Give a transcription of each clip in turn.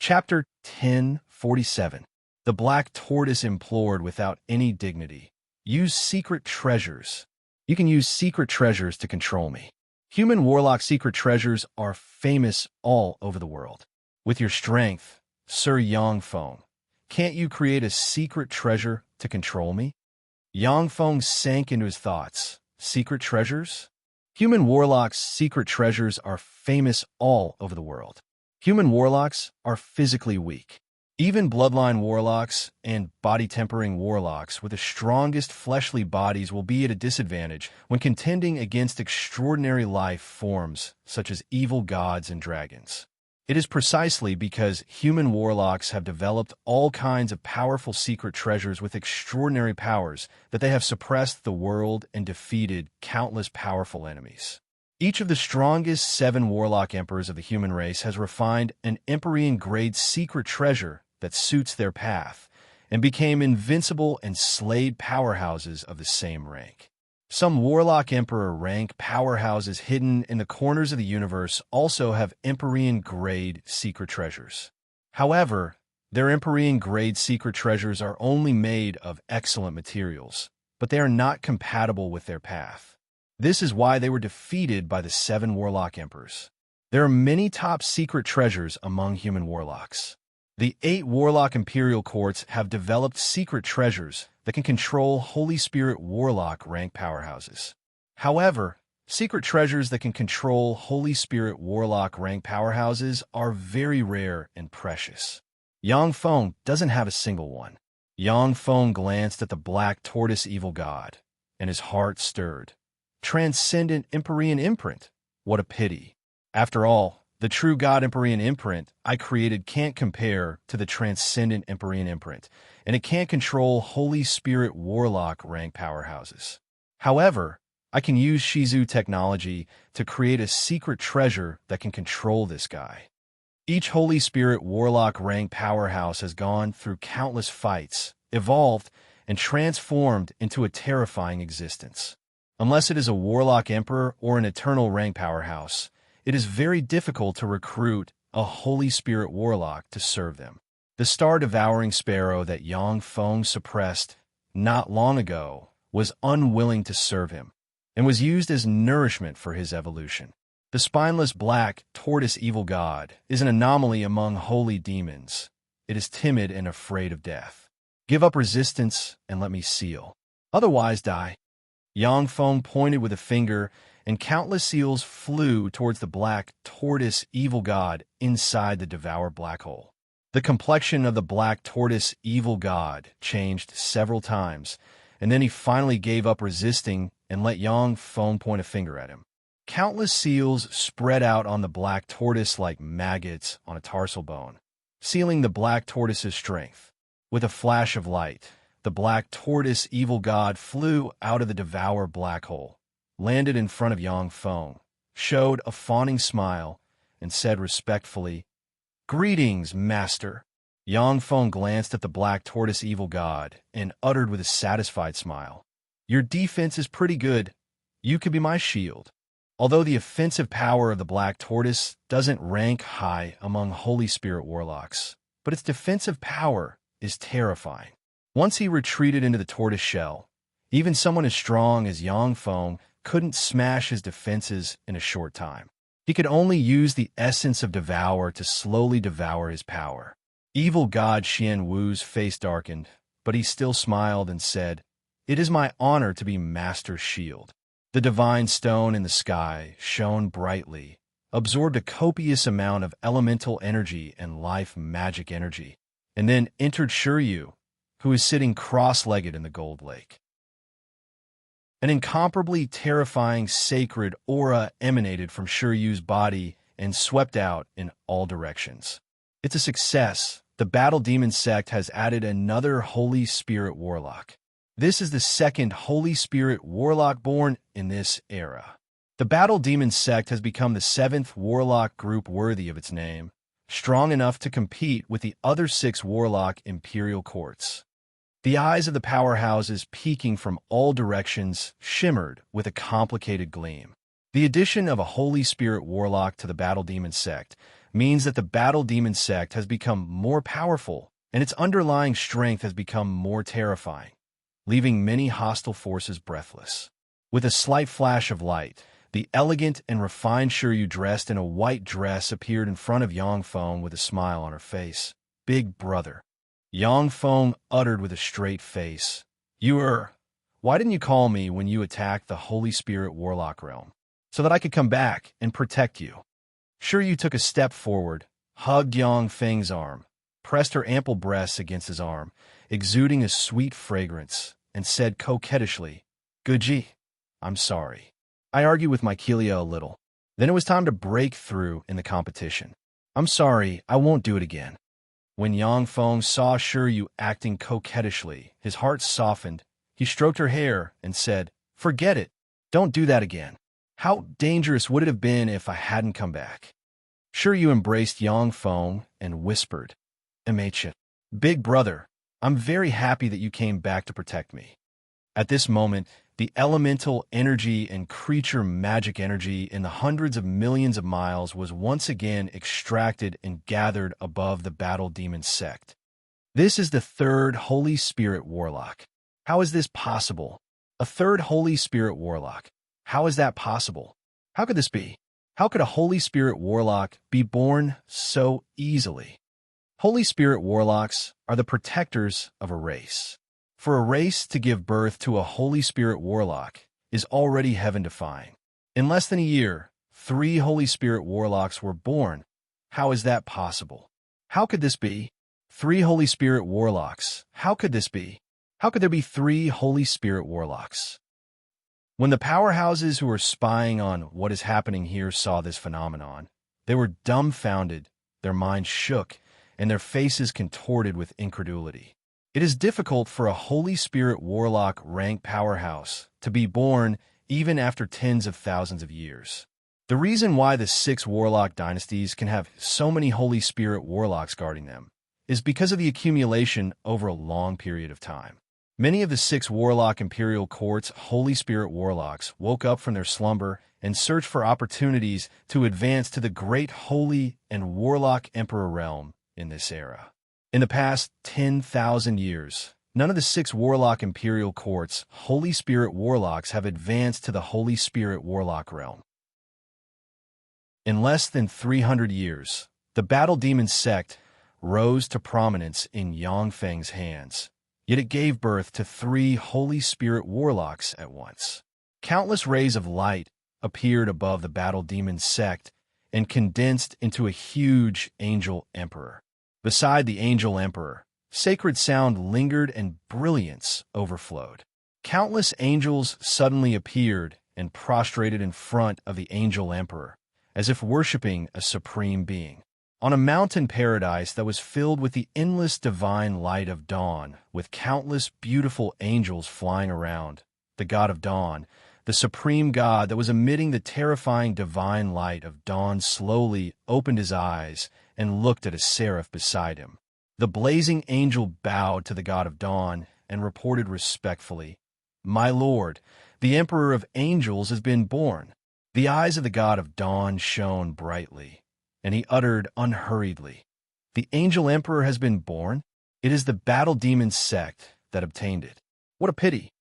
Chapter 1047. The Black Tortoise implored without any dignity. Use secret treasures. You can use secret treasures to control me. Human warlock secret treasures are famous all over the world. With your strength, Sir Yangfeng, can't you create a secret treasure to control me? Yangfeng sank into his thoughts. Secret treasures? Human warlocks' secret treasures are famous all over the world. Human warlocks are physically weak. Even bloodline warlocks and body-tempering warlocks with the strongest fleshly bodies will be at a disadvantage when contending against extraordinary life forms such as evil gods and dragons. It is precisely because human warlocks have developed all kinds of powerful secret treasures with extraordinary powers that they have suppressed the world and defeated countless powerful enemies. Each of the strongest 7 warlock emperors of the human race has refined an Empyrean-grade secret treasure that suits their path, and became invincible and slayed powerhouses of the same rank. Some warlock emperor rank powerhouses hidden in the corners of the universe also have Empyrean-grade secret treasures. However, their Empyrean-grade secret treasures are only made of excellent materials, but they are not compatible with their path. This is why they were defeated by the 7 warlock emperors. There are many top secret treasures among human warlocks. The 8 warlock imperial courts have developed secret treasures that can control Holy Spirit warlock rank powerhouses. However, secret treasures that can control Holy Spirit warlock rank powerhouses are very rare and precious. Yangfeng doesn't have a single one. Yangfeng glanced at the black tortoise evil god, and his heart stirred. Transcendent Empyrean imprint. What a pity. After all, the true God Empyrean imprint I created can't compare to the transcendent Empyrean imprint, and it can't control Holy Spirit warlock rank powerhouses. However, I can use Shizu technology to create a secret treasure that can control this guy. Each Holy Spirit warlock rank powerhouse has gone through countless fights, evolved, and transformed into a terrifying existence. Unless it is a warlock emperor or an eternal rank powerhouse, it is very difficult to recruit a Holy Spirit warlock to serve them. The star-devouring sparrow that Yangfeng suppressed not long ago was unwilling to serve him, and was used as nourishment for his evolution. The spineless black tortoise evil god is an anomaly among holy demons. It is timid and afraid of death. Give up resistance and let me seal. Otherwise die. Yangfeng pointed with a finger, and countless seals flew towards the black tortoise evil god inside the devoured black hole. The complexion of the black tortoise evil god changed several times, and then he finally gave up resisting and let Yangfeng point a finger at him. Countless seals spread out on the black tortoise like maggots on a tarsal bone, sealing the black tortoise's strength. With a flash of light, the black tortoise evil god flew out of the devoured black hole, landed in front of Yangfeng, showed a fawning smile, and said respectfully, "Greetings, master." Yangfeng glanced at the black tortoise evil god and uttered with a satisfied smile, "Your defense is pretty good. You could be my shield." Although the offensive power of the black tortoise doesn't rank high among Holy Spirit warlocks, but its defensive power is terrifying. Once he retreated into the tortoise shell, even someone as strong as Yangfeng couldn't smash his defenses in a short time. He could only use the essence of Devour to slowly devour his power. Evil god Xian Wu's face darkened, but he still smiled and said, "It is my honor to be Master's shield." The divine stone in the sky shone brightly, absorbed a copious amount of elemental energy and life magic energy, and then entered Shiryu, who is sitting cross-legged in the gold lake. An incomparably terrifying sacred aura emanated from Shiryu's body and swept out in all directions. It's a success. The Battle Demon sect has added another Holy Spirit warlock. This is the second Holy Spirit warlock born in this era. The Battle Demon sect has become the 7th warlock group worthy of its name, strong enough to compete with the other 6 warlock imperial courts. The eyes of the powerhouses peeking from all directions shimmered with a complicated gleam. The addition of a Holy Spirit warlock to the Battle Demon sect means that the battle demon sect has become more powerful, and its underlying strength has become more terrifying, leaving many hostile forces breathless. With a slight flash of light, the elegant and refined Shiryu dressed in a white dress appeared in front of Yang Feng with a smile on her face. "Big brother." Yang Feng uttered with a straight face. Why didn't you call me when you attacked the Holy Spirit Warlock realm? So that I could come back and protect you." Shiryu took a step forward, hugged Yang Feng's arm, pressed her ample breasts against his arm, exuding a sweet fragrance, and said coquettishly, "Guji, I'm sorry. I argued with Mykelia a little. Then it was time to break through in the competition. I'm sorry, I won't do it again." When Yang Feng saw Shiryu acting coquettishly, his heart softened. He stroked her hair and said, "Forget it. Don't do that again. How dangerous would it have been if I hadn't come back?" Shiryu embraced Yang Feng and whispered, "Emchantment. Big brother, I'm very happy that you came back to protect me." At this moment, the elemental energy and creature magic energy in the hundreds of millions of miles was once again extracted and gathered above the battle demon sect. This is the third Holy Spirit Warlock. How is this possible? A third Holy Spirit Warlock. How is that possible? How could this be? How could a Holy Spirit Warlock be born so easily? Holy Spirit Warlocks are the protectors of a race. For a race to give birth to a Holy Spirit Warlock is already heaven-defying. In less than a year, 3 Holy Spirit Warlocks were born. How is that possible? How could this be? 3 Holy Spirit Warlocks. How could this be? How could there be 3 Holy Spirit Warlocks? When the powerhouses who were spying on what is happening here saw this phenomenon, they were dumbfounded, their minds shook, and their faces contorted with incredulity. It is difficult for a Holy Spirit Warlock rank powerhouse to be born even after tens of thousands of years. The reason why the 6 Warlock dynasties can have so many Holy Spirit Warlocks guarding them is because of the accumulation over a long period of time. Many of the 6 Warlock Imperial Court's Holy Spirit Warlocks woke up from their slumber and searched for opportunities to advance to the great Holy and Warlock Emperor realm in this era. In the past 10,000 years, none of the 6 Warlock Imperial Court's Holy Spirit Warlocks have advanced to the Holy Spirit Warlock realm. In less than 300 years, the Battle Demon sect rose to prominence in Yang Feng's hands, yet it gave birth to 3 Holy Spirit Warlocks at once. Countless rays of light appeared above the Battle Demon sect and condensed into a huge Angel Emperor. Beside the Angel Emperor, sacred sound lingered and brilliance overflowed. Countless angels suddenly appeared and prostrated in front of the Angel Emperor, as if worshipping a supreme being. On a mountain paradise that was filled with the endless divine light of dawn, with countless beautiful angels flying around, the God of Dawn, the supreme God that was emitting the terrifying divine light of dawn, slowly opened his eyes and looked at a seraph beside him. The blazing angel bowed to the God of Dawn and reported respectfully, "My lord, the Emperor of Angels has been born." The eyes of the God of Dawn shone brightly, and he uttered unhurriedly, "The Angel Emperor has been born? It is the Battle Demon sect that obtained it. What a pity!"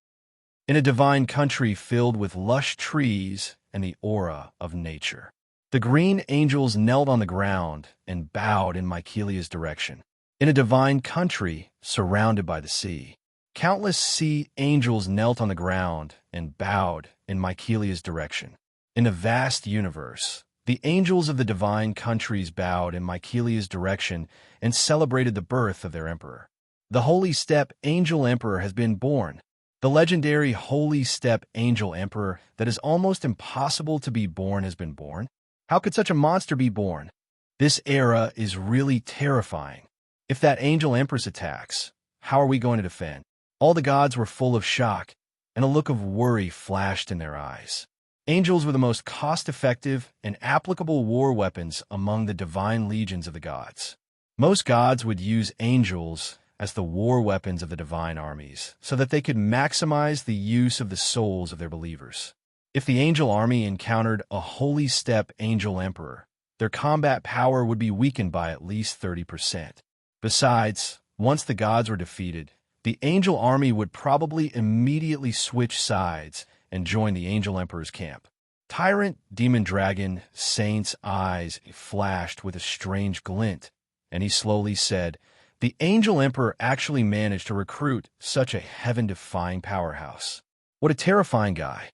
In a divine country filled with lush trees and the aura of nature, the green angels knelt on the ground and bowed in Mykelia's direction. In a divine country surrounded by the sea, countless sea angels knelt on the ground and bowed in Mykelia's direction. In a vast universe, the angels of the divine countries bowed in Mykelia's direction and celebrated the birth of their emperor. The Holy Steppe Angel Emperor has been born. The legendary Holy Steppe Angel Emperor that is almost impossible to be born has been born. How could such a monster be born? This era is really terrifying. If that Angel Empress attacks, how are we going to defend? All the gods were full of shock, and a look of worry flashed in their eyes. Angels were the most cost-effective and applicable war weapons among the divine legions of the gods. Most gods would use angels as the war weapons of the divine armies, so that they could maximize the use of the souls of their believers. If the angel army encountered a Holy Steppe Angel Emperor, their combat power would be weakened by at least 30%. Besides, once the gods were defeated, the angel army would probably immediately switch sides and join the angel emperor's camp. Tyrant demon dragon Saint's eyes flashed with a strange glint, and he slowly said, "The angel emperor actually managed to recruit such a heaven-defying powerhouse. What a terrifying guy."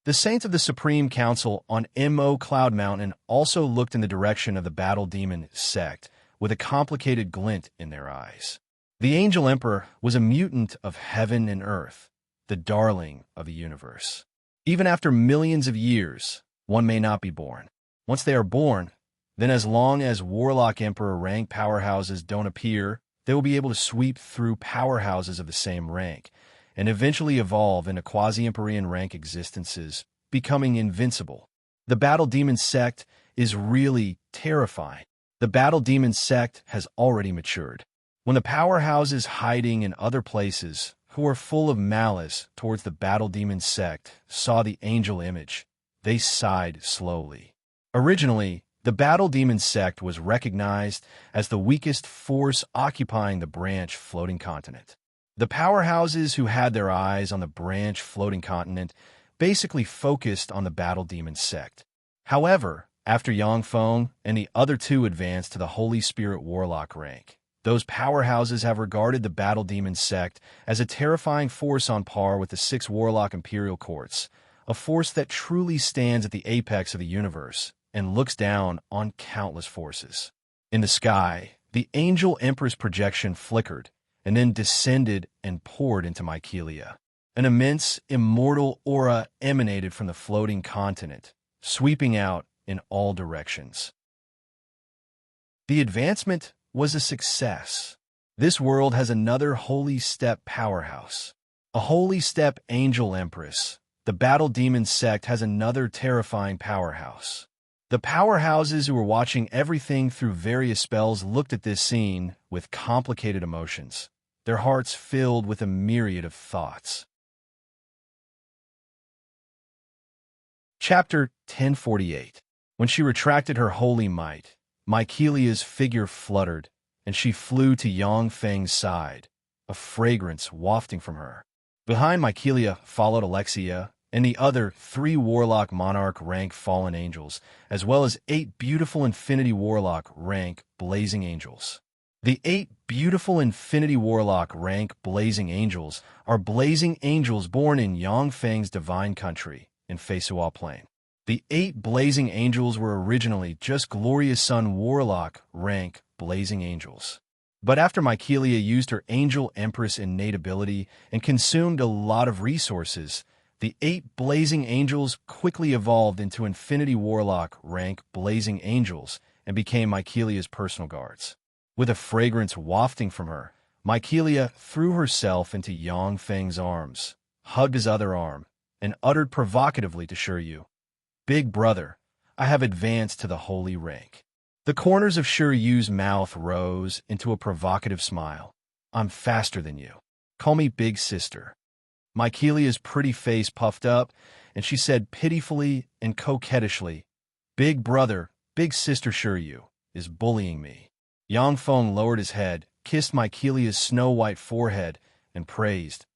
The saints of the Supreme Council on Mo Cloud Mountain also looked in the direction of the battle demon sect with a complicated glint in their eyes. The angel emperor was a mutant of heaven and earth, the darling of the universe. Even after millions of years, one may not be born. Once they are born, then as long as Warlock Emperor rank powerhouses don't appear, they will be able to sweep through powerhouses of the same rank, and eventually evolve into quasi-Empyrean rank existences, becoming invincible. The Battle Demon sect is really terrifying. The Battle Demon sect has already matured. When the powerhouses hiding in other places, who are full of malice towards the Battle Demon sect, saw the angel image, they sighed slowly. Originally, the Battle Demon sect was recognized as the weakest force occupying the branch floating continent. The powerhouses who had their eyes on the branch floating continent basically focused on the Battle Demon sect. However, after Yangfeng and the other two advanced to the Holy Spirit Warlock rank, those powerhouses have regarded the Battle Demon sect as a terrifying force on par with the 6 Warlock Imperial Courts, a force that truly stands at the apex of the universe and looks down on countless forces. In the sky, the Angel Empress projection flickered and then descended and poured into Mykelia. An immense, immortal aura emanated from the floating continent, sweeping out in all directions. The advancement was a success. This world has another Holy Step powerhouse. A Holy Step Angel Empress. The Battle Demon sect has another terrifying powerhouse. The powerhouses who were watching everything through various spells looked at this scene with complicated emotions, their hearts filled with a myriad of thoughts. Chapter 1048. When she retracted her holy might, Mykelia's figure fluttered, and she flew to Yangfeng's side, a fragrance wafting from her. Behind Mykelia followed Alexia and the other 3 Warlock Monarch rank fallen angels, as well as 8 beautiful Infinity Warlock rank blazing angels. The 8 beautiful Infinity Warlock rank blazing angels are blazing angels born in Yangfeng's divine country in Feisuo Plain. The 8 blazing angels were originally just Glorious Sun Warlock rank blazing angels. But after Mykelia used her Angel Empress innate ability and consumed a lot of resources, the 8 blazing angels quickly evolved into Infinity Warlock rank blazing angels and became Mykelia's personal guards. With a fragrance wafting from her, Mykelia threw herself into Yangfeng's arms, hugged his other arm, and uttered provocatively to Shiryu, "Big brother, I have advanced to the holy rank." The corners of Shiryu's mouth rose into a provocative smile. "I'm faster than you. Call me Big Sister." Mykelia's pretty face puffed up, and she said pitifully and coquettishly, "Big brother, Big Sister Shiryu, is bullying me." Yangfeng lowered his head, kissed Mykelia's snow-white forehead, and praised,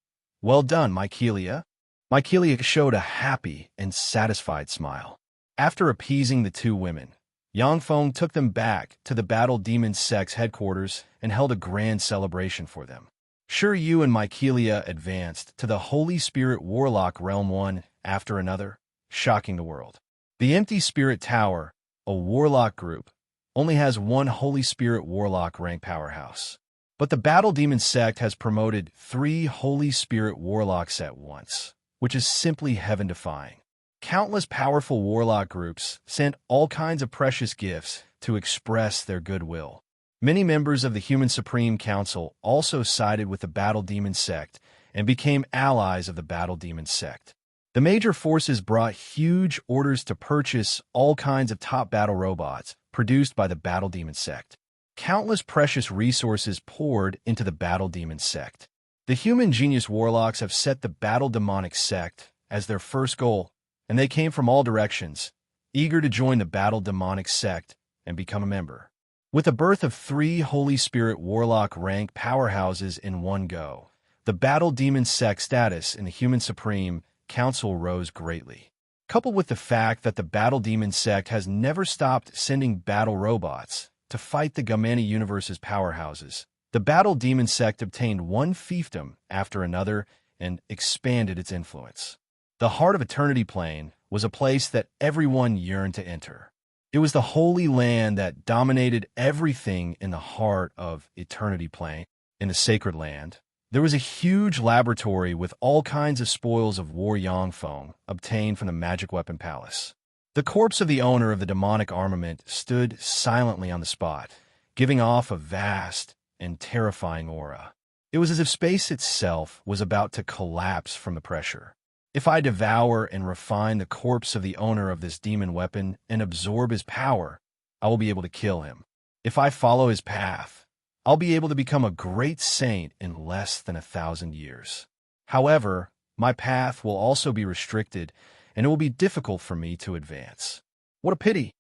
"Well done, Mykelia." Mykelia showed a happy and satisfied smile. After appeasing the 2 women, Yangfeng took them back to the Battle Demon sect's headquarters and held a grand celebration for them. Shiryu and Mykelia advanced to the Holy Spirit Warlock Realm one after another, shocking the world. The Empty Spirit Tower, a Warlock group, only has 1 Holy Spirit Warlock rank powerhouse. But the Battle Demon sect has promoted 3 Holy Spirit Warlocks at once, which is simply heaven-defying. Countless powerful warlock groups sent all kinds of precious gifts to express their goodwill. Many members of the Human Supreme Council also sided with the Battle Demon sect and became allies of the Battle Demon sect. The major forces brought huge orders to purchase all kinds of top battle robots produced by the Battle Demon sect. Countless precious resources poured into the Battle Demon sect. The Human Genius Warlocks have set the Battle Demonic sect as their first goal, and they came from all directions, eager to join the Battle Demonic sect and become a member. With the birth of 3 Holy Spirit Warlock rank powerhouses in one go, the Battle Demon Sect status in the Human Supreme Council rose greatly. Coupled with the fact that the Battle Demon Sect has never stopped sending battle robots to fight the Gamani Universe's powerhouses, the Battle Demon Sect obtained one fiefdom after another and expanded its influence. The heart of Eternity Plane was a place that everyone yearned to enter. It was the holy land that dominated everything in the heart of Eternity Plane. In the Sacred Land, there was a huge laboratory with all kinds of spoils of war Yangfeng obtained from the Magic Weapon Palace. The corpse of the owner of the demonic armament stood silently on the spot, giving off a vast and terrifying aura. It was as if space itself was about to collapse from the pressure. If I devour and refine the corpse of the owner of this demon weapon and absorb his power, I will be able to kill him. If I follow his path, I'll be able to become a great saint in less than 1,000 years. However, my path will also be restricted, and it will be difficult for me to advance. What a pity!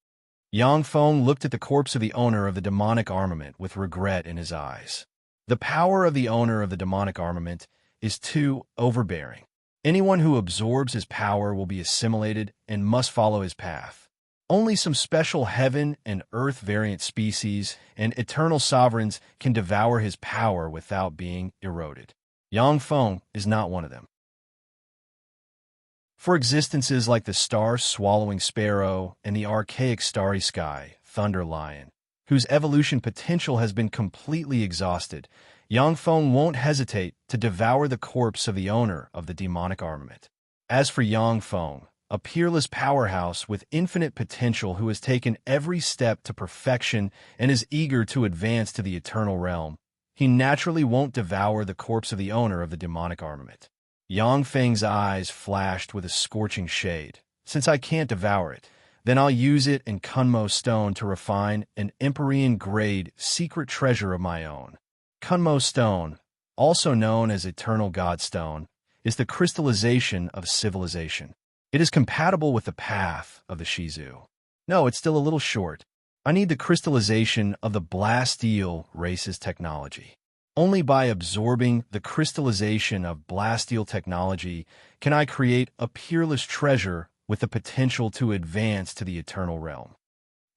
Yangfeng looked at the corpse of the owner of the demonic armament with regret in his eyes. The power of the owner of the demonic armament is too overbearing. Anyone who absorbs his power will be assimilated and must follow his path. Only some special heaven and earth variant species and eternal sovereigns can devour his power without being eroded. Yangfeng is not one of them. For existences like the star-swallowing sparrow and the archaic starry sky, thunder lion, whose evolution potential has been completely exhausted, Yangfeng won't hesitate to devour the corpse of the owner of the demonic armament. As for Yangfeng, a peerless powerhouse with infinite potential who has taken every step to perfection and is eager to advance to the eternal realm, he naturally won't devour the corpse of the owner of the demonic armament. Yangfeng's eyes flashed with a scorching shade. Since I can't devour it, then I'll use it in Kunmo Stone to refine an Empyrean-grade secret treasure of my own. Kunmo Stone, also known as Eternal God Stone, is the crystallization of civilization. It is compatible with the path of the Shizu. No, it's still a little short. I need the crystallization of the Blasteel race's technology. Only by absorbing the crystallization of Blasteel technology can I create a peerless treasure with the potential to advance to the eternal realm.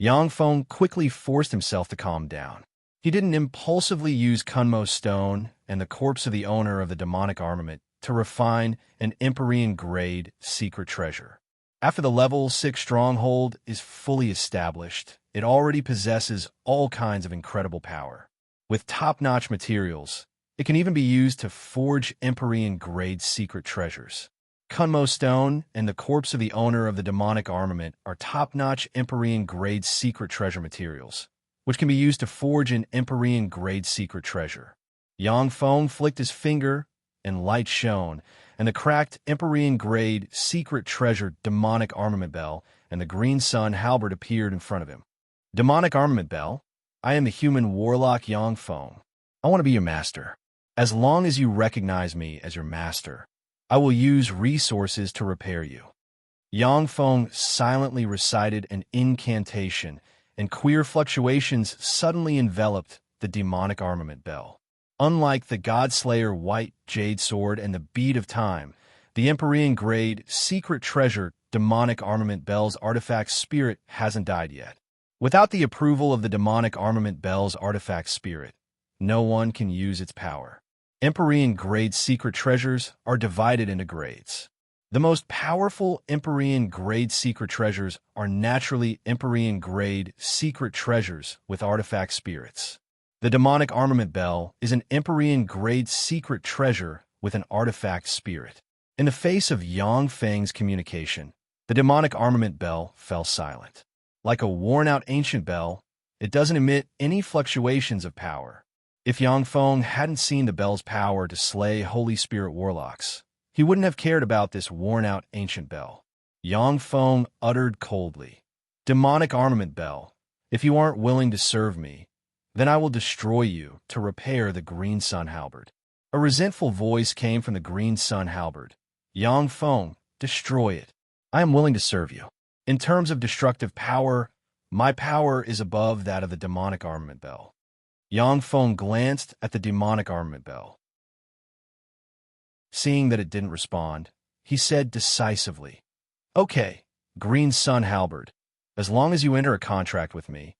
Yangfeng quickly forced himself to calm down. He didn't impulsively use Kunmo Stone and the corpse of the owner of the demonic armament to refine an Empyrean-grade secret treasure. After the level 6 stronghold is fully established, it already possesses all kinds of incredible power. With top-notch materials, it can even be used to forge Empyrean-grade secret treasures. Kunmo Stone and the corpse of the owner of the demonic armament are top-notch Empyrean-grade secret treasure materials, which can be used to forge an Empyrean-grade secret treasure. Yangfeng flicked his finger, and light shone, and the cracked Empyrean-grade secret treasure demonic armament bell and the green sun halberd appeared in front of him. Demonic armament bell, I am the human warlock Yangfeng. I want to be your master. As long as you recognize me as your master, I will use resources to repair you. Yangfeng silently recited an incantation, and queer fluctuations suddenly enveloped the demonic armament bell. Unlike the Godslayer white jade sword and the bead of time, the Empyrean-grade secret treasure demonic armament bell's artifact spirit hasn't died yet. Without the approval of the demonic armament bell's artifact spirit, no one can use its power. Empyrean-grade secret treasures are divided into grades. The most powerful Empyrean-grade secret treasures are naturally Empyrean-grade secret treasures with artifact spirits. The demonic armament bell is an Empyrean-grade secret treasure with an artifact spirit. In the face of Yangfeng's communication, the demonic armament bell fell silent. Like a worn-out ancient bell, it doesn't emit any fluctuations of power. If Yangfeng hadn't seen the bell's power to slay Holy Spirit warlocks, he wouldn't have cared about this worn-out ancient bell. Yangfeng uttered coldly, "Demonic armament bell, if you aren't willing to serve me, then I will destroy you to repair the green sun halberd." A resentful voice came from the green sun halberd. "Yangfeng, destroy it. I am willing to serve you. In terms of destructive power, My power is above that of the demonic armament bell. Yang Feng glanced at the demonic armament bell. Seeing that it didn't respond, he said decisively, "Okay, Green Sun Halberd, as long as you enter a contract with me,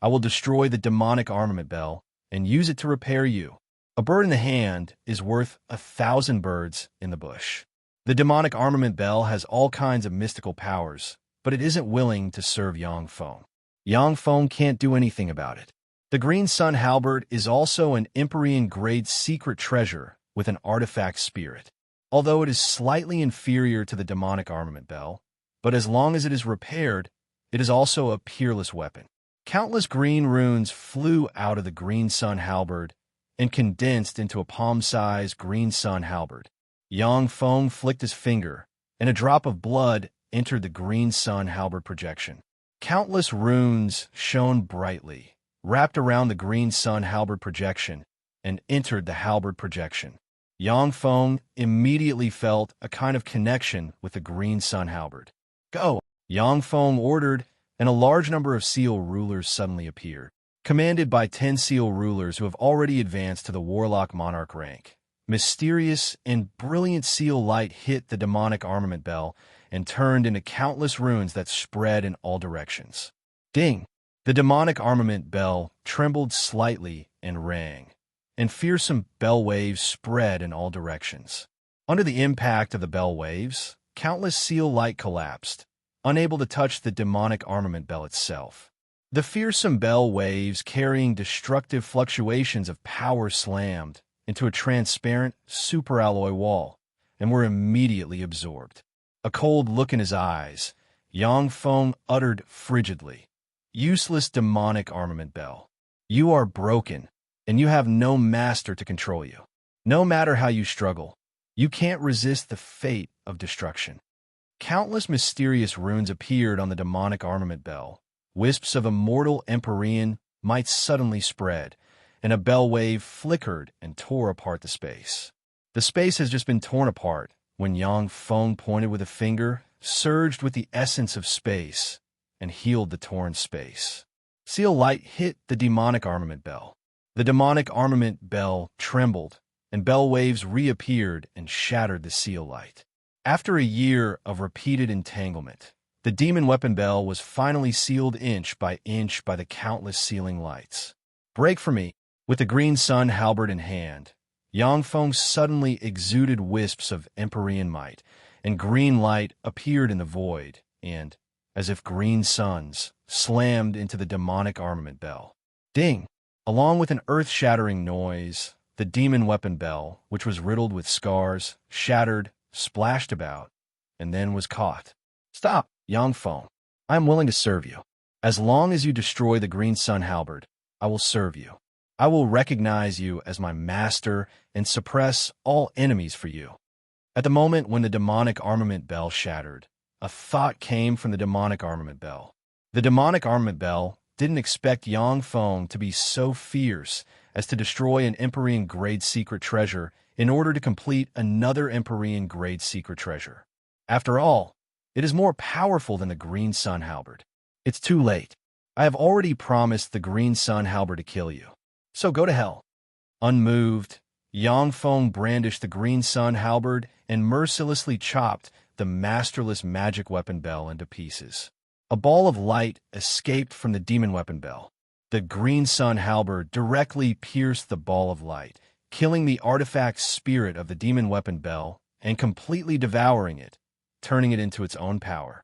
I will destroy the demonic armament bell and use it to repair you. A bird in the hand is worth 1,000 birds in the bush." The demonic armament bell has all kinds of mystical powers, but it isn't willing to serve Yang Feng. Yang Feng can't do anything about it. The Green Sun Halberd is also an Empyrean-grade secret treasure with an artifact spirit. Although it is slightly inferior to the demonic armament bell, but as long as it is repaired, it is also a peerless weapon. Countless green runes flew out of the Green Sun Halberd and condensed into a palm-sized Green Sun Halberd. Yang Feng flicked his finger, and a drop of blood entered the Green Sun Halberd projection. Countless runes shone brightly, wrapped around the Green Sun Halberd projection, and entered the halberd projection. Yang Feng immediately felt a kind of connection with the Green Sun Halberd. "Go!" Yang Feng ordered, and a large number of seal rulers suddenly appeared, commanded by 10 seal rulers who have already advanced to the Warlock Monarch rank. Mysterious and brilliant seal light hit the demonic armament bell and turned into countless runes that spread in all directions. Ding! The demonic armament bell trembled slightly and rang, and fearsome bell waves spread in all directions. Under the impact of the bell waves, countless seal light collapsed, unable to touch the demonic armament bell itself. The fearsome bell waves carrying destructive fluctuations of power slammed into a transparent superalloy wall and were immediately absorbed. A cold look in his eyes, Yang Feng uttered frigidly, "Useless demonic armament bell. You are broken, and you have no master to control you. No matter how you struggle, you can't resist the fate of destruction." Countless mysterious runes appeared on the demonic armament bell. Wisps of immortal Empyrean might suddenly spread, and a bell wave flickered and tore apart the space. The space has just been torn apart when Yang Feng pointed with a finger, surged with the essence of space, and healed the torn space. Seal light hit the demonic armament bell. The demonic armament bell trembled, and bell waves reappeared and shattered the seal light. After a year of repeated entanglement, the demon weapon bell was finally sealed inch by the countless sealing lights. "Break for me!" With the Green Sun Halberd in hand, Yang Feng suddenly exuded wisps of Empyrean might, and green light appeared in the void, and, as if green suns, slammed into the demonic armament bell. Ding! Along with an earth-shattering noise, the demon weapon bell, which was riddled with scars, shattered, splashed about, and then was caught. "Stop, Yang Feng. I am willing to serve you. As long as you destroy the Green Sun Halberd, I will serve you. I will recognize you as my master and suppress all enemies for you." At the moment when the demonic armament bell shattered, a thought came from the demonic armament bell. The demonic armament bell didn't expect Yang Feng to be so fierce as to destroy an Empyrean-grade secret treasure in order to complete another Empyrean-grade secret treasure. After all, it is more powerful than the Green Sun Halberd. It's too late. I have already promised the Green Sun Halberd to kill you. So go to hell. Unmoved, Yang Feng brandished the Green Sun Halberd and mercilessly chopped the masterless magic weapon bell into pieces. A ball of light escaped from the demon weapon bell. The Green Sun Halberd directly pierced the ball of light, killing the artifact spirit of the demon weapon bell and completely devouring it, turning it into its own power.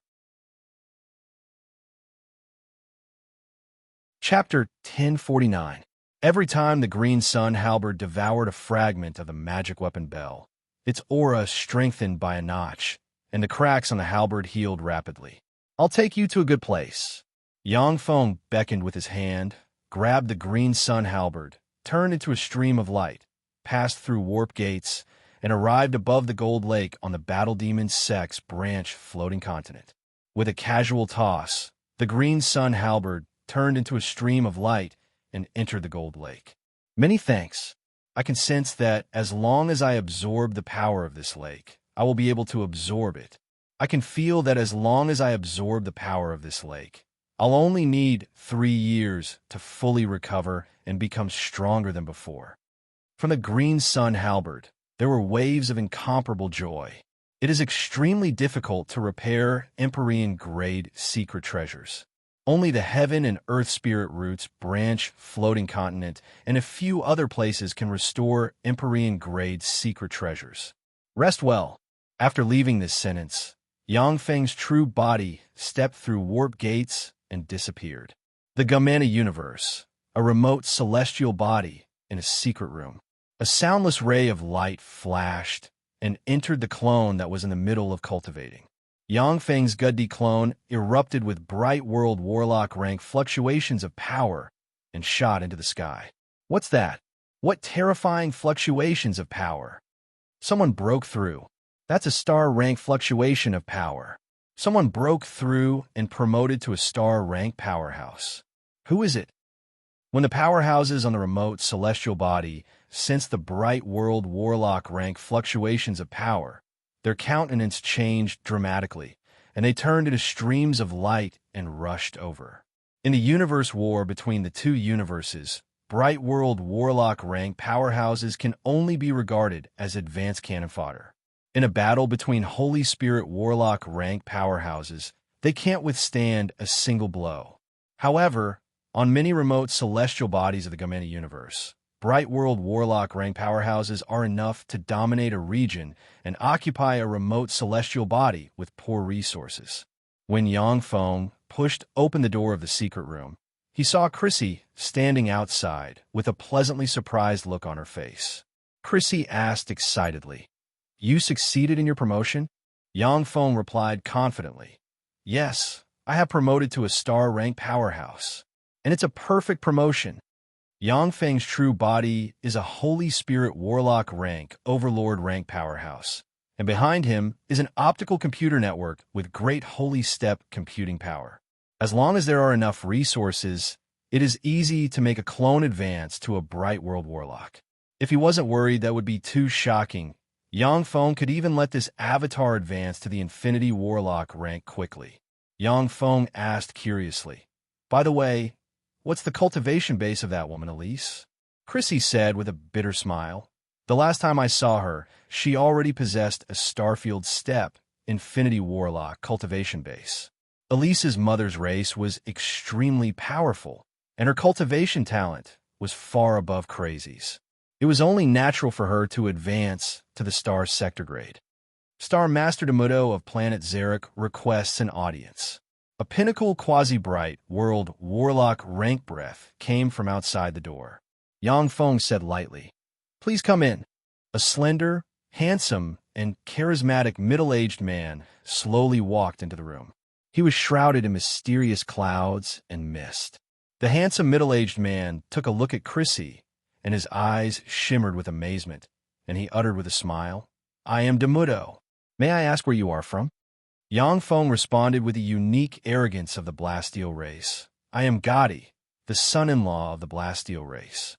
Chapter 1049. Every time the Green Sun Halberd devoured a fragment of the magic weapon bell, its aura strengthened by a notch, and the cracks on the halberd healed rapidly. "I'll take you to a good place." Yang Feng beckoned with his hand, grabbed the Green Sun Halberd, turned into a stream of light, passed through warp gates, and arrived above the Gold Lake on the Battle Demon Sect's branch floating continent. With a casual toss, the Green Sun Halberd turned into a stream of light and entered the Gold Lake. "Many thanks. I can sense that as long as I absorb the power of this lake, I will be able to absorb it. I can feel that as long as I absorb the power of this lake, I'll only need 3 years to fully recover and become stronger than before. From the green sun halberd, there were waves of incomparable joy. It is extremely difficult to repair Empyrean-grade secret treasures. Only the heaven and earth spirit roots, branch, floating continent, and a few other places can restore Empyrean-grade secret treasures. Rest well. After leaving this sentence, Yang Feng's true body stepped through warp gates and disappeared. The Gamana universe, a remote celestial body in a secret room. A soundless ray of light flashed and entered the clone that was in the middle of cultivating. Yang Feng's Guddi clone erupted with bright world warlock rank fluctuations of power and shot into the sky. What's that? What terrifying fluctuations of power? Someone broke through. That's a star rank fluctuation of power. Someone broke through and promoted to a star rank powerhouse. Who is it? When the powerhouses on the remote celestial body sensed the bright world warlock rank fluctuations of power, their countenance changed dramatically, and they turned into streams of light and rushed over. In the universe war between the two universes, bright world warlock rank powerhouses can only be regarded as advanced cannon fodder. In a battle between Holy Spirit warlock rank powerhouses, they can't withstand a single blow. However, on many remote celestial bodies of the Gamana universe, bright world warlock rank powerhouses are enough to dominate a region and occupy a remote celestial body with poor resources. When Yang Feng pushed open the door of the secret room, he saw Chrissy standing outside with a pleasantly surprised look on her face. Chrissy asked excitedly, "You succeeded in your promotion?" Yang Feng replied confidently, "Yes, I have promoted to a star-rank powerhouse, and it's a perfect promotion." Yang Feng's true body is a Holy Spirit Warlock rank, Overlord rank powerhouse, and behind him is an optical computer network with great Holy Step computing power. As long as there are enough resources, it is easy to make a clone advance to a bright world warlock. If he wasn't worried that would be too shocking, Yang Feng could even let this avatar advance to the Infinity Warlock rank quickly. Yang Feng asked curiously, "By the way, what's the cultivation base of that woman, Elise?" Chrissy said with a bitter smile, "The last time I saw her, she already possessed a Starfield Step Infinity Warlock cultivation base. Elise's mother's race was extremely powerful, and her cultivation talent was far above Crazy's. It was only natural for her to advance to the Star Sector grade." Star Master Demudo of planet Zarek requests an audience. A pinnacle quasi-bright world warlock rank breath came from outside the door. Yang Feng said lightly, "Please come in." A slender, handsome, and charismatic middle-aged man slowly walked into the room. He was shrouded in mysterious clouds and mist. The handsome middle-aged man took a look at Chrissy, and his eyes shimmered with amazement, and he uttered with a smile, "I am Demudo. May I ask where you are from?" Yang Feng responded with the unique arrogance of the Blasteel race. "I am Gotti, the son-in-law of the Blasteel race.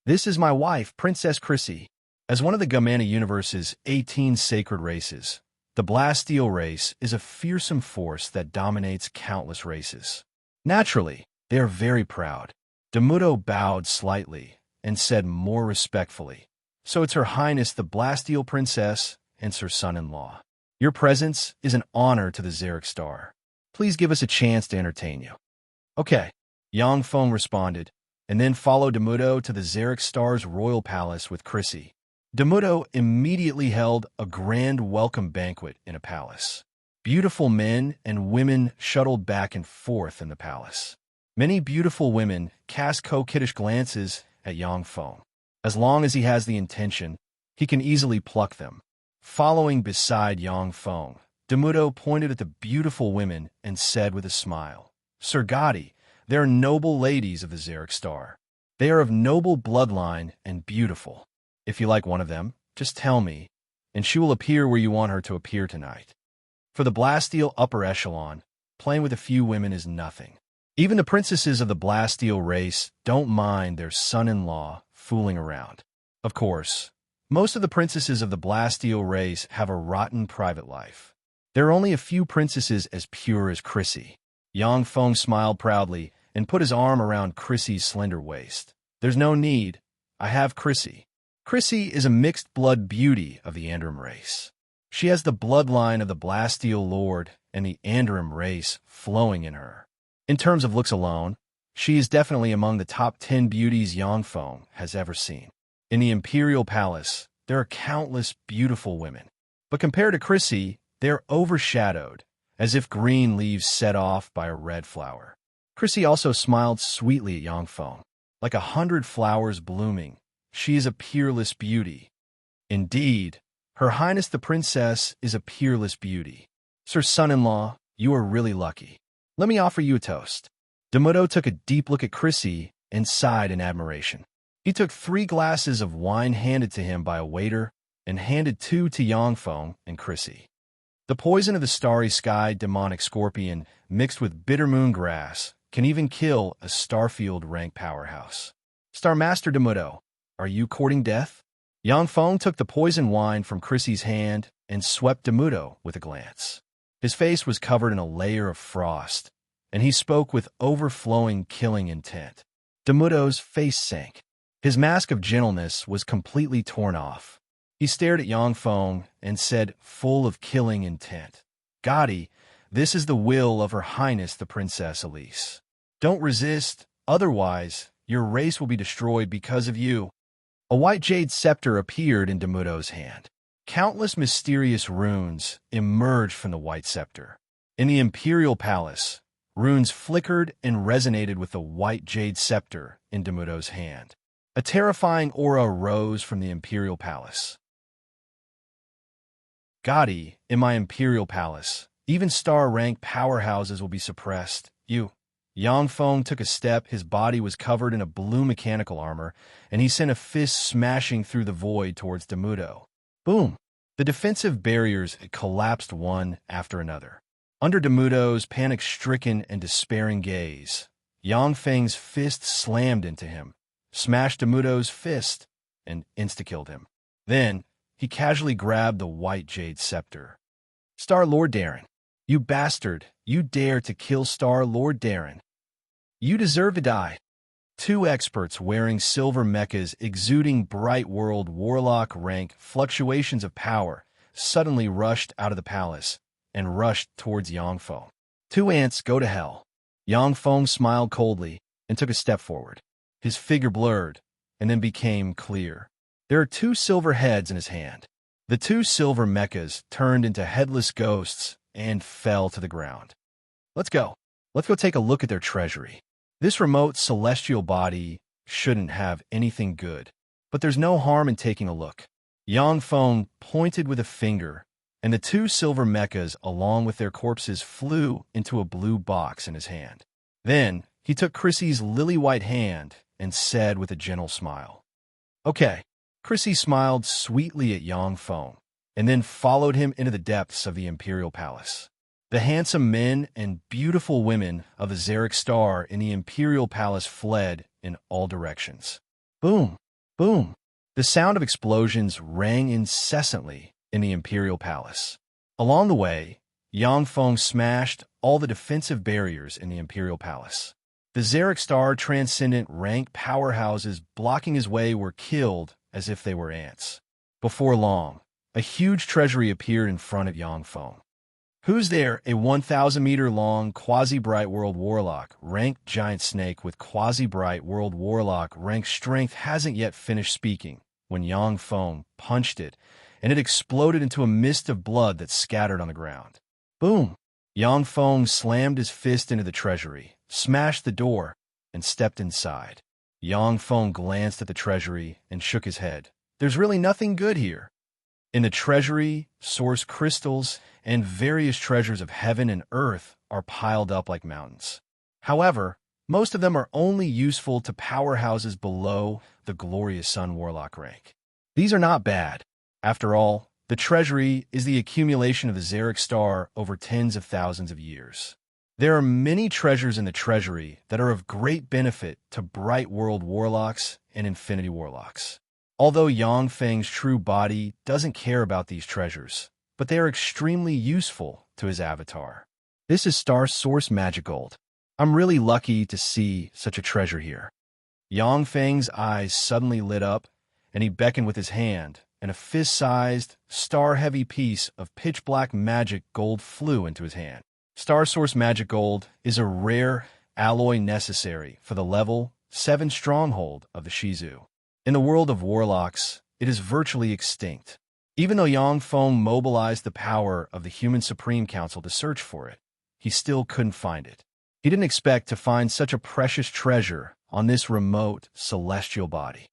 This is my wife, Princess Chrissy." As one of the Gamana universe's 18 sacred races, the Blasteel race is a fearsome force that dominates countless races. Naturally, they are very proud. Demudo bowed slightly and said more respectfully, "So it's Her Highness the Blasteel Princess and her son-in-law. Your presence is an honor to the Zarek Star. Please give us a chance to entertain you." "Okay," Yang Feng responded, and then followed Demudo to the Zarek Star's royal palace with Chrissy. Demudo immediately held a grand welcome banquet in a palace. Beautiful men and women shuttled back and forth in the palace. Many beautiful women cast coquettish glances at Yang Feng. As long as he has the intention, he can easily pluck them. Following beside Yang Feng, Demudo pointed at the beautiful women and said with a smile, "Sir Gotti, they are noble ladies of the Zarek Star. They are of noble bloodline and beautiful. If you like one of them, just tell me, and she will appear where you want her to appear tonight." For the Blasteel upper echelon, playing with a few women is nothing. Even the princesses of the Blasteel race don't mind their son-in-law fooling around. Of course, most of the princesses of the Blasteel race have a rotten private life. There are only a few princesses as pure as Chrissy. Yang Feng smiled proudly and put his arm around Chrissy's slender waist. There's no need. I have Chrissy. Chrissy is a mixed-blood beauty of the Andrim race. She has the bloodline of the Blasteel Lord and the Andrim race flowing in her. In terms of looks alone, she is definitely among the top 10 beauties Yang Feng has ever seen. In the Imperial Palace, there are countless beautiful women. But compared to Chrissy, they're overshadowed, as if green leaves set off by a red flower. Chrissy also smiled sweetly at Yang Feng. Like 100 flowers blooming, she is a peerless beauty. Indeed, Her Highness the Princess is a peerless beauty. Sir Son-in-Law, you are really lucky. Let me offer you a toast. Demudo took a deep look at Chrissy and sighed in admiration. He took 3 glasses of wine handed to him by a waiter and handed 2 to Yang Feng and Chrissy. The poison of the starry sky demonic scorpion mixed with bitter moon grass can even kill a Starfield rank powerhouse. Star Master Demudo, are you courting death? Yang Feng took the poison wine from Chrissy's hand and swept Demudo with a glance. His face was covered in a layer of frost, and he spoke with overflowing killing intent. Demudo's face sank. His mask of gentleness was completely torn off. He stared at Yang Feng and said, full of killing intent, Gotti, this is the will of Her Highness the Princess Elise. Don't resist, otherwise your race will be destroyed because of you. A white jade scepter appeared in Demudo's hand. Countless mysterious runes emerged from the white scepter. In the Imperial Palace, runes flickered and resonated with the white jade scepter in Demudo's hand. A terrifying aura rose from the Imperial Palace. Gotti, in my Imperial Palace, even star-rank powerhouses will be suppressed. You. Yang Feng took a step, his body was covered in a blue mechanical armor, and he sent a fist smashing through the void towards Demudo. Boom! The defensive barriers collapsed one after another. Under Demudo's panic-stricken and despairing gaze, Yang Feng's fist slammed into him, smashed Demudo's fist, and insta-killed him. Then, he casually grabbed the white jade scepter. Star Lord Darren, you bastard, you dare to kill Star Lord Darren. You deserve to die. 2 experts wearing silver mechas exuding bright world warlock rank fluctuations of power suddenly rushed out of the palace and rushed towards Yang Feng. 2 ants go to hell. Yang Feng smiled coldly and took a step forward. His figure blurred and then became clear. There are 2 silver heads in his hand. The 2 silver mechas turned into headless ghosts and fell to the ground. Let's go. Let's go take a look at their treasury. This remote celestial body shouldn't have anything good, but there's no harm in taking a look. Yang Feng pointed with a finger, and the 2 silver mechas along with their corpses flew into a blue box in his hand. Then he took Chrissy's lily-white hand and said with a gentle smile, Okay. Chrissy smiled sweetly at Yang Feng, and then followed him into the depths of the Imperial Palace. The handsome men and beautiful women of the Xeric Star in the Imperial Palace fled in all directions. Boom! Boom! The sound of explosions rang incessantly in the Imperial Palace. Along the way, Yang Feng smashed all the defensive barriers in the Imperial Palace. The Xeric Star transcendent rank powerhouses blocking his way were killed as if they were ants. Before long, a huge treasury appeared in front of Yang Feng. Who's there? A 1,000-meter-long quasi-bright world warlock, ranked giant snake with quasi-bright world warlock rank strength hasn't yet finished speaking when Yang Feng punched it, and it exploded into a mist of blood that scattered on the ground. Boom! Yang Feng slammed his fist into the treasury, smashed the door, and stepped inside. Yang Feng glanced at the treasury and shook his head. There's really nothing good here. In the treasury, source crystals and various treasures of heaven and earth are piled up like mountains. However, most of them are only useful to powerhouses below the glorious Sun Warlock rank. These are not bad. After all, the treasury is the accumulation of the Xeric Star over tens of thousands of years. There are many treasures in the treasury that are of great benefit to Bright World Warlocks and Infinity Warlocks. Although Yang Feng's true body doesn't care about these treasures, but they are extremely useful to his avatar. "This is Star Source Magic Gold. I'm really lucky to see such a treasure here." Yang Feng's eyes suddenly lit up, and he beckoned with his hand, and a fist-sized, star-heavy piece of pitch-black magic gold flew into his hand. Star Source Magic Gold is a rare alloy necessary for the level 7 stronghold of the Shizu. In the world of warlocks, it is virtually extinct. Even though Yang Feng mobilized the power of the Human Supreme Council to search for it, he still couldn't find it. He didn't expect to find such a precious treasure on this remote celestial body.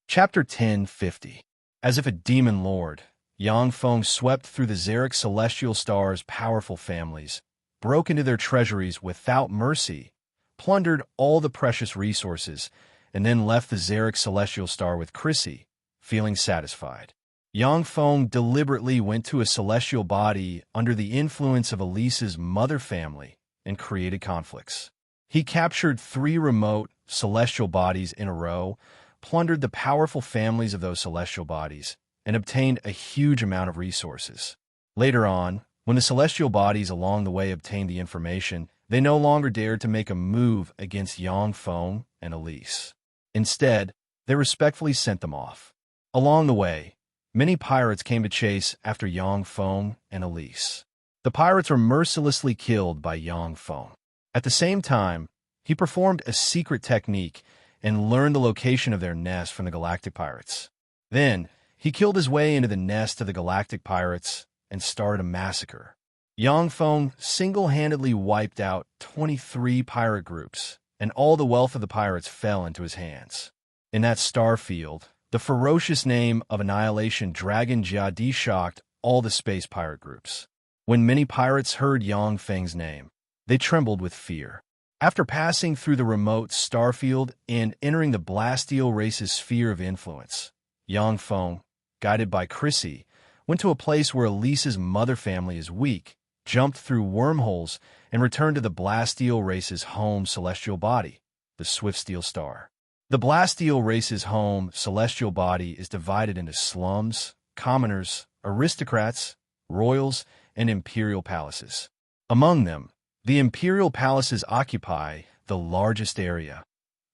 Chapter 1050. As if a demon lord, Yang Feng swept through the Xeric celestial star's powerful families, broke into their treasuries without mercy, plundered all the precious resources, and then left the Xeric celestial star with Chrissy, feeling satisfied. Yang Feng deliberately went to a celestial body under the influence of Elise's mother family and created conflicts. He captured 3 remote celestial bodies in a row, plundered the powerful families of those celestial bodies, and obtained a huge amount of resources. Later on, when the celestial bodies along the way obtained the information, they no longer dared to make a move against Yang Feng and Elise. Instead, they respectfully sent them off. Along the way, many pirates came to chase after Yang Feng and Elise. The pirates were mercilessly killed by Yang Feng. At the same time, he performed a secret technique and learned the location of their nest from the galactic pirates. Then, he killed his way into the nest of the galactic pirates and started a massacre. Yang Feng single-handedly wiped out 23 pirate groups, and all the wealth of the pirates fell into his hands. In that star field, the ferocious name of Annihilation Dragon Jiadi shocked all the space pirate groups. When many pirates heard Yang Feng's name, they trembled with fear. After passing through the remote starfield and entering the Blasteel race's sphere of influence, Yang Feng, guided by Chrissy, went to a place where Elise's mother family is weak, jumped through wormholes, and returned to the Blasteel race's home celestial body, the Swift Steel Star. The Blasteel race's home celestial body is divided into slums, commoners, aristocrats, royals, and imperial palaces. Among them, the imperial palaces occupy the largest area,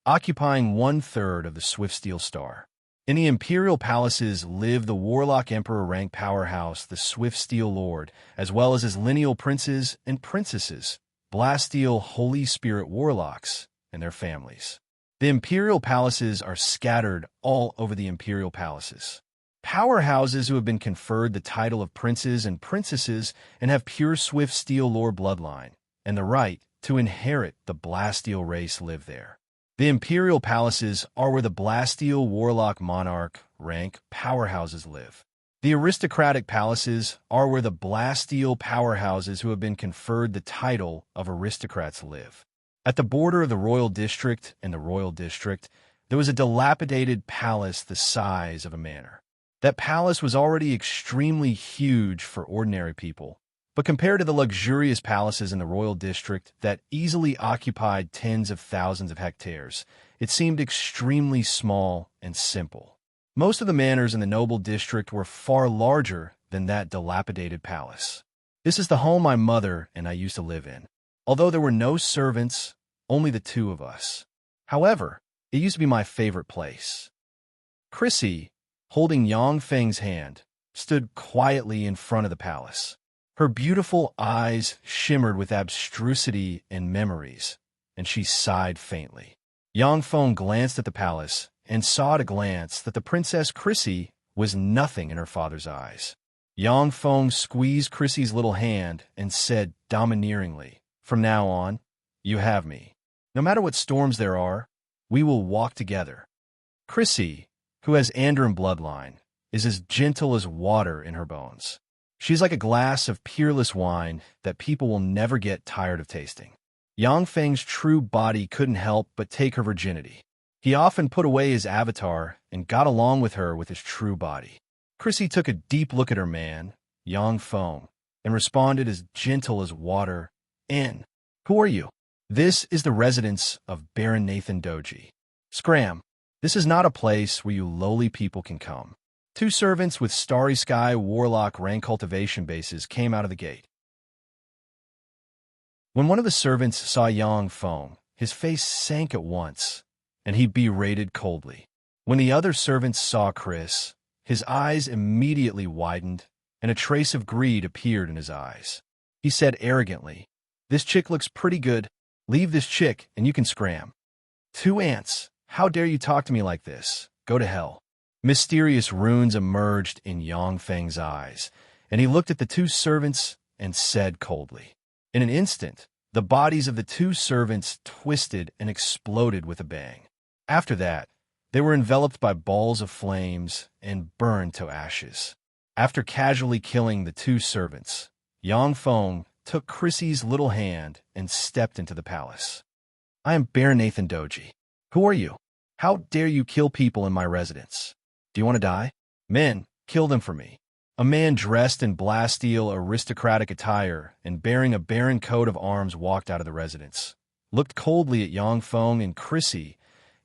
occupying 1/3 of the Swift Steel Star. In the imperial palaces live the Warlock Emperor rank powerhouse, the Swift Steel Lord, as well as his lineal princes and princesses, Blasteel Holy Spirit Warlocks, and their families. The imperial palaces are scattered all over the imperial palaces. Powerhouses who have been conferred the title of princes and princesses and have pure Swift Steel Lord bloodline, and the right to inherit the Blasteel race live there. The imperial palaces are where the Blasteel Warlock Monarch rank powerhouses live. The aristocratic palaces are where the Blasteel powerhouses who have been conferred the title of aristocrats live. At the border of the Royal District and the Royal District, there was a dilapidated palace the size of a manor. That palace was already extremely huge for ordinary people, but compared to the luxurious palaces in the Royal District that easily occupied tens of thousands of hectares, it seemed extremely small and simple. Most of the manors in the Noble District were far larger than that dilapidated palace. This is the home my mother and I used to live in, although there were no servants, only the 2 of us. However, it used to be my favorite place. Chrissy, holding Yang Feng's hand, stood quietly in front of the palace. Her beautiful eyes shimmered with abstrusity and memories, and she sighed faintly. Yang Feng glanced at the palace and saw at a glance that the Princess Chrissy was nothing in her father's eyes. Yang Feng squeezed Chrissy's little hand and said domineeringly, "From now on, you have me. No matter what storms there are, we will walk together." Chrissy, who has Andron bloodline, is as gentle as water in her bones. She's like a glass of peerless wine that people will never get tired of tasting. Yang Feng's true body couldn't help but take her virginity. He often put away his avatar and got along with her with his true body. Chrissy took a deep look at her man, Yang Feng, and responded as gentle as water, "In. Who are you?" "This is the residence of Baron Nathan Doji. Scram, this is not a place where you lowly people can come. Two servants with Starry Sky Warlock rank cultivation bases came out of the gate. When one of the servants saw Yang Feng, his face sank at once, and he berated coldly. When the other servants saw Chris, his eyes immediately widened, and a trace of greed appeared in his eyes. He said arrogantly, "This chick looks pretty good. Leave this chick, and you can scram." "Two ants, how dare you talk to me like this? Go to hell." Mysterious runes emerged in Yang Feng's eyes, and he looked at the two servants and said coldly. In an instant, the bodies of the two servants twisted and exploded with a bang. After that, they were enveloped by balls of flames and burned to ashes. After casually killing the two servants, Yang Feng took Chrissy's little hand and stepped into the palace. "I am Baron Nathan Doji. Who are you? How dare you kill people in my residence? Do you want to die? Men, kill them for me." A man dressed in Bastille aristocratic attire and bearing a barren coat of arms walked out of the residence, looked coldly at Yang Feng and Chrissy.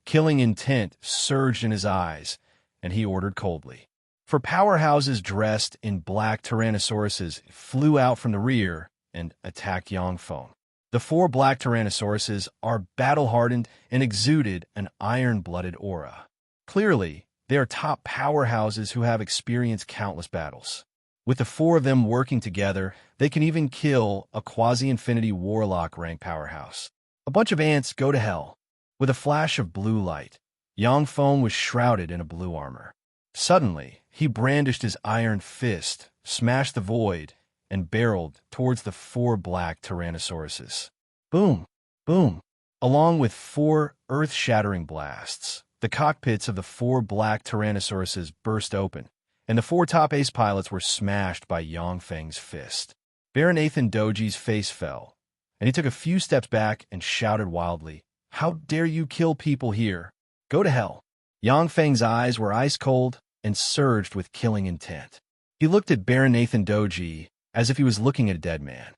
Killing intent surged in his eyes, and he ordered coldly. For powerhouses dressed in black tyrannosauruses flew out from the rear and attacked Yang Feng. The four black tyrannosauruses are battle-hardened and exuded an iron-blooded aura. Clearly, they are top powerhouses who have experienced countless battles. With the four of them working together, they can even kill a quasi-infinity warlock rank powerhouse. A bunch of ants, go to hell. With a flash of blue light, Yang Feng was shrouded in a blue armor. Suddenly, he brandished his iron fist, smashed the void, and barreled towards the four black tyrannosauruses. Boom! Boom! Along with four earth-shattering blasts, the cockpits of the four black tyrannosauruses burst open, and the four top ace pilots were smashed by Yang Feng's fist. Baron Nathan Doji's face fell, and he took a few steps back and shouted wildly, "How dare you kill people here? Go to hell." Yang Feng's eyes were ice-cold and surged with killing intent. He looked at Baron Nathan Doji as if he was looking at a dead man.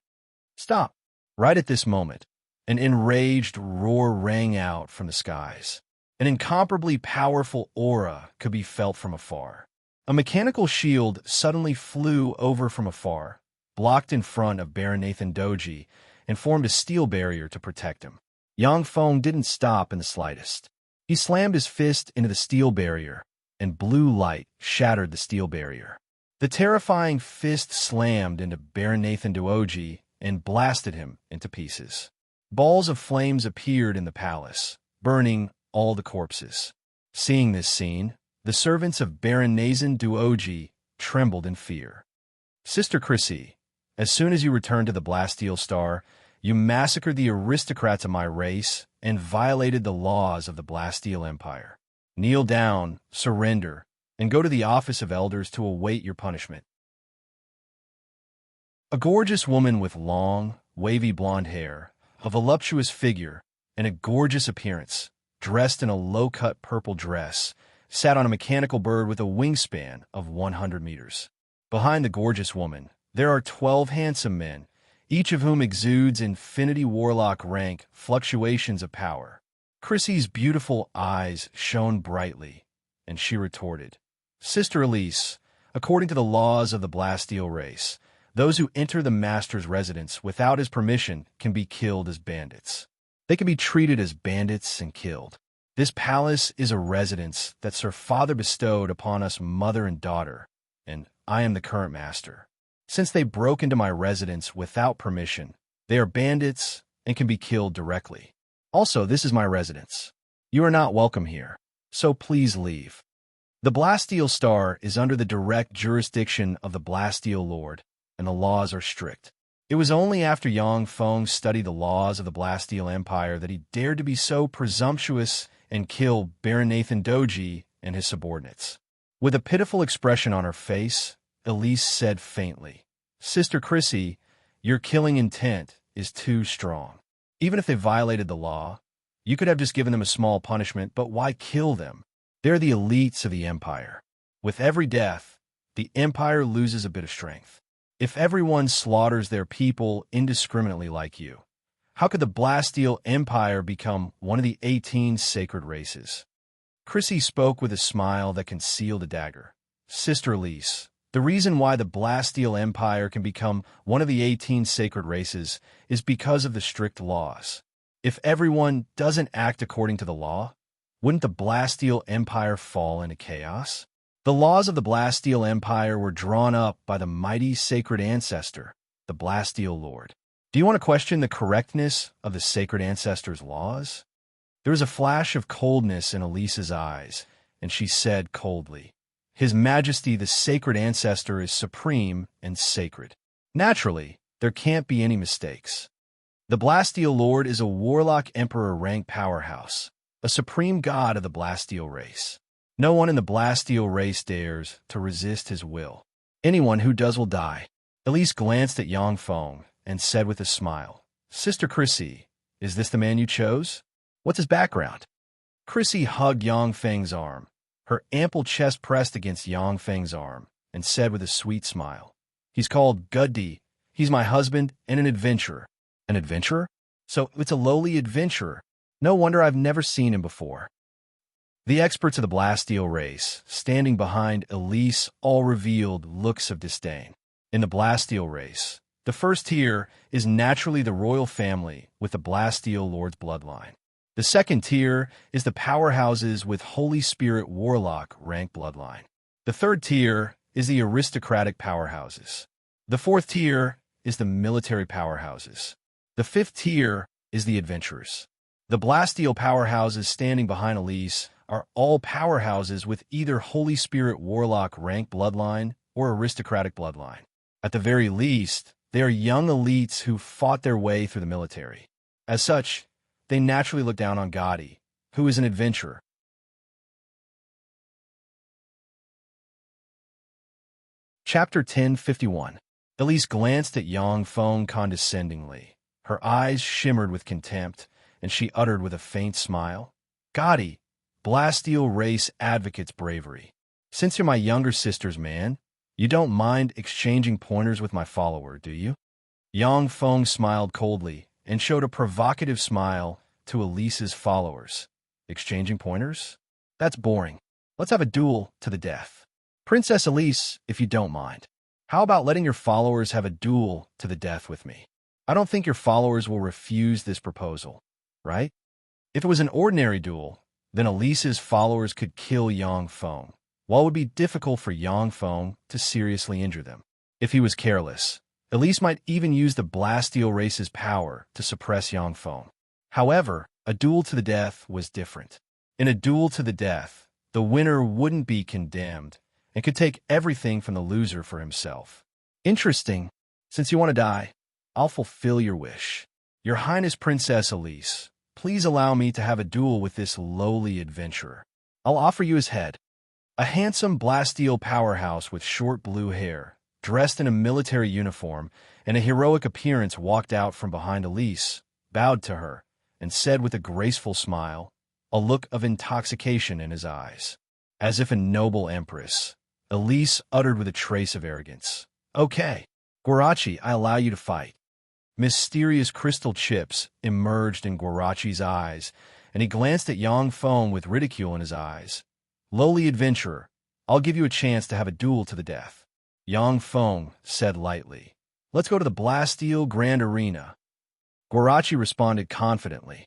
"Stop!" Right at this moment, an enraged roar rang out from the skies. An incomparably powerful aura could be felt from afar. A mechanical shield suddenly flew over from afar, blocked in front of Baron Nathan Doji, and formed a steel barrier to protect him. Yang Feng didn't stop in the slightest. He slammed his fist into the steel barrier, and blue light shattered the steel barrier. The terrifying fist slammed into Baron Nathan Doji and blasted him into pieces. Balls of flames appeared in the palace, burning all the corpses. Seeing this scene, the servants of Baron Nathan Doji trembled in fear. "Sister Chrissy, as soon as you returned to the Bastille Star, you massacred the aristocrats of my race and violated the laws of the Bastille Empire. Kneel down, surrender, and go to the office of elders to await your punishment." A gorgeous woman with long, wavy blonde hair, a voluptuous figure, and a gorgeous appearance, dressed in a low-cut purple dress, sat on a mechanical bird with a wingspan of 100 meters. Behind the gorgeous woman, there are 12 handsome men, each of whom exudes infinity warlock rank fluctuations of power. Chrissy's beautiful eyes shone brightly, and she retorted, "Sister Elise, according to the laws of the Bastille race, those who enter the master's residence without his permission can be killed as bandits. They can be treated as bandits and killed. This palace is a residence that Sir Father bestowed upon us mother and daughter, and I am the current master. Since they broke into my residence without permission, they are bandits and can be killed directly. Also, this is my residence. You are not welcome here, so please leave." The Bastille Star is under the direct jurisdiction of the Bastille Lord, and the laws are strict. It was only after Yang Feng studied the laws of the Bastille Empire that he dared to be so presumptuous and kill Baron Nathan Doji and his subordinates. With a pitiful expression on her face, Elise said faintly, "Sister Chrissy, your killing intent is too strong. Even if they violated the law, you could have just given them a small punishment, but why kill them? They're the elites of the Empire. With every death, the Empire loses a bit of strength. If everyone slaughters their people indiscriminately like you, how could the Bastille Empire become one of the 18 sacred races?" Chrissy spoke with a smile that concealed a dagger. Sister Elise, the reason why the Bastille Empire can become one of the 18 sacred races is because of the strict laws. If everyone doesn't act according to the law, wouldn't the Bastille Empire fall into chaos? The laws of the Bastille Empire were drawn up by the mighty sacred ancestor, the Bastille Lord. Do you want to question the correctness of the sacred ancestor's laws? There was a flash of coldness in Elise's eyes, and she said coldly, His Majesty the sacred ancestor is supreme and sacred. Naturally, there can't be any mistakes. The Bastille Lord is a warlock emperor rank powerhouse, a supreme god of the Bastille race. No one in the Bastille race dares to resist his will. Anyone who does will die. Elise glanced at Yang Feng and said with a smile, Sister Chrissy, is this the man you chose? What's his background? Chrissy hugged Yang Feng's arm, her ample chest pressed against Yang Feng's arm, and said with a sweet smile, He's called Guddi. He's my husband and an adventurer. An adventurer? So it's a lowly adventurer. No wonder I've never seen him before. The experts of the Bastille race, standing behind Elise, all revealed looks of disdain. In the Bastille race, the first tier is naturally the royal family with the Bastille Lord's bloodline. The second tier is the powerhouses with Holy Spirit Warlock rank bloodline. The third tier is the aristocratic powerhouses. The fourth tier is the military powerhouses. The fifth tier is the adventurers. The Bastille powerhouses standing behind Elise are all powerhouses with either Holy Spirit Warlock rank bloodline or aristocratic bloodline. At the very least, they are young elites who fought their way through the military. As such, they naturally look down on Guddi, who is an adventurer. Chapter 1051. Elise glanced at Yang Feng condescendingly. Her eyes shimmered with contempt, and she uttered with a faint smile, Guddi, Bastille race advocate's bravery. Since you're my younger sister's man, you don't mind exchanging pointers with my follower, do you? Yang Feng smiled coldly and showed a provocative smile to Elise's followers. Exchanging pointers? That's boring. Let's have a duel to the death. Princess Elise, if you don't mind. How about letting your followers have a duel to the death with me? I don't think your followers will refuse this proposal, right? If it was an ordinary duel, then Elise's followers could kill Yang Feng, while it would be difficult for Yang Feng to seriously injure them. If he was careless, Elise might even use the Bastille race's power to suppress Yang Feng. However, a duel to the death was different. In a duel to the death, the winner wouldn't be condemned and could take everything from the loser for himself. Interesting. Since you want to die, I'll fulfill your wish. Your Highness Princess Elise, please allow me to have a duel with this lowly adventurer. I'll offer you his head. A handsome Bastille powerhouse with short blue hair, dressed in a military uniform and a heroic appearance, walked out from behind Elise, bowed to her, and said with a graceful smile, a look of intoxication in his eyes. As if a noble empress, Elise uttered with a trace of arrogance, Okay, Guarachi, I allow you to fight. Mysterious crystal chips emerged in Guarachi's eyes, and he glanced at Yang Feng with ridicule in his eyes. Lowly adventurer, I'll give you a chance to have a duel to the death. Yang Feng said lightly, Let's go to the Bastille Grand Arena. Guarachi responded confidently,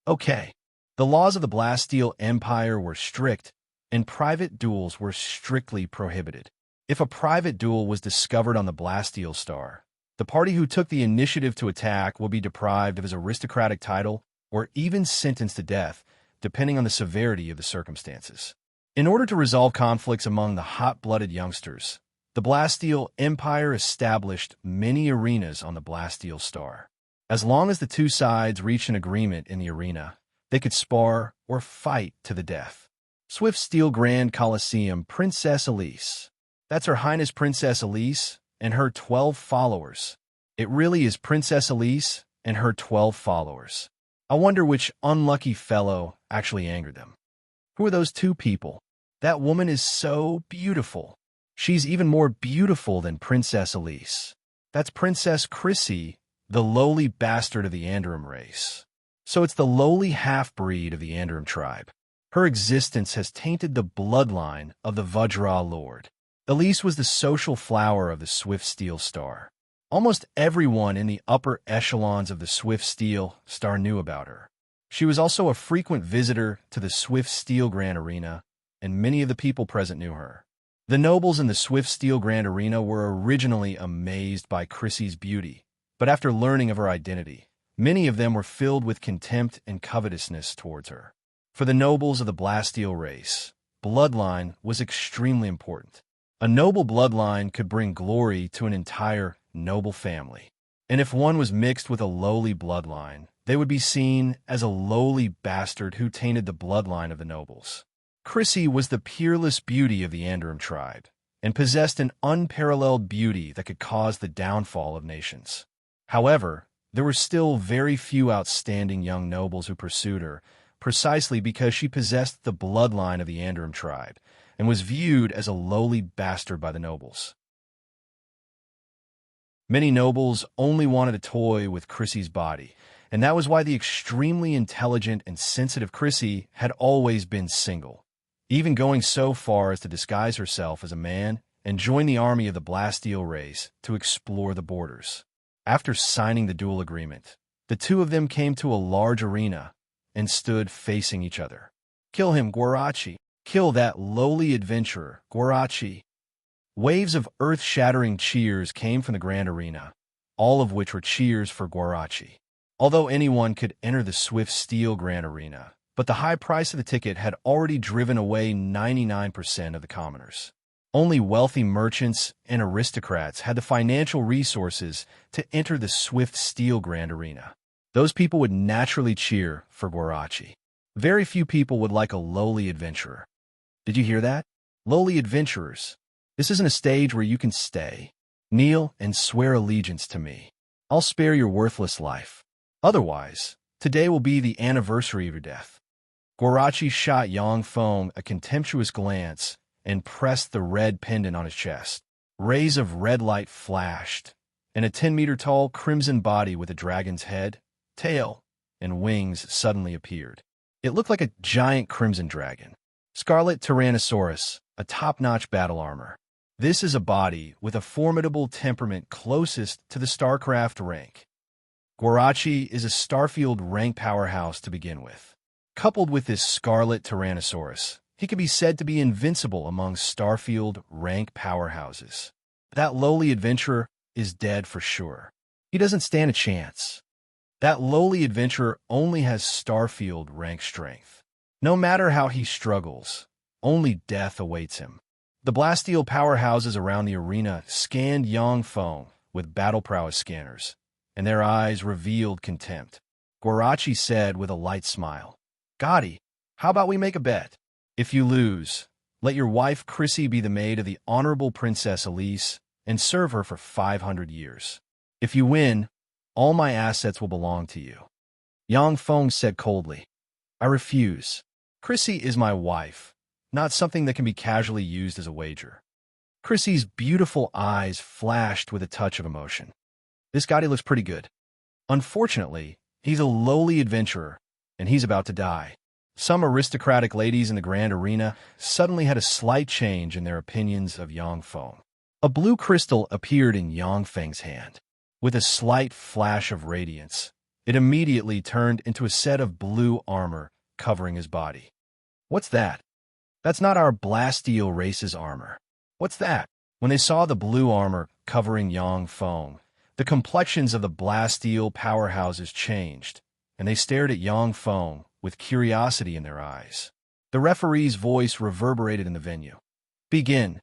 Okay. The laws of the Bastille Empire were strict, and private duels were strictly prohibited. If a private duel was discovered on the Bastille Star, the party who took the initiative to attack will be deprived of his aristocratic title or even sentenced to death, depending on the severity of the circumstances. In order to resolve conflicts among the hot-blooded youngsters, the Bastille Empire established many arenas on the Bastille Star. As long as the two sides reached an agreement in the arena, they could spar or fight to the death. Swift Steel Grand Coliseum, Princess Elise. That's Her Highness Princess Elise and her 12 followers. It really is Princess Elise and her 12 followers. I wonder which unlucky fellow actually angered them. Who are those two people? That woman is so beautiful. She's even more beautiful than Princess Elise. That's Princess Chrissy, the lowly bastard of the Andrum race. So it's the lowly half-breed of the Andrum tribe. Her existence has tainted the bloodline of the Vajra Lord. Elise was the social flower of the Swift Steel Star. Almost everyone in the upper echelons of the Swift Steel Star knew about her. She was also a frequent visitor to the Swift Steel Grand Arena, and many of the people present knew her. The nobles in the Swift Steel Grand Arena were originally amazed by Chrissy's beauty, but after learning of her identity, many of them were filled with contempt and covetousness towards her. For the nobles of the Blasteel race, bloodline was extremely important. A noble bloodline could bring glory to an entire noble family. And if one was mixed with a lowly bloodline, they would be seen as a lowly bastard who tainted the bloodline of the nobles. Chrissy was the peerless beauty of the Anderim tribe, and possessed an unparalleled beauty that could cause the downfall of nations. However, there were still very few outstanding young nobles who pursued her, precisely because she possessed the bloodline of the Anderim tribe, and was viewed as a lowly bastard by the nobles. Many nobles only wanted a toy with Chrissy's body, and that was why the extremely intelligent and sensitive Chrissy had always been single, even going so far as to disguise herself as a man and join the army of the Blasteel race to explore the borders. After signing the duel agreement, the two of them came to a large arena and stood facing each other. "Kill him, Guarachi! Kill that lowly adventurer, Guarachi!" Waves of earth-shattering cheers came from the grand arena, all of which were cheers for Guarachi. Although anyone could enter the Swift Steel Grand Arena, but the high price of the ticket had already driven away 99% of the commoners. Only wealthy merchants and aristocrats had the financial resources to enter the Swift Steel Grand Arena. Those people would naturally cheer for Guarachi. Very few people would like a lowly adventurer. Did you hear that? Lowly adventurers. This isn't a stage where you can stay, kneel, and swear allegiance to me. I'll spare your worthless life. Otherwise, today will be the anniversary of your death. Guarachi shot Yang Feng a contemptuous glance and pressed the red pendant on his chest. Rays of red light flashed, and a 10-meter-tall crimson body with a dragon's head, tail, and wings suddenly appeared. It looked like a giant crimson dragon. Scarlet Tyrannosaurus, a top-notch battle armor. This is a body with a formidable temperament closest to the StarCraft rank. Guarachi is a Starfield rank powerhouse to begin with. Coupled with this Scarlet Tyrannosaurus, he can be said to be invincible among Starfield rank powerhouses. That lowly adventurer is dead for sure. He doesn't stand a chance. That lowly adventurer only has Starfield rank strength. No matter how he struggles, only death awaits him. The Blasteel powerhouses around the arena scanned Yang Feng with battle prowess scanners, and their eyes revealed contempt. Guarachi said with a light smile, "Gotti, how about we make a bet? If you lose, let your wife Chrissy be the maid of the Honorable Princess Elise and serve her for 500 years. If you win, all my assets will belong to you." Yang Feng said coldly, "I refuse. Chrissy is my wife, not something that can be casually used as a wager." Chrissy's beautiful eyes flashed with a touch of emotion. "This Gotti looks pretty good. Unfortunately, he's a lowly adventurer, and he's about to die." Some aristocratic ladies in the grand arena suddenly had a slight change in their opinions of Yang Feng. A blue crystal appeared in Yang Feng's hand. With a slight flash of radiance, it immediately turned into a set of blue armor covering his body. "What's that?" "That's not our Blasteel race's armor." "What's that?" When they saw the blue armor covering Yang Feng, the complexions of the Blasteel powerhouses changed, and they stared at Yang Feng with curiosity in their eyes. The referee's voice reverberated in the venue. "Begin."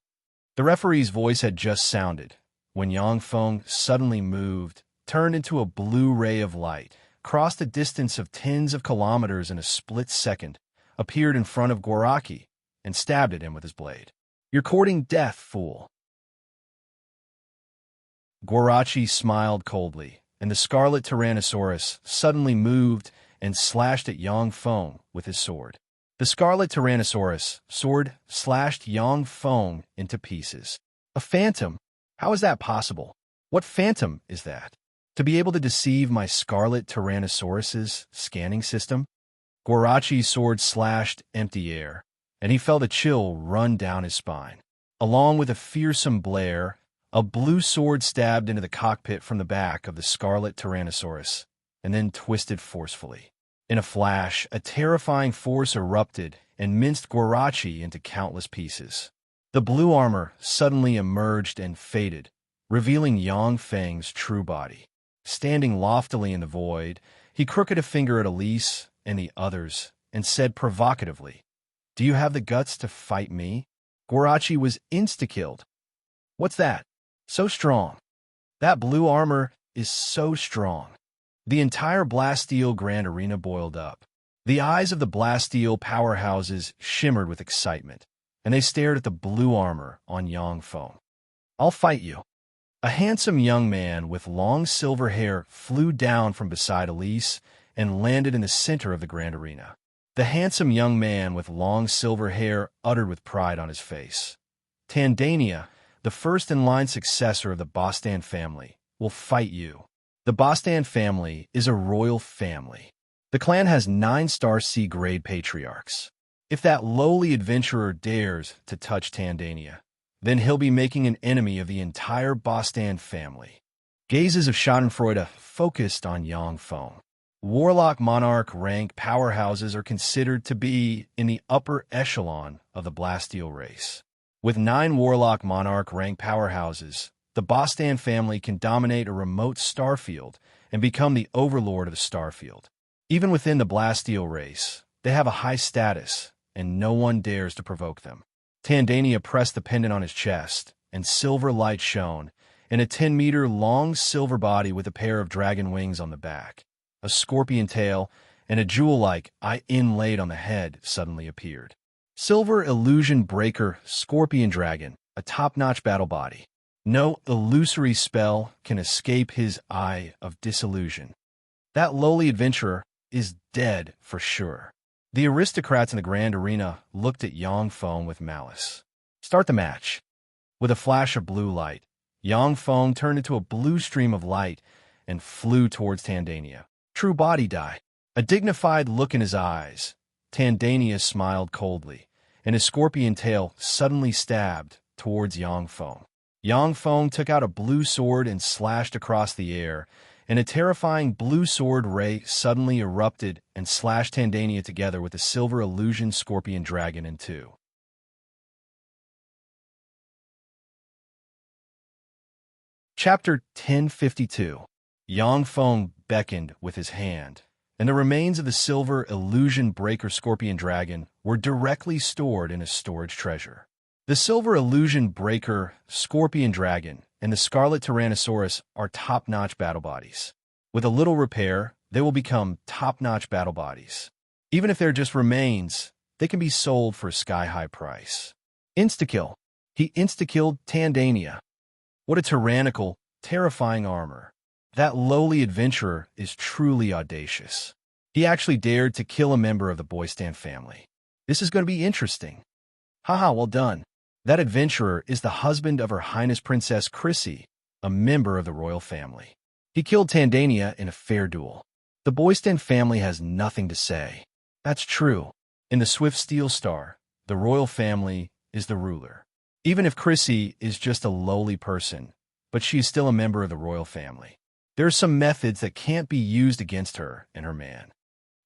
The referee's voice had just sounded when Yang Feng suddenly moved, turned into a blue ray of light, crossed a distance of tens of kilometers in a split second, appeared in front of Guarachi, and stabbed at him with his blade. "You're courting death, fool." Guarachi smiled coldly, and the Scarlet Tyrannosaurus suddenly moved and slashed at Yang Feng with his sword. The Scarlet Tyrannosaurus sword slashed Yang Feng into pieces. "A phantom? How is that possible? What phantom is that? To be able to deceive my Scarlet Tyrannosaurus's scanning system?" Guarachi's sword slashed empty air, and he felt a chill run down his spine. Along with a fearsome blare, a blue sword stabbed into the cockpit from the back of the scarlet Tyrannosaurus, and then twisted forcefully. In a flash, a terrifying force erupted and minced Guarachi into countless pieces. The blue armor suddenly emerged and faded, revealing Yang Feng's true body. Standing loftily in the void, he crooked a finger at Elise and the others and said provocatively, "Do you have the guts to fight me?" Guarachi was insta-killed. "What's that? So strong. That blue armor is so strong." The entire Blasteel Grand Arena boiled up. The eyes of the Blasteel powerhouses shimmered with excitement, and they stared at the blue armor on Yang Feng. "I'll fight you." A handsome young man with long silver hair flew down from beside Elise and landed in the center of the Grand Arena. The handsome young man with long silver hair uttered with pride on his face, "Tandania, the first-in-line successor of the Bostan family, will fight you." The Bostan family is a royal family. The clan has 9-star C-grade patriarchs. If that lowly adventurer dares to touch Tandania, then he'll be making an enemy of the entire Bostan family. Gazes of schadenfreude focused on Yang Feng. Warlock monarch rank powerhouses are considered to be in the upper echelon of the Blasteel race. With 9 warlock monarch rank powerhouses, the Bostan family can dominate a remote starfield and become the overlord of the starfield. Even within the Blasteel race, they have a high status, and no one dares to provoke them. Tandania pressed the pendant on his chest, and silver light shone, in a 10-meter-long silver body with a pair of dragon wings on the back. A scorpion tail and a jewel-like eye inlaid on the head suddenly appeared. Silver Illusion Breaker Scorpion Dragon, a top-notch battle body. No illusory spell can escape his eye of disillusion. That lowly adventurer is dead for sure. The aristocrats in the Grand Arena looked at Yang Feng with malice. "Start the match." With a flash of blue light, Yang Feng turned into a blue stream of light and flew towards Tandania. True body dye. A dignified look in his eyes, Tandania smiled coldly, and his scorpion tail suddenly stabbed towards Yang Feng. Yang Feng took out a blue sword and slashed across the air, and a terrifying blue sword ray suddenly erupted and slashed Tandania together with the silver illusion scorpion dragon in two. Chapter 1052. Yang Feng beckoned with his hand, and the remains of the silver illusion breaker scorpion dragon were directly stored in a storage treasure. The silver illusion breaker scorpion dragon and the scarlet Tyrannosaurus are top-notch battle bodies. With a little repair, they will become top-notch battle bodies. Even if they're just remains, they can be sold for a sky-high price. Insta-kill. He insta-killed Tandania. What a tyrannical, terrifying armor. That lowly adventurer is truly audacious. He actually dared to kill a member of the Boystan family. This is going to be interesting. Haha, well done. That adventurer is the husband of Her Highness Princess Chrissy, a member of the royal family. He killed Tandania in a fair duel. The Boystan family has nothing to say. That's true. In the Swift Steel Star, the royal family is the ruler. Even if Chrissy is just a lowly person, but she is still a member of the royal family. There are some methods that can't be used against her and her man.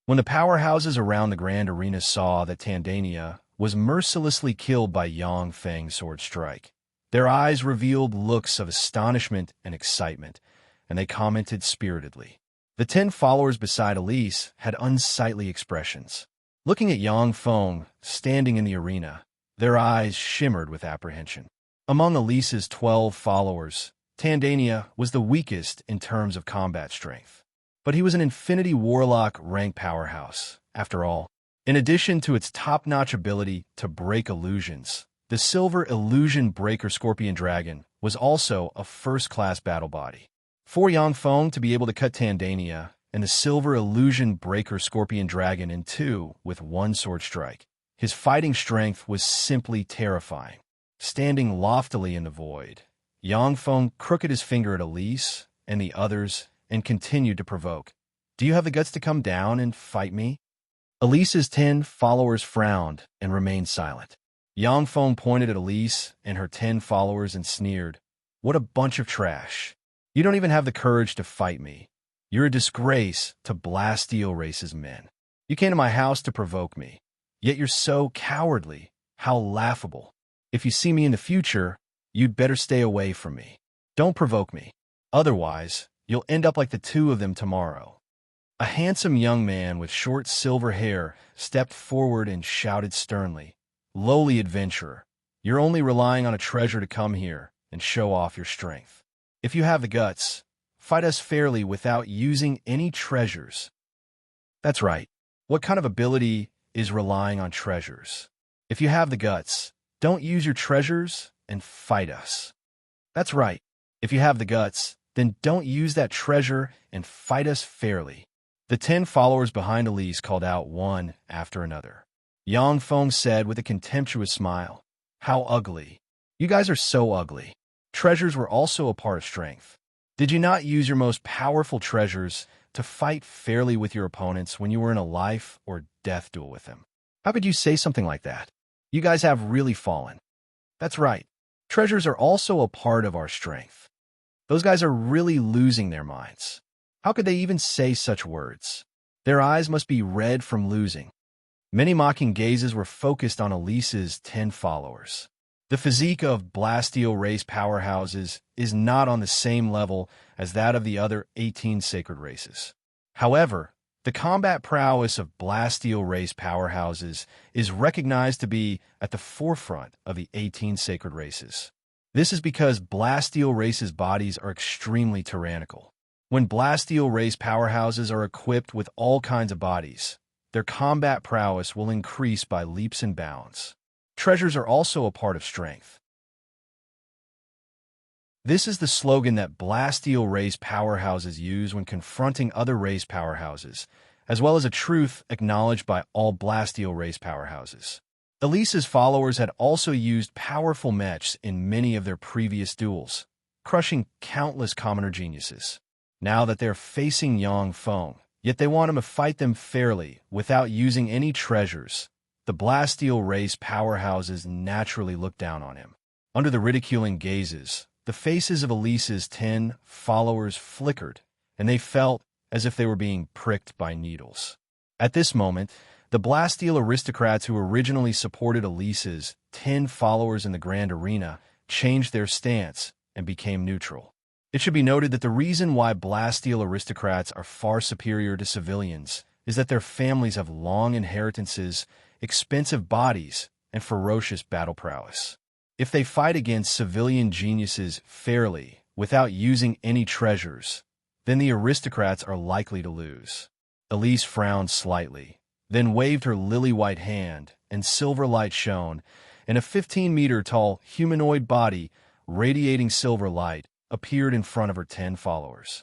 When the powerhouses around the Grand Arena saw that Tandania was mercilessly killed by Yang Feng's sword strike, their eyes revealed looks of astonishment and excitement, and they commented spiritedly. The 10 followers beside Elise had unsightly expressions. Looking at Yang Feng standing in the arena, their eyes shimmered with apprehension. Among Elise's 12 followers, Tandania was the weakest in terms of combat strength. But he was an Infinity Warlock rank powerhouse, after all. In addition to its top-notch ability to break illusions, the Silver Illusion Breaker Scorpion Dragon was also a first-class battle body. For Yang Feng to be able to cut Tandania and the Silver Illusion Breaker Scorpion Dragon in two with one sword strike, his fighting strength was simply terrifying. Standing loftily in the void, Yang Feng crooked his finger at Elise and the others and continued to provoke. "Do you have the guts to come down and fight me?" Elise's 10 followers frowned and remained silent. Yangfeng pointed at Elise and her 10 followers and sneered, "What a bunch of trash. You don't even have the courage to fight me. You're a disgrace to Blastio Race's men. You came to my house to provoke me, yet you're so cowardly. How laughable. If you see me in the future, you'd better stay away from me. Don't provoke me. Otherwise, you'll end up like the two of them tomorrow." A handsome young man with short silver hair stepped forward and shouted sternly, "Lowly adventurer, you're only relying on a treasure to come here and show off your strength. If you have the guts, fight us fairly without using any treasures." That's right. What kind of ability is relying on treasures? If you have the guts, don't use your treasures and fight us. That's right. If you have the guts, then don't use that treasure and fight us fairly. The 10 followers behind Elise called out one after another. Yangfeng said with a contemptuous smile, "How ugly. You guys are so ugly. Treasures were also a part of strength. Did you not use your most powerful treasures to fight fairly with your opponents when you were in a life or death duel with them? How could you say something like that? You guys have really fallen." That's right. Treasures are also a part of our strength. Those guys are really losing their minds. How could they even say such words? Their eyes must be red from losing. Many mocking gazes were focused on Elise's 10 followers. The physique of Blastio race powerhouses is not on the same level as that of the other 18 sacred races. However, the combat prowess of Blastio race powerhouses is recognized to be at the forefront of the 18 sacred races. This is because Blastio race's bodies are extremely tyrannical. When Blastio race powerhouses are equipped with all kinds of bodies, their combat prowess will increase by leaps and bounds. Treasures are also a part of strength. This is the slogan that Blastio race powerhouses use when confronting other race powerhouses, as well as a truth acknowledged by all Blastio race powerhouses. Elise's followers had also used powerful mechs in many of their previous duels, crushing countless commoner geniuses. Now that they're facing Yangfeng, yet they want him to fight them fairly without using any treasures, the Blastio race powerhouses naturally look down on him. Under the ridiculing gazes, the faces of Elise's 10 followers flickered, and they felt as if they were being pricked by needles. At this moment, the Blastio aristocrats who originally supported Elise's 10 followers in the Grand Arena changed their stance and became neutral. It should be noted that the reason why Blastio aristocrats are far superior to civilians is that their families have long inheritances, expensive bodies, and ferocious battle prowess. If they fight against civilian geniuses fairly, without using any treasures, then the aristocrats are likely to lose. Elise frowned slightly, then waved her lily-white hand, and silver light shone, and a 15-meter-tall humanoid body, radiating silver light, appeared in front of her 10 followers.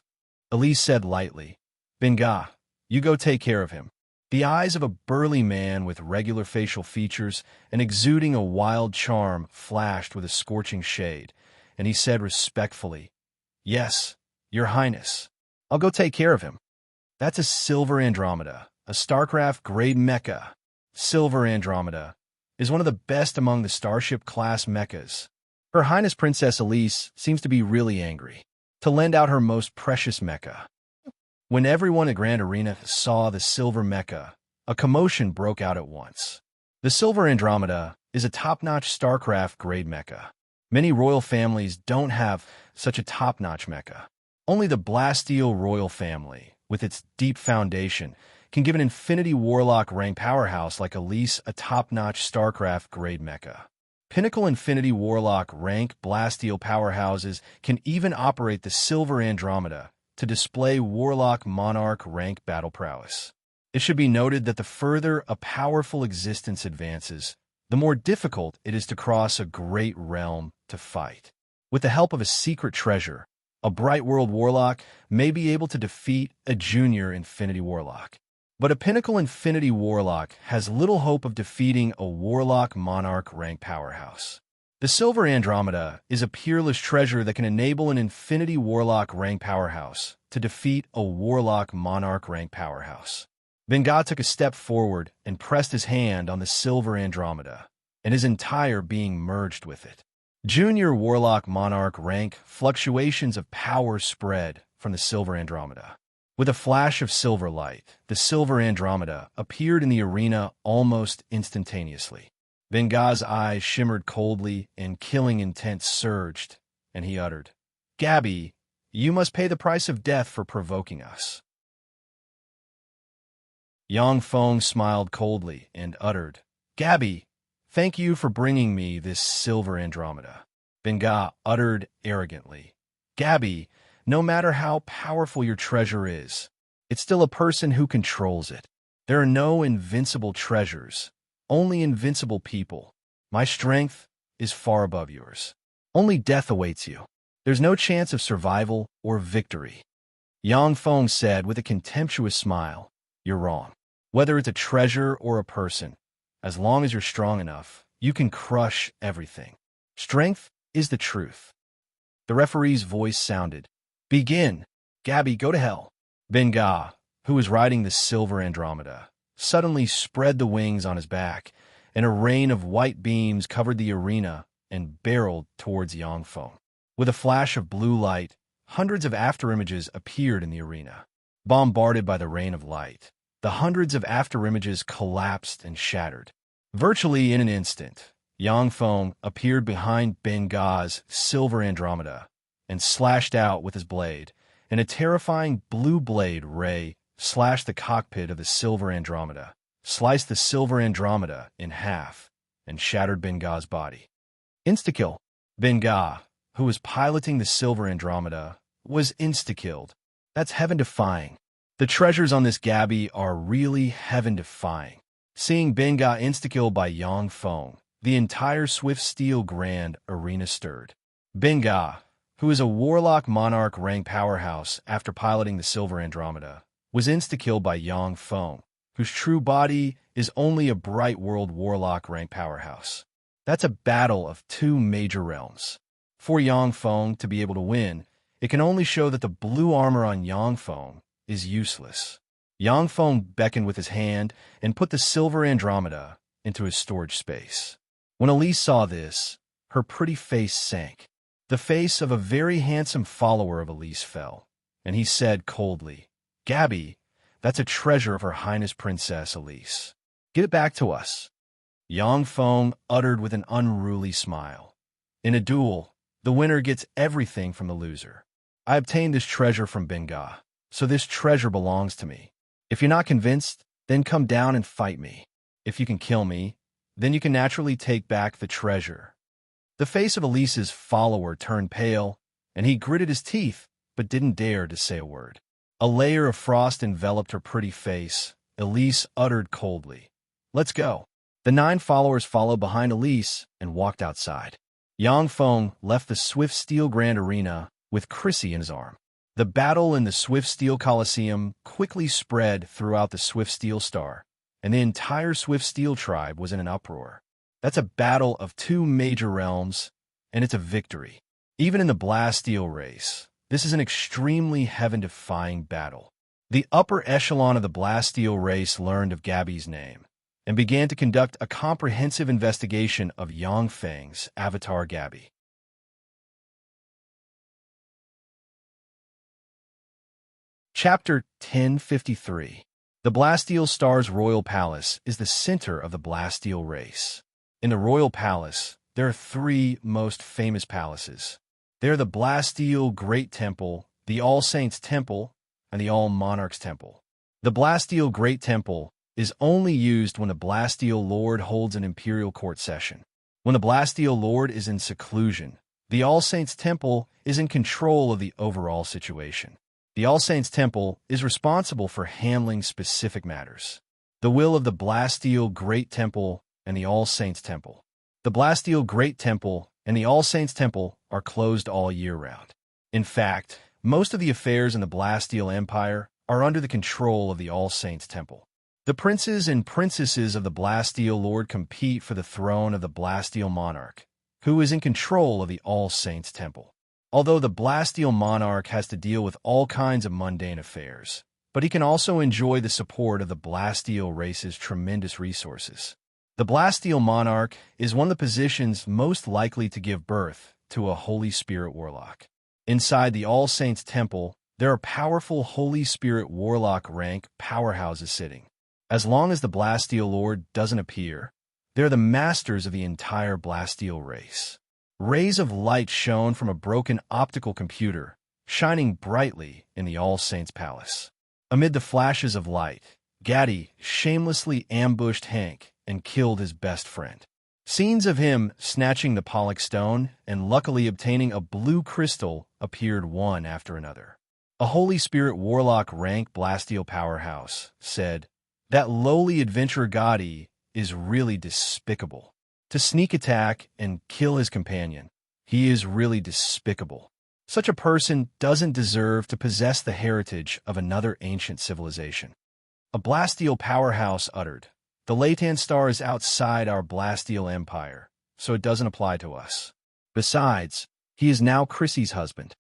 Elise said lightly, "Benga, you go take care of him." The eyes of a burly man with regular facial features and exuding a wild charm flashed with a scorching shade, and he said respectfully, "Yes, Your Highness. I'll go take care of him." That's a Silver Andromeda, a StarCraft-grade mecha. Silver Andromeda is one of the best among the Starship-class mechas. Her Highness Princess Elise seems to be really angry to lend out her most precious mecha. When everyone at Grand Arena saw the silver mecha, a commotion broke out at once. The Silver Andromeda is a top-notch StarCraft-grade mecha. Many royal families don't have such a top-notch mecha. Only the Blastio royal family, with its deep foundation, can give an Infinity Warlock rank powerhouse like Elise a top-notch StarCraft-grade mecha. Pinnacle Infinity Warlock rank Blastio powerhouses can even operate the Silver Andromeda to display Warlock Monarch rank battle prowess. It should be noted that the further a powerful existence advances, the more difficult it is to cross a great realm to fight. With the help of a secret treasure, a Bright World Warlock may be able to defeat a junior Infinity Warlock. But a Pinnacle Infinity Warlock has little hope of defeating a Warlock Monarch rank powerhouse. The Silver Andromeda is a peerless treasure that can enable an Infinity Warlock rank powerhouse to defeat a Warlock Monarch rank powerhouse. Benga took a step forward and pressed his hand on the Silver Andromeda. and his entire being merged with it. Junior Warlock Monarch rank fluctuations of power spread from the Silver Andromeda. With a flash of silver light, the Silver Andromeda appeared in the arena almost instantaneously. Benga's eyes shimmered coldly and killing intent surged, and he uttered, "Gabby, you must pay the price of death for provoking us." Yang Feng smiled coldly and uttered, "Gabby, thank you for bringing me this Silver Andromeda." Benga uttered arrogantly, "Gabby, no matter how powerful your treasure is, it's still a person who controls it. There are no invincible treasures, only invincible people. My strength is far above yours. Only death awaits you. There's no chance of survival or victory." Yang Feng said with a contemptuous smile, "You're wrong. Whether it's a treasure or a person, as long as you're strong enough, you can crush everything. Strength is the truth." The referee's voice sounded, "Begin. Gabby, go to hell." Benga, who was riding the Silver Andromeda, suddenly spread the wings on his back, and a rain of white beams covered the arena and barreled towards Yang Feng. With a flash of blue light, hundreds of afterimages appeared in the arena. Bombarded by the rain of light, the hundreds of afterimages collapsed and shattered. Virtually in an instant, Yang Feng appeared behind Benga's Silver Andromeda and slashed out with his blade, and a terrifying blue blade ray slashed the cockpit of the Silver Andromeda, sliced the Silver Andromeda in half, and shattered Benga's body. Insta-kill. Benga, who was piloting the Silver Andromeda, was insta-killed. That's heaven-defying. The treasures on this Gabby are really heaven-defying. Seeing Benga insta-killed by Yang Feng, the entire Swift Steel Grand arena stirred. Benga, who is a Warlock Monarch rank powerhouse after piloting the Silver Andromeda, was insta-killed by Yang Feng, whose true body is only a Bright World Warlock rank powerhouse. That's a battle of two major realms. For Yang Feng to be able to win, it can only show that the blue armor on Yang Feng is useless. Yang Feng beckoned with his hand and put the Silver Andromeda into his storage space. When Elise saw this, her pretty face sank. The face of a very handsome follower of Elise fell, and he said coldly, "Gabby, that's a treasure of Her Highness Princess Elise. Give it back to us." Yang Feng uttered with an unruly smile, "In a duel, the winner gets everything from the loser. I obtained this treasure from Benga, so this treasure belongs to me. If you're not convinced, then come down and fight me. If you can kill me, then you can naturally take back the treasure." The face of Elise's follower turned pale, and he gritted his teeth, but didn't dare to say a word. A layer of frost enveloped her pretty face. Elise uttered coldly, "Let's go." The 9 followers followed behind Elise and walked outside. Yang Feng left the Swift Steel Grand Arena with Chrissy in his arm. The battle in the Swift Steel Coliseum quickly spread throughout the Swift Steel Star, and the entire Swift Steel tribe was in an uproar. That's a battle of two major realms, and it's a victory. Even in the Blasteel race, this is an extremely heaven-defying battle. The upper echelon of the Blasteel race learned of Gabby's name and began to conduct a comprehensive investigation of Yang Feng's avatar Gabby. Chapter 1053. The Blasteel Star's Royal Palace is the center of the Blasteel race. In the Royal Palace, there are 3 most famous palaces. They are the Blasteel Great Temple, the All Saints Temple, and the All Monarchs Temple. The Blasteel Great Temple is only used when the Blasteel Lord holds an Imperial Court session. When the Blasteel Lord is in seclusion, the All Saints Temple is in control of the overall situation. The All Saints Temple is responsible for handling specific matters. The will of the Blasteel Great Temple and the All Saints Temple. The Blasteel Great Temple and the All Saints Temple are closed all year round. In fact, most of the affairs in the Blasteel Empire are under the control of the All Saints Temple. The princes and princesses of the Blasteel Lord compete for the throne of the Blasteel Monarch, who is in control of the All Saints Temple. Although the Blasteel Monarch has to deal with all kinds of mundane affairs, but he can also enjoy the support of the Blasteel race's tremendous resources. The Blasteel monarch is one of the positions most likely to give birth to a Holy Spirit warlock. Inside the All Saints Temple, there are powerful Holy Spirit warlock rank powerhouses sitting. As long as the Blasteel Lord doesn't appear, they're the masters of the entire Blasteel race. Rays of light shone from a broken optical computer, shining brightly in the All Saints Palace. Amid the flashes of light, Gaddy shamelessly ambushed Hank and killed his best friend. Scenes of him snatching the Pollock Stone and luckily obtaining a blue crystal appeared one after another. A Holy Spirit Warlock rank Blasteel powerhouse said, "That lowly adventurer Gaddy is really despicable. To sneak attack and kill his companion, he is really despicable. Such a person doesn't deserve to possess the heritage of another ancient civilization." A Blasteel powerhouse uttered, "The Latan star is outside our Blasteel empire, so it doesn't apply to us. Besides, he is now Chrissy's husband."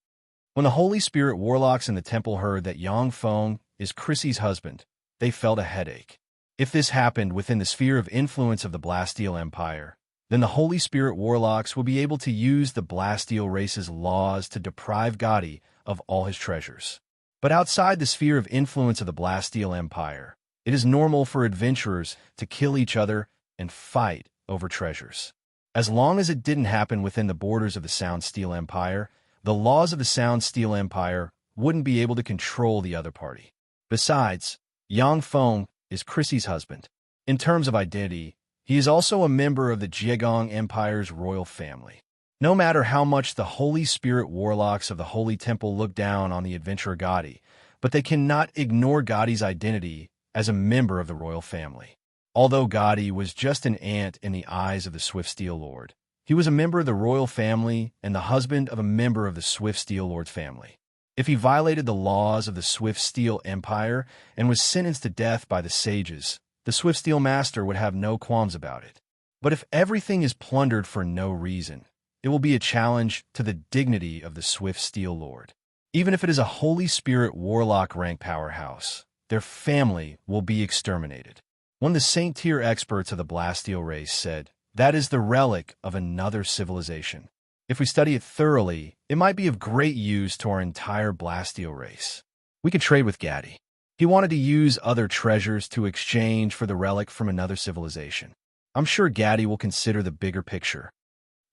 When the Holy Spirit warlocks in the temple heard that Yang Feng is Chrissy's husband, they felt a headache. If this happened within the sphere of influence of the Blasteel Empire, then the Holy Spirit warlocks will be able to use the Blasteel race's laws to deprive Gaddy of all his treasures. But outside the sphere of influence of the Blasteel Empire, it is normal for adventurers to kill each other and fight over treasures. As long as it didn't happen within the borders of the Sound Steel Empire, the laws of the Sound Steel Empire wouldn't be able to control the other party. Besides, Yang Feng is Chrissy's husband. In terms of identity, he is also a member of the Jiegong Empire's royal family. No matter how much the Holy Spirit warlocks of the Holy Temple look down on the adventurer Gaddy, but they cannot ignore Gaddy's identity as a member of the royal family. Although Gaddy was just an ant in the eyes of the Swift Steel Lord, he was a member of the royal family and the husband of a member of the Swift Steel Lord family. If he violated the laws of the Swift Steel Empire and was sentenced to death by the sages, the Swift Steel Master would have no qualms about it. But if everything is plundered for no reason, it will be a challenge to the dignity of the Swift Steel Lord. Even if it is a Holy Spirit Warlock rank powerhouse, their family will be exterminated. One of the Saint-tier experts of the Blasteel race said, "That is the relic of another civilization. If we study it thoroughly, it might be of great use to our entire Blasteel race. We could trade with Gaddy." He wanted to use other treasures to exchange for the relic from another civilization. I'm sure Gaddy will consider the bigger picture.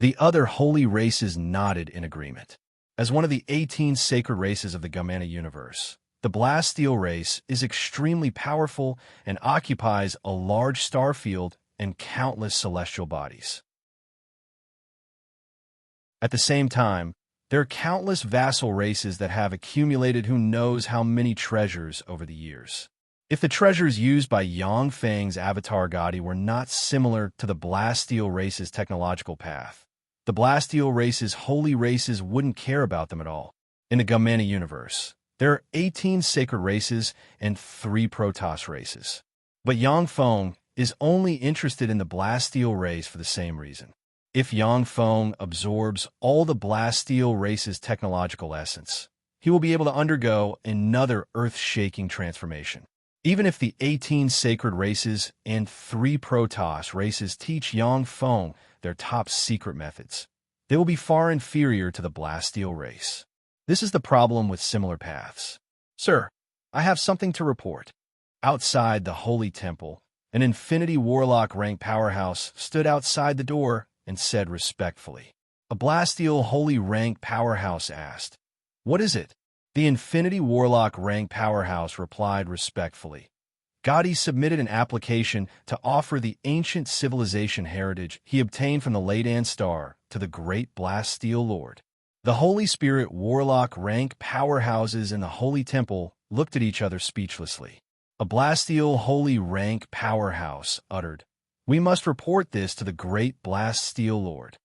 The other holy races nodded in agreement. As one of the 18 sacred races of the Gamana universe, the Blasteel race is extremely powerful and occupies a large star field and countless celestial bodies. At the same time, there are countless vassal races that have accumulated who knows how many treasures over the years. If the treasures used by Yang Feng's avatar Gaddy were not similar to the Blasteel race's technological path, the Blasteel race's holy races wouldn't care about them at all. In the Gamana universe, there are 18 sacred races and 3 Protoss races. But Yang Feng is only interested in the Blasteel race for the same reason. If Yang Feng absorbs all the Blasteel race's technological essence, he will be able to undergo another earth-shaking transformation. Even if the 18 sacred races and 3 Protoss races teach Yang Feng their top secret methods, they will be far inferior to the Blasteel race. This is the problem with similar paths. "Sir, I have something to report." Outside the Holy Temple, an Infinity Warlock rank powerhouse stood outside the door and said respectfully. A Blasteel Holy rank powerhouse asked, "What is it?" The Infinity Warlock rank powerhouse replied respectfully. Gaddy submitted an application to offer the ancient civilization heritage he obtained from the Latan Star to the great Blasteel Lord. The Holy Spirit Warlock rank powerhouses in the Holy Temple looked at each other speechlessly. A Blasteel Holy rank powerhouse uttered, "We must report this to the great Blasteel Lord."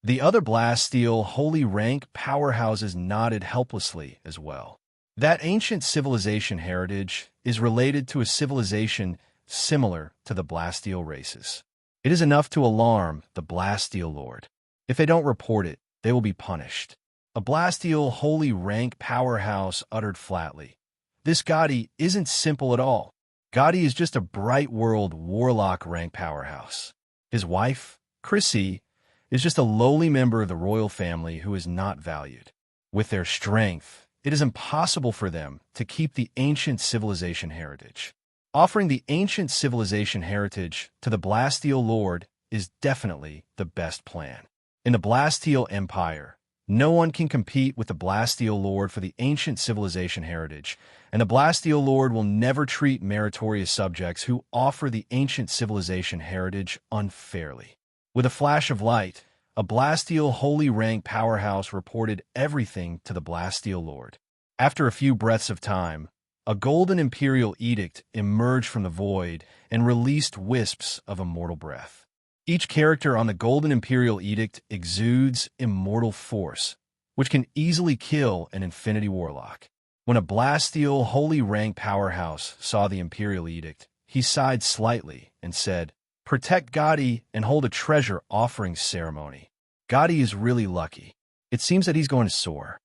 The other Blasteel Holy rank powerhouses nodded helplessly as well. That ancient civilization heritage is related to a civilization similar to the Blasteel races. It is enough to alarm the Blasteel Lord. If they don't report it, they will be punished. A Blasteel Holy rank powerhouse uttered flatly, "This Gaddy isn't simple at all. Gaddy is just a Bright World Warlock rank powerhouse. His wife, Chrissy, is just a lowly member of the royal family who is not valued. With their strength, it is impossible for them to keep the ancient civilization heritage. Offering the ancient civilization heritage to the Blasteel Lord is definitely the best plan. In the Blasteel Empire, no one can compete with the Blasteel Lord for the ancient civilization heritage, and the Blasteel Lord will never treat meritorious subjects who offer the ancient civilization heritage unfairly. With a flash of light, a Blasteel holy rank powerhouse reported everything to the Blasteel Lord. After a few breaths of time, a golden imperial edict emerged from the void and released wisps of immortal breath. Each character on the golden imperial edict exudes immortal force, which can easily kill an infinity warlock. When a Blasteel holy rank powerhouse saw the imperial edict, he sighed slightly and said, "Protect Gotti and hold a treasure offering ceremony. Gotti is really lucky. It seems that he's going to soar."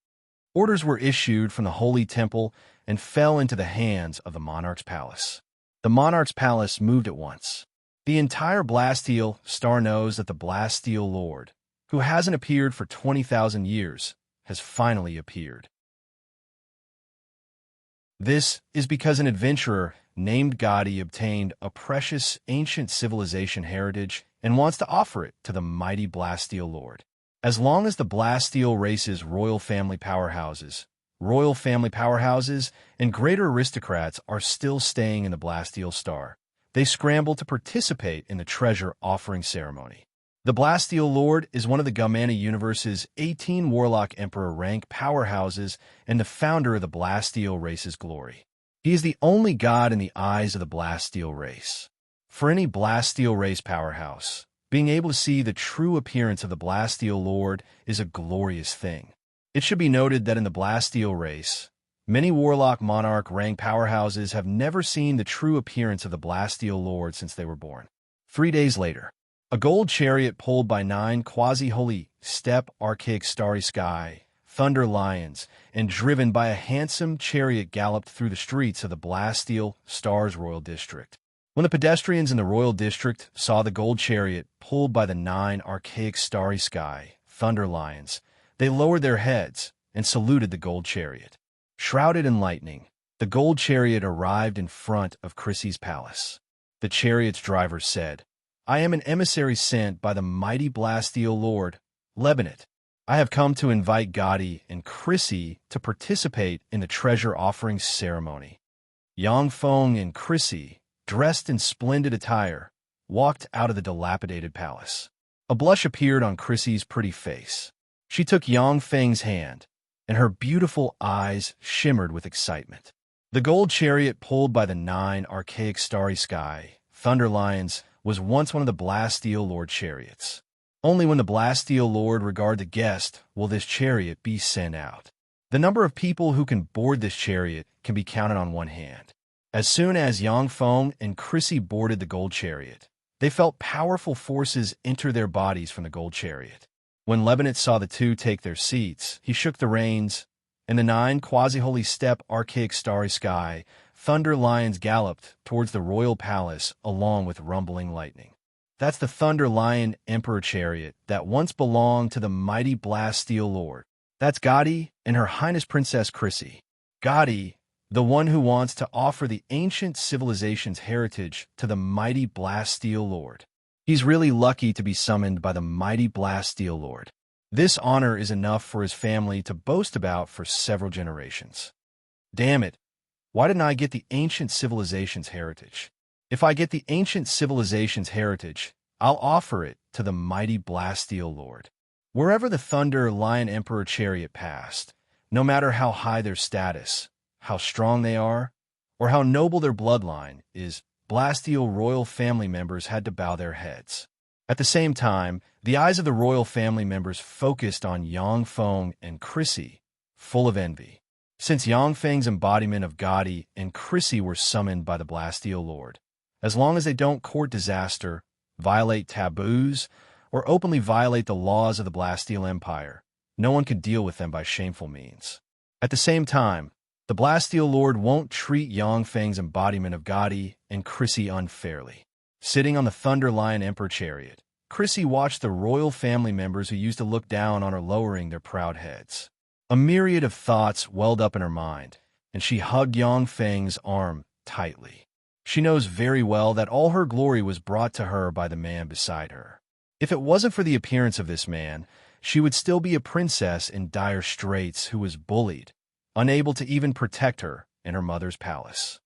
Orders were issued from the Holy Temple and fell into the hands of the monarch's palace. The monarch's palace moved at once. The entire Blasteel star knows that the Blasteel Lord, who hasn't appeared for 20,000 years, has finally appeared. This is because an adventurer named Gotti obtained a precious ancient civilization heritage and wants to offer it to the mighty Blasteel Lord. As long as the Blasteel race's royal family powerhouses, and greater aristocrats are still staying in the Blasteel Star, they scramble to participate in the treasure offering ceremony. The Blasteel Lord is one of the Gamana universe's 18 Warlock Emperor rank powerhouses and the founder of the Blasteel race's glory. He is the only god in the eyes of the Blasteel race. For any Blasteel race powerhouse, being able to see the true appearance of the Blasteel Lord is a glorious thing. It should be noted that in the Blasteel race, many Warlock Monarch rank powerhouses have never seen the true appearance of the Blasteel Lord since they were born. 3 days later, a gold chariot pulled by 9 quasi-holy steppe archaic starry sky, thunder lions, and driven by a handsome chariot galloped through the streets of the Blasteel Star's royal district. When the pedestrians in the royal district saw the gold chariot pulled by the 9 archaic starry sky, thunder lions, they lowered their heads and saluted the gold chariot. Shrouded in lightning, the gold chariot arrived in front of Chrissy's palace. The chariot's driver said, "I am an emissary sent by the mighty Blasteel Lord, Lebanon. I have come to invite Gotti and Chrissy to participate in the treasure offering ceremony." Yang Feng and Chrissy, dressed in splendid attire, walked out of the dilapidated palace. A blush appeared on Chrissy's pretty face. She took Yang Feng's hand, and her beautiful eyes shimmered with excitement. The gold chariot pulled by the 9 archaic starry sky, thunder lions, was once one of the Blasteel Lord chariots. Only when the Blasteel Lord regard the guest will this chariot be sent out. The number of people who can board this chariot can be counted on one hand. As soon as Yang Feng and Chrissy boarded the gold chariot, they felt powerful forces enter their bodies from the gold chariot. When Lebanon saw the two take their seats, he shook the reins, and the 9 quasi-holy steppe archaic starry sky, thunder lions galloped towards the royal palace along with rumbling lightning. That's the Thunder Lion Emperor chariot that once belonged to the mighty Blasteel Lord. That's Gotti and Her Highness Princess Chrissy. Gotti, the one who wants to offer the ancient civilization's heritage to the mighty Blasteel Lord. He's really lucky to be summoned by the mighty Blasteel Lord. This honor is enough for his family to boast about for several generations. Damn it, why didn't I get the ancient civilization's heritage? If I get the ancient civilization's heritage, I'll offer it to the mighty Blasteel Lord. Wherever the Thunder Lion Emperor chariot passed, no matter how high their status, how strong they are, or how noble their bloodline is, Blasteel royal family members had to bow their heads. At the same time, the eyes of the royal family members focused on Yang Feng and Chrissy, full of envy. Since Yang Feng's embodiment of Gotti and Chrissy were summoned by the Blasteel Lord, as long as they don't court disaster, violate taboos, or openly violate the laws of the Blasteel Empire, no one could deal with them by shameful means. At the same time, the Blasteel Lord won't treat Yang Feng's embodiment of Gotti and Chrissy unfairly. Sitting on the Thunder Lion Emperor chariot, Chrissy watched the royal family members who used to look down on her lowering their proud heads. A myriad of thoughts welled up in her mind, and she hugged Yang Feng's arm tightly. She knows very well that all her glory was brought to her by the man beside her. If it wasn't for the appearance of this man, she would still be a princess in dire straits who was bullied, unable to even protect her in her mother's palace.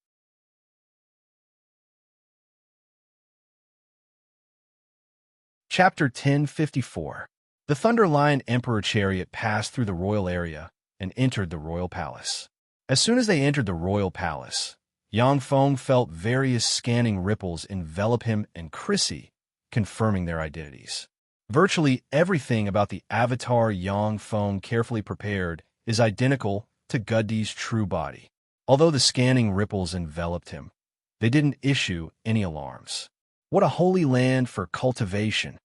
Chapter 1054. The Thunder Lion Emperor chariot passed through the royal area and entered the royal palace. As soon as they entered the royal palace, Yang Feng felt various scanning ripples envelop him and Chrissy, confirming their identities. Virtually everything about the avatar Yang Feng carefully prepared is identical to Guddi's true body. Although the scanning ripples enveloped him, they didn't issue any alarms. What a holy land for cultivation!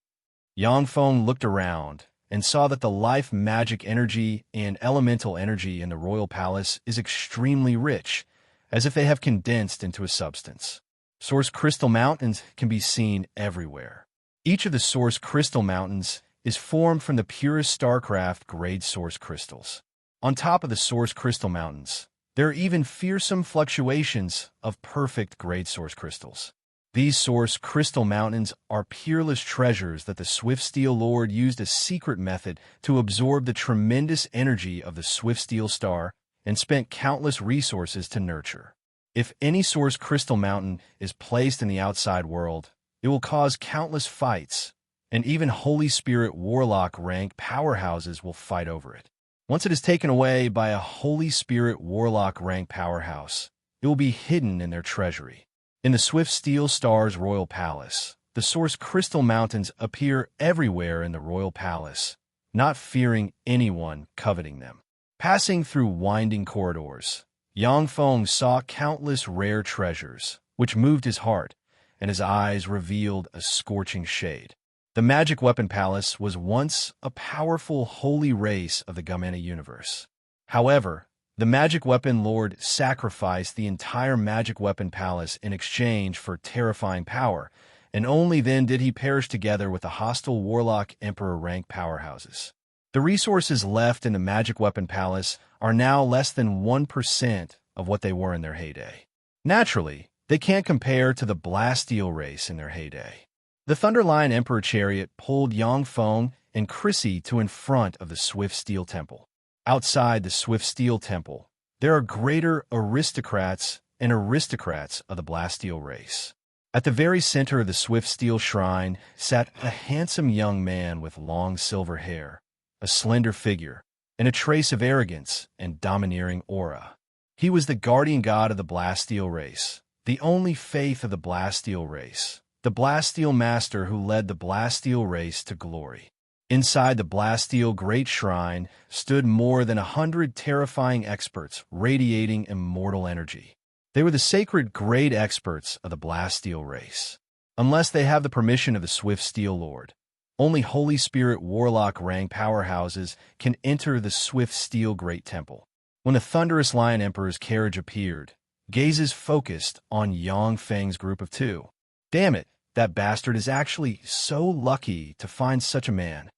Yang Feng looked around and saw that the life magic energy and elemental energy in the royal palace is extremely rich, as if they have condensed into a substance. Source crystal mountains can be seen everywhere. Each of the source crystal mountains is formed from the purest StarCraft grade source crystals. On top of the source crystal mountains, there are even fearsome fluctuations of perfect grade source crystals. These source crystal mountains are peerless treasures that the Swift Steel Lord used a secret method to absorb the tremendous energy of the Swift Steel Star and spent countless resources to nurture. If any source crystal mountain is placed in the outside world, it will cause countless fights, and even Holy Spirit Warlock rank powerhouses will fight over it. Once it is taken away by a Holy Spirit Warlock rank powerhouse, it will be hidden in their treasury. In the Swift Steel Star's royal palace, the source crystal mountains appear everywhere in the royal palace, not fearing anyone coveting them. Passing through winding corridors, Yang Feng saw countless rare treasures, which moved his heart, and his eyes revealed a scorching shade. The Magic Weapon Palace was once a powerful holy race of the Gamena universe. However, the Magic Weapon Lord sacrificed the entire Magic Weapon Palace in exchange for terrifying power, and only then did he perish together with the hostile Warlock Emperor rank powerhouses. The resources left in the Magic Weapon Palace are now less than 1% of what they were in their heyday. Naturally, they can't compare to the Blasteel race in their heyday. The Thunder Lion Emperor chariot pulled Yang Feng and Chrissy to in front of the Swift Steel Temple. Outside the Swift Steel Temple, there are greater aristocrats and aristocrats of the Blasteel race. At the very center of the Swift Steel Shrine sat a handsome young man with long silver hair, a slender figure, and a trace of arrogance and domineering aura. He was the guardian god of the Blasteel race, the only faith of the Blasteel race, the Blasteel master who led the Blasteel race to glory. Inside the Blasteel Great Shrine stood more than 100 terrifying experts radiating immortal energy. They were the sacred grade experts of the Blasteel race. Unless they have the permission of the Swift Steel Lord, only Holy Spirit Warlock rank powerhouses can enter the Swift Steel Great Temple. When the Thunderous Lion Emperor's carriage appeared, gazes focused on Yang Feng's group of two. Damn it, that bastard is actually so lucky to find such a man.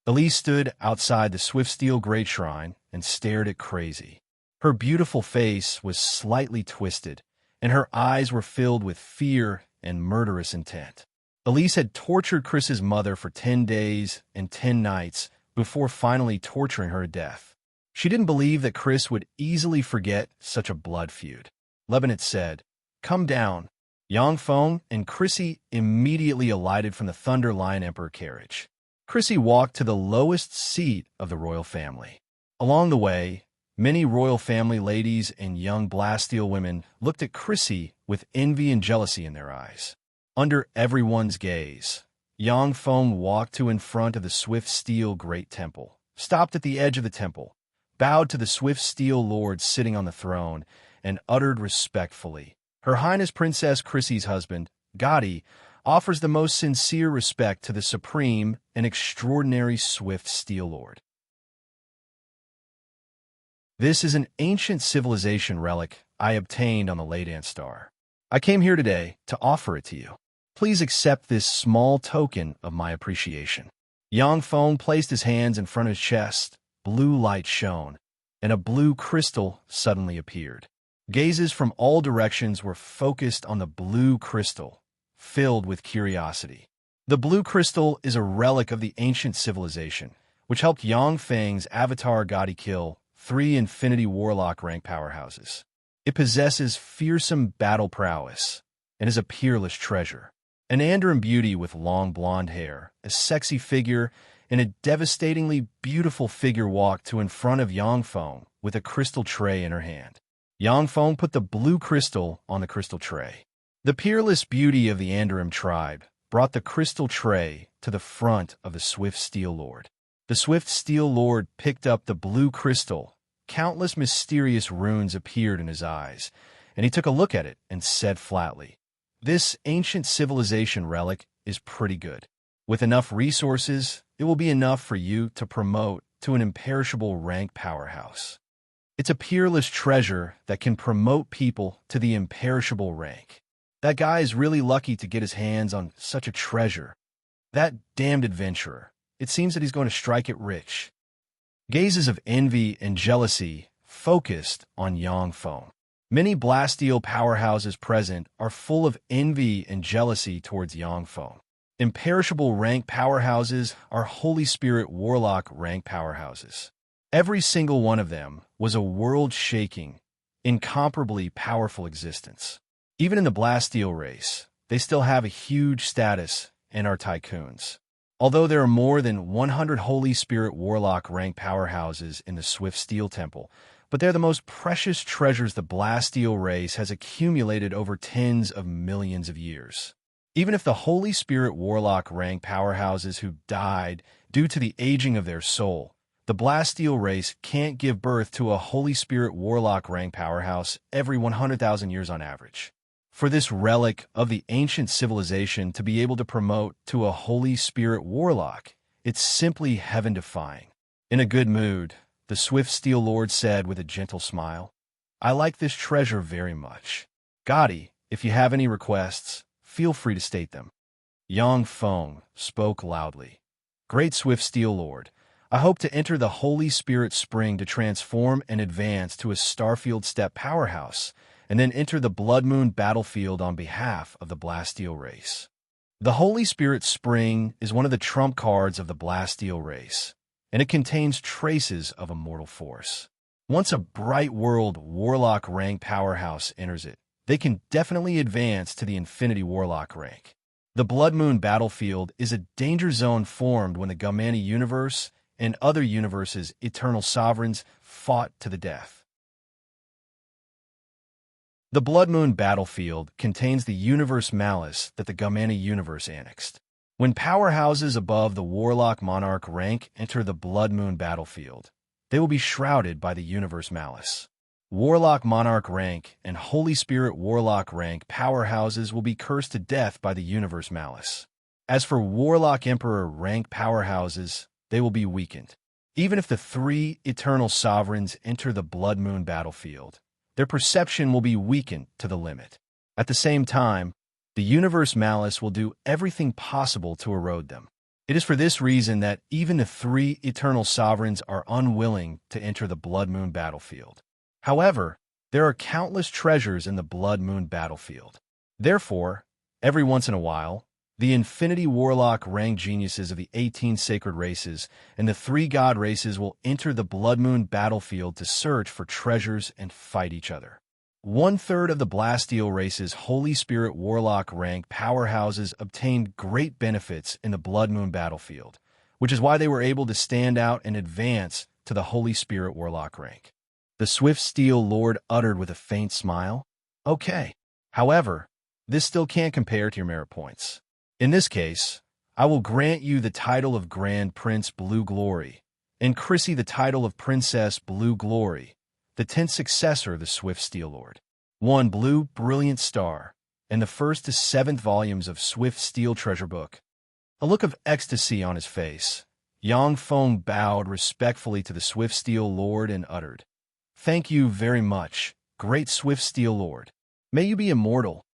Elise stood outside the Swift Steel Great Shrine and stared at Crazy. Her beautiful face was slightly twisted, and her eyes were filled with fear and murderous intent. Elise had tortured Chris's mother for 10 days and 10 nights before finally torturing her to death. She didn't believe that Chris would easily forget such a blood feud. Lebanon said, "Come down." Yang Feng and Chrissy immediately alighted from the Thunder Lion Emperor carriage. Chrissy walked to the lowest seat of the royal family. Along the way, many royal family ladies and young Blasteel women looked at Chrissy with envy and jealousy in their eyes. Under everyone's gaze, Yang Feng walked to in front of the Swift Steel Great Temple, stopped at the edge of the temple, bowed to the Swift Steel Lord sitting on the throne, and uttered respectfully, "Her Highness Princess Chrissy's husband, Gotti, offers the most sincere respect to the supreme and extraordinary Swift Steel Lord." This is an ancient civilization relic I obtained on the Late Ant Star. I came here today to offer it to you. Please accept this small token of my appreciation. Yang Feng placed his hands in front of his chest. Blue light shone, and a blue crystal suddenly appeared. Gazes from all directions were focused on the blue crystal, filled with curiosity. The blue crystal is a relic of the ancient civilization, which helped Yang Feng's avatar Gotti kill 3 Infinity Warlock rank powerhouses. It possesses fearsome battle prowess and is a peerless treasure. An Mandarin beauty with long blonde hair, a sexy figure, and a devastatingly beautiful figure walked to in front of Yang Feng with a crystal tray in her hand. Yang Feng put the blue crystal on the crystal tray. The peerless beauty of the Mandarin tribe brought the crystal tray to the front of the Swift Steel Lord. The Swift Steel Lord picked up the blue crystal. Countless mysterious runes appeared in his eyes, and he took a look at it and said flatly, "This ancient civilization relic is pretty good. With enough resources, it will be enough for you to promote to an imperishable rank powerhouse. It's a peerless treasure that can promote people to the imperishable rank. That guy is really lucky to get his hands on such a treasure. That damned adventurer. It seems that he's going to strike it rich." Gazes of envy and jealousy focused on Yang Feng. Many Blasteel powerhouses present are full of envy and jealousy towards Yang Feng. Imperishable rank powerhouses are Holy Spirit Warlock rank powerhouses. Every single one of them was a world-shaking, incomparably powerful existence. Even in the Blasteel race, they still have a huge status and are tycoons. Although there are more than 100 Holy Spirit Warlock rank powerhouses in the Swift Steel Temple, but they're the most precious treasures the Blasteel race has accumulated over tens of millions of years. Even if the Holy Spirit Warlock rank powerhouses who died due to the aging of their soul, the Blasteel race can't give birth to a Holy Spirit Warlock rank powerhouse every 100,000 years on average. For this relic of the ancient civilization to be able to promote to a Holy Spirit Warlock, it's simply heaven-defying. In a good mood, the Swift Steel Lord said with a gentle smile, "I like this treasure very much. Gotti, if you have any requests, feel free to state them." Yang Feng spoke loudly. "Great Swift Steel Lord, I hope to enter the Holy Spirit Spring to transform and advance to a Starfield Step powerhouse, and then enter the Blood Moon battlefield on behalf of the Blasteel race." The Holy Spirit Spring is one of the trump cards of the Blasteel race, and it contains traces of immortal force. Once a Bright World Warlock rank powerhouse enters it, they can definitely advance to the Infinity Warlock rank. The Blood Moon battlefield is a danger zone formed when the Gamani universe and other universes' eternal sovereigns fought to the death. The Blood Moon battlefield contains the universe malice that the Gamani universe annexed. When powerhouses above the Warlock Monarch rank enter the Blood Moon battlefield, they will be shrouded by the universe malice. Warlock Monarch rank and Holy Spirit Warlock rank powerhouses will be cursed to death by the universe malice. As for Warlock Emperor rank powerhouses, they will be weakened. Even if the 3 eternal sovereigns enter the Blood Moon battlefield, their perception will be weakened to the limit. At the same time, the universe malice will do everything possible to erode them. It is for this reason that even the 3 eternal sovereigns are unwilling to enter the Blood Moon battlefield. However, there are countless treasures in the Blood Moon battlefield. Therefore, every once in a while, the Infinity Warlock rank geniuses of the 18 sacred races and the 3 god races will enter the Blood Moon battlefield to search for treasures and fight each other. 1/3 of the Blasteel race's Holy Spirit Warlock rank powerhouses obtained great benefits in the Blood Moon battlefield, which is why they were able to stand out and advance to the Holy Spirit Warlock rank. The Swift Steel Lord uttered with a faint smile, "Okay. However, this still can't compare to your merit points. In this case, I will grant you the title of Grand Prince Blue Glory, and Chrissy the title of Princess Blue Glory, the 10th successor of the Swift Steel Lord. 1 blue brilliant star, and the 1st to 7th volumes of Swift Steel Treasure Book." A look of ecstasy on his face, Yang Feng bowed respectfully to the Swift Steel Lord and uttered, "Thank you very much, great Swift Steel Lord. May you be immortal."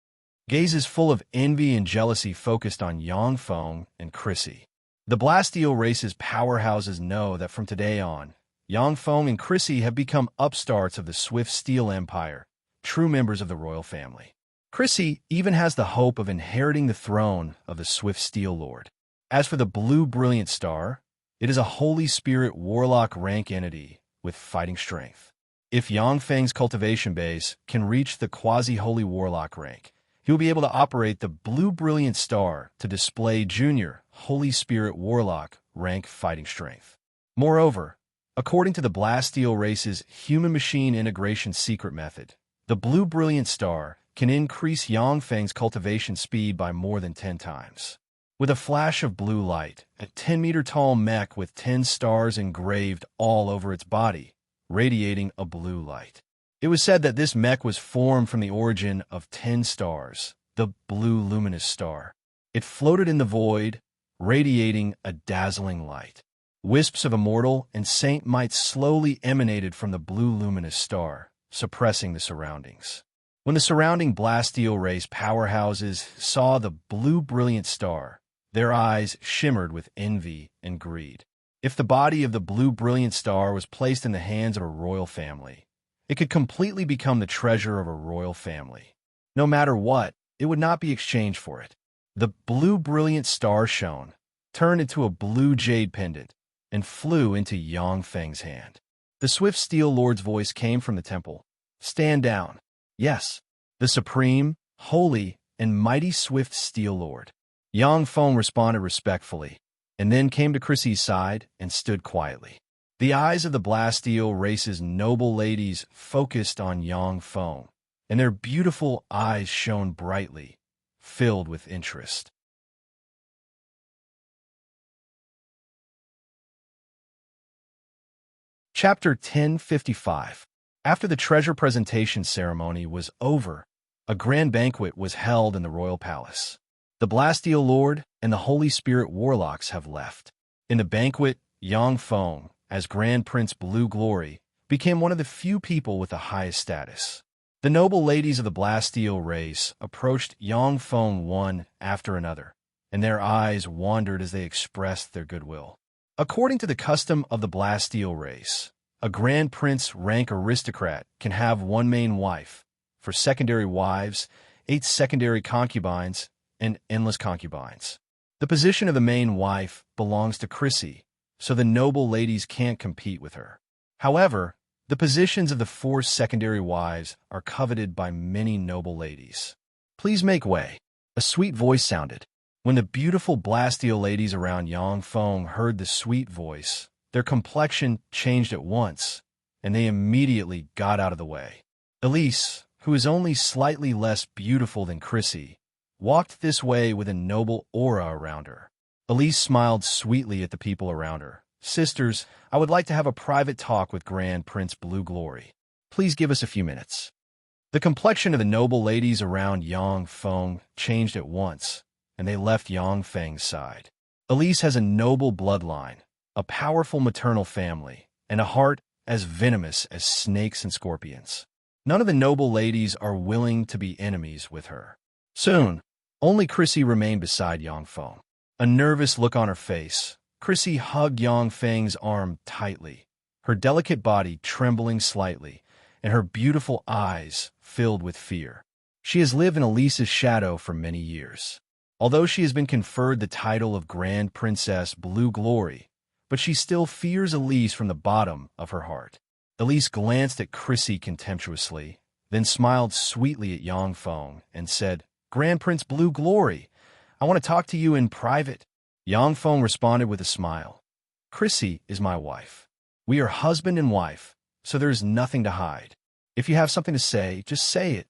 Gazes full of envy and jealousy focused on Yangfeng and Chrissy. The Blasteel race's powerhouses know that from today on, Yangfeng and Chrissy have become upstarts of the Swift Steel Empire, true members of the royal family. Chrissy even has the hope of inheriting the throne of the Swift Steel Lord. As for the Blue Brilliant Star, it is a Holy Spirit Warlock rank entity with fighting strength. If Yangfeng's cultivation base can reach the quasi-Holy Warlock rank, he will be able to operate the Blue Brilliant Star to display Junior Holy Spirit Warlock rank fighting strength. Moreover, according to the Blasteel race's human-machine integration secret method, the Blue Brilliant Star can increase Yangfeng's cultivation speed by more than 10 times. With a flash of blue light, a 10-meter-tall mech with 10 stars engraved all over its body, radiating a blue light. It was said that this mech was formed from the origin of 10 stars, the blue luminous star. It floated in the void, radiating a dazzling light. Wisps of immortal and saint might slowly emanated from the blue luminous star, suppressing the surroundings. When the surrounding Blasteel race powerhouses saw the Blue Brilliant Star, their eyes shimmered with envy and greed. If the body of the Blue Brilliant Star was placed in the hands of a royal family, it could completely become the treasure of a royal family. No matter what, it would not be exchanged for it. The Blue Brilliant Star shone, turned into a blue jade pendant, and flew into Yangfeng's hand. The Swift Steel Lord's voice came from the temple. "Stand down." Yes, the supreme, holy, and mighty Swift Steel Lord. Yangfeng responded respectfully, and then came to Chrissy's side and stood quietly. The eyes of the Blasteel race's noble ladies focused on Yangfeng, and their beautiful eyes shone brightly, filled with interest. Chapter 1055. After the treasure presentation ceremony was over, a grand banquet was held in the royal palace. The Blasteel Lord and the Holy Spirit Warlocks have left. In the banquet, Yangfeng, as Grand Prince Blue Glory, became one of the few people with the highest status. The noble ladies of the Blasteel race approached Yangfeng one after another, and their eyes wandered as they expressed their goodwill. According to the custom of the Blasteel race, a Grand Prince rank aristocrat can have one main wife, for secondary wives, 8 secondary concubines, and endless concubines. The position of the main wife belongs to Chrissy, so the noble ladies can't compete with her. However, the positions of the 4 secondary wives are coveted by many noble ladies. "Please make way." A sweet voice sounded. When the beautiful Blasteel ladies around Yangfeng heard the sweet voice, their complexion changed at once, and they immediately got out of the way. Elise, who is only slightly less beautiful than Chrissy, walked this way with a noble aura around her. Elise smiled sweetly at the people around her. "Sisters, I would like to have a private talk with Grand Prince Blue Glory. Please give us a few minutes." The complexion of the noble ladies around Yangfeng changed at once, and they left Yangfeng's side. Elise has a noble bloodline, a powerful maternal family, and a heart as venomous as snakes and scorpions. None of the noble ladies are willing to be enemies with her. Soon, only Chrissy remained beside Yangfeng. A nervous look on her face, Chrissy hugged Yangfeng's arm tightly, her delicate body trembling slightly, and her beautiful eyes filled with fear. She has lived in Elise's shadow for many years. Although she has been conferred the title of Grand Princess Blue Glory, but she still fears Elise from the bottom of her heart. Elise glanced at Chrissy contemptuously, then smiled sweetly at Yangfeng and said, "Grand Prince Blue Glory, I want to talk to you in private." Yangfeng responded with a smile. "Chrissy is my wife. We are husband and wife, so there is nothing to hide. If you have something to say, just say it."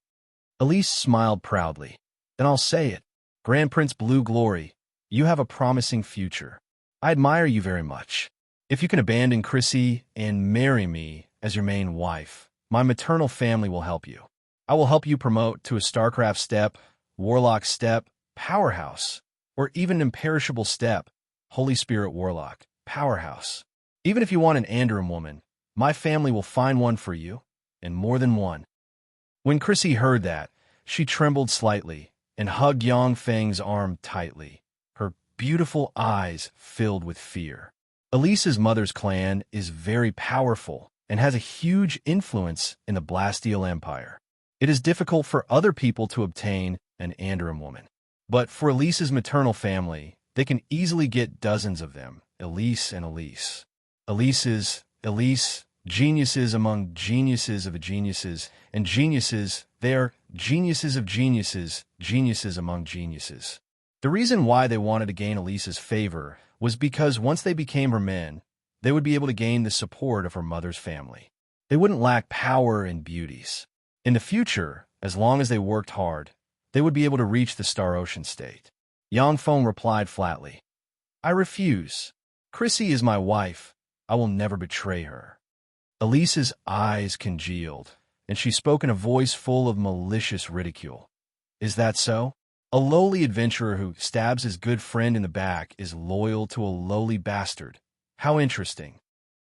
Elise smiled proudly. "Then I'll say it. Grand Prince Blue Glory, you have a promising future. I admire you very much. If you can abandon Chrissy and marry me as your main wife, my maternal family will help you. I will help you promote to a StarCraft step, Warlock step, Powerhouse, or even imperishable step, Holy Spirit Warlock, Powerhouse. Even if you want an Andrum woman, my family will find one for you, and more than one." When Chrissy heard that, she trembled slightly, and hugged Yang Feng's arm tightly, her beautiful eyes filled with fear. Elise's mother's clan is very powerful and has a huge influence in the Bastille Empire. It is difficult for other people to obtain an Andarim woman. But for Elise's maternal family, they can easily get dozens of them, Elise and Elise. Elise, geniuses among geniuses of geniuses, and geniuses, they are geniuses of geniuses, geniuses among geniuses. The reason why they wanted to gain Elise's favor was because once they became her men, they would be able to gain the support of her mother's family. They wouldn't lack power and beauties. In the future, as long as they worked hard, they would be able to reach the Star Ocean state. Yang Feng replied flatly, I refuse. Chrissy is my wife. I will never betray her. Elise's eyes congealed, and she spoke in a voice full of malicious ridicule. Is that so? A lowly adventurer who stabs his good friend in the back is loyal to a lowly bastard. How interesting.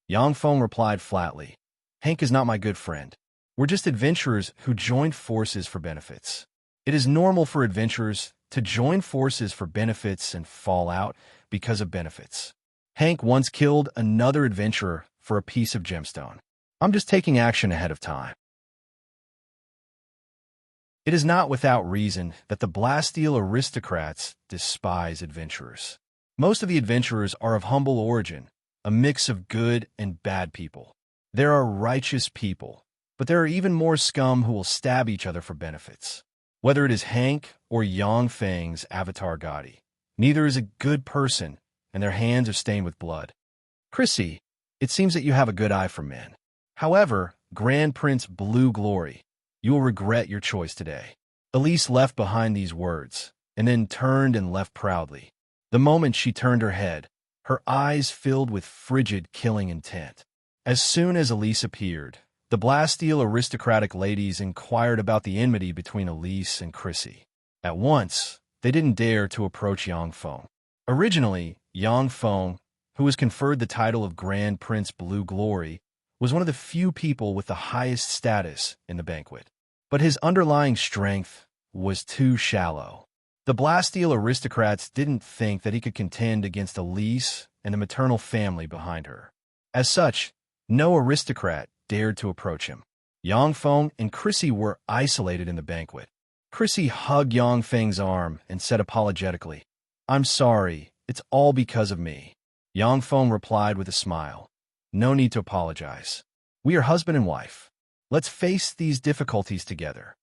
Yang Feng replied flatly, Hank is not my good friend. We're just adventurers who joined forces for benefits. It is normal for adventurers to join forces for benefits and fall out because of benefits. Hank once killed another adventurer for a piece of gemstone. I'm just taking action ahead of time. It is not without reason that the Bastille aristocrats despise adventurers. Most of the adventurers are of humble origin, a mix of good and bad people. There are righteous people, but there are even more scum who will stab each other for benefits. Whether it is Hank or Yang Feng's avatar Gotti, neither is a good person, and their hands are stained with blood. Chrissy, it seems that you have a good eye for men. However, Grand Prince Blue Glory, you will regret your choice today. Elise left behind these words, and then turned and left proudly. The moment she turned her head, her eyes filled with frigid, killing intent. As soon as Elise appeared, the Bastille aristocratic ladies inquired about the enmity between Elise and Chrissy. At once, they didn't dare to approach Yang Feng. Originally, Yang Feng, who was conferred the title of Grand Prince Blue Glory, was one of the few people with the highest status in the banquet. But his underlying strength was too shallow. The Bastille aristocrats didn't think that he could contend against Elise and the maternal family behind her. As such, no aristocrat dared to approach him. Yang Feng and Chrissy were isolated in the banquet. Chrissy hugged Yang Feng's arm and said apologetically, I'm sorry, it's all because of me. Yang Feng replied with a smile, No need to apologize. We are husband and wife. Let's face these difficulties together.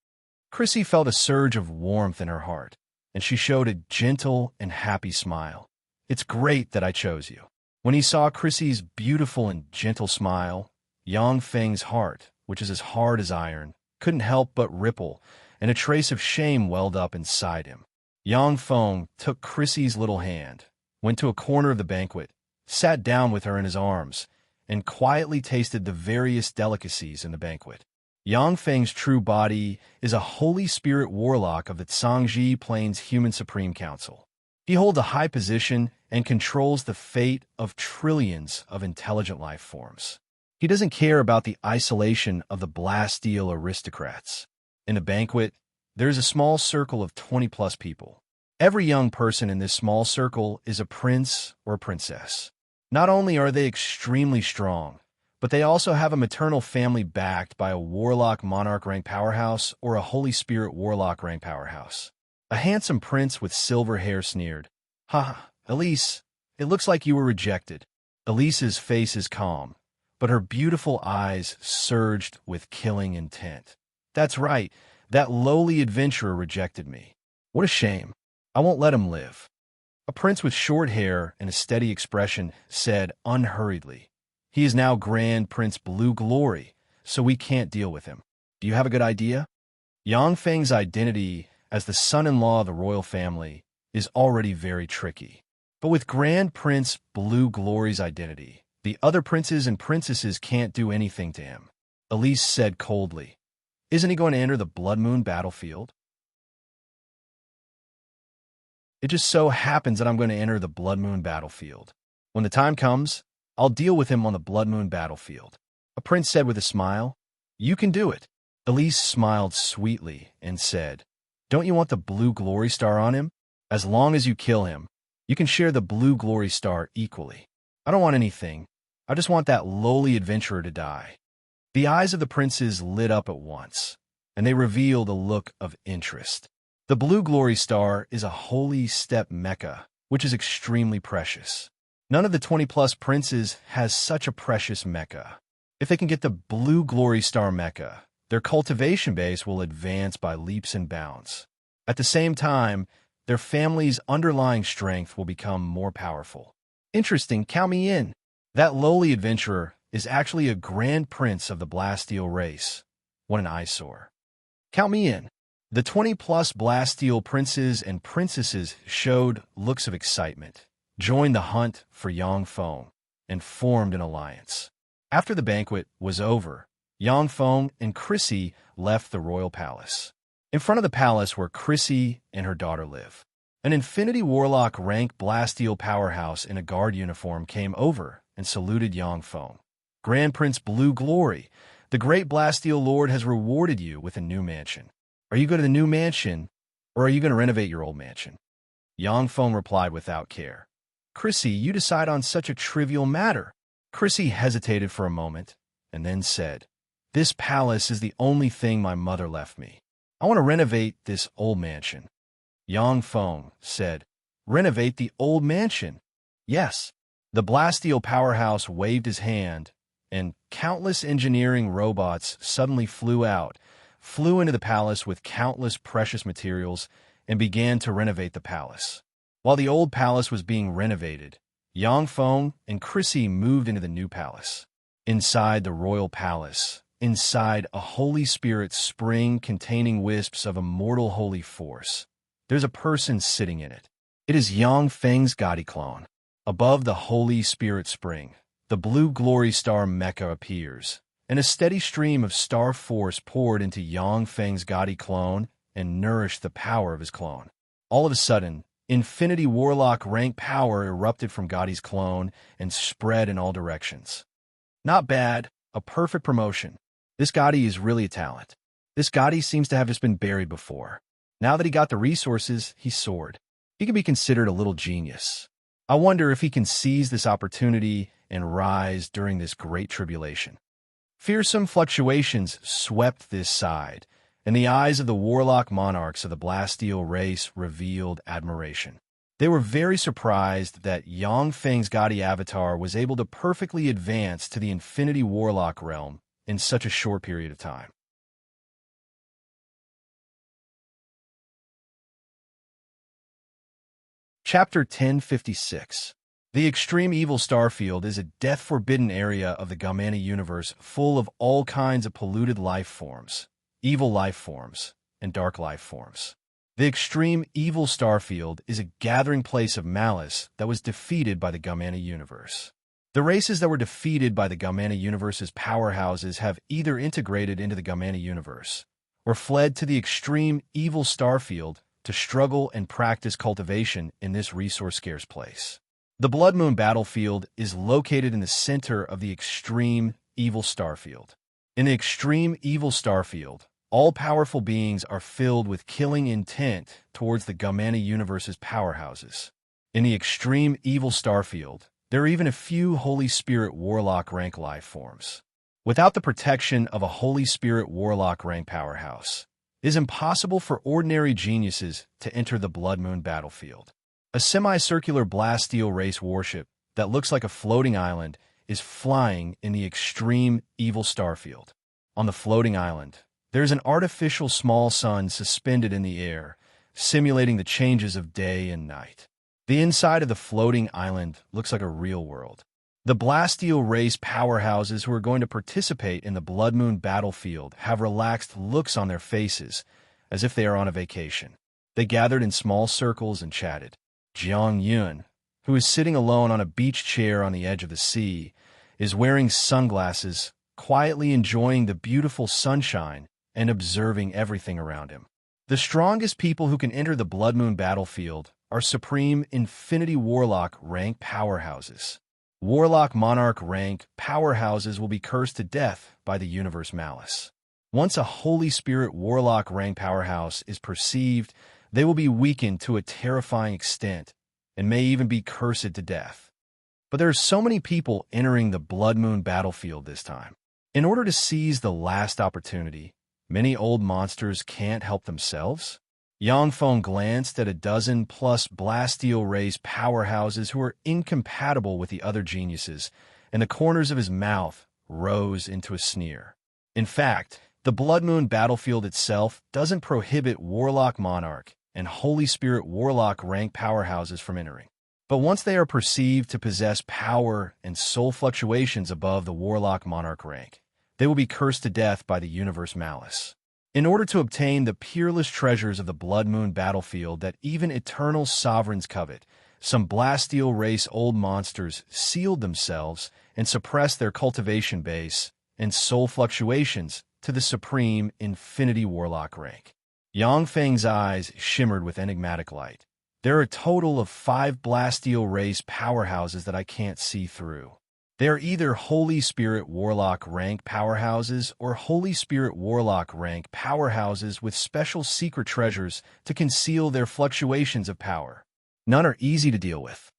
Chrissy felt a surge of warmth in her heart, and she showed a gentle and happy smile. It's great that I chose you. When he saw Chrissy's beautiful and gentle smile, Yang Feng's heart, which is as hard as iron, couldn't help but ripple, and a trace of shame welled up inside him. Yang Feng took Chrissy's little hand, went to a corner of the banquet, sat down with her in his arms, and quietly tasted the various delicacies in the banquet. Yang Feng's true body is a Holy Spirit warlock of the Zhangji Plains Human Supreme Council. He holds a high position and controls the fate of trillions of intelligent life forms. He doesn't care about the isolation of the Bastille aristocrats. In the banquet, there is a small circle of 20-plus people. Every young person in this small circle is a prince or a princess. Not only are they extremely strong, but they also have a maternal family backed by a warlock monarch rank powerhouse or a Holy Spirit warlock rank powerhouse. A handsome prince with silver hair sneered, Ha, Elise, it looks like you were rejected. Elise's face is calm, but her beautiful eyes surged with killing intent. That's right, that lowly adventurer rejected me. What a shame. I won't let him live. A prince with short hair and a steady expression said unhurriedly, He is now Grand Prince Blue Glory, so we can't deal with him. Do you have a good idea? Yang Feng's identity as the son-in-law of the royal family is already very tricky. But with Grand Prince Blue Glory's identity, the other princes and princesses can't do anything to him. Elise said coldly, Isn't he going to enter the Blood Moon battlefield? It just so happens that I'm going to enter the Blood Moon battlefield. When the time comes, I'll deal with him on the Blood Moon battlefield. A prince said with a smile, You can do it. Elise smiled sweetly and said, Don't you want the blue glory star on him? As long as you kill him, you can share the blue glory star equally. I don't want anything. I just want that lowly adventurer to die." The eyes of the princes lit up at once, and they revealed a look of interest. The blue glory star is a holy step Mecca, which is extremely precious. None of the 20-plus princes has such a precious Mecca. If they can get the blue glory star Mecca, their cultivation base will advance by leaps and bounds. At the same time, their family's underlying strength will become more powerful. Interesting, count me in. That lowly adventurer is actually a grand prince of the Blasteel race. What an eyesore. Count me in. The 20-plus Blasteel princes and princesses showed looks of excitement, joined the hunt for Yangfeng, and formed an alliance. After the banquet was over, Yangfeng and Chrissy left the royal palace. In front of the palace where Chrissy and her daughter live, an Infinity Warlock rank Blasteel powerhouse in a guard uniform came over and saluted Yangfeng. "Grand Prince Blue Glory, the great Blasteel Lord has rewarded you with a new mansion. Are you going to the new mansion, or are you going to renovate your old mansion?" Yangfeng replied without care. "Chrissy, you decide on such a trivial matter." Chrissy hesitated for a moment, and then said, "This palace is the only thing my mother left me. I want to renovate this old mansion." Yangfeng said, "Renovate the old mansion?" "Yes." The Blasteel powerhouse waved his hand, and countless engineering robots suddenly flew into the palace with countless precious materials, and began to renovate the palace. While the old palace was being renovated, Yangfeng and Chrissy moved into the new palace. Inside the royal palace, inside a Holy Spirit spring containing wisps of immortal holy force, there's a person sitting in it. It is Yangfeng's Gaudy clone. Above the Holy Spirit spring, the blue glory star Mecca appears, and a steady stream of star force poured into Yangfeng's Gaudy clone and nourished the power of his clone. All of a sudden, Infinity Warlock rank power erupted from Gaudy's clone and spread in all directions. Not bad, a perfect promotion. This Gaudy is really a talent. This Gaudy seems to have just been buried before. Now that he got the resources, he soared. He can be considered a little genius. I wonder if he can seize this opportunity and rise during this great tribulation. Fearsome fluctuations swept this side, and the eyes of the warlock monarchs of the Blasteel race revealed admiration. They were very surprised that Yangfeng's Gaudy avatar was able to perfectly advance to the Infinity Warlock realm in such a short period of time. Chapter 1056. The Extreme Evil Starfield is a death-forbidden area of the Gamana universe full of all kinds of polluted life forms, evil life forms, and dark life forms. The Extreme Evil Starfield is a gathering place of malice that was defeated by the Gamana universe. The races that were defeated by the Gamana universe's powerhouses have either integrated into the Gamana universe or fled to the Extreme Evil Starfield to struggle and practice cultivation in this resource-scarce place. The Blood Moon battlefield is located in the center of the Extreme Evil Starfield. In the Extreme Evil Starfield, all powerful beings are filled with killing intent towards the Gamana universe's powerhouses. In the Extreme Evil Starfield, there are even a few Holy Spirit Warlock rank life forms. Without the protection of a Holy Spirit Warlock rank powerhouse, it is impossible for ordinary geniuses to enter the Blood Moon battlefield. A semicircular Blasteel race warship that looks like a floating island is flying in the Extreme Evil Starfield. On the floating island, there is an artificial small sun suspended in the air, simulating the changes of day and night. The inside of the floating island looks like a real world. The Blasteel race powerhouses who are going to participate in the Blood Moon battlefield have relaxed looks on their faces, as if they are on a vacation. They gathered in small circles and chatted. Jiang Yun, who is sitting alone on a beach chair on the edge of the sea, is wearing sunglasses, quietly enjoying the beautiful sunshine and observing everything around him. The strongest people who can enter the Blood Moon battlefield are Supreme Infinity Warlock rank powerhouses. Warlock Monarch rank powerhouses will be cursed to death by the universe malice. Once a Holy Spirit Warlock rank powerhouse is perceived, they will be weakened to a terrifying extent and may even be cursed to death. But there are so many people entering the Blood Moon battlefield this time. In order to seize the last opportunity, many old monsters can't help themselves. Yangfeng glanced at a dozen-plus Blasteel race powerhouses who were incompatible with the other geniuses, and the corners of his mouth rose into a sneer. In fact, the Blood Moon battlefield itself doesn't prohibit Warlock Monarch and Holy Spirit Warlock rank powerhouses from entering. But once they are perceived to possess power and soul fluctuations above the Warlock Monarch rank, they will be cursed to death by the universe malice. In order to obtain the peerless treasures of the Blood Moon battlefield that even eternal sovereigns covet, some Blasteel race old monsters sealed themselves and suppressed their cultivation base and soul fluctuations to the supreme Infinity Warlock rank. Yangfeng's eyes shimmered with enigmatic light. There are a total of 5 Blasteel race powerhouses that I can't see through. They are either Holy Spirit Warlock rank powerhouses or Holy Spirit Warlock rank powerhouses with special secret treasures to conceal their fluctuations of power. None are easy to deal with.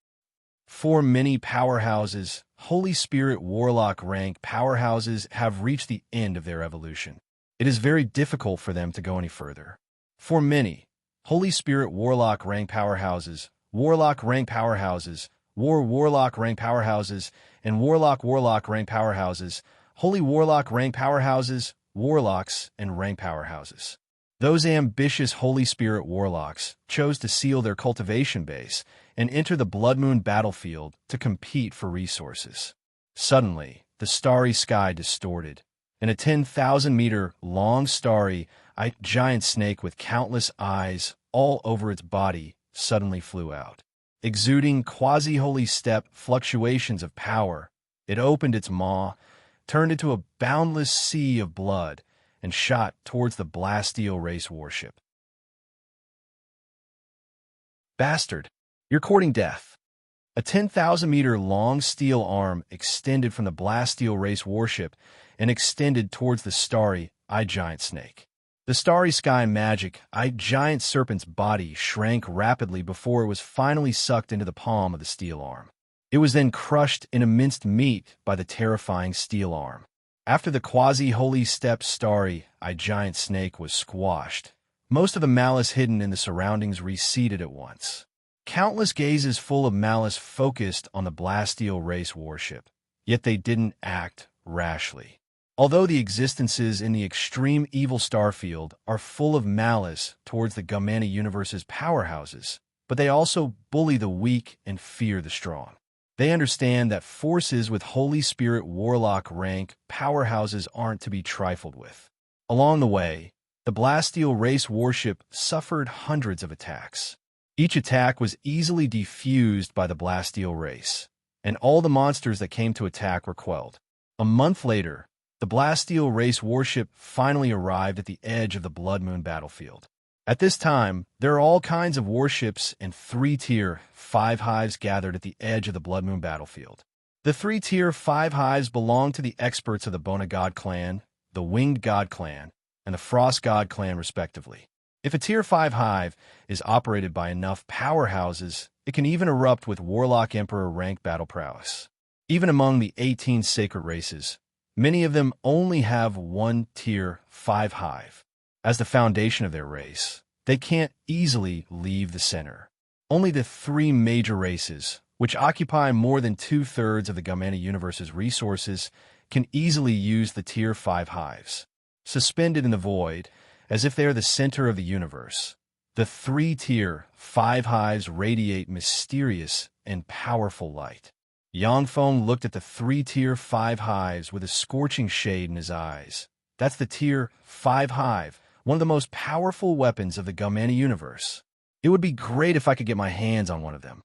For many powerhouses, Holy Spirit Warlock rank powerhouses have reached the end of their evolution. It is very difficult for them to go any further. For many, Holy Spirit Warlock rank powerhouses, Warlock rank powerhouses, Warlock rank powerhouses, and Warlock rank powerhouses, Holy Warlock rank powerhouses, Warlocks, and rank powerhouses. Those ambitious Holy Spirit Warlocks chose to seal their cultivation base and enter the Blood Moon battlefield to compete for resources. Suddenly, the starry sky distorted, and a 10,000-meter-long starry-eyed giant snake with countless eyes all over its body suddenly flew out. Exuding quasi-holy step fluctuations of power, it opened its maw, turned into a boundless sea of blood, and shot towards the Blasteel race warship. Bastard, you're courting death. A 10,000-meter-long steel arm extended from the Blasteel race warship and extended towards the starry-eyed giant snake. The starry sky magic-eyed giant serpent's body shrank rapidly before it was finally sucked into the palm of the steel arm. It was then crushed into minced meat by the terrifying steel arm. After the quasi-holy step starry-eyed giant snake was squashed, most of the malice hidden in the surroundings receded at once. Countless gazes full of malice focused on the Blasteel race warship, yet they didn't act rashly. Although the existences in the extreme evil starfield are full of malice towards the Gumani universe's powerhouses, but they also bully the weak and fear the strong. They understand that forces with Holy Spirit Warlock rank powerhouses aren't to be trifled with. Along the way, the Blasteel race warship suffered hundreds of attacks. Each attack was easily defused by the Blasteel race, and all the monsters that came to attack were quelled. A month later, the Blasteel race warship finally arrived at the edge of the Blood Moon battlefield. At this time, there are all kinds of warships and 3-tier 5 hives gathered at the edge of the Blood Moon battlefield. The 3-tier 5 hives belong to the experts of the Bona God clan, the Winged God clan, and the Frost God clan respectively. If a tier 5 hive is operated by enough powerhouses, it can even erupt with Warlock Emperor rank battle prowess. Even among the 18 sacred races, many of them only have one tier 5 hive. As the foundation of their race, they can't easily leave the center. Only the 3 major races, which occupy more than 2/3 of the Gumani universe's resources, can easily use the tier 5 hives. Suspended in the void, as if they are the center of the universe, the 3-tier 5 hives radiate mysterious and powerful light. Yangfeng looked at the 3-tier 5 hives with a scorching shade in his eyes. That's the tier 5 hive, one of the most powerful weapons of the Gumani universe. It would be great if I could get my hands on one of them.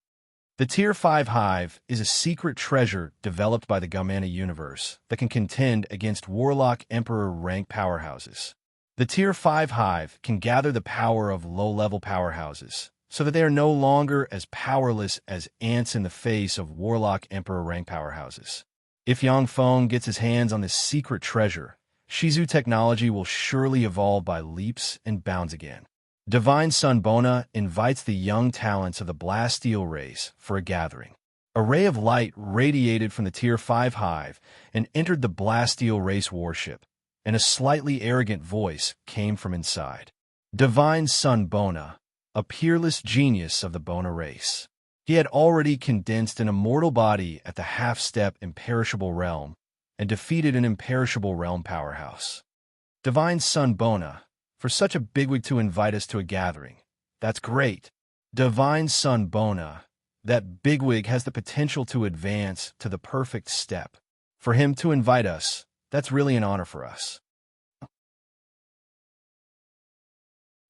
The tier 5 hive is a secret treasure developed by the Gumani universe that can contend against Warlock Emperor rank powerhouses. The tier 5 hive can gather the power of low-level powerhouses, so that they are no longer as powerless as ants in the face of Warlock Emperor rank powerhouses. If Yangfeng gets his hands on this secret treasure, Shizu technology will surely evolve by leaps and bounds again. Divine Son Bona invites the young talents of the Blasteel race for a gathering. A ray of light radiated from the Tier 5 hive and entered the Blasteel race warship, and a slightly arrogant voice came from inside. Divine Son Bona, a peerless genius of the Bona race. He had already condensed an immortal body at the half-step imperishable realm and defeated an imperishable realm powerhouse. Divine Son Bona, for such a bigwig to invite us to a gathering. That's great. Divine Son Bona, that bigwig has the potential to advance to the perfect step. For him to invite us, that's really an honor for us.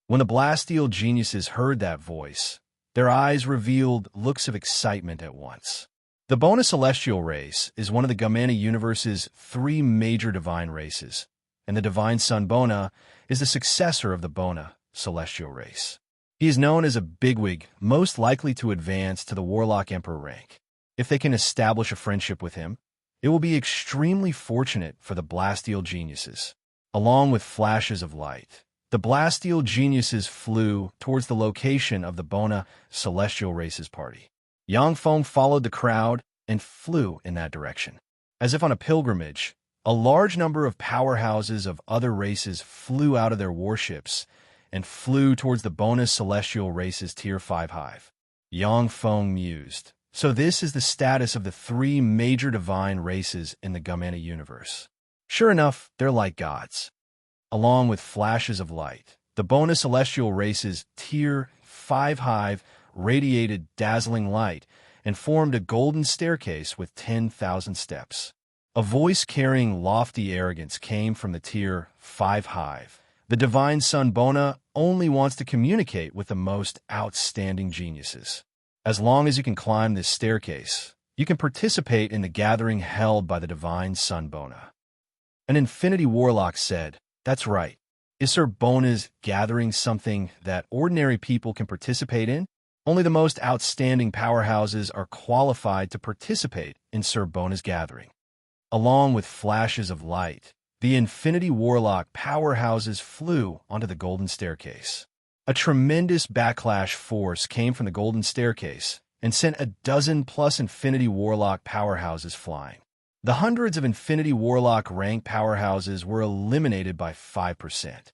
When the Blasteel geniuses heard that voice, their eyes revealed looks of excitement at once. The Bona Celestial race is one of the Gamana universe's 3 major divine races, and the Divine Son Bona is the successor of the Bona Celestial race. He is known as a bigwig most likely to advance to the Warlock Emperor rank. If they can establish a friendship with him, it will be extremely fortunate for the Blasteel geniuses. Along with flashes of light, the Blasteel geniuses flew towards the location of the Bona Celestial race's party. Yangfeng followed the crowd and flew in that direction. As if on a pilgrimage, a large number of powerhouses of other races flew out of their warships and flew towards the Bona Celestial race's Tier 5 hive. Yangfeng mused. So this is the status of the 3 major divine races in the Gamana universe. Sure enough, they're like gods. Along with flashes of light, the Bona Celestial race's Tier 5 hive radiated dazzling light and formed a golden staircase with 10,000 steps. A voice carrying lofty arrogance came from the Tier 5 hive. The Divine Son Bona only wants to communicate with the most outstanding geniuses. As long as you can climb this staircase, you can participate in the gathering held by the Divine Son Bona. An Infinity Warlock said, "That's right. Is Sir Bona's gathering something that ordinary people can participate in? Only the most outstanding powerhouses are qualified to participate in Sir Bona's gathering." Along with flashes of light, the Infinity Warlock powerhouses flew onto the Golden Staircase. A tremendous backlash force came from the Golden Staircase and sent a dozen-plus Infinity Warlock powerhouses flying. The hundreds of Infinity Warlock rank powerhouses were eliminated by 5%.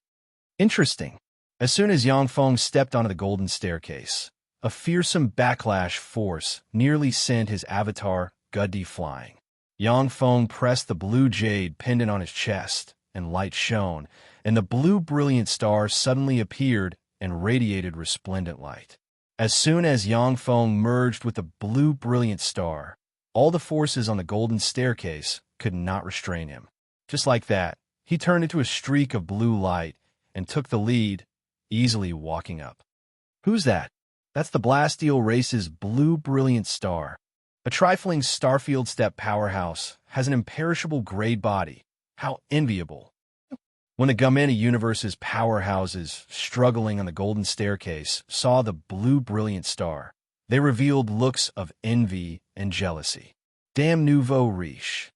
Interesting. As soon as Yangfeng stepped onto the Golden Staircase, a fearsome backlash force nearly sent his avatar, Guddi, flying. Yangfeng pressed the blue jade pendant on his chest, and light shone, and the blue brilliant star suddenly appeared and radiated resplendent light. As soon as Yangfeng merged with the blue brilliant star, all the forces on the Golden Staircase could not restrain him. Just like that, he turned into a streak of blue light and took the lead, easily walking up. Who's that? That's the Blasteel race's blue brilliant star. A trifling Starfield step powerhouse has an imperishable grade body. How enviable. When the Gamana universe's powerhouses struggling on the Golden Staircase saw the blue brilliant star, they revealed looks of envy and jealousy. Damn nouveau riche.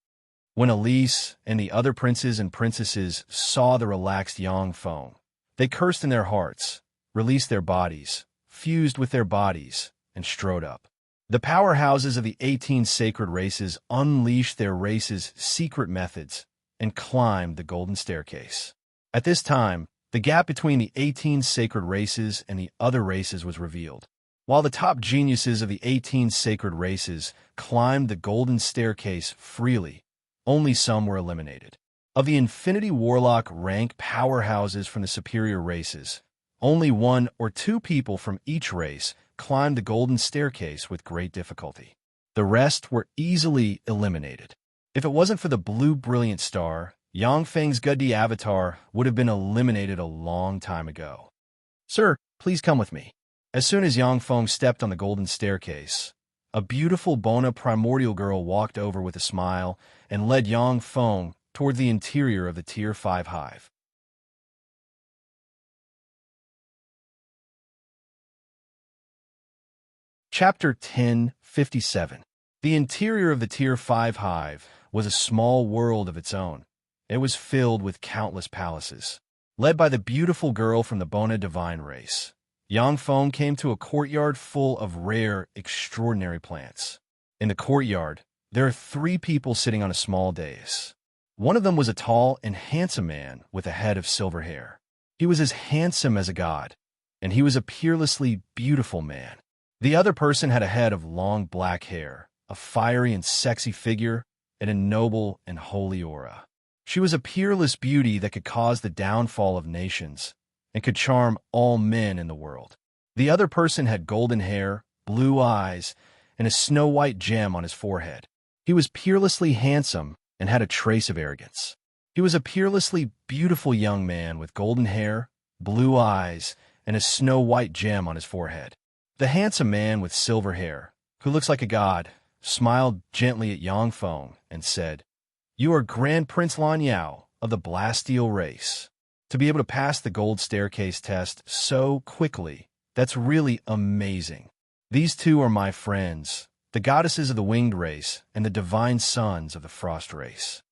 When Elise and the other princes and princesses saw the relaxed Yangfeng, they cursed in their hearts, released their bodies, fused with their bodies, and strode up. The powerhouses of the 18 sacred races unleashed their race's secret methods and climbed the Golden Staircase. At this time, the gap between the 18 sacred races and the other races was revealed. While the top geniuses of the 18 sacred races climbed the Golden Staircase freely, only some were eliminated. Of the Infinity Warlock rank powerhouses from the superior races, only 1 or 2 people from each race climbed the Golden Staircase with great difficulty. The rest were easily eliminated. If it wasn't for the blue brilliant star, Yangfeng's Guddi avatar would have been eliminated a long time ago. "Sir, please come with me." As soon as Yangfeng stepped on the Golden Staircase, a beautiful Bona primordial girl walked over with a smile and led Yangfeng toward the interior of the Tier 5 hive. Chapter 1057. The interior of the Tier 5 hive was a small world of its own, It was filled with countless palaces. Led by the beautiful girl from the Bona divine race, Yangfeng came to a courtyard full of rare, extraordinary plants. In the courtyard, there are 3 people sitting on a small dais. One of them was a tall and handsome man with a head of silver hair. He was as handsome as a god, and he was a peerlessly beautiful man. The other person had a head of long black hair, a fiery and sexy figure, and a noble and holy aura. She was a peerless beauty that could cause the downfall of nations and could charm all men in the world. The other person had golden hair, blue eyes, and a snow-white gem on his forehead. He was peerlessly handsome and had a trace of arrogance. He was a peerlessly beautiful young man with golden hair, blue eyes, and a snow-white gem on his forehead. The handsome man with silver hair, who looks like a god, smiled gently at Yangfeng and said, "You are Grand Prince Lan Yao of the Bastille race. To be able to pass the gold staircase test so quickly, that's really amazing. These 2 are my friends, the goddesses of the winged race and the divine sons of the frost race."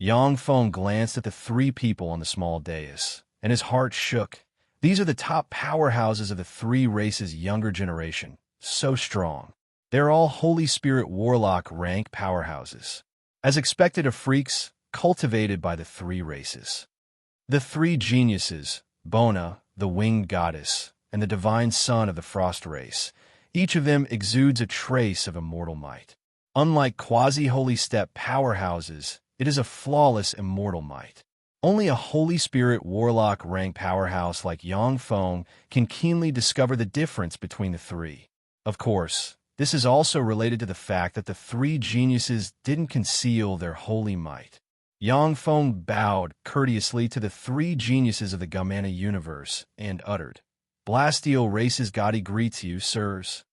Yangfeng glanced at the 3 people on the small dais, and his heart shook. These are the top powerhouses of the 3 races' younger generation, so strong. They're all Holy Spirit Warlock rank powerhouses, as expected of freaks cultivated by the 3 races. The 3 geniuses, Bona, the winged goddess, and the divine son of the frost race, each of them exudes a trace of immortal might. Unlike quasi-holy step powerhouses, it is a flawless immortal might. Only a Holy Spirit Warlock rank powerhouse like Yangfeng can keenly discover the difference between the 3. Of course, this is also related to the fact that the 3 geniuses didn't conceal their holy might. Yangfeng bowed courteously to the 3 geniuses of the Gamana universe and uttered, "Bastille race's Gotti greets you, sirs."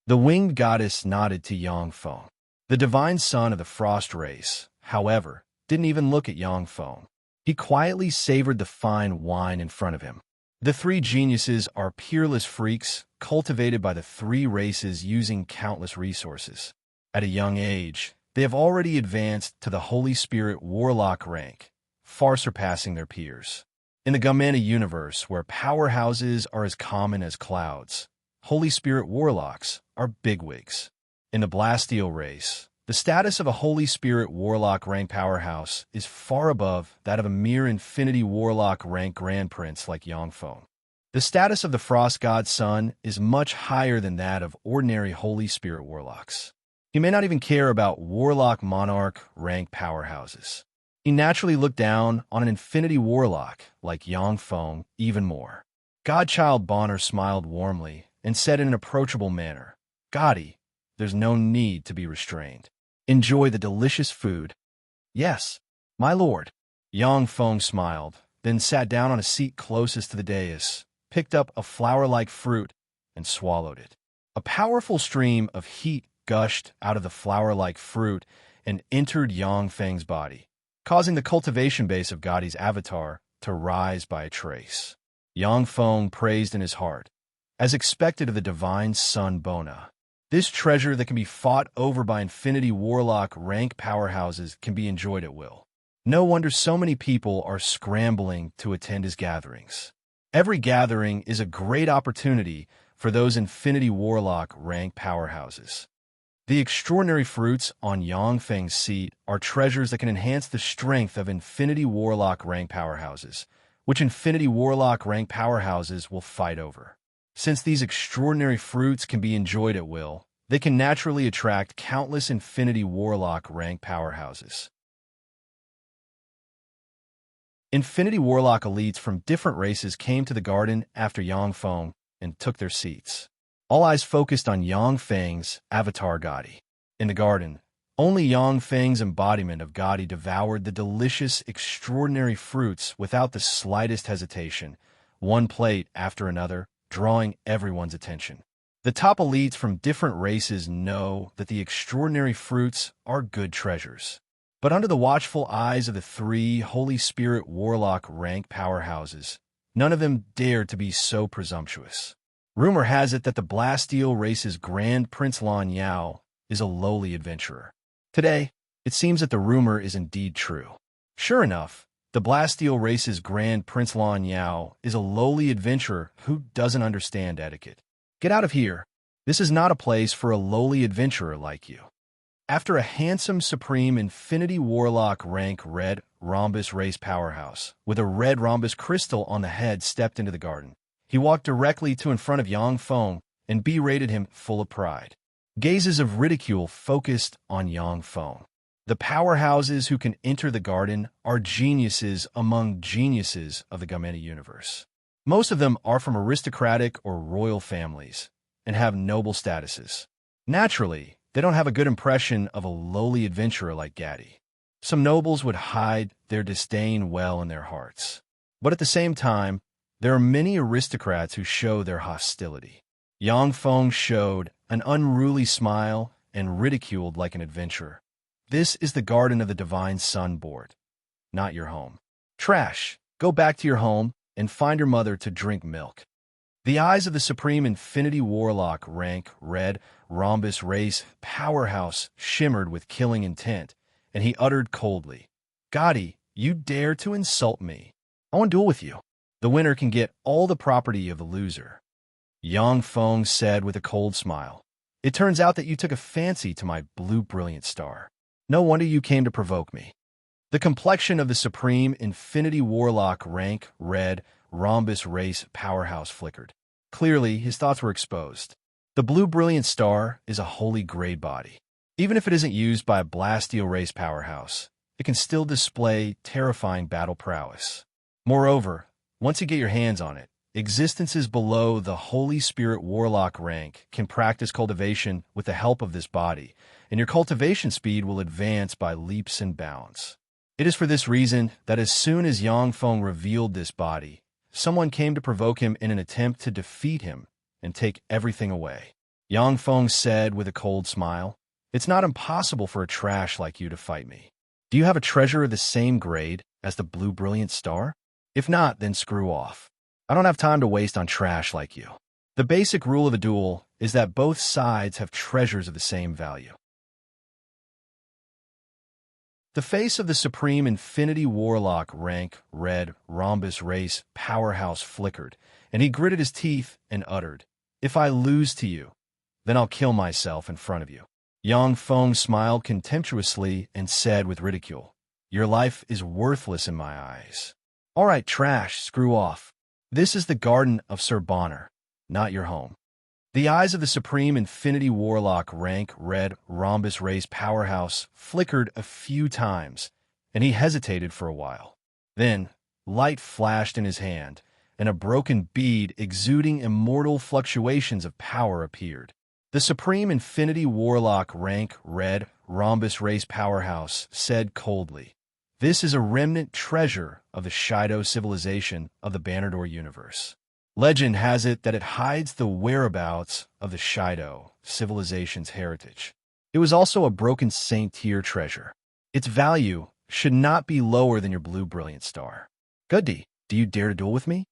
The winged goddess nodded to Yangfeng. The divine son of the frost race, however, didn't even look at Yangfeng. He quietly savored the fine wine in front of him. The 3 geniuses are peerless freaks cultivated by the 3 races using countless resources. At a young age, they have already advanced to the Holy Spirit Warlock rank, far surpassing their peers. In the Gamana universe, where powerhouses are as common as clouds, Holy Spirit Warlocks are bigwigs. In the Bastille race, the status of a Holy Spirit Warlock rank powerhouse is far above that of a mere Infinity Warlock rank Grand Prince like Yangfeng. The status of the Frost God's son is much higher than that of ordinary Holy Spirit Warlocks. He may not even care about Warlock Monarch rank powerhouses. He naturally looked down on an Infinity Warlock like Yangfeng even more. Godchild Bonner smiled warmly and said in an approachable manner, "Gotti, there's no need to be restrained. Enjoy the delicious food." "Yes, my lord." Yangfeng smiled, then sat down on a seat closest to the dais, picked up a flower-like fruit, and swallowed it. A powerful stream of heat gushed out of the flower-like fruit and entered Yangfeng's body, causing the cultivation base of Gotti's avatar to rise by a trace. Yangfeng praised in his heart, as expected of the divine son Bona. This treasure that can be fought over by Infinity Warlock rank powerhouses can be enjoyed at will. No wonder so many people are scrambling to attend his gatherings. Every gathering is a great opportunity for those Infinity Warlock rank powerhouses. The extraordinary fruits on Yangfeng's seat are treasures that can enhance the strength of Infinity Warlock rank powerhouses, which Infinity Warlock rank powerhouses will fight over. Since these extraordinary fruits can be enjoyed at will, they can naturally attract countless Infinity Warlock rank powerhouses. Infinity Warlock elites from different races came to the garden after Yangfeng and took their seats. All eyes focused on Yangfeng's avatar Gotti. In the garden, only Yangfeng's embodiment of Gotti devoured the delicious, extraordinary fruits without the slightest hesitation, one plate after another, drawing everyone's attention. The top elites from different races know that the extraordinary fruits are good treasures. But under the watchful eyes of the 3 Holy Spirit Warlock rank powerhouses, none of them dared to be so presumptuous. Rumor has it that the Bastille race's Grand Prince Lan Yao is a lowly adventurer. Today, it seems that the rumor is indeed true. Sure enough, The Blasteel race's Grand Prince Lan Yao is a lowly adventurer who doesn't understand etiquette. Get out of here. This is not a place for a lowly adventurer like you. After a handsome Supreme Infinity Warlock rank red rhombus race powerhouse with a red rhombus crystal on the head stepped into the garden, he walked directly to in front of Yang Feng and berated him full of pride. Gazes of ridicule focused on Yang Feng. The powerhouses who can enter the garden are geniuses among geniuses of the Gamena universe. Most of them are from aristocratic or royal families and have noble statuses. Naturally, they don't have a good impression of a lowly adventurer like Gaddy. Some nobles would hide their disdain well in their hearts. But at the same time, there are many aristocrats who show their hostility. Yang Feng showed an unruly smile and ridiculed like an adventurer. This is the garden of the Divine Sun Board, not your home. Trash, go back to your home and find your mother to drink milk. The eyes of the Supreme Infinity Warlock rank red rhombus race powerhouse shimmered with killing intent, and he uttered coldly, "Gotti, you dare to insult me? I want to duel with you. The winner can get all the property of the loser." Yang Feng said with a cold smile, "It turns out that you took a fancy to my blue brilliant star. No wonder you came to provoke me." The complexion of the Supreme Infinity Warlock rank red rhombus race powerhouse flickered. Clearly, his thoughts were exposed. The blue brilliant star is a holy grade body. Even if it isn't used by a Blasteel race powerhouse, it can still display terrifying battle prowess. Moreover, once you get your hands on it, existences below the Holy Spirit Warlock rank can practice cultivation with the help of this body, and your cultivation speed will advance by leaps and bounds. It is for this reason that as soon as Yang Feng revealed this body, someone came to provoke him in an attempt to defeat him and take everything away. Yang Feng said with a cold smile, "It's not impossible for a trash like you to fight me. Do you have a treasure of the same grade as the blue brilliant star? If not, then screw off. I don't have time to waste on trash like you." The basic rule of a duel is that both sides have treasures of the same value. The face of the Supreme Infinity Warlock rank red rhombus race powerhouse flickered, and he gritted his teeth and uttered, "If I lose to you, then I'll kill myself in front of you." Yang Feng smiled contemptuously and said with ridicule, "Your life is worthless in my eyes. All right, trash, screw off. This is the garden of Sir Bonner, not your home." The eyes of the Supreme Infinity Warlock rank red rhombus race powerhouse flickered a few times, and he hesitated for a while. Then, light flashed in his hand, and a broken bead exuding immortal fluctuations of power appeared. The Supreme Infinity Warlock rank red rhombus race powerhouse said coldly, "This is a remnant treasure of the Shido civilization of the Bannerdoor universe. Legend has it that it hides the whereabouts of the Shido civilization's heritage. It was also a broken Saint tier treasure. Its value should not be lower than your blue brilliant star. Goody, do you dare to duel with me?"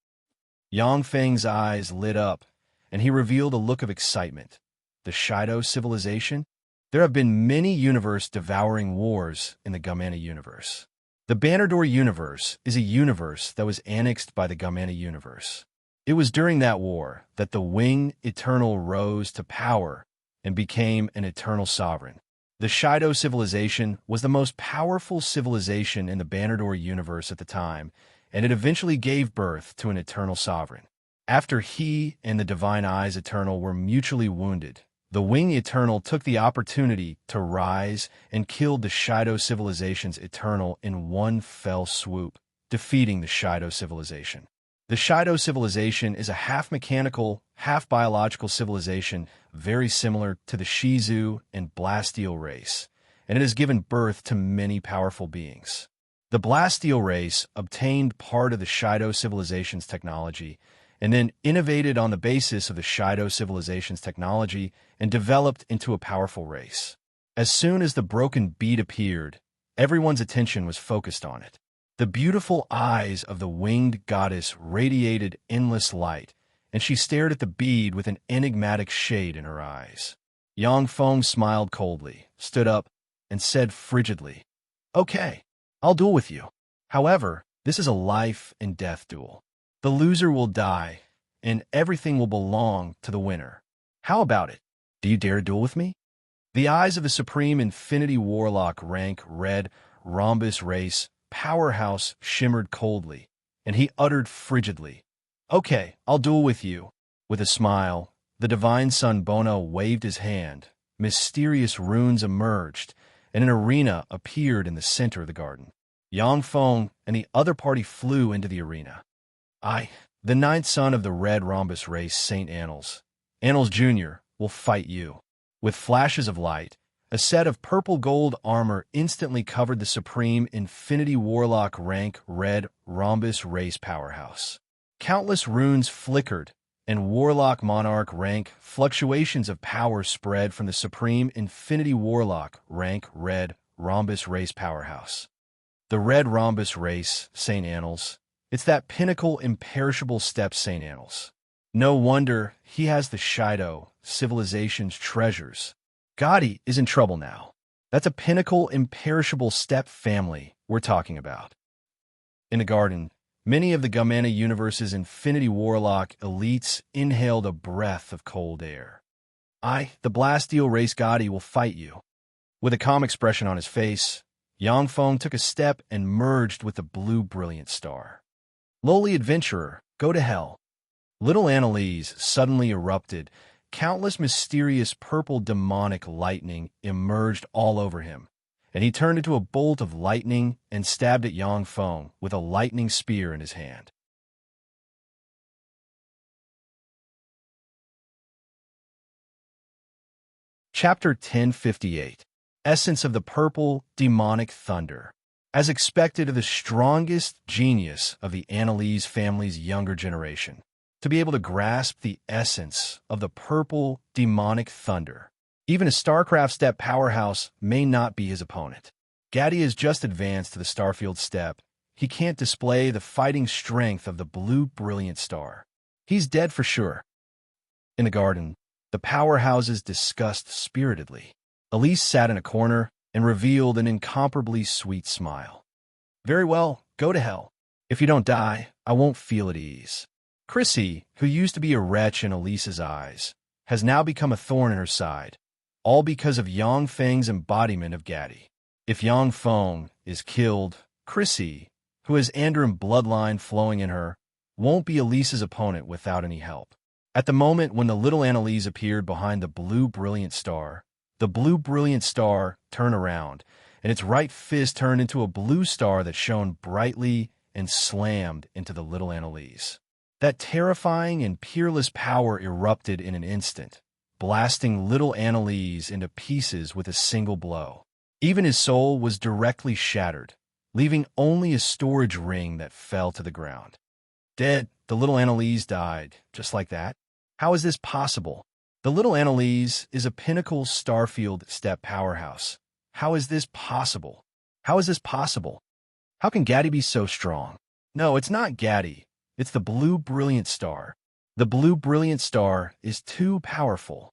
Yang Feng's eyes lit up, and he revealed a look of excitement. The Shido civilization? There have been many universe-devouring wars in the Gamena universe. The Bannerdoor universe is a universe that was annexed by the Gamena universe. It was during that war that the Winged Eternal rose to power and became an eternal sovereign. The Shido civilization was the most powerful civilization in the Bannerdoor universe at the time, and it eventually gave birth to an eternal sovereign. After he and the Divine Eyes Eternal were mutually wounded, the Winged Eternal took the opportunity to rise and killed the Shido civilization's Eternal in one fell swoop, defeating the Shido civilization. The Shido civilization is a half-mechanical, half-biological civilization very similar to the Shizu and Blasteel race, and it has given birth to many powerful beings. The Blasteel race obtained part of the Shido civilization's technology and then innovated on the basis of the Shido civilization's technology and developed into a powerful race. As soon as the broken bead appeared, everyone's attention was focused on it. The beautiful eyes of the winged goddess radiated endless light, and she stared at the bead with an enigmatic shade in her eyes. Yang Feng smiled coldly, stood up, and said frigidly, "Okay, I'll duel with you. However, This is a life and death duel. The loser will die, and everything will belong to the winner. How about it? Do you dare duel with me? The eyes of the Supreme Infinity Warlock rank red rhombus race powerhouse shimmered coldly, and he uttered frigidly, "Okay, I'll duel with you." With a smile, the divine son Bono waved his hand. Mysterious runes emerged, and an arena appeared in the center of the garden. Yang Feng and the other party flew into the arena. I, the ninth son of the red rhombus race, St. Annals Jr., will fight you. With flashes of light, a set of purple gold armor instantly covered the Supreme Infinity Warlock rank red rhombus race powerhouse. Countless runes flickered, and Warlock Monarch rank fluctuations of power spread from the Supreme Infinity Warlock rank red rhombus race powerhouse. The red rhombus race, St. Annals, it's that pinnacle imperishable step St. Annals. No wonder he has the Shido, civilization's treasures. Gotti is in trouble now. That's a pinnacle imperishable step family we're talking about. In the garden, many of the Gamana universe's Infinity Warlock elites inhaled a breath of cold air. I, the Blasteel race Gotti, will fight you. With a calm expression on his face, Yang Feng took a step and merged with the blue brilliant star. Lowly adventurer, go to hell. Little Annalise suddenly erupted. Countless mysterious purple demonic lightning emerged all over him, and he turned into a bolt of lightning and stabbed at Yang Feng with a lightning spear in his hand. Chapter 1058. Essence of the Purple Demonic Thunder. As expected of the strongest genius of the Annalise family's younger generation, to be able to grasp the essence of the purple demonic thunder. Even a StarCraft step powerhouse may not be his opponent. Gaddy has just advanced to the Starfield step. He can't display the fighting strength of the blue brilliant star. He's dead for sure. In the garden, the powerhouses discussed spiritedly. Elise sat in a corner and revealed an incomparably sweet smile. Very well, go to hell. If you don't die, I won't feel at ease. Chrissy, who used to be a wretch in Elise's eyes, has now become a thorn in her side, all because of Yang Feng's embodiment of Gaddy. If Yang Feng is killed, Chrissy, who has Andron bloodline flowing in her, won't be Elise's opponent without any help. At the moment when the little Annalise appeared behind the blue brilliant star, the blue brilliant star turned around, and its right fist turned into a blue star that shone brightly and slammed into the little Annalise. That terrifying and peerless power erupted in an instant, blasting little Annalise into pieces with a single blow. Even his soul was directly shattered, leaving only a storage ring that fell to the ground. Dead, the little Annalise died, just like that. How is this possible? The little Annalise is a pinnacle Starfield step powerhouse. How is this possible? How is this possible? How can Gaddy be so strong? No, it's not Gaddy. It's the blue brilliant star. The blue brilliant star is too powerful.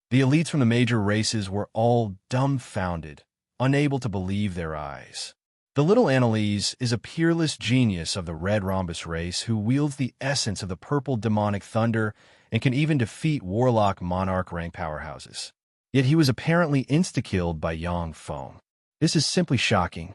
The elites from the major races were all dumbfounded, unable to believe their eyes. The little Annalise is a peerless genius of the red rhombus race who wields the essence of the purple demonic thunder and can even defeat Warlock Monarch rank powerhouses. Yet he was apparently insta-killed by Yang Feng. This is simply shocking.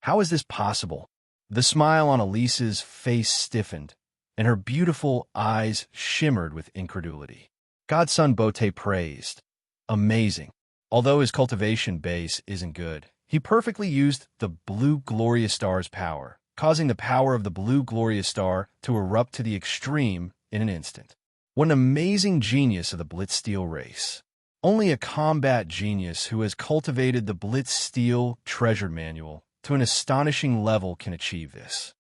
How is this possible? The smile on Elise's face stiffened, and her beautiful eyes shimmered with incredulity. Godson Bote praised. Amazing. Although his cultivation base isn't good, he perfectly used the blue glorious star's power, causing the power of the blue glorious star to erupt to the extreme in an instant. What an amazing genius of the Blitzsteel race. Only a combat genius who has cultivated the Blitzsteel treasure manual to an astonishing level can achieve this.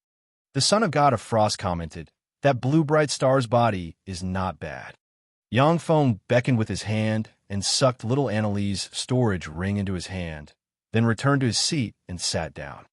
The Son of God of Frost commented, "That blue bright star's body is not bad." Yang Feng beckoned with his hand and sucked little Annalise's storage ring into his hand, then returned to his seat and sat down.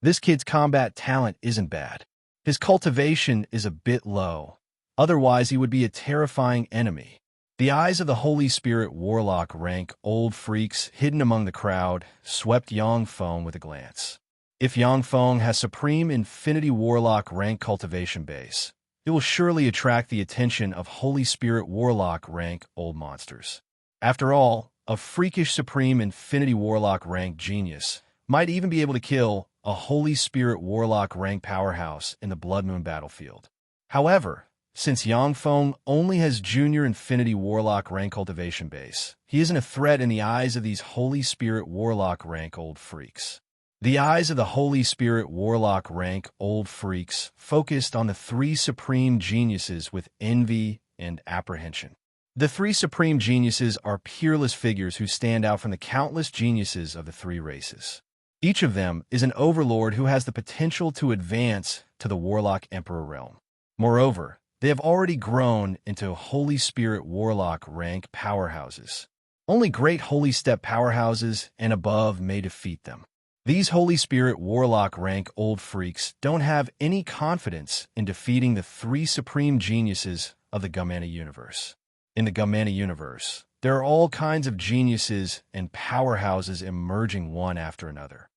This kid's combat talent isn't bad. His cultivation is a bit low. Otherwise, he would be a terrifying enemy. The eyes of the Holy Spirit Warlock rank old freaks hidden among the crowd swept Yang Feng with a glance. If Yangfeng has Supreme Infinity Warlock rank cultivation base, it will surely attract the attention of Holy Spirit Warlock rank old monsters. After all, a freakish Supreme Infinity Warlock rank genius might even be able to kill a Holy Spirit Warlock rank powerhouse in the Blood Moon battlefield. However, since Yangfeng only has Junior Infinity Warlock rank cultivation base, he isn't a threat in the eyes of these Holy Spirit Warlock rank old freaks. The eyes of the Holy Spirit Warlock rank old freaks focused on the three supreme geniuses with envy and apprehension. The three supreme geniuses are peerless figures who stand out from the countless geniuses of the three races. Each of them is an overlord who has the potential to advance to the Warlock Emperor realm. Moreover, they have already grown into Holy Spirit Warlock rank powerhouses. Only great Holy Step powerhouses and above may defeat them. These Holy Spirit Warlock rank old freaks don't have any confidence in defeating the three supreme geniuses of the Gumana universe. In the Gumana universe, there are all kinds of geniuses and powerhouses emerging one after another.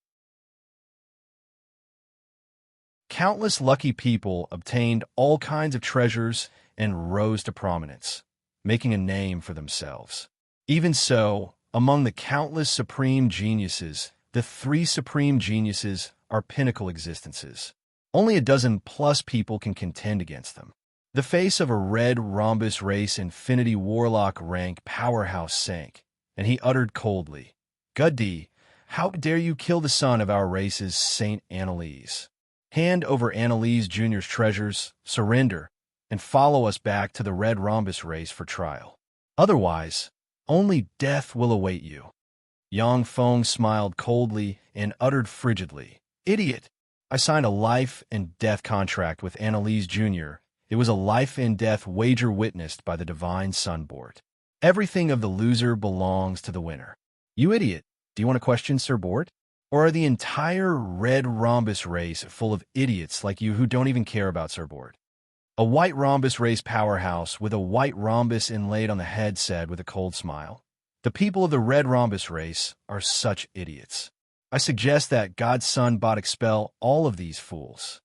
Countless lucky people obtained all kinds of treasures and rose to prominence, making a name for themselves. Even so, among the countless supreme geniuses, the three supreme geniuses are pinnacle existences. Only a dozen plus people can contend against them. The face of a red rhombus race Infinity Warlock rank powerhouse sank, and he uttered coldly, "Guddi, how dare you kill the son of our race's Saint Annalise? Hand over Annalise Jr.'s treasures, surrender, and follow us back to the red rhombus race for trial. Otherwise, only death will await you." Yangfeng smiled coldly and uttered frigidly, "Idiot! I signed a life and death contract with Annalise Jr. It was a life and death wager witnessed by the Divine Sunboard. Everything of the loser belongs to the winner. You idiot! Do you want to question Sir Board? Or are the entire red rhombus race full of idiots like you who don't even care about Sir Board?" A white rhombus race powerhouse with a white rhombus inlaid on the head said with a cold smile, "The people of the red rhombus race are such idiots. I suggest that God's Son bot expel all of these fools."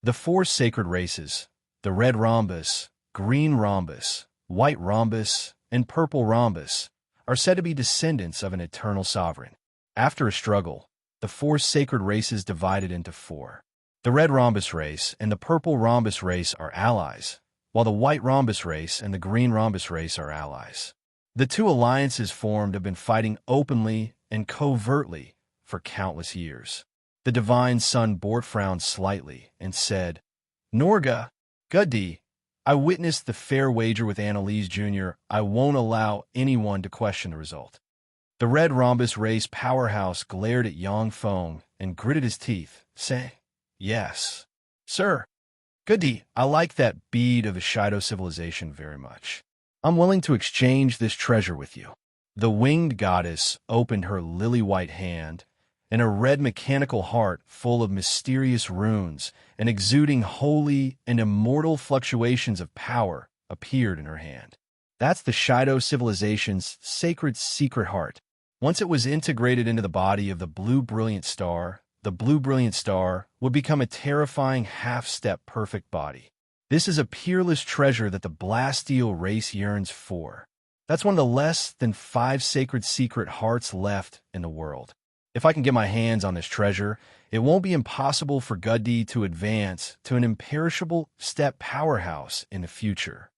The four sacred races, the red rhombus, green rhombus, white rhombus, and purple rhombus, are said to be descendants of an eternal sovereign. After a struggle, the four sacred races divided into four. The red rhombus race and the purple rhombus race are allies, while the white rhombus race and the green rhombus race are allies. The two alliances formed have been fighting openly and covertly for countless years. The Divine Sun Bort frowned slightly and said, "Norga, Guddi, I witnessed the fair wager with Annalise Jr. I won't allow anyone to question the result." The red rhombus race powerhouse glared at Yangfeng and gritted his teeth, saying, "Yes, sir. Guddi, I like that bead of the Shido civilization very much. I'm willing to exchange this treasure with you." The winged goddess opened her lily-white hand, and a red mechanical heart full of mysterious runes and exuding holy and immortal fluctuations of power appeared in her hand. That's the Shido civilization's sacred secret heart. Once it was integrated into the body of the blue brilliant star, the blue brilliant star would become a terrifying half-step perfect body. This is a peerless treasure that the Blasteel race yearns for. That's one of the less than 5 sacred secret hearts left in the world. If I can get my hands on this treasure, it won't be impossible for Guddi to advance to an imperishable step powerhouse in the future.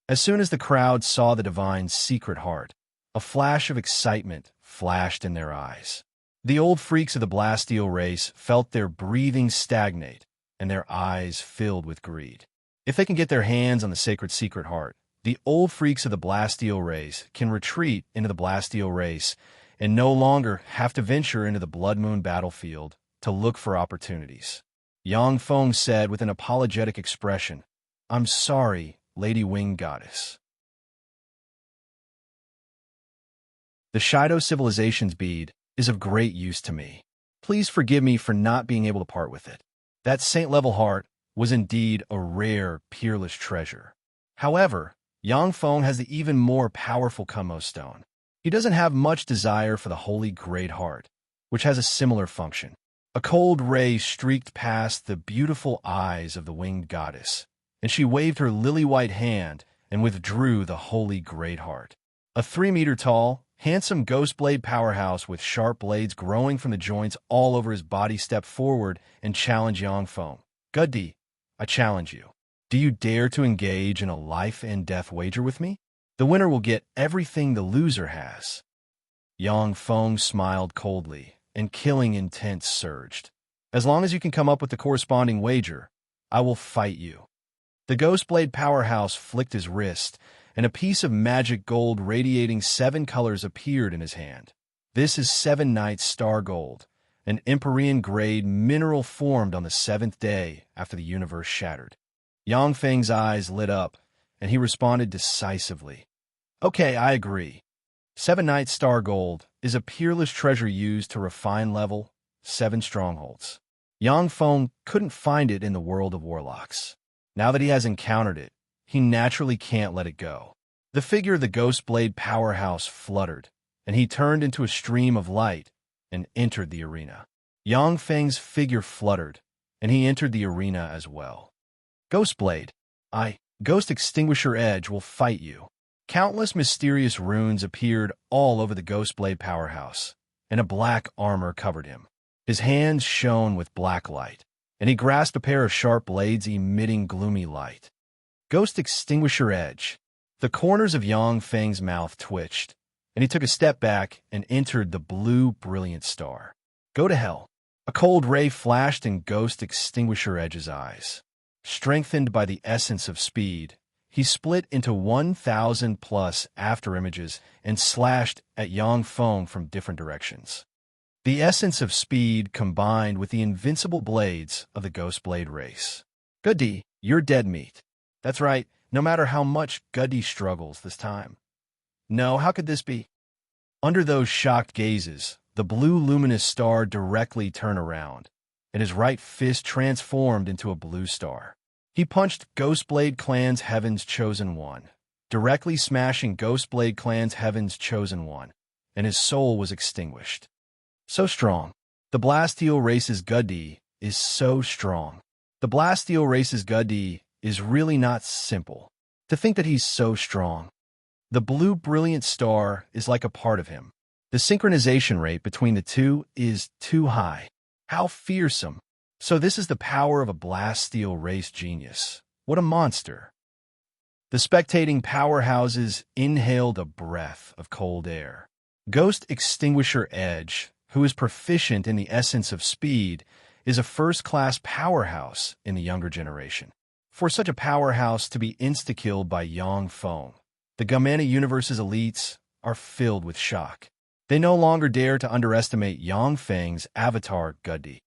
As soon as the crowd saw the divine secret heart, a flash of excitement flashed in their eyes. The old freaks of the Blasteel race felt their breathing stagnate and their eyes filled with greed. If they can get their hands on the sacred secret heart, the old freaks of the Blasteel race can retreat into the Blasteel race and no longer have to venture into the Blood Moon battlefield to look for opportunities. Yangfeng said with an apologetic expression, "I'm sorry, Lady Winged Goddess. The Shido civilization's bead is of great use to me. Please forgive me for not being able to part with it. That saint-level heart was indeed a rare, peerless treasure. However, Yangfeng has the even more powerful Kumo stone. He doesn't have much desire for the Holy Great Heart, which has a similar function. A cold ray streaked past the beautiful eyes of the winged goddess, and she waved her lily-white hand and withdrew the holy great heart. A 3-meter-tall, handsome ghost blade powerhouse with sharp blades growing from the joints all over his body stepped forward and challenged Yangfeng. "Gudi, I challenge you. Do you dare to engage in a life-and-death wager with me? The winner will get everything the loser has." Yangfeng smiled coldly, and killing intent surged. "As long as you can come up with the corresponding wager, I will fight you." The Ghostblade powerhouse flicked his wrist, and a piece of magic gold radiating 7 colors appeared in his hand. "This is 7 Nights Star Gold, an Empyrean-grade mineral formed on the 7th day after the universe shattered." Yangfeng's eyes lit up, and he responded decisively. "Okay, I agree. 7 Nights Star Gold is a peerless treasure used to refine level 7 strongholds. Yangfeng couldn't find it in the world of warlocks. Now that he has encountered it, he naturally can't let it go." The figure of the Ghostblade powerhouse fluttered, and he turned into a stream of light and entered the arena. Yangfeng's figure fluttered, and he entered the arena as well. "Ghostblade, Ghost Extinguisher Edge will fight you." Countless mysterious runes appeared all over the Ghostblade powerhouse, and a black armor covered him. His hands shone with black light, and he grasped a pair of sharp blades emitting gloomy light. "Ghost Extinguisher Edge." The corners of Yangfeng's mouth twitched, and he took a step back and entered the blue brilliant star. "Go to hell." A cold ray flashed in Ghost Extinguisher Edge's eyes. Strengthened by the essence of speed, he split into 1,000+ afterimages and slashed at Yangfeng from different directions. The essence of speed combined with the invincible blades of the Ghostblade race. "Gudi, you're dead meat." That's right, no matter how much Gudi struggles this time. "No, how could this be?" Under those shocked gazes, the blue luminous star directly turned around, and his right fist transformed into a blue star. He punched Ghostblade Clan's Heaven's Chosen One, directly smashing Ghostblade Clan's Heaven's Chosen One, and his soul was extinguished. So strong. The Blasteel race's Gudi is so strong. The Blasteel race's Gudi is really not simple. To think that he's so strong. The blue brilliant star is like a part of him. The synchronization rate between the two is too high. How fearsome. So this is the power of a Blasteel race genius. What a monster. The spectating powerhouses inhaled a breath of cold air. Ghost Extinguisher Edge, who is proficient in the essence of speed, is a first-class powerhouse in the younger generation. For such a powerhouse to be insta-killed by Yangfeng, the Gamana Universe's elites are filled with shock. They no longer dare to underestimate Yangfeng's avatar Gudi.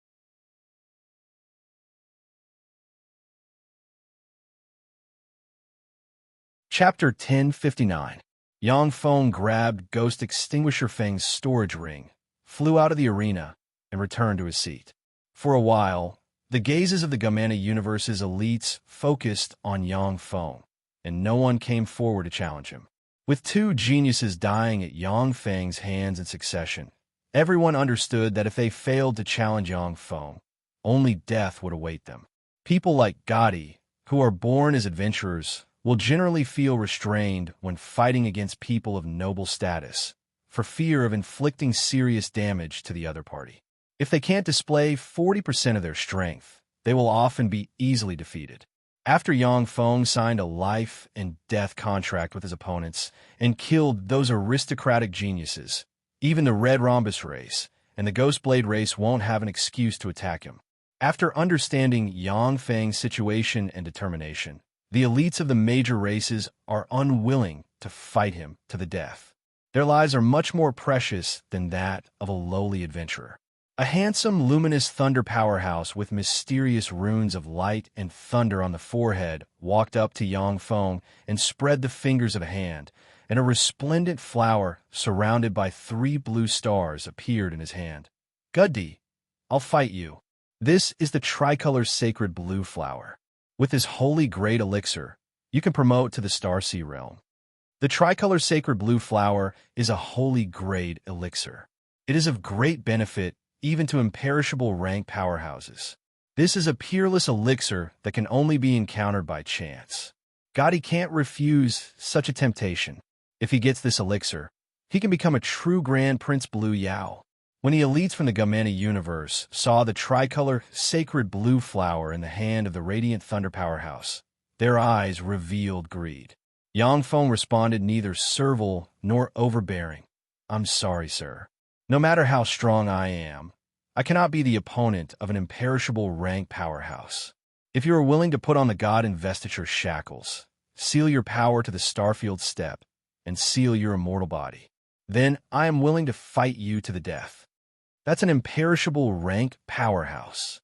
Chapter 1059. Yangfeng grabbed Ghost Extinguisher Feng's storage ring, flew out of the arena, and returned to his seat. For a while, the gazes of the Gamana Universe's elites focused on Yangfeng, and no one came forward to challenge him. With 2 geniuses dying at Yangfeng's hands in succession, everyone understood that if they failed to challenge Yangfeng, only death would await them. People like Gadi, who are born as adventurers, will generally feel restrained when fighting against people of noble status, for fear of inflicting serious damage to the other party. If they can't display 40% of their strength, they will often be easily defeated. After Yangfeng signed a life and death contract with his opponents and killed those aristocratic geniuses, even the Red Rhombus race and the Ghostblade race won't have an excuse to attack him. After understanding Yangfeng's situation and determination, the elites of the major races are unwilling to fight him to the death. Their lives are much more precious than that of a lowly adventurer. A handsome, luminous thunder powerhouse with mysterious runes of light and thunder on the forehead walked up to Yangfeng and spread the fingers of a hand, and a resplendent flower surrounded by 3 blue stars appeared in his hand. "Gudi, I'll fight you." This is the tricolor sacred blue flower. With this holy great elixir, you can promote to the Starseed realm. The tricolor sacred blue flower is a holy grade elixir. It is of great benefit even to imperishable rank powerhouses. This is a peerless elixir that can only be encountered by chance. Gotti can't refuse such a temptation. If he gets this elixir, he can become a true Grand Prince Blue Yao. When the elites from the Gamana universe saw the tricolor sacred blue flower in the hand of the radiant thunder powerhouse, their eyes revealed greed. Yang Feng responded neither servile nor overbearing. I'm sorry, sir. No matter how strong I am, I cannot be the opponent of an imperishable rank powerhouse. If you are willing to put on the God investiture shackles, seal your power to the Starfield step, and seal your immortal body, then I am willing to fight you to the death. That's an imperishable rank powerhouse.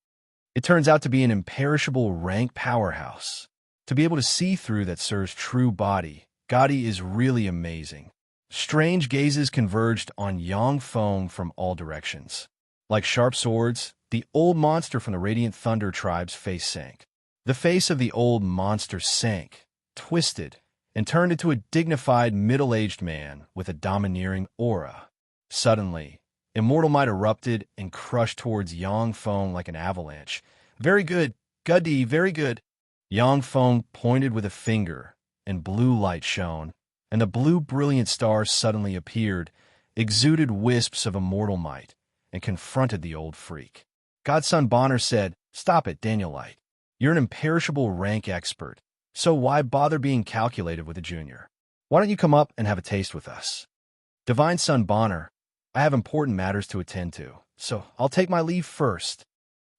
It turns out to be an imperishable rank powerhouse. To be able to see through that sir's true body, Gotti is really amazing. Strange gazes converged on Yang Feng from all directions. Like sharp swords, the old monster from the Radiant Thunder tribe's face sank. The face of the old monster sank, twisted, and turned into a dignified middle-aged man with a domineering aura. Suddenly, immortal might erupted and crushed towards Yang Feng like an avalanche. Very good, Gotti, very good. Yang Feng pointed with a finger, and blue light shone, and the blue brilliant stars suddenly appeared, exuded wisps of immortal might, and confronted the old freak. Godson Bonner said, "Stop it, Daniel Light. You're an imperishable rank expert, so why bother being calculated with a junior? Why don't you come up and have a taste with us?" Divine Son Bonner, I have important matters to attend to, so I'll take my leave first.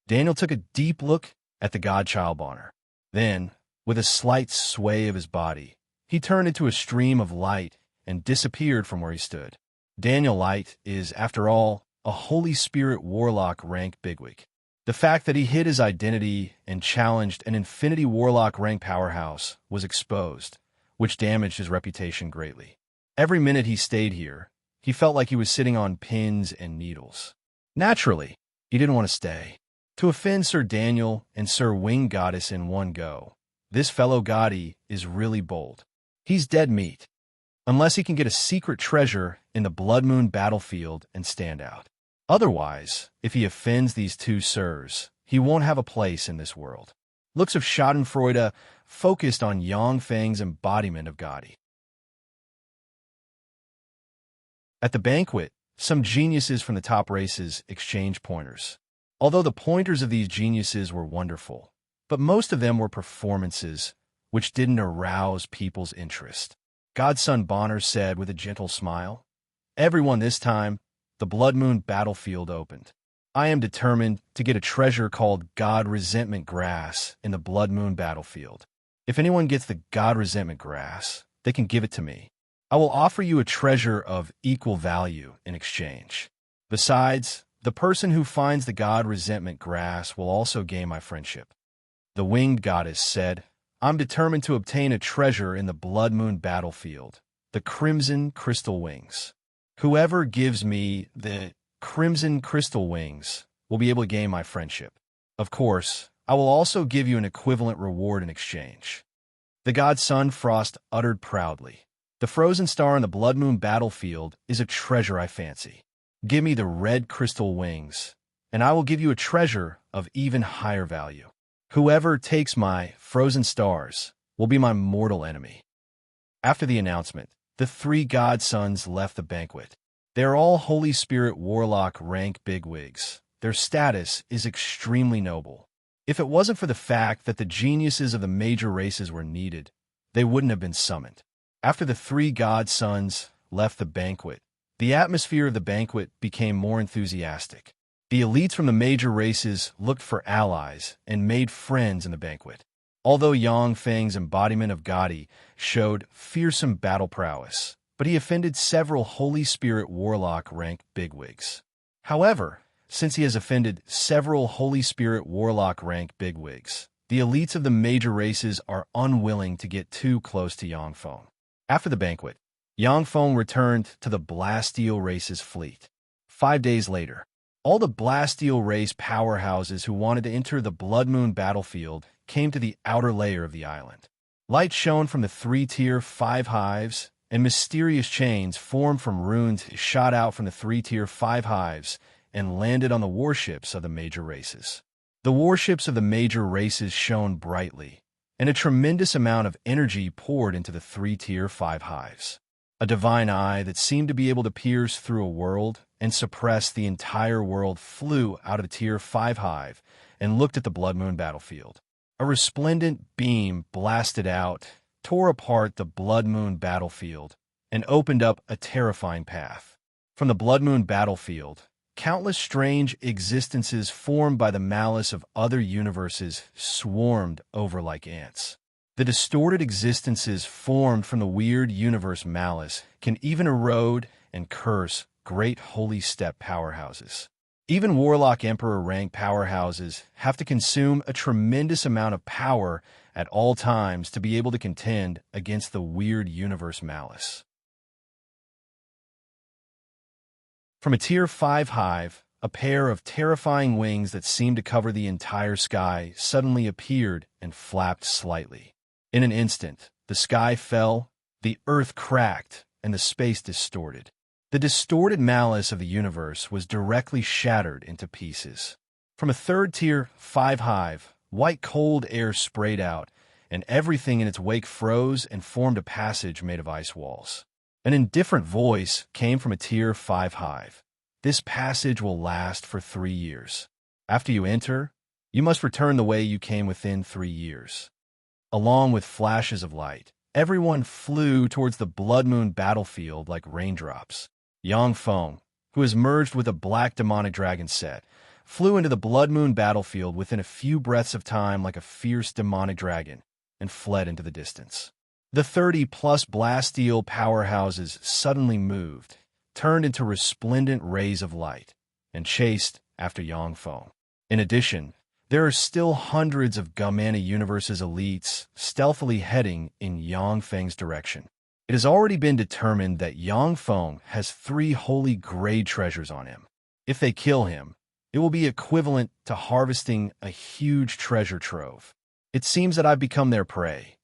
Daniel took a deep look at the godchild Bonner. Then, with a slight sway of his body, he turned into a stream of light and disappeared from where he stood. Daniel Light is, after all, a Holy Spirit Warlock rank bigwig. The fact that he hid his identity and challenged an Infinity Warlock rank powerhouse was exposed, which damaged his reputation greatly. Every minute he stayed here, he felt like he was sitting on pins and needles. Naturally, he didn't want to stay. To offend Sir Daniel and Sir Winged Goddess in one go, this fellow Gotti is really bold. He's dead meat. Unless he can get a secret treasure in the Blood Moon battlefield and stand out. Otherwise, if he offends these two sirs, he won't have a place in this world. Looks of Schadenfreude focused on Yang Feng's embodiment of Gotti. At the banquet, some geniuses from the top races exchanged pointers. Although the pointers of these geniuses were wonderful, but most of them were performances which didn't arouse people's interest. Godson Bonner said with a gentle smile, "Everyone, this time, the Blood Moon battlefield opened. I am determined to get a treasure called God Resentment Grass in the Blood Moon battlefield. If anyone gets the God Resentment Grass, they can give it to me. I will offer you a treasure of equal value in exchange. Besides, the person who finds the God Resentment Grass will also gain my friendship." The Winged Goddess said, "I'm determined to obtain a treasure in the Blood Moon battlefield, the Crimson Crystal Wings. Whoever gives me the Crimson Crystal Wings will be able to gain my friendship. Of course, I will also give you an equivalent reward in exchange." The god Sun Frost uttered proudly, "The frozen star in the Blood Moon battlefield is a treasure I fancy. Give me the red crystal wings, and I will give you a treasure of even higher value. Whoever takes my frozen stars will be my mortal enemy." After the announcement, the three godsons left the banquet. They are all Holy Spirit Warlock rank bigwigs. Their status is extremely noble. If it wasn't for the fact that the geniuses of the major races were needed, they wouldn't have been summoned. After the three godsons left the banquet, the atmosphere of the banquet became more enthusiastic. The elites from the major races looked for allies and made friends in the banquet. Although Yang Feng's embodiment of Gotti showed fearsome battle prowess, but he offended several Holy Spirit Warlock rank bigwigs. However, since he has offended several Holy Spirit Warlock rank bigwigs, the elites of the major races are unwilling to get too close to Yang Feng. After the banquet, Yang Feng returned to the Blasteel race's fleet. 5 days later, all the Blasteel race powerhouses who wanted to enter the Blood Moon battlefield came to the outer layer of the island. Light shone from the 3-tier 5 hives, and mysterious chains formed from runes shot out from the 3-tier 5 hives and landed on the warships of the major races. The warships of the major races shone brightly, and a tremendous amount of energy poured into the 3-tier 5 hives. A divine eye that seemed to be able to pierce through a world and suppress the entire world flew out of the Tier 5 hive and looked at the Blood Moon battlefield. A resplendent beam blasted out, tore apart the Blood Moon battlefield, and opened up a terrifying path. From the Blood Moon battlefield, countless strange existences formed by the malice of other universes swarmed over like ants. The distorted existences formed from the weird universe malice can even erode and curse great holy step powerhouses. Even Warlock Emperor rank powerhouses have to consume a tremendous amount of power at all times to be able to contend against the weird universe malice. From a Tier 5 hive, a pair of terrifying wings that seemed to cover the entire sky suddenly appeared and flapped slightly. In an instant, the sky fell, the earth cracked, and the space distorted. The distorted malice of the universe was directly shattered into pieces. From a 3rd-tier 5 hive, white cold air sprayed out, and everything in its wake froze and formed a passage made of ice walls. An indifferent voice came from a Tier 5 hive. This passage will last for 3 years. After you enter, you must return the way you came within 3 years. Along with flashes of light, everyone flew towards the Blood Moon battlefield like raindrops. Yang Feng, who has merged with a black demonic dragon set, flew into the Blood Moon battlefield within a few breaths of time like a fierce demonic dragon and fled into the distance. The 30-plus Blasteel powerhouses suddenly moved, turned into resplendent rays of light, and chased after Yang Feng. In addition, there are still hundreds of Gamana Universe's elites stealthily heading in Yang Feng's direction. It has already been determined that Yang Feng has 3 holy grade treasures on him. If they kill him, it will be equivalent to harvesting a huge treasure trove. It seems that I've become their prey.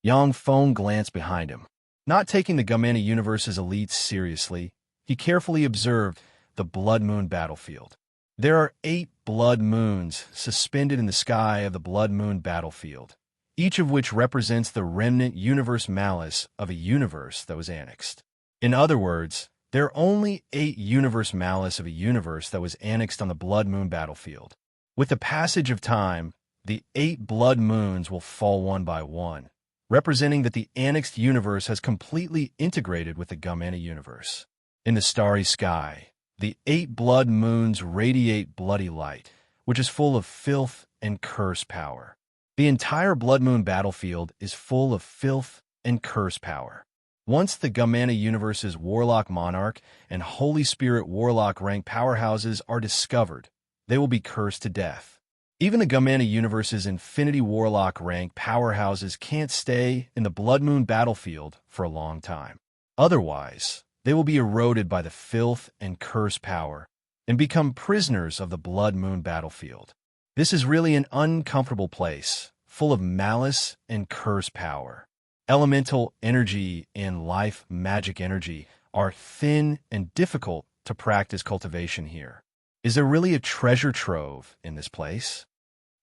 Yang Feng glanced behind him. Not taking the Gamana Universe's elites seriously, he carefully observed the Blood Moon battlefield. There are 8 blood moons suspended in the sky of the Blood Moon battlefield, each of which represents the remnant universe malice of a universe that was annexed. In other words, there are only 8 universe malice of a universe that was annexed on the Blood Moon battlefield. With the passage of time, the 8 blood moons will fall one by one, representing that the annexed universe has completely integrated with the Gamana universe. In the starry sky, the 8 blood moons radiate bloody light, which is full of filth and curse power. The entire Blood Moon battlefield is full of filth and curse power. Once the Gamana Universe's Warlock Monarch and Holy Spirit Warlock rank powerhouses are discovered, they will be cursed to death. Even the Gamana Universe's Infinity Warlock rank powerhouses can't stay in the Blood Moon battlefield for a long time. Otherwise, they will be eroded by the filth and curse power and become prisoners of the Blood Moon battlefield. This is really an uncomfortable place, full of malice and curse power. Elemental energy and life magic energy are thin and difficult to practice cultivation here. Is there really a treasure trove in this place?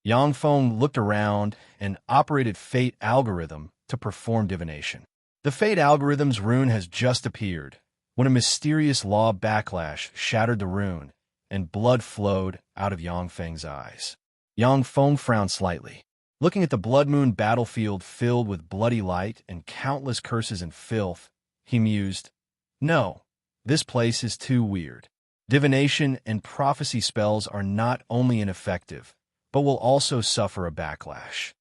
Yang Feng looked around and operated Fate Algorithm to perform divination. The Fate Algorithm's rune has just appeared, when a mysterious law backlash shattered the rune, and blood flowed out of Yang Feng's eyes. Yang Feng frowned slightly. Looking at the Blood Moon battlefield filled with bloody light and countless curses and filth, he mused, "No, this place is too weird. Divination and prophecy spells are not only ineffective, but will also suffer a backlash."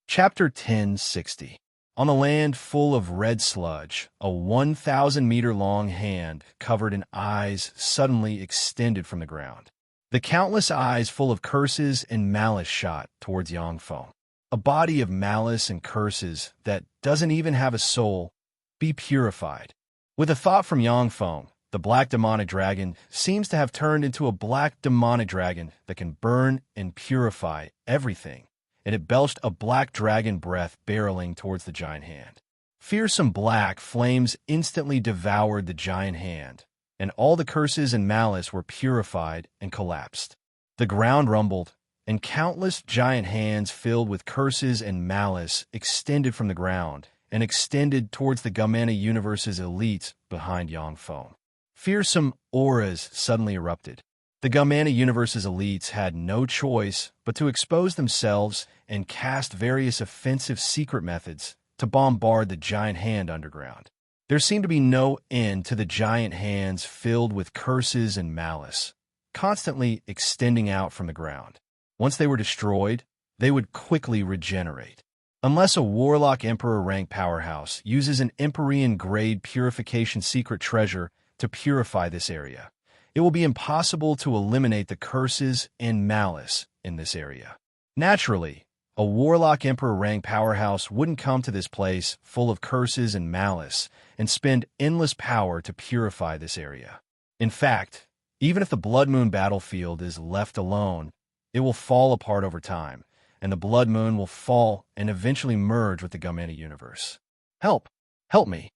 Chapter 1060. On a land full of red sludge, a 1,000-meter-long hand covered in eyes suddenly extended from the ground. The countless eyes full of curses and malice shot towards Yang Feng. A body of malice and curses that doesn't even have a soul. Be purified. With a thought from Yang Feng, the black demonic dragon seems to have turned into a black demonic dragon that can burn and purify everything, and it belched a black dragon breath barreling towards the giant hand. Fearsome black flames instantly devoured the giant hand, and all the curses and malice were purified and collapsed. The ground rumbled, and countless giant hands filled with curses and malice extended from the ground and extended towards the Gamana universe's elites behind Yangfeng. Fearsome auras suddenly erupted. The Gamana universe's elites had no choice but to expose themselves and cast various offensive secret methods to bombard the giant hand underground. There seemed to be no end to the giant hands filled with curses and malice, constantly extending out from the ground. Once they were destroyed, they would quickly regenerate. Unless a Warlock Emperor rank powerhouse uses an Empyrean-grade purification secret treasure to purify this area, it will be impossible to eliminate the curses and malice in this area. Naturally, a Warlock Emperor rank powerhouse wouldn't come to this place full of curses and malice and spend endless power to purify this area. In fact, even if the Blood Moon battlefield is left alone, it will fall apart over time, and the Blood Moon will fall and eventually merge with the Gamana universe. Help! Help me!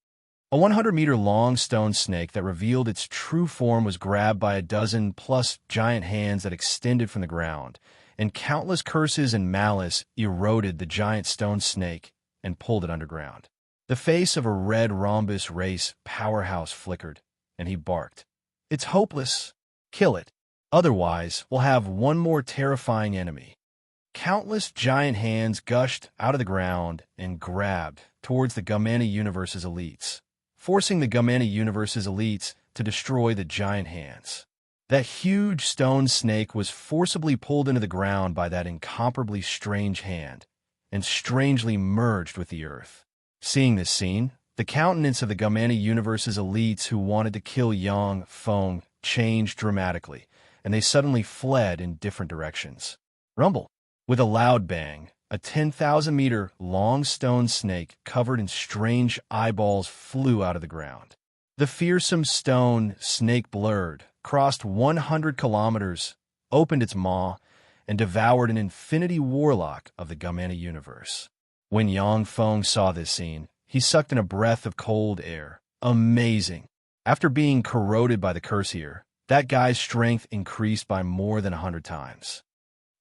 A 100-meter-long stone snake that revealed its true form was grabbed by a dozen-plus giant hands that extended from the ground, and countless curses and malice eroded the giant stone snake and pulled it underground. The face of a red rhombus race powerhouse flickered, and he barked. "It's hopeless. Kill it. Otherwise, we'll have one more terrifying enemy." Countless giant hands gushed out of the ground and grabbed towards the Gamana universe's elites, forcing the Gamana universe's elites to destroy the giant hands. That huge stone snake was forcibly pulled into the ground by that incomparably strange hand and strangely merged with the earth. Seeing this scene, the countenance of the Gamana universe's elites who wanted to kill Yang Feng changed dramatically, and they suddenly fled in different directions. Rumble! With a loud bang, a 10,000-meter-long stone snake covered in strange eyeballs flew out of the ground. The fearsome stone snake blurred, crossed 100 kilometers, opened its maw, and devoured an infinity warlock of the Gamana universe. When Yang Feng saw this scene, he sucked in a breath of cold air. Amazing! After being corroded by the curse here, that guy's strength increased by more than 100 times.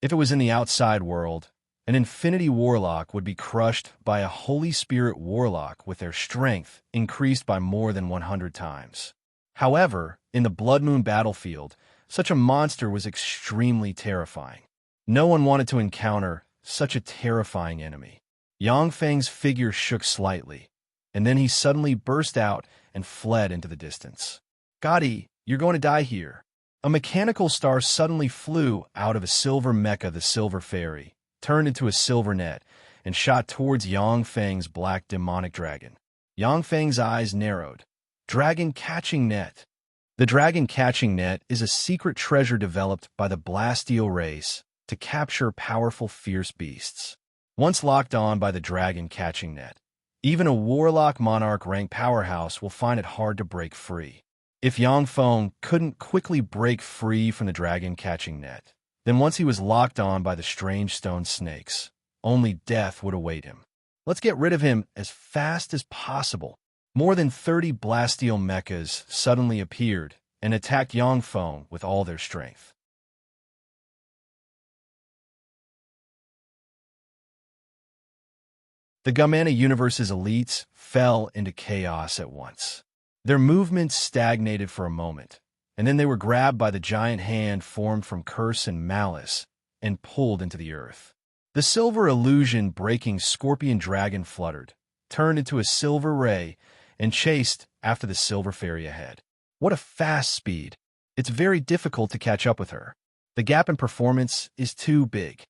If it was in the outside world, an infinity warlock would be crushed by a Holy Spirit warlock with their strength increased by more than 100 times. However, in the Blood Moon battlefield, such a monster was extremely terrifying. No one wanted to encounter such a terrifying enemy. Yang Feng's figure shook slightly, and then he suddenly burst out and fled into the distance. "Gotti, you're going to die here." A mechanical star suddenly flew out of a silver mecha, the Silver Fairy, turned into a silver net, and shot towards Yang Feng's black demonic dragon. Yang Feng's eyes narrowed. Dragon Catching Net. The Dragon Catching Net is a secret treasure developed by the Blasteel race to capture powerful, fierce beasts. Once locked on by the Dragon Catching Net, even a Warlock Monarch rank powerhouse will find it hard to break free. If Yang Feng couldn't quickly break free from the Dragon Catching Net, then once he was locked on by the strange stone snakes, only death would await him. Let's get rid of him as fast as possible. More than 30 Blasteel mechas suddenly appeared and attacked Yang Feng with all their strength. The Gamana universe's elites fell into chaos at once. Their movements stagnated for a moment, and then they were grabbed by the giant hand formed from curse and malice and pulled into the earth. The silver illusion-breaking scorpion dragon fluttered, turned into a silver ray, and chased after the silver fairy ahead. What a fast speed! It's very difficult to catch up with her. The gap in performance is too big.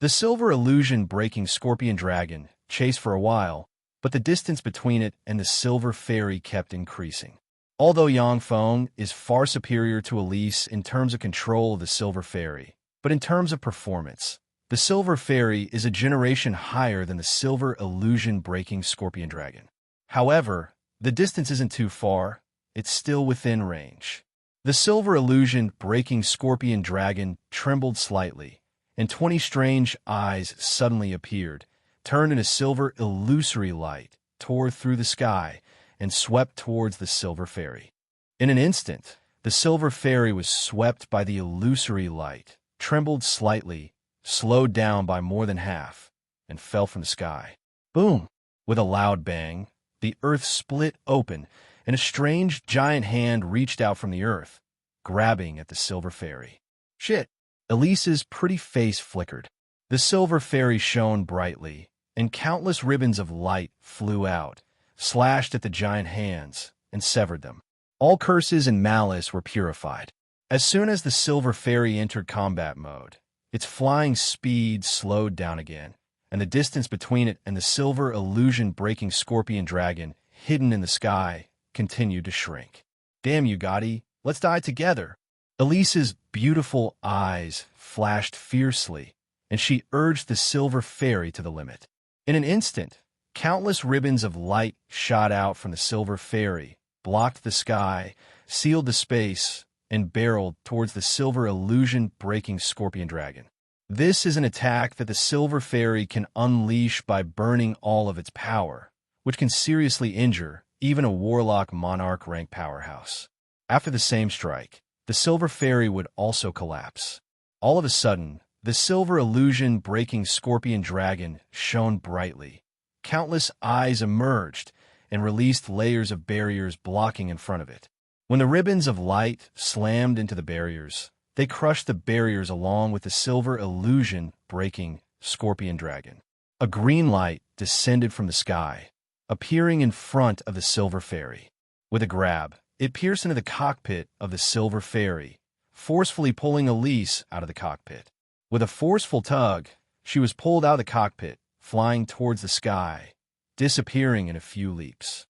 The silver illusion-breaking scorpion dragon chased for a while, but the distance between it and the silver fairy kept increasing. Although Yang Feng is far superior to Elise in terms of control of the silver fairy, but in terms of performance, the silver fairy is a generation higher than the silver illusion-breaking scorpion dragon. However, the distance isn't too far, it's still within range. The silver illusion-breaking scorpion dragon trembled slightly, and 20 strange eyes suddenly appeared, turned in a silver illusory light tore through the sky and swept towards the Silver Fairy. In an instant, the Silver Fairy was swept by the illusory light, trembled slightly, slowed down by more than half, and fell from the sky. Boom! With a loud bang, the earth split open, and a strange giant hand reached out from the earth, grabbing at the Silver Fairy. Shit! Elise's pretty face flickered. The Silver Fairy shone brightly, and countless ribbons of light flew out, slashed at the giant hands, and severed them. All curses and malice were purified. As soon as the Silver Fairy entered combat mode, its flying speed slowed down again, and the distance between it and the silver illusion-breaking scorpion dragon hidden in the sky continued to shrink. Damn you, Gotti, let's die together. Elise's beautiful eyes flashed fiercely, and she urged the Silver Fairy to the limit. In an instant, countless ribbons of light shot out from the Silver Fairy, blocked the sky, sealed the space, and barreled towards the silver illusion-breaking scorpion dragon. This is an attack that the Silver Fairy can unleash by burning all of its power, which can seriously injure even a warlock monarch rank powerhouse. After the same strike, the Silver Fairy would also collapse. All of a sudden, the silver illusion-breaking scorpion dragon shone brightly. Countless eyes emerged and released layers of barriers blocking in front of it. When the ribbons of light slammed into the barriers, they crushed the barriers along with the silver illusion-breaking scorpion dragon. A green light descended from the sky, appearing in front of the Silver Fairy. With a grab, it pierced into the cockpit of the Silver Fairy, forcefully pulling Elise out of the cockpit. With a forceful tug, she was pulled out of the cockpit, flying towards the sky, disappearing in a few leaps.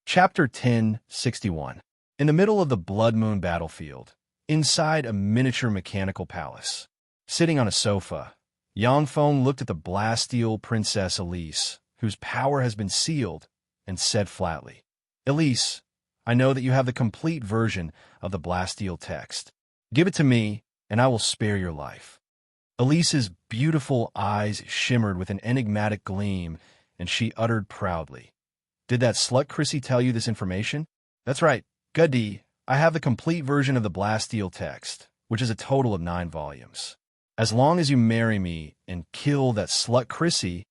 Chapter 1061. In the middle of the Blood Moon battlefield, inside a miniature mechanical palace, sitting on a sofa, Yangfeng looked at the Blasteel Princess Elise, whose power has been sealed, and said flatly, "Elise, I know that you have the complete version of the Blasteel text. Give it to me, and I will spare your life." Elise's beautiful eyes shimmered with an enigmatic gleam, and she uttered proudly, "Did that slut Chrissy tell you this information?" "That's right, Goody. I have the complete version of the Blasteel text, which is a total of 9 volumes. As long as you marry me and kill that slut Chrissy,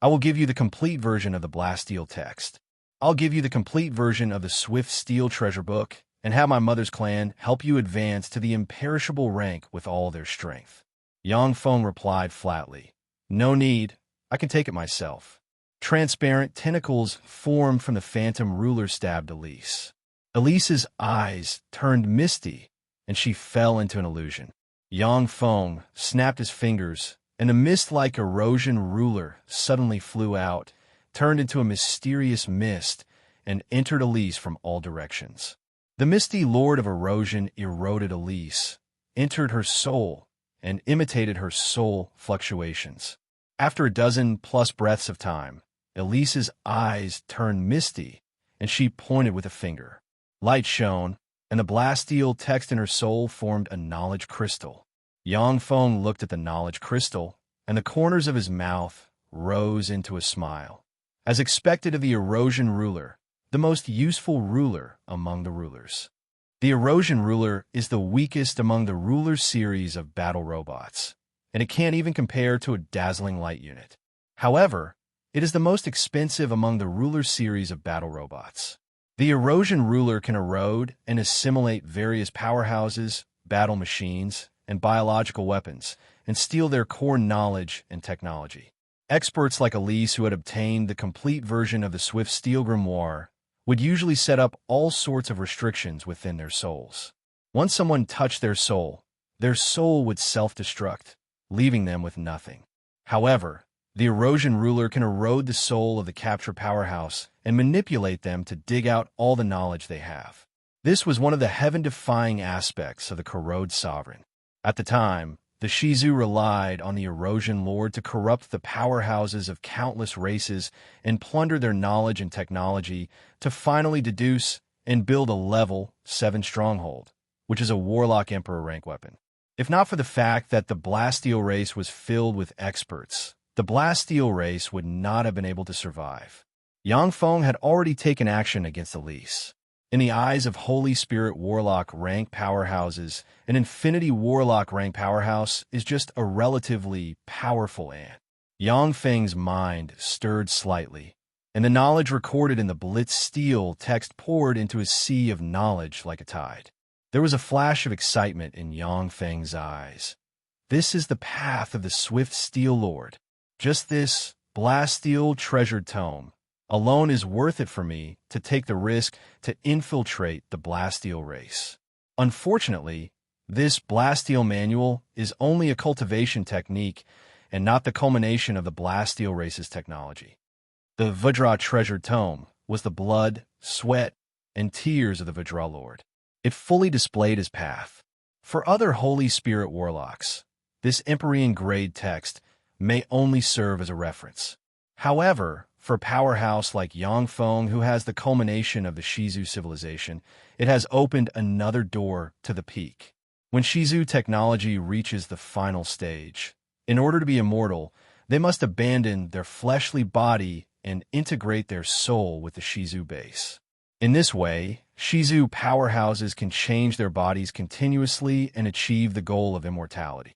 I will give you the complete version of the Blasteel text. I'll give you the complete version of the Swift Steel Treasure Book, and have my mother's clan help you advance to the imperishable rank with all their strength." Yangfeng replied flatly, "No need. I can take it myself." Transparent tentacles formed from the phantom ruler stabbed Elise. Elise's eyes turned misty, and she fell into an illusion. Yangfeng snapped his fingers, and a mist-like erosion ruler suddenly flew out, turned into a mysterious mist, and entered Elise from all directions. The misty lord of erosion eroded Elise, entered her soul, and imitated her soul fluctuations. After a dozen-plus breaths of time, Elise's eyes turned misty, and she pointed with a finger. Light shone, and the Blasteel text in her soul formed a knowledge crystal. Yangfeng looked at the knowledge crystal, and the corners of his mouth rose into a smile. As expected of the erosion ruler, the most useful ruler among the rulers. The erosion ruler is the weakest among the ruler series of battle robots, and it can't even compare to a dazzling light unit. However, it is the most expensive among the ruler series of battle robots. The erosion ruler can erode and assimilate various powerhouses, battle machines, and biological weapons, and steal their core knowledge and technology. Experts like Elise, who had obtained the complete version of the Swift Steel Grimoire, would usually set up all sorts of restrictions within their souls. Once someone touched their soul would self-destruct, leaving them with nothing. However, the erosion ruler can erode the soul of the capture powerhouse and manipulate them to dig out all the knowledge they have. This was one of the heaven-defying aspects of the Corrode Sovereign. At the time, the Shizu relied on the erosion lord to corrupt the powerhouses of countless races and plunder their knowledge and technology to finally deduce and build a level 7 stronghold, which is a warlock emperor rank weapon. If not for the fact that the Blasteel race was filled with experts, the Blasteel race would not have been able to survive. Yang Feng had already taken action against Elise. In the eyes of Holy Spirit Warlock rank powerhouses, an Infinity Warlock rank powerhouse is just a relatively powerful ant. Yang Feng's mind stirred slightly, and the knowledge recorded in the Blitz Steel text poured into his sea of knowledge like a tide. There was a flash of excitement in Yang Feng's eyes. This is the path of the Swift Steel Lord. Just this Blasteel treasured tome alone is worth it for me to take the risk to infiltrate the Blasteel race. Unfortunately, this Blasteel manual is only a cultivation technique and not the culmination of the Blasteel race's technology. The Vajra treasured tome was the blood, sweat, and tears of the Vajra Lord. It fully displayed his path. For other Holy Spirit Warlocks, this Empyrean grade text may only serve as a reference. However, for a powerhouse like Yang Feng, who has the culmination of the Shizu civilization, it has opened another door to the peak. When Shizu technology reaches the final stage, in order to be immortal, they must abandon their fleshly body and integrate their soul with the Shizu base. In this way, Shizu powerhouses can change their bodies continuously and achieve the goal of immortality.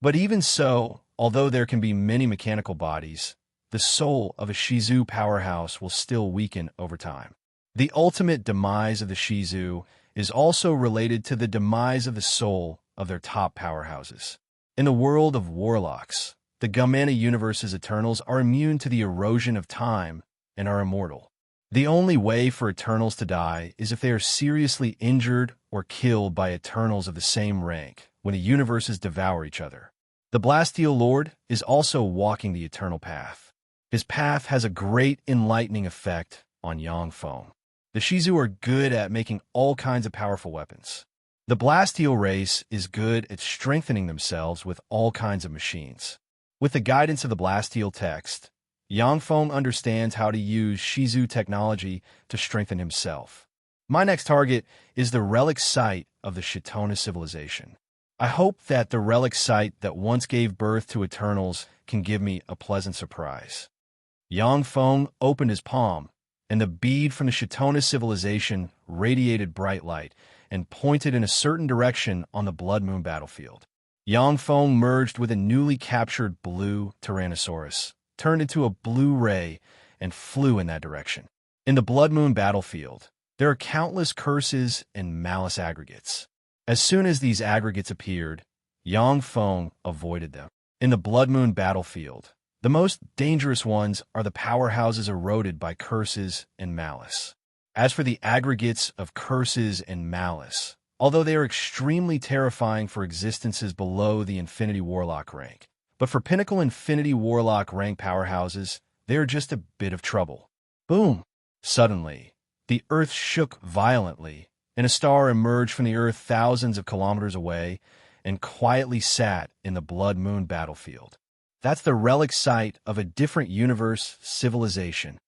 But even so, although there can be many mechanical bodies, the soul of a Shizu powerhouse will still weaken over time. The ultimate demise of the Shizu is also related to the demise of the soul of their top powerhouses. In the world of Warlocks, the Gamana Universe's Eternals are immune to the erosion of time and are immortal. The only way for Eternals to die is if they are seriously injured or killed by Eternals of the same rank when the universes devour each other. The Blasteel Lord is also walking the eternal path. His path has a great enlightening effect on Yang Feng. The Shizu are good at making all kinds of powerful weapons. The Blasteel race is good at strengthening themselves with all kinds of machines. With the guidance of the Blasteel text, Yang Feng understands how to use Shizu technology to strengthen himself. My next target is the relic site of the Shitona civilization. I hope that the relic site that once gave birth to Eternals can give me a pleasant surprise. Yang Feng opened his palm, and the bead from the Shitona civilization radiated bright light and pointed in a certain direction on the Blood Moon battlefield. Yang Feng merged with a newly captured blue Tyrannosaurus, turned into a blue ray, and flew in that direction. In the Blood Moon battlefield, there are countless curses and malice aggregates. As soon as these aggregates appeared, Yang Feng avoided them. In the Blood Moon battlefield, the most dangerous ones are the powerhouses eroded by curses and malice. As for the aggregates of curses and malice, although they are extremely terrifying for existences below the Infinity Warlock rank, but for Pinnacle Infinity Warlock rank powerhouses, they are just a bit of trouble. Boom! Suddenly, the Earth shook violently, and a star emerged from the Earth thousands of kilometers away and quietly sat in the Blood Moon battlefield. That's the relic site of a different universe civilization.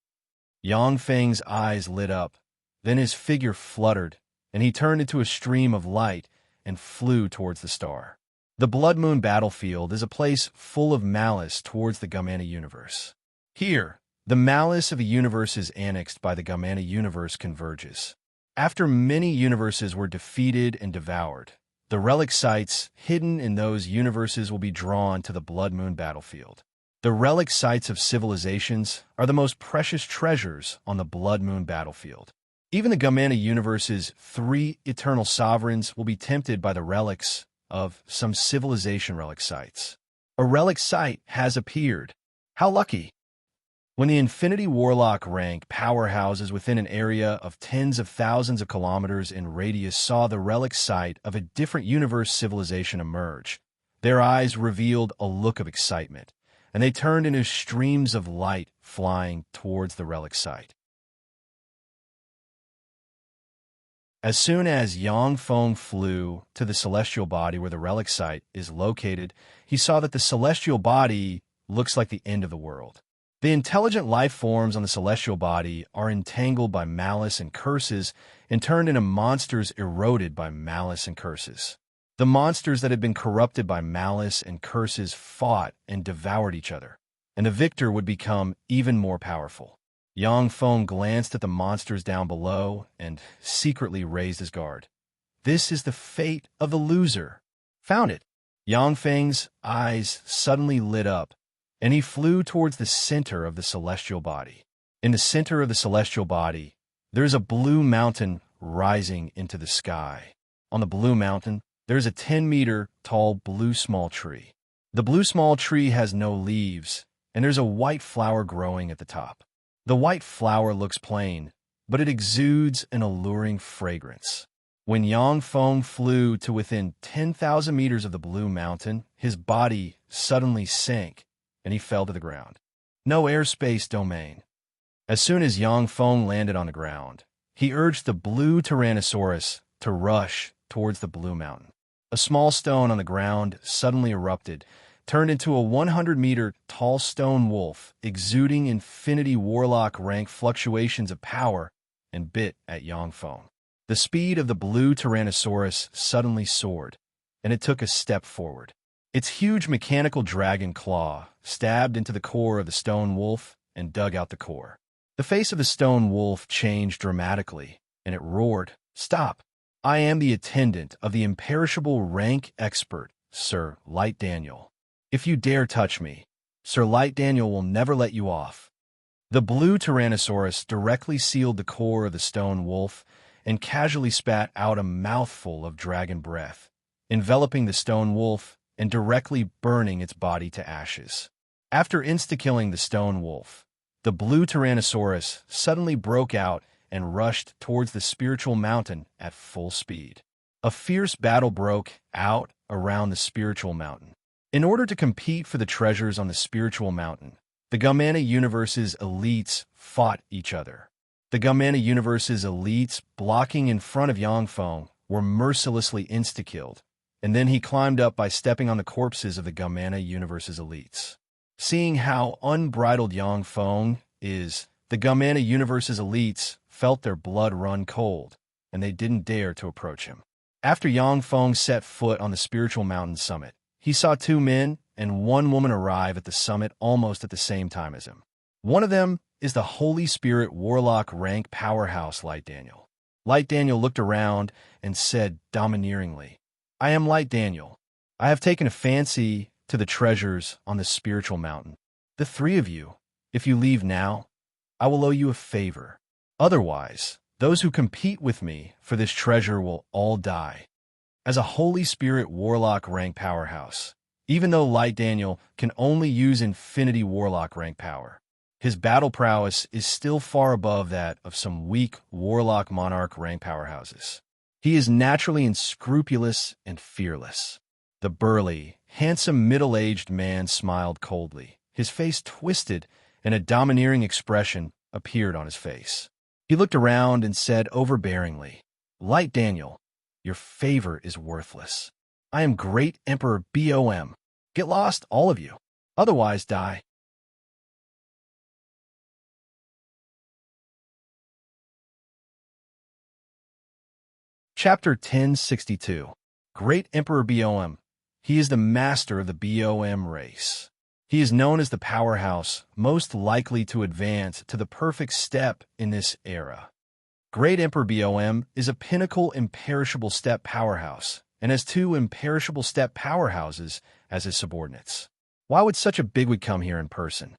Yang Feng's eyes lit up, then his figure fluttered, and he turned into a stream of light and flew towards the star. The Blood Moon battlefield is a place full of malice towards the Gamana universe. Here, the malice of the universes annexed by the Gamana universe converges. After many universes were defeated and devoured, the relic sites hidden in those universes will be drawn to the Blood Moon battlefield. The relic sites of civilizations are the most precious treasures on the Blood Moon battlefield. Even the Gamana universe's 3 eternal sovereigns will be tempted by the relics of some civilization relic sites. A relic site has appeared. How lucky! When the Infinity Warlock rank powerhouses within an area of tens of thousands of kilometers in radius saw the relic site of a different universe civilization emerge, their eyes revealed a look of excitement, and they turned into streams of light flying towards the relic site. As soon as Yang Feng flew to the celestial body where the relic site is located, he saw that the celestial body looks like the end of the world. The intelligent life forms on the celestial body are entangled by malice and curses and turned into monsters eroded by malice and curses. The monsters that had been corrupted by malice and curses fought and devoured each other, and the victor would become even more powerful. Yang Feng glanced at the monsters down below and secretly raised his guard. This is the fate of the loser. Found it. Yang Feng's eyes suddenly lit up, and he flew towards the center of the celestial body. In the center of the celestial body, there is a blue mountain rising into the sky. On the blue mountain, there is a 10-meter tall blue small tree. The blue small tree has no leaves, and there's a white flower growing at the top. The white flower looks plain, but it exudes an alluring fragrance. When Yang Feng flew to within 10,000 meters of the blue mountain, his body suddenly sank, and he fell to the ground. No airspace domain. As soon as Yang Feng landed on the ground, he urged the blue Tyrannosaurus to rush towards the blue mountain. A small stone on the ground suddenly erupted, turned into a 100-meter tall stone wolf, exuding infinity warlock rank fluctuations of power, and bit at Yang Feng. The speed of the blue Tyrannosaurus suddenly soared, and it took a step forward. Its huge mechanical dragon claw stabbed into the core of the stone wolf and dug out the core. The face of the stone wolf changed dramatically, and it roared, "Stop! I am the attendant of the imperishable rank expert, Sir Light Daniel. If you dare touch me, Sir Light Daniel will never let you off." The blue Tyrannosaurus directly sealed the core of the stone wolf and casually spat out a mouthful of dragon breath, enveloping the stone wolf and directly burning its body to ashes. After insta-killing the stone wolf, the blue Tyrannosaurus suddenly broke out and rushed towards the spiritual mountain at full speed. A fierce battle broke out around the spiritual mountain. In order to compete for the treasures on the spiritual mountain, the Gamana Universe's elites fought each other. The Gamana Universe's elites blocking in front of Yang Feng were mercilessly insta-killed, and then he climbed up by stepping on the corpses of the Gamana Universe's elites. Seeing how unbridled Yang Feng is, the Gamana Universe's elites felt their blood run cold, and they didn't dare to approach him. After Yang Feng set foot on the spiritual mountain summit, he saw 2 men and 1 woman arrive at the summit almost at the same time as him. One of them is the Holy Spirit Warlock rank powerhouse Light Daniel. Light Daniel looked around and said domineeringly, "I am Light Daniel. I have taken a fancy to the treasures on the spiritual mountain. The 3 of you, if you leave now, I will owe you a favor. Otherwise, those who compete with me for this treasure will all die." As a Holy Spirit Warlock rank powerhouse, even though Light Daniel can only use Infinity Warlock rank power, his battle prowess is still far above that of some weak Warlock Monarch rank powerhouses. He is naturally unscrupulous and fearless. The burly, handsome middle-aged man smiled coldly. His face twisted, and a domineering expression appeared on his face. He looked around and said overbearingly, "Light Daniel, your favor is worthless. I am Great Emperor BOM. Get lost, all of you. Otherwise die." Chapter 1062. Great Emperor BOM. He is the master of the BOM race. He is known as the powerhouse most likely to advance to the perfect step in this era. Great Emperor BOM is a pinnacle imperishable step powerhouse and has 2 imperishable step powerhouses as his subordinates. Why would such a bigwig come here in person?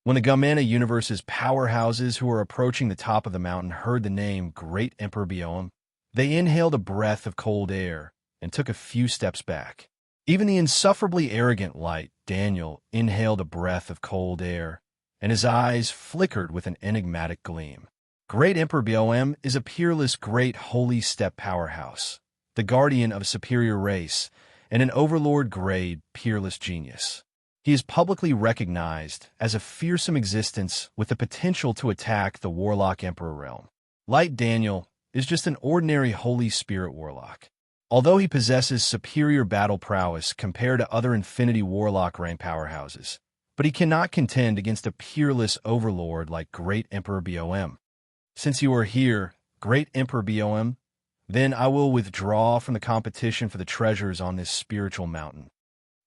When the Gamana Universe's powerhouses who were approaching the top of the mountain heard the name Great Emperor BOM, they inhaled a breath of cold air and took a few steps back. Even the insufferably arrogant Light Daniel inhaled a breath of cold air, and his eyes flickered with an enigmatic gleam. Great Emperor BOM is a peerless great holy step powerhouse, the guardian of a superior race, and an overlord-grade peerless genius. He is publicly recognized as a fearsome existence with the potential to attack the Warlock Emperor realm. Light Daniel is just an ordinary Holy Spirit Warlock. Although he possesses superior battle prowess compared to other Infinity Warlock rank powerhouses, but he cannot contend against a peerless overlord like Great Emperor Bom. Since you are here, Great Emperor Bom, then I will withdraw from the competition for the treasures on this spiritual mountain."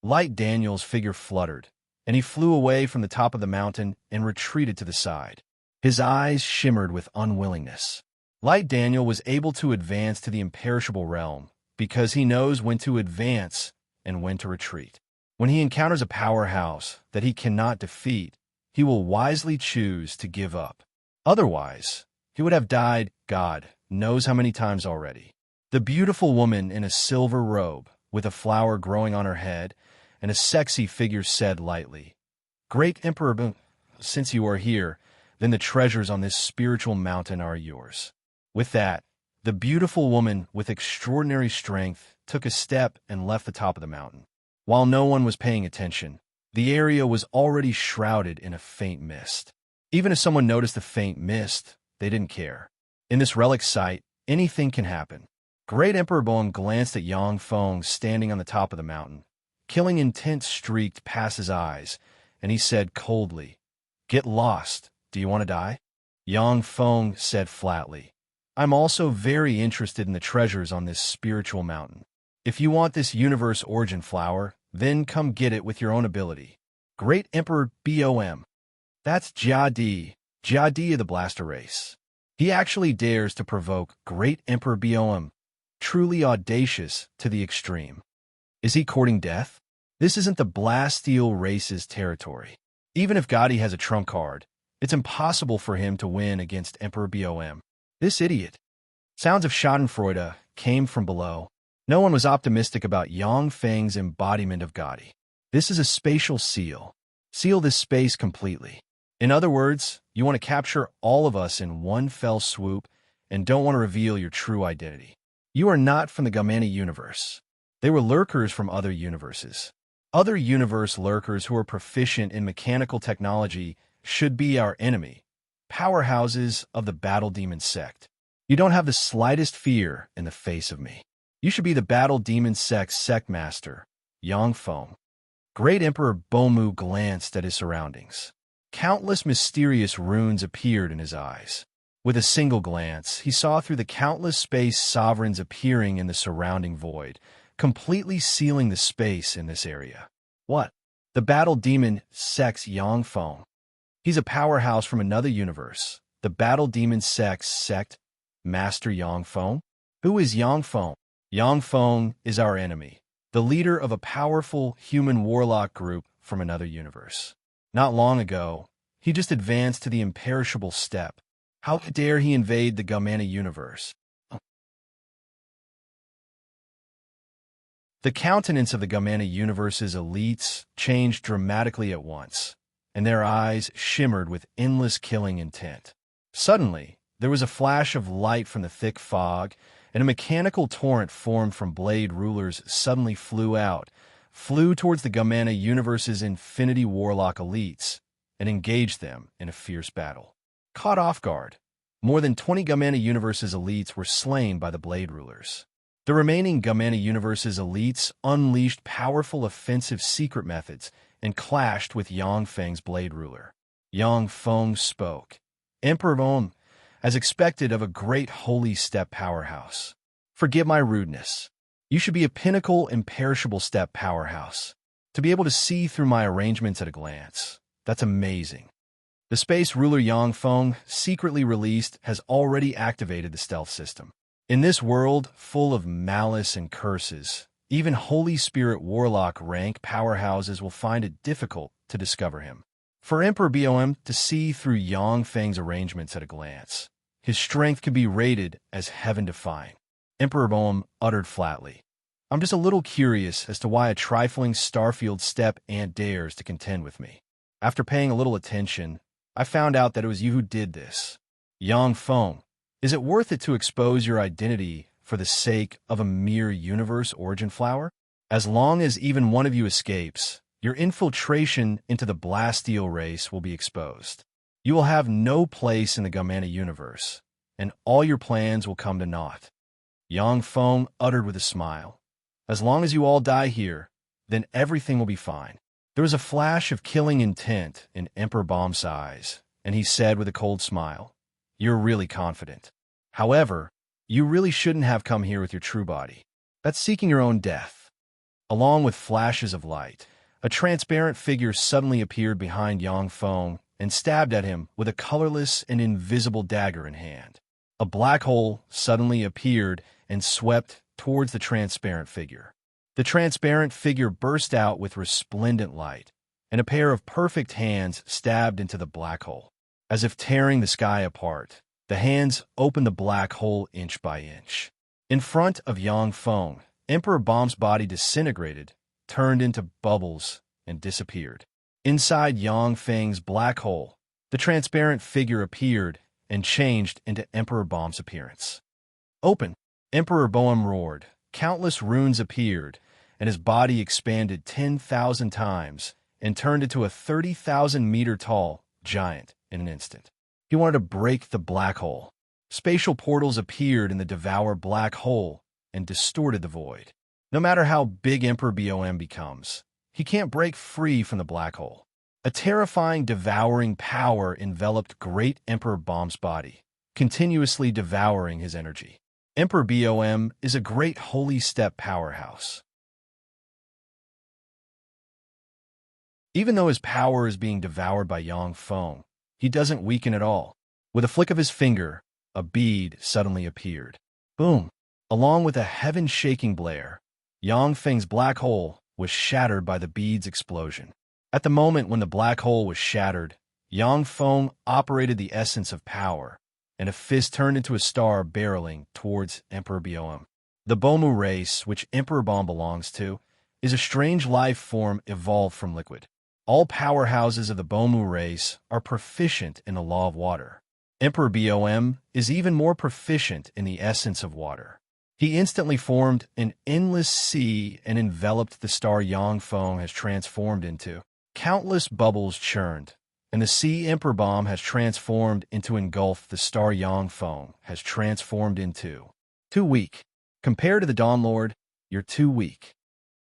Light Daniel's figure fluttered, and he flew away from the top of the mountain and retreated to the side. His eyes shimmered with unwillingness. Light Daniel was able to advance to the imperishable realm because he knows when to advance and when to retreat. When he encounters a powerhouse that he cannot defeat, he will wisely choose to give up. Otherwise, he would have died God knows how many times already. The beautiful woman in a silver robe, with a flower growing on her head, and a sexy figure said lightly, "Great Emperor, since you are here, then the treasures on this spiritual mountain are yours." With that, the beautiful woman with extraordinary strength took a step and left the top of the mountain. While no one was paying attention, the area was already shrouded in a faint mist. Even if someone noticed the faint mist, they didn't care. In this relic site, anything can happen. Great Emperor Bom glanced at Yang Feng standing on the top of the mountain. Killing intent streaked past his eyes, and he said coldly, "Get lost. Do you want to die?" Yang Feng said flatly, "I'm also very interested in the treasures on this spiritual mountain. If you want this universe origin flower, then come get it with your own ability." Great Emperor Bom. That's Jia Di of the Blaster race. He actually dares to provoke Great Emperor Bom, truly audacious to the extreme. Is he courting death? This isn't the Blasteel race's territory. Even if Gotti has a trump card, it's impossible for him to win against Emperor Bom. This idiot. Sounds of schadenfreude came from below. No one was optimistic about Yang Feng's embodiment of Gotti. This is a spatial seal. Seal this space completely. In other words, you want to capture all of us in one fell swoop and don't want to reveal your true identity. You are not from the Gamani universe. They were lurkers from other universes. Other universe lurkers who are proficient in mechanical technology should be our enemy, powerhouses of the Battle Demon sect. You don't have the slightest fear in the face of me. You should be the Battle Demon sect master, Yang Feng. Great Emperor Bomu glanced at his surroundings. Countless mysterious runes appeared in his eyes. With a single glance, he saw through the countless space sovereigns appearing in the surrounding void, completely sealing the space in this area. What? The Battle Demon sect's Yang Feng. He's a powerhouse from another universe. The Battle Demon sect Master Yang Feng? Who is Yang Feng? Yang Feng is our enemy, the leader of a powerful human warlock group from another universe. Not long ago, he just advanced to the imperishable step. How dare he invade the Gamani universe? The countenance of the Gamani universe's elites changed dramatically at once, and their eyes shimmered with endless killing intent. Suddenly, there was a flash of light from the thick fog, and a mechanical torrent formed from blade rulers suddenly flew towards the Gamani universe's infinity warlock elites, and engaged them in a fierce battle. Caught off guard, more than 20 Gamani universe's elites were slain by the blade rulers. The remaining Gamani universe's elites unleashed powerful offensive secret methods and clashed with Yang Feng's blade ruler. Yang Feng spoke. "Emperor Bom, as expected of a great holy step powerhouse. Forgive my rudeness. You should be a pinnacle imperishable step powerhouse. To be able to see through my arrangements at a glance, that's amazing." The space ruler Yang Feng, secretly released, has already activated the stealth system. In this world full of malice and curses, even Holy Spirit Warlock rank powerhouses will find it difficult to discover him. For Emperor Bom to see through Yang Feng's arrangements at a glance, his strength could be rated as heaven-defying. Emperor Bom uttered flatly, "I'm just a little curious as to why a trifling Starfield step ant dares to contend with me. After paying a little attention, I found out that it was you who did this. Yang Feng, is it worth it to expose your identity for the sake of a mere universe origin flower? As long as even one of you escapes, your infiltration into the Blasteel race will be exposed. You will have no place in the Gamani universe, and all your plans will come to naught." Yang Feng uttered with a smile, "As long as you all die here, then everything will be fine." There was a flash of killing intent in Emperor Bomb's eyes, and he said with a cold smile, "You're really confident. However, you really shouldn't have come here with your true body. That's seeking your own death." Along with flashes of light, a transparent figure suddenly appeared behind Yang Feng and stabbed at him with a colorless and invisible dagger in hand. A black hole suddenly appeared and swept towards the transparent figure. The transparent figure burst out with resplendent light, and a pair of perfect hands stabbed into the black hole. As if tearing the sky apart, the hands opened the black hole inch by inch. In front of Yang Feng, Emperor Bomb's body disintegrated, turned into bubbles, and disappeared. Inside Yang Feng's black hole, the transparent figure appeared and changed into Emperor Bomb's appearance. "Open!" Emperor Boehm roared. Countless runes appeared, and his body expanded 10,000 times and turned into a 30,000-meter-tall giant in an instant. He wanted to break the black hole. Spatial portals appeared in the devour black hole and distorted the void. No matter how big Emperor Boehm becomes, he can't break free from the black hole. A terrifying, devouring power enveloped great Emperor Bomb's body, continuously devouring his energy. Emperor Boehm is a great holy step powerhouse. Even though his power is being devoured by Yang Feng, he doesn't weaken at all. With a flick of his finger, a bead suddenly appeared. Boom! Along with a heaven-shaking blare, Yang Feng's black hole was shattered by the bead's explosion. At the moment when the black hole was shattered, Yang Feng operated the essence of power, and a fist turned into a star barreling towards Emperor Boehm. The Bomu race, which Emperor Bomb belongs to, is a strange life form evolved from liquid. All powerhouses of the Bomu race are proficient in the law of water. Emperor Boehm is even more proficient in the essence of water. He instantly formed an endless sea and enveloped the star Yang Feng has transformed into. Countless bubbles churned, and the sea Emperor Bomb has transformed into engulf the star Yang Feng has transformed into. Too weak. Compared to the Dawn Lord, you're too weak.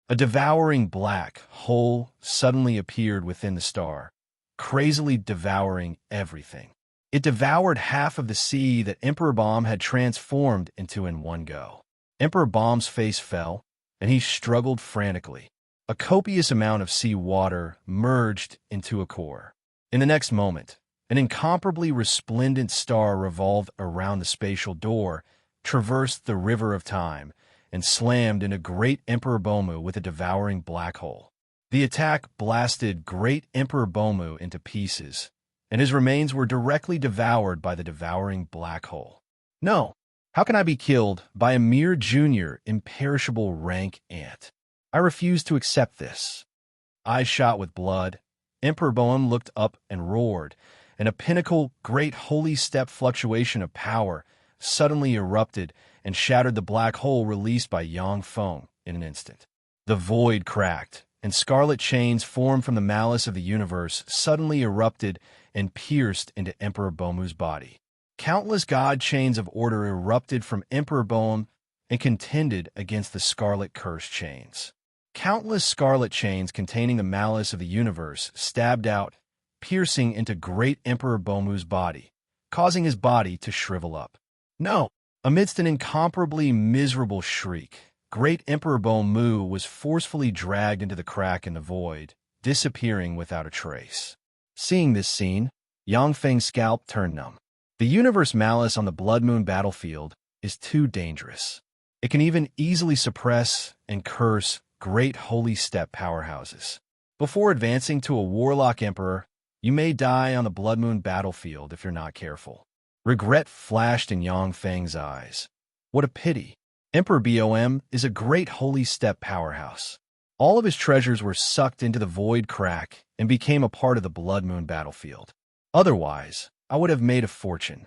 A devouring black hole suddenly appeared within the star, crazily devouring everything. It devoured half of the sea that Emperor Bomb had transformed into in one go. Emperor Bomb's face fell, and he struggled frantically. A copious amount of sea water merged into a core. In the next moment, an incomparably resplendent star revolved around the spatial door, traversed the river of time, and slammed into great Emperor Bomu with a devouring black hole. The attack blasted great Emperor Bomu into pieces, and his remains were directly devoured by the devouring black hole. No, how can I be killed by a mere junior, imperishable rank ant? I refuse to accept this. Eyes shot with blood, Emperor Boehm looked up and roared, and a pinnacle, great holy step fluctuation of power suddenly erupted and shattered the black hole released by Yang Feng in an instant. The void cracked, and scarlet chains formed from the malice of the universe suddenly erupted and pierced into Emperor Bomu's body. Countless god chains of order erupted from Emperor Boehm and contended against the scarlet curse chains. Countless scarlet chains containing the malice of the universe stabbed out, piercing into great Emperor Bomu's body, causing his body to shrivel up. No! Amidst an incomparably miserable shriek, great Emperor Bomu was forcefully dragged into the crack in the void, disappearing without a trace. Seeing this scene, Yang Feng's scalp turned numb. The universe malice on the Blood Moon battlefield is too dangerous. It can even easily suppress and curse great holy step powerhouses. Before advancing to a warlock emperor, you may die on the Blood Moon battlefield if you're not careful. Regret flashed in Yang Feng's eyes. What a pity. Emperor Boehm is a great holy step powerhouse. All of his treasures were sucked into the void crack and became a part of the Blood Moon battlefield. Otherwise, I would have made a fortune.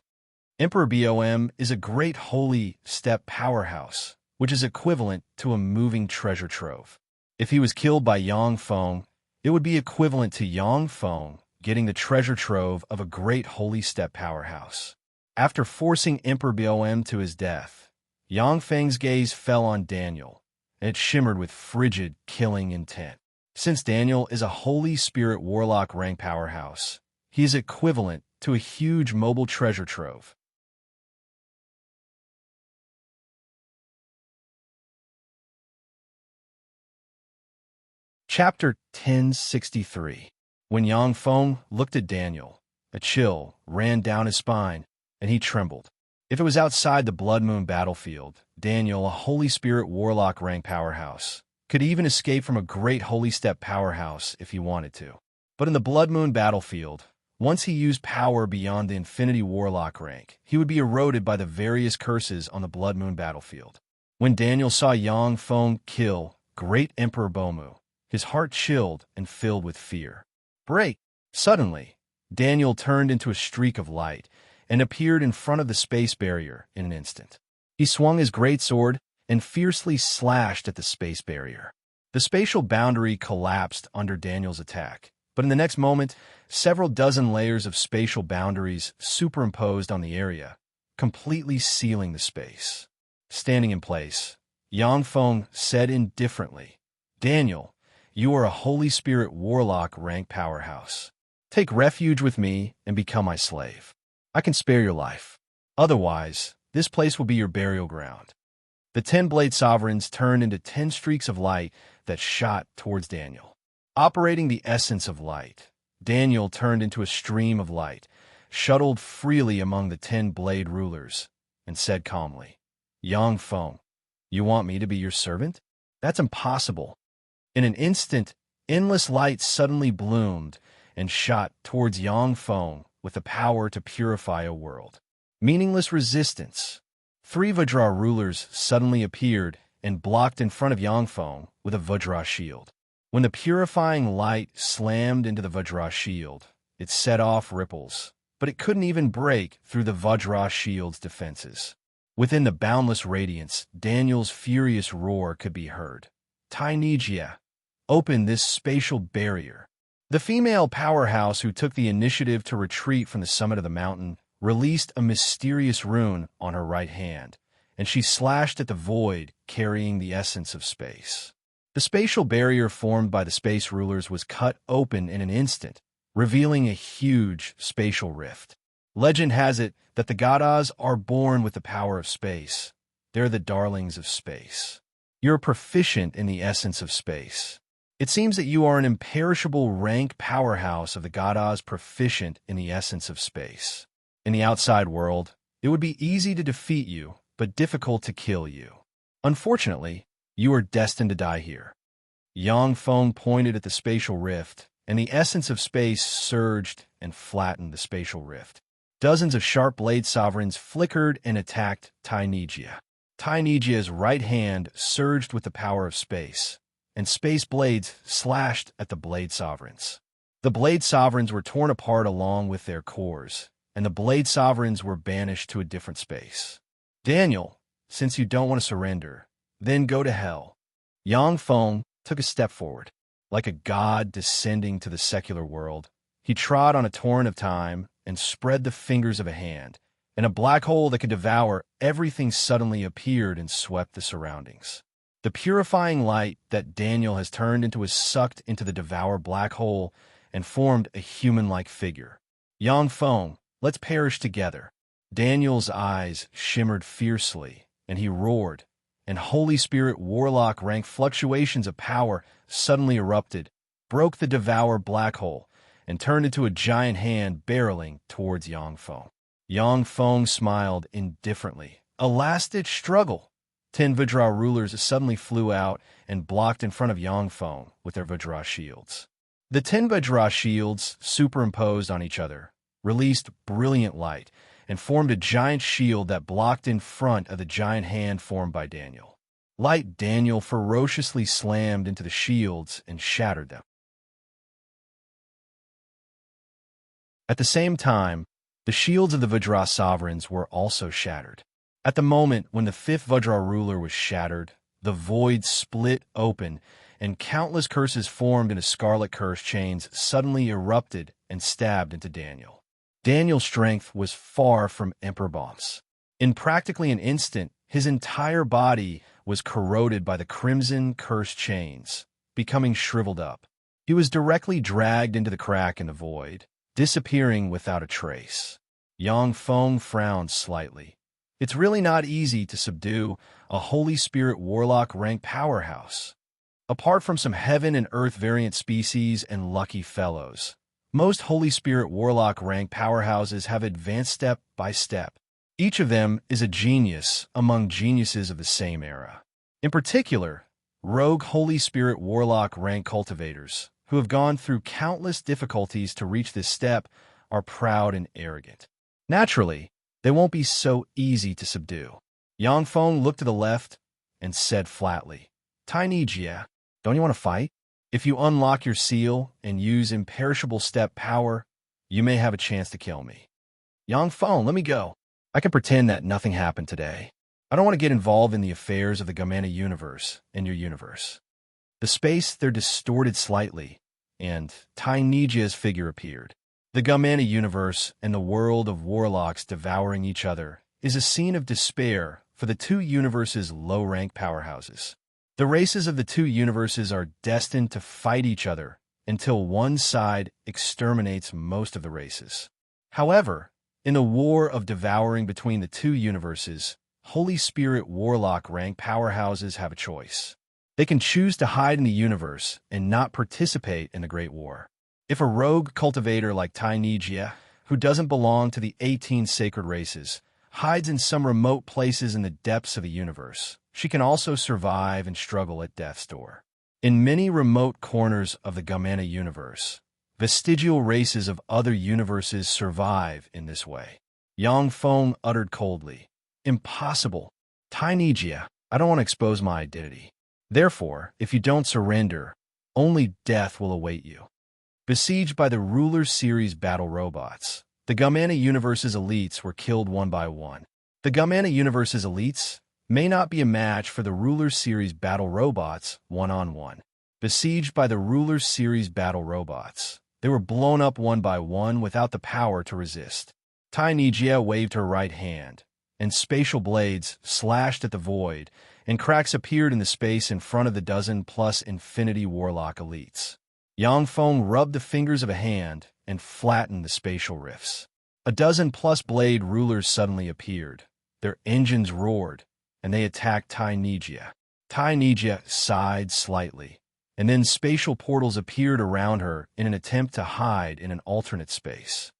Emperor Boehm is a great holy step powerhouse, which is equivalent to a moving treasure trove. If he was killed by Yang Feng, it would be equivalent to Yang Feng getting the treasure trove of a great holy step powerhouse. After forcing Emperor Boehm to his death, Yang Feng's gaze fell on Daniel, and it shimmered with frigid, killing intent. Since Daniel is a Holy Spirit Warlock rank powerhouse, he is equivalent to a huge mobile treasure trove. Chapter 1063. When Yang Feng looked at Daniel, a chill ran down his spine, and he trembled. If it was outside the Blood Moon battlefield, Daniel, a Holy Spirit Warlock rank powerhouse, could even escape from a great Holy Step powerhouse if he wanted to. But in the Blood Moon battlefield, once he used power beyond the Infinity Warlock rank, he would be eroded by the various curses on the Blood Moon battlefield. When Daniel saw Yang Feng kill Great Emperor Bomu, his heart chilled and filled with fear. Break! Suddenly, Daniel turned into a streak of light and appeared in front of the space barrier in an instant. He swung his greatsword and fiercely slashed at the space barrier. The spatial boundary collapsed under Daniel's attack, but in the next moment, several dozen layers of spatial boundaries superimposed on the area, completely sealing the space. Standing in place, Yang Feng said indifferently, "Daniel, you are a Holy Spirit Warlock rank powerhouse. Take refuge with me and become my slave. I can spare your life. Otherwise, this place will be your burial ground." The 10 Blade Sovereigns turned into 10 streaks of light that shot towards Daniel. Operating the essence of light, Daniel turned into a stream of light, shuttled freely among the 10 Blade Rulers, and said calmly, "Yang Feng, you want me to be your servant? That's impossible." In an instant, endless light suddenly bloomed and shot towards Yang Feng with the power to purify a world. Meaningless resistance. 3 Vajra rulers suddenly appeared and blocked in front of Yang Feng with a Vajra shield. When the purifying light slammed into the Vajra shield, it set off ripples, but it couldn't even break through the Vajra shield's defenses. Within the boundless radiance, Daniel's furious roar could be heard. "Tainijia, open this spatial barrier." The female powerhouse who took the initiative to retreat from the summit of the mountain released a mysterious rune on her right hand, and she slashed at the void, carrying the essence of space. The spatial barrier formed by the space rulers was cut open in an instant, revealing a huge spatial rift. Legend has it that the Gadas are born with the power of space. They're the darlings of space. You're proficient in the essence of space. It seems that you are an imperishable rank powerhouse of the Gadas proficient in the essence of space. In the outside world, it would be easy to defeat you, but difficult to kill you. Unfortunately, you are destined to die here. Yang Feng pointed at the spatial rift, and the essence of space surged and flattened the spatial rift. Dozens of sharp blade sovereigns flickered and attacked Tainijia. Tainijia's right hand surged with the power of space, and space blades slashed at the blade sovereigns. The blade sovereigns were torn apart along with their cores, and the blade sovereigns were banished to a different space. "Daniel, since you don't want to surrender, then go to hell." Yang Feng took a step forward. Like a god descending to the secular world, he trod on a torrent of time and spread the fingers of a hand, and a black hole that could devour everything suddenly appeared and swept the surroundings. The purifying light that Daniel has turned into is sucked into the devour black hole and formed a human-like figure. "Yang Feng, let's perish together." Daniel's eyes shimmered fiercely, and he roared, and Holy Spirit Warlock rank fluctuations of power suddenly erupted, broke the devour black hole, and turned into a giant hand barreling towards Yang Feng. Yang Feng smiled indifferently. A last-ditch struggle. 10 Vajra rulers suddenly flew out and blocked in front of Yang Feng with their Vajra shields. The 10 Vajra shields, superimposed on each other, released brilliant light and formed a giant shield that blocked in front of the giant hand formed by Daniel. Daniel ferociously slammed into the shields and shattered them. At the same time, the shields of the Vajra sovereigns were also shattered. At the moment when the 5th Vajra ruler was shattered, the void split open, and countless curses formed into scarlet curse chains suddenly erupted and stabbed into Daniel. Daniel's strength was far from Emperor Bomb's. In practically an instant, his entire body was corroded by the crimson curse chains, becoming shriveled up. He was directly dragged into the crack in the void, disappearing without a trace. Yang Feng frowned slightly. It's really not easy to subdue a Holy Spirit Warlock rank powerhouse. Apart from some heaven and earth variant species and lucky fellows, most Holy Spirit Warlock rank powerhouses have advanced step by step. Each of them is a genius among geniuses of the same era. In particular, rogue Holy Spirit Warlock rank cultivators, who have gone through countless difficulties to reach this step, are proud and arrogant. Naturally, they won't be so easy to subdue. Yang Feng looked to the left and said flatly, "Tiny Jia, don't you want to fight? If you unlock your seal and use imperishable step power, you may have a chance to kill me." "Yang Feng, let me go. I can pretend that nothing happened today. I don't want to get involved in the affairs of the Gamana universe and your universe." The space there distorted slightly, and Tiny Jia's figure appeared. The Gamana universe and the world of warlocks devouring each other is a scene of despair for the two universes' low-rank powerhouses. The races of the two universes are destined to fight each other until one side exterminates most of the races. However, in the war of devouring between the two universes, Holy Spirit Warlock rank powerhouses have a choice. They can choose to hide in the universe and not participate in the Great War. If a rogue cultivator like Tiny Jia, who doesn't belong to the 18 sacred races, hides in some remote places in the depths of the universe, she can also survive and struggle at death's door. In many remote corners of the Gamana universe, vestigial races of other universes survive in this way. Yang Feng uttered coldly, "Impossible. Tiny Jia, I don't want to expose my identity. Therefore, if you don't surrender, only death will await you." Besieged by the Ruler Series battle robots, the Gamana universe's elites were killed one by one. The Gamana universe's elites may not be a match for the Ruler Series battle robots one-on-one. Besieged by the Ruler Series battle robots, they were blown up one by one without the power to resist. Tiny Jia waved her right hand, and spatial blades slashed at the void, and cracks appeared in the space in front of the dozen-plus Infinity Warlock elites. Yang Feng rubbed the fingers of a hand and flattened the spatial rifts. A dozen-plus blade rulers suddenly appeared. Their engines roared, and they attacked Tiny Jia. Tiny Jia sighed slightly, and then spatial portals appeared around her in an attempt to hide in an alternate space.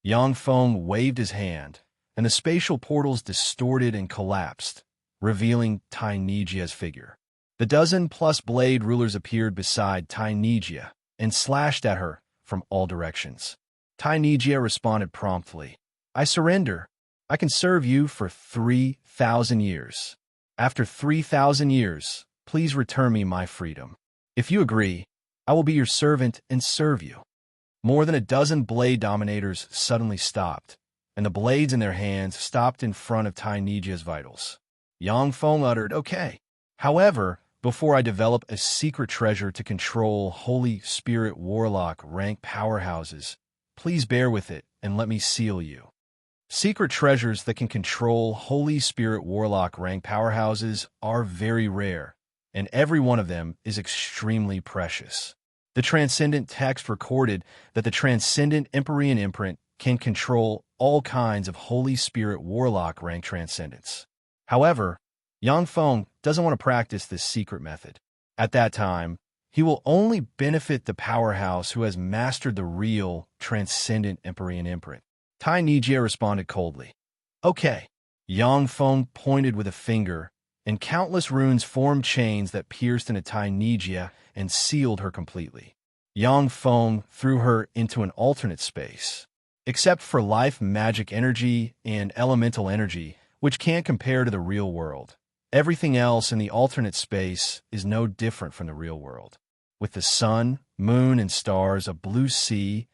Yang Feng waved his hand, and the spatial portals distorted and collapsed, revealing Tiny Jia's figure. The dozen-plus blade rulers appeared beside Tiny Jia and slashed at her from all directions. Tiny Jia responded promptly, "I surrender. I can serve you for 3,000 years. After 3,000 years, please return me my freedom. If you agree, I will be your servant and serve you." More than a dozen blade dominators suddenly stopped, and the blades in their hands stopped in front of Tiny Jia's vitals. Yang Feng uttered, "Okay. However, before I develop a secret treasure to control Holy Spirit Warlock rank powerhouses, please bear with it and let me seal you." Secret treasures that can control Holy Spirit Warlock rank powerhouses are very rare, and every one of them is extremely precious. The Transcendent text recorded that the Transcendent Empyrean imprint can control all kinds of Holy Spirit Warlock rank transcendence. However, Yang Feng doesn't want to practice this secret method. At that time, he will only benefit the powerhouse who has mastered the real Transcendent Empyrean imprint. Tiny Jia responded coldly, "Okay." Yang Feng pointed with a finger, and countless runes formed chains that pierced into Tiny Jia and sealed her completely. Yang Feng threw her into an alternate space. Except for life magic energy and elemental energy, which can't compare to the real world, everything else in the alternate space is no different from the real world. With the sun, moon, and stars, a blue sea,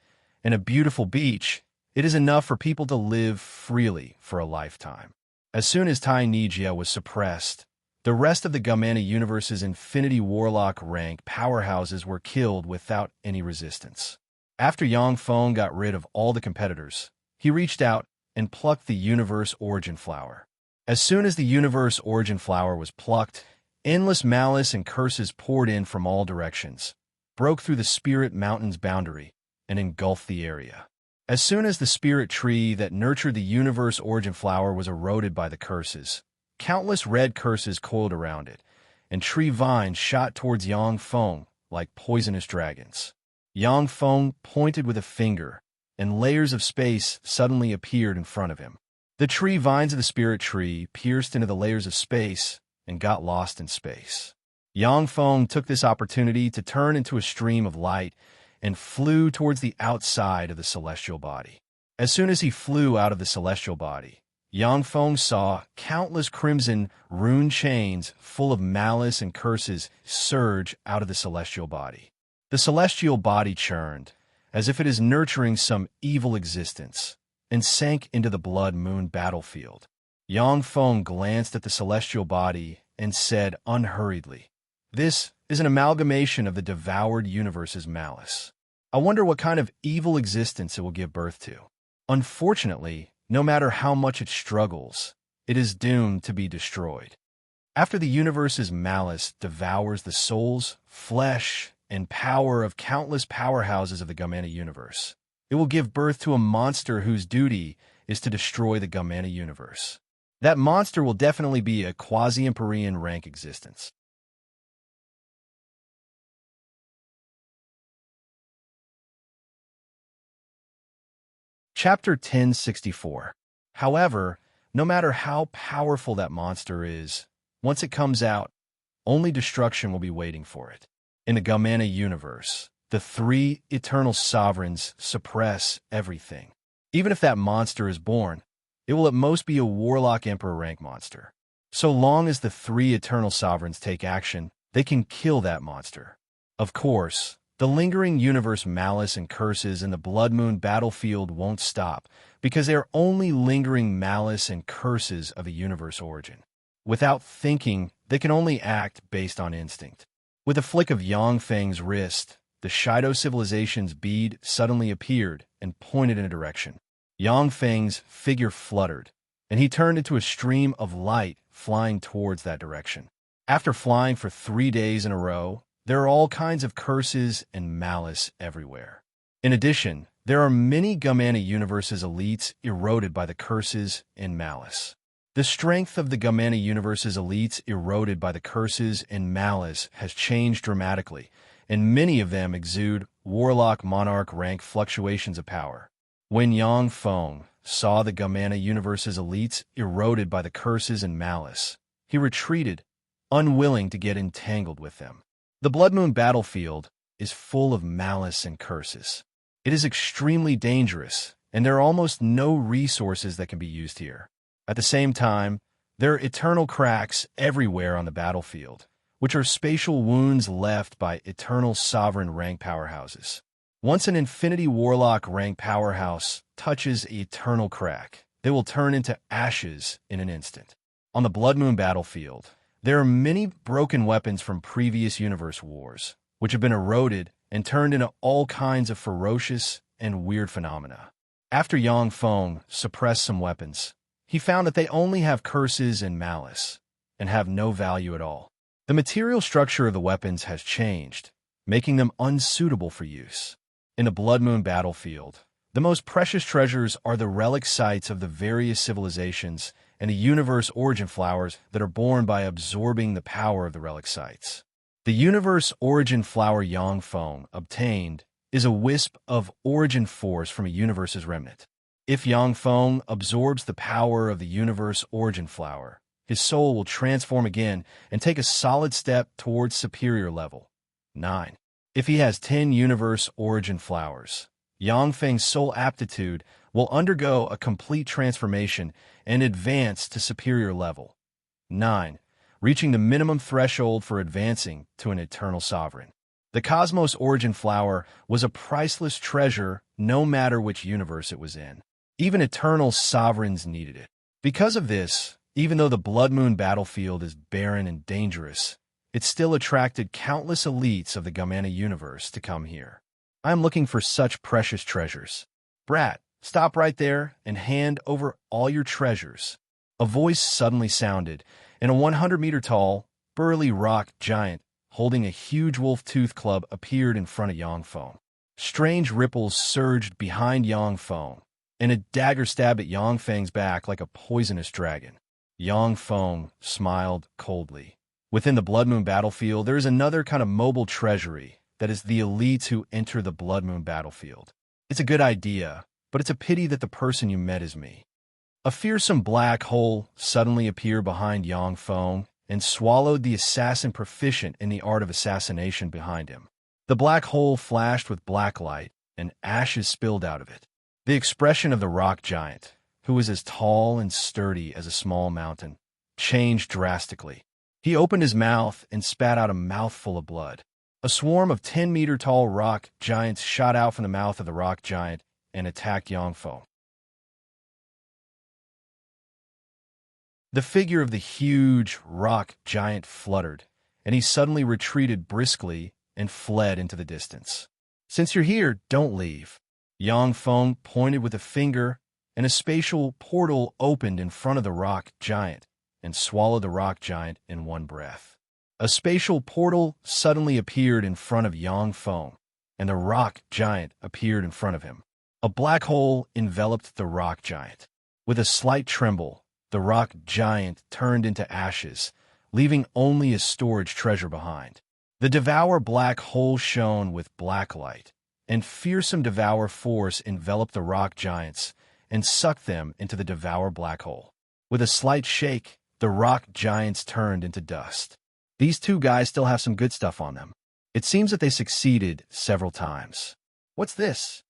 and a beautiful beach, it is enough for people to live freely for a lifetime. As soon as Tiny Jia was suppressed, the rest of the Gamana universe's Infinity Warlock rank powerhouses were killed without any resistance. After Yang Feng got rid of all the competitors, he reached out and plucked the Universe Origin Flower. As soon as the Universe Origin Flower was plucked, Endless malice and curses poured in from all directions, broke through the spirit mountain's boundary, and engulfed the area. As soon as the spirit tree that nurtured the universe origin flower was eroded by the curses, countless red curses coiled around it, and tree vines shot towards Yang Feng like poisonous dragons. Yang Feng pointed with a finger, and layers of space suddenly appeared in front of him. The tree vines of the spirit tree pierced into the layers of space and got lost in space. Yang Feng took this opportunity to turn into a stream of light and flew towards the outside of the celestial body. As soon as he flew out of the celestial body, Yang Feng saw countless crimson rune chains full of malice and curses surge out of the celestial body. The celestial body churned, as if it is nurturing some evil existence, and sank into the blood moon battlefield. Yang Feng glanced at the celestial body and said unhurriedly, "This is an amalgamation of the devoured universe's malice. I wonder what kind of evil existence it will give birth to. Unfortunately, no matter how much it struggles, it is doomed to be destroyed. After the universe's malice devours the souls, flesh, and power of countless powerhouses of the Gamana universe, it will give birth to a monster whose duty is to destroy the Gamana universe. That monster will definitely be a quasi-Empyrean rank existence." Chapter 1064. However, no matter how powerful that monster is, once it comes out, only destruction will be waiting for it. In the Gamana universe, the three eternal sovereigns suppress everything. Even if that monster is born, it will at most be a warlock emperor rank monster. So long as the three eternal sovereigns take action, they can kill that monster. Of course, the lingering universe malice and curses in the Blood Moon battlefield won't stop, because they are only lingering malice and curses of a universe origin. Without thinking, they can only act based on instinct. With a flick of Yang Feng's wrist, the Shido civilization's bead suddenly appeared and pointed in a direction. Yang Feng's figure fluttered, and he turned into a stream of light flying towards that direction. After flying for 3 days in a row, there are all kinds of curses and malice everywhere. In addition, there are many Gamana universe's elites eroded by the curses and malice. The strength of the Gamana universe's elites eroded by the curses and malice has changed dramatically, and many of them exude warlock monarch rank fluctuations of power. When Yang Feng saw the Gamana universe's elites eroded by the curses and malice, he retreated, unwilling to get entangled with them. The Blood Moon battlefield is full of malice and curses. It is extremely dangerous, and there are almost no resources that can be used here. At the same time, there are eternal cracks everywhere on the battlefield, which are spatial wounds left by eternal sovereign rank powerhouses. Once an Infinity Warlock rank powerhouse touches an eternal crack, they will turn into ashes in an instant. On the Blood Moon battlefield, there are many broken weapons from previous universe wars, which have been eroded and turned into all kinds of ferocious and weird phenomena. After Yang Feng suppressed some weapons, he found that they only have curses and malice, and have no value at all. The material structure of the weapons has changed, making them unsuitable for use. In the Blood Moon battlefield, the most precious treasures are the relic sites of the various civilizations and the universe origin flowers that are born by absorbing the power of the relic sites. The universe origin flower Yang Feng obtained is a wisp of origin force from a universe's remnant. If Yang Feng absorbs the power of the universe origin flower, his soul will transform again and take a solid step towards superior level 9. If he has 10 universe origin flowers, Yang Feng's soul aptitude will undergo a complete transformation and advance to superior level 9, reaching the minimum threshold for advancing to an eternal sovereign. The Cosmos Origin Flower was a priceless treasure no matter which universe it was in. Even eternal sovereigns needed it. Because of this, even though the Blood Moon battlefield is barren and dangerous, it still attracted countless elites of the Gamana universe to come here. I am looking for such precious treasures. Brat, stop right there and hand over all your treasures. A voice suddenly sounded, and a 100-meter tall, burly rock giant holding a huge wolf-tooth club appeared in front of Yangfeng. Strange ripples surged behind Yangfeng, and a dagger stabbed at Yangfeng's back like a poisonous dragon. Yangfeng smiled coldly. Within the Blood Moon battlefield, there is another kind of mobile treasury that is the elites who enter the Blood Moon battlefield. It's a good idea, but it's a pity that the person you met is me. A fearsome black hole suddenly appeared behind Yangfeng and swallowed the assassin proficient in the art of assassination behind him. The black hole flashed with black light, and ashes spilled out of it. The expression of the rock giant, who was as tall and sturdy as a small mountain, changed drastically. He opened his mouth and spat out a mouthful of blood. A swarm of 10-meter-tall rock giants shot out from the mouth of the rock giant and attacked Yangfeng. The figure of the huge rock giant fluttered, and he suddenly retreated briskly and fled into the distance. "Since you're here, don't leave." Yangfeng pointed with a finger, and a spatial portal opened in front of the rock giant and swallowed the rock giant in one breath. A spatial portal suddenly appeared in front of Yangfeng, and the rock giant appeared in front of him. A black hole enveloped the rock giant. With a slight tremble, the rock giant turned into ashes, leaving only his storage treasure behind. The Devour black hole shone with black light, and fearsome Devour force enveloped the rock giants and sucked them into the Devour black hole. With a slight shake, the rock giants turned into dust. These two guys still have some good stuff on them. It seems that they succeeded several times. What's this?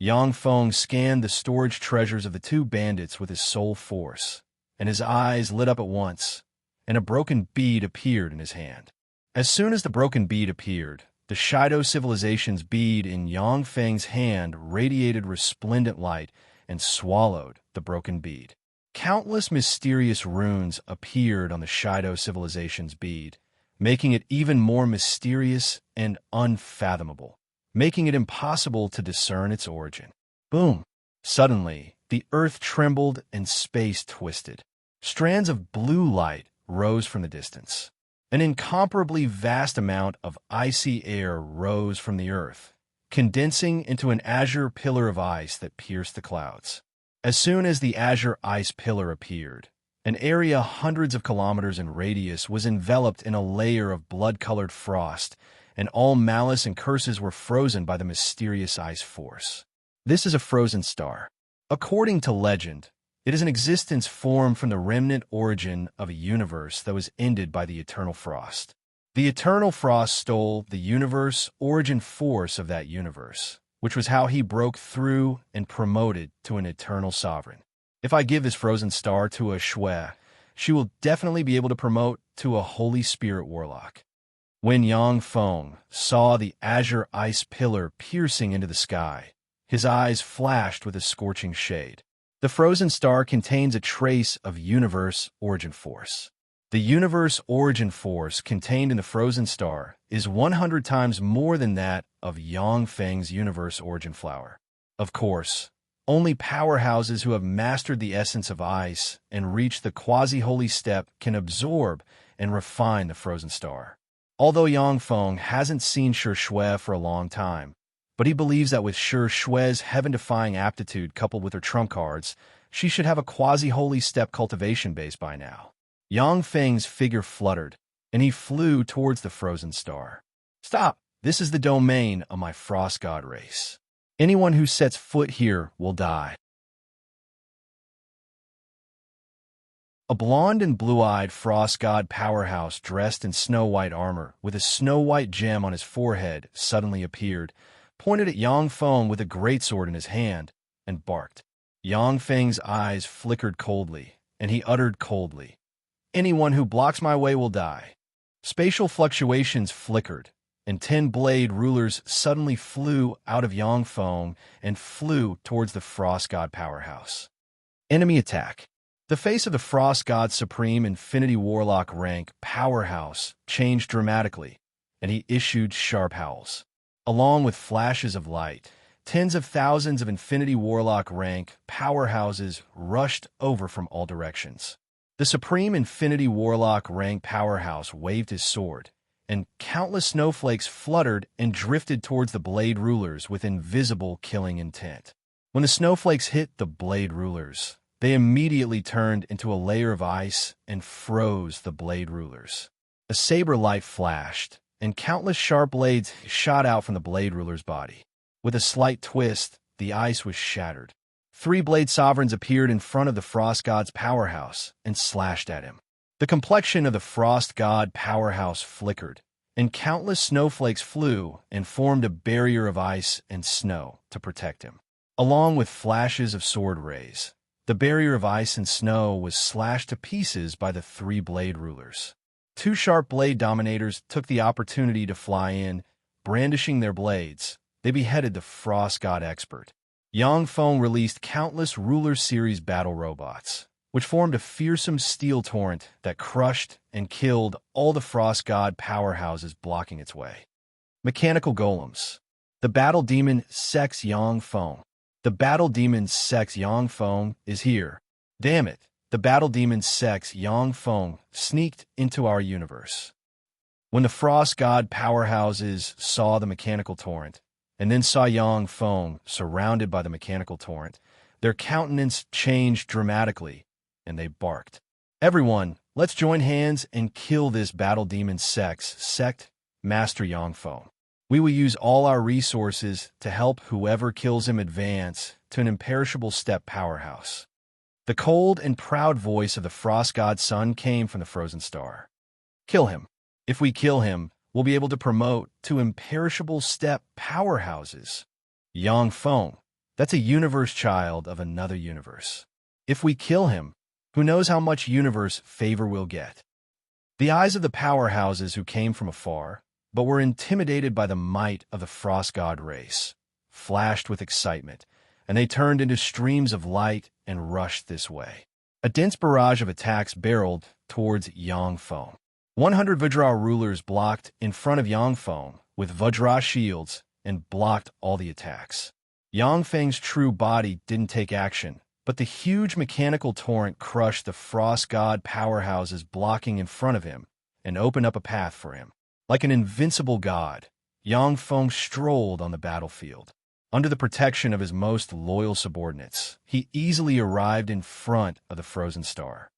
Yangfeng scanned the storage treasures of the two bandits with his soul force, and his eyes lit up at once, and a broken bead appeared in his hand. As soon as the broken bead appeared, the Shido civilization's bead in Yangfeng's hand radiated resplendent light and swallowed the broken bead. Countless mysterious runes appeared on the Shido civilization's bead, making it even more mysterious and unfathomable, making it impossible to discern its origin. Boom! Suddenly, the earth trembled and space twisted. Strands of blue light rose from the distance. An incomparably vast amount of icy air rose from the earth, condensing into an azure pillar of ice that pierced the clouds. As soon as the azure ice pillar appeared, an area hundreds of kilometers in radius was enveloped in a layer of blood-colored frost, and all malice and curses were frozen by the mysterious ice force. This is a frozen star. According to legend, it is an existence formed from the remnant origin of a universe that was ended by the eternal frost. The eternal frost stole the universe origin force of that universe, which was how he broke through and promoted to an eternal sovereign. If I give this frozen star to a Shui, she will definitely be able to promote to a Holy Spirit warlock. When Yangfeng saw the azure ice pillar piercing into the sky, his eyes flashed with a scorching shade. The frozen star contains a trace of universe origin force. The universe origin force contained in the frozen star is 100 times more than that of Yangfeng's universe origin flower. Of course, only powerhouses who have mastered the essence of ice and reached the quasi-holy step can absorb and refine the frozen star. Although Yangfeng hasn't seen Shi Shui for a long time, but he believes that with Shi Shui's heaven-defying aptitude coupled with her trump cards, she should have a quasi-holy step cultivation base by now. Yangfeng's figure fluttered, and he flew towards the frozen star. "Stop! This is the domain of my frost god race. Anyone who sets foot here will die." A blonde and blue-eyed frost god powerhouse dressed in snow-white armor with a snow-white gem on his forehead suddenly appeared, pointed at Yangfeng with a greatsword in his hand, and barked. Yangfeng's eyes flickered coldly, and he uttered coldly, "Anyone who blocks my way will die." Spatial fluctuations flickered, and 10 blade rulers suddenly flew out of Yangfeng and flew towards the Frost God powerhouse. Enemy attack. The face of the Frost God Supreme Infinity Warlock rank powerhouse changed dramatically, and he issued sharp howls. Along with flashes of light, tens of thousands of Infinity Warlock rank powerhouses rushed over from all directions. The supreme Infinity Warlock rank powerhouse waved his sword, and countless snowflakes fluttered and drifted towards the Blade Rulers with invisible killing intent. When the snowflakes hit the Blade Rulers, they immediately turned into a layer of ice and froze the Blade Rulers. A saber light flashed, and countless sharp blades shot out from the Blade Ruler's body. With a slight twist, the ice was shattered. 3 Blade Sovereigns appeared in front of the Frost God's powerhouse and slashed at him. The complexion of the Frost God powerhouse flickered, and countless snowflakes flew and formed a barrier of ice and snow to protect him. Along with flashes of sword rays, the barrier of ice and snow was slashed to pieces by the 3 Blade Rulers. 2 sharp blade dominators took the opportunity to fly in, brandishing their blades. They beheaded the Frost God expert. Yangfeng released countless Ruler Series battle robots, which formed a fearsome steel torrent that crushed and killed all the Frost God powerhouses blocking its way. Mechanical golems. The battle demon Sex Yangfeng. The battle demon Sex Yangfeng is here. Damn it, the battle demon Sex Yangfeng sneaked into our universe. When the Frost God powerhouses saw the mechanical torrent, and then saw Yangfeng surrounded by the mechanical torrent, their countenance changed dramatically, and they barked. Everyone, let's join hands and kill this battle demon sect, Master Yangfeng. We will use all our resources to help whoever kills him advance to an imperishable step powerhouse. The cold and proud voice of the Frost God's son came from the frozen star. Kill him. If we kill him, we'll be able to promote to imperishable step powerhouses. Yangfeng, that's a universe child of another universe. If we kill him, who knows how much universe favor we'll get. The eyes of the powerhouses who came from afar, but were intimidated by the might of the Frost God race, flashed with excitement, and they turned into streams of light and rushed this way. A dense barrage of attacks barreled towards Yangfeng. 100 Vajra rulers blocked in front of Yangfeng with Vajra shields and blocked all the attacks. Yangfeng's true body didn't take action, but the huge mechanical torrent crushed the Frost God powerhouses blocking in front of him and opened up a path for him. Like an invincible god, Yangfeng strolled on the battlefield. Under the protection of his most loyal subordinates, he easily arrived in front of the frozen star.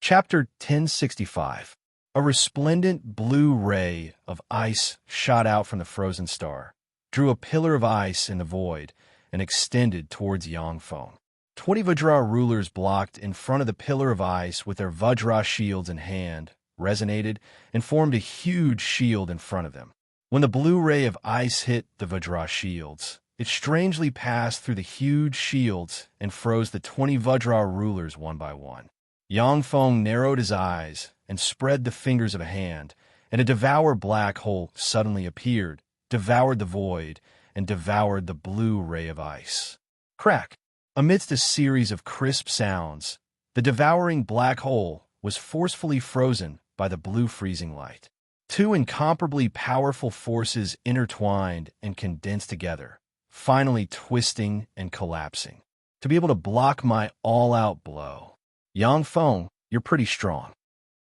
Chapter 1065. A resplendent blue ray of ice shot out from the frozen star, drew a pillar of ice in the void, and extended towards Yangfeng. 20 Vajra rulers blocked in front of the pillar of ice with their Vajra shields in hand, resonated, and formed a huge shield in front of them. When the blue ray of ice hit the Vajra shields, it strangely passed through the huge shields and froze the 20 Vajra rulers one by one. Yangfeng narrowed his eyes and spread the fingers of a hand, and a devour black hole suddenly appeared, devoured the void, and devoured the blue ray of ice. Crack! Amidst a series of crisp sounds, the devouring black hole was forcefully frozen by the blue freezing light. 2 incomparably powerful forces intertwined and condensed together, finally twisting and collapsing, to be able to block my all-out blow. Yangfeng, you're pretty strong.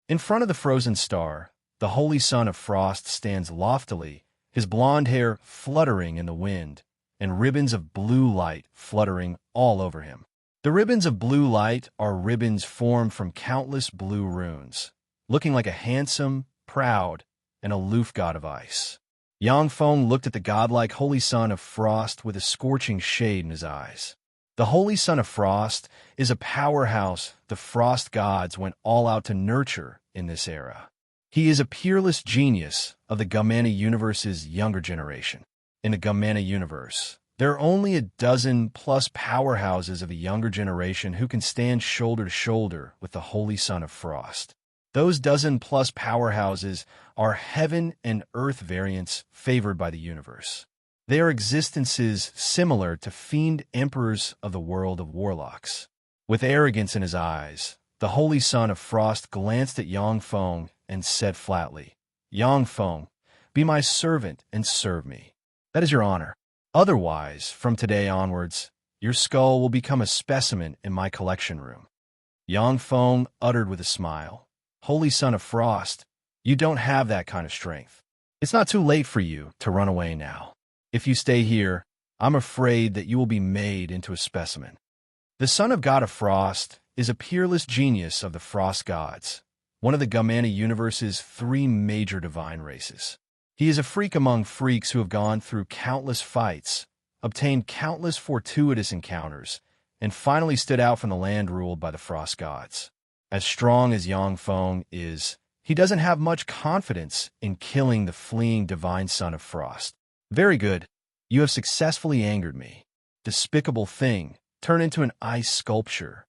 In front of the frozen star, the holy son of frost stands loftily, his blonde hair fluttering in the wind, and ribbons of blue light fluttering all over him. The ribbons of blue light are ribbons formed from countless blue runes, looking like a handsome, proud, and aloof god of ice. Yangfeng looked at the godlike holy son of frost with a scorching shade in his eyes. The holy son of frost is a powerhouse the frost gods went all out to nurture in this era. He is a peerless genius of the Gamana universe's younger generation. In the Gamana universe, there are only a dozen plus powerhouses of the younger generation who can stand shoulder to shoulder with the Holy Son of Frost. Those dozen plus powerhouses are heaven and earth variants favored by the universe. They are existences similar to fiend emperors of the world of warlocks. With arrogance in his eyes, the Holy Son of Frost glanced at Yangfeng and said flatly, "Yangfeng, be my servant and serve me. That is your honor." Otherwise, from today onwards, your skull will become a specimen in my collection room." Yangfeng uttered with a smile. "Holy Son of Frost, you don't have that kind of strength. It's not too late for you to run away now. If you stay here, I'm afraid that you will be made into a specimen." The son of God of Frost is a peerless genius of the Frost gods, one of the Gamana universe's three major divine races. He is a freak among freaks who have gone through countless fights, obtained countless fortuitous encounters, and finally stood out from the land ruled by the Frost gods. As strong as Yangfeng is, he doesn't have much confidence in killing the fleeing divine son of Frost. "Very good. You have successfully angered me. Despicable thing, turn into an ice sculpture."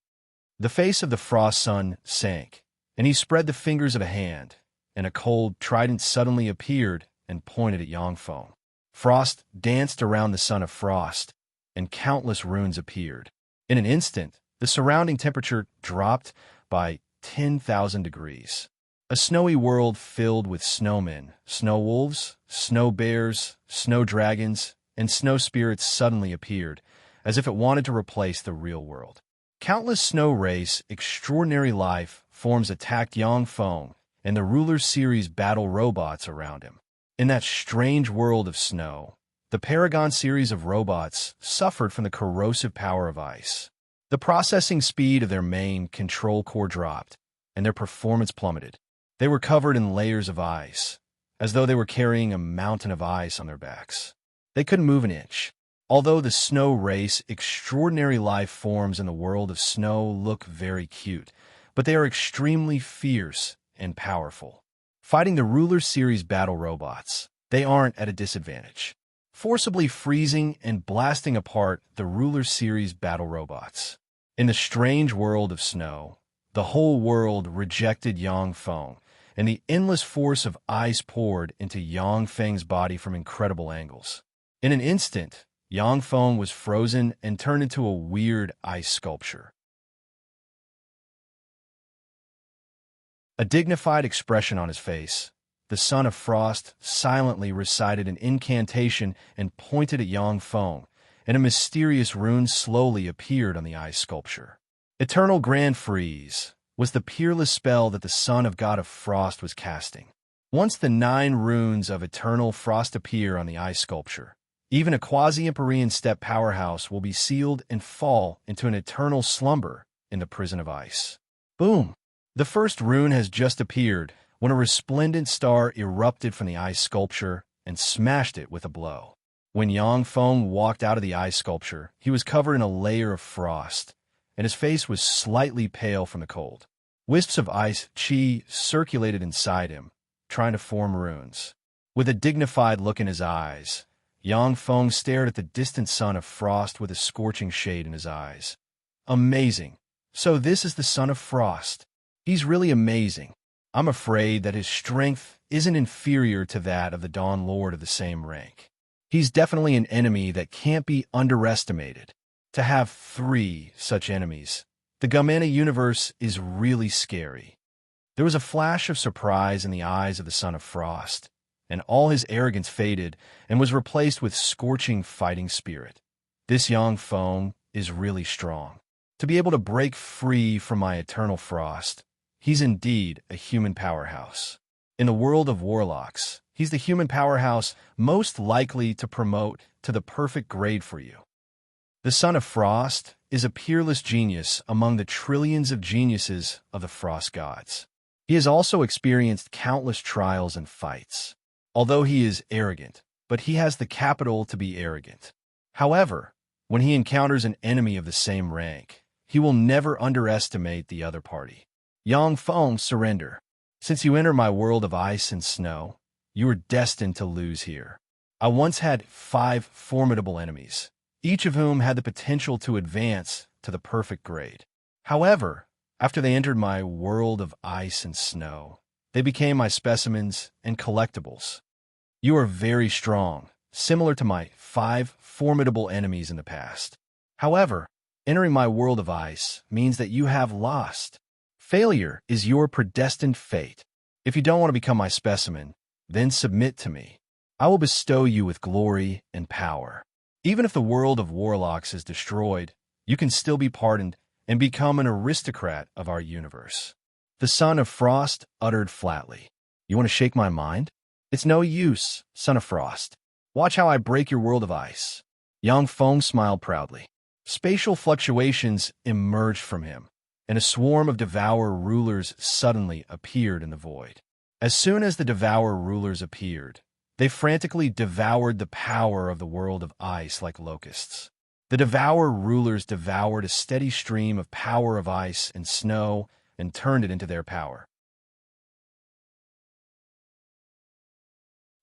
The face of the Frost son sank, and he spread the fingers of a hand, and a cold trident suddenly appeared and pointed at Yangfeng. Frost danced around the son of Frost, and countless runes appeared. In an instant, the surrounding temperature dropped by 10,000 degrees. A snowy world filled with snowmen, snow wolves, snow bears, snow dragons, and snow spirits suddenly appeared, as if it wanted to replace the real world. Countless snow race, extraordinary life forms attacked Yangfeng and the Ruler Series battle robots around him. In that strange world of snow, the Paragon series of robots suffered from the corrosive power of ice. The processing speed of their main control core dropped, and their performance plummeted. They were covered in layers of ice, as though they were carrying a mountain of ice on their backs. They couldn't move an inch. Although the snow race, extraordinary life forms in the world of snow look very cute, but they are extremely fierce and powerful. Fighting the Ruler Series battle robots, they aren't at a disadvantage, forcibly freezing and blasting apart the Ruler Series battle robots. In the strange world of snow, the whole world rejected Yangfeng, and the endless force of ice poured into Yangfeng's body from incredible angles. In an instant, Yangfeng was frozen and turned into a weird ice sculpture. A dignified expression on his face, the son of Frost silently recited an incantation and pointed at Yangfeng, and a mysterious rune slowly appeared on the ice sculpture. Eternal Grand Freeze was the peerless spell that the son of God of Frost was casting. Once the 9 runes of Eternal Frost appear on the ice sculpture, even a quasi-Empyrean step powerhouse will be sealed and fall into an eternal slumber in the prison of ice. Boom! The first rune has just appeared when a resplendent star erupted from the ice sculpture and smashed it with a blow. When Yangfeng walked out of the ice sculpture, he was covered in a layer of frost, and his face was slightly pale from the cold. Wisps of ice chi circulated inside him, trying to form runes. With a dignified look in his eyes, Yangfeng stared at the distant son of Frost with a scorching shade in his eyes. Amazing. So this is the son of Frost. He's really amazing. I'm afraid that his strength isn't inferior to that of the Dawn Lord of the same rank. He's definitely an enemy that can't be underestimated. To have 3 such enemies, the Gamana universe is really scary. There was a flash of surprise in the eyes of the son of Frost, and all his arrogance faded and was replaced with scorching fighting spirit. This Yangfeng is really strong. To be able to break free from my eternal frost, he's indeed a human powerhouse. In the world of warlocks, he's the human powerhouse most likely to promote to the perfect grade for you. The son of Frost is a peerless genius among the trillions of geniuses of the Frost gods. He has also experienced countless trials and fights. Although he is arrogant, but he has the capital to be arrogant. However, when he encounters an enemy of the same rank, he will never underestimate the other party. Yangfeng, surrender. Since you enter my world of ice and snow, you are destined to lose here. I once had 5 formidable enemies, each of whom had the potential to advance to the perfect grade. However, after they entered my world of ice and snow, they became my specimens and collectibles. You are very strong, similar to my 5 formidable enemies in the past. However, entering my world of ice means that you have lost. Failure is your predestined fate. If you don't want to become my specimen, then submit to me. I will bestow you with glory and power. Even if the world of warlocks is destroyed, you can still be pardoned and become an aristocrat of our universe. The Son of Frost uttered flatly. You want to shake my mind? It's no use, Son of Frost. Watch how I break your world of ice. Yang Feng smiled proudly. Spatial fluctuations emerged from him, and a swarm of Devour rulers suddenly appeared in the void. As soon as the Devour rulers appeared, they frantically devoured the power of the world of ice like locusts. The Devour rulers devoured a steady stream of power of ice and snow and turned it into their power.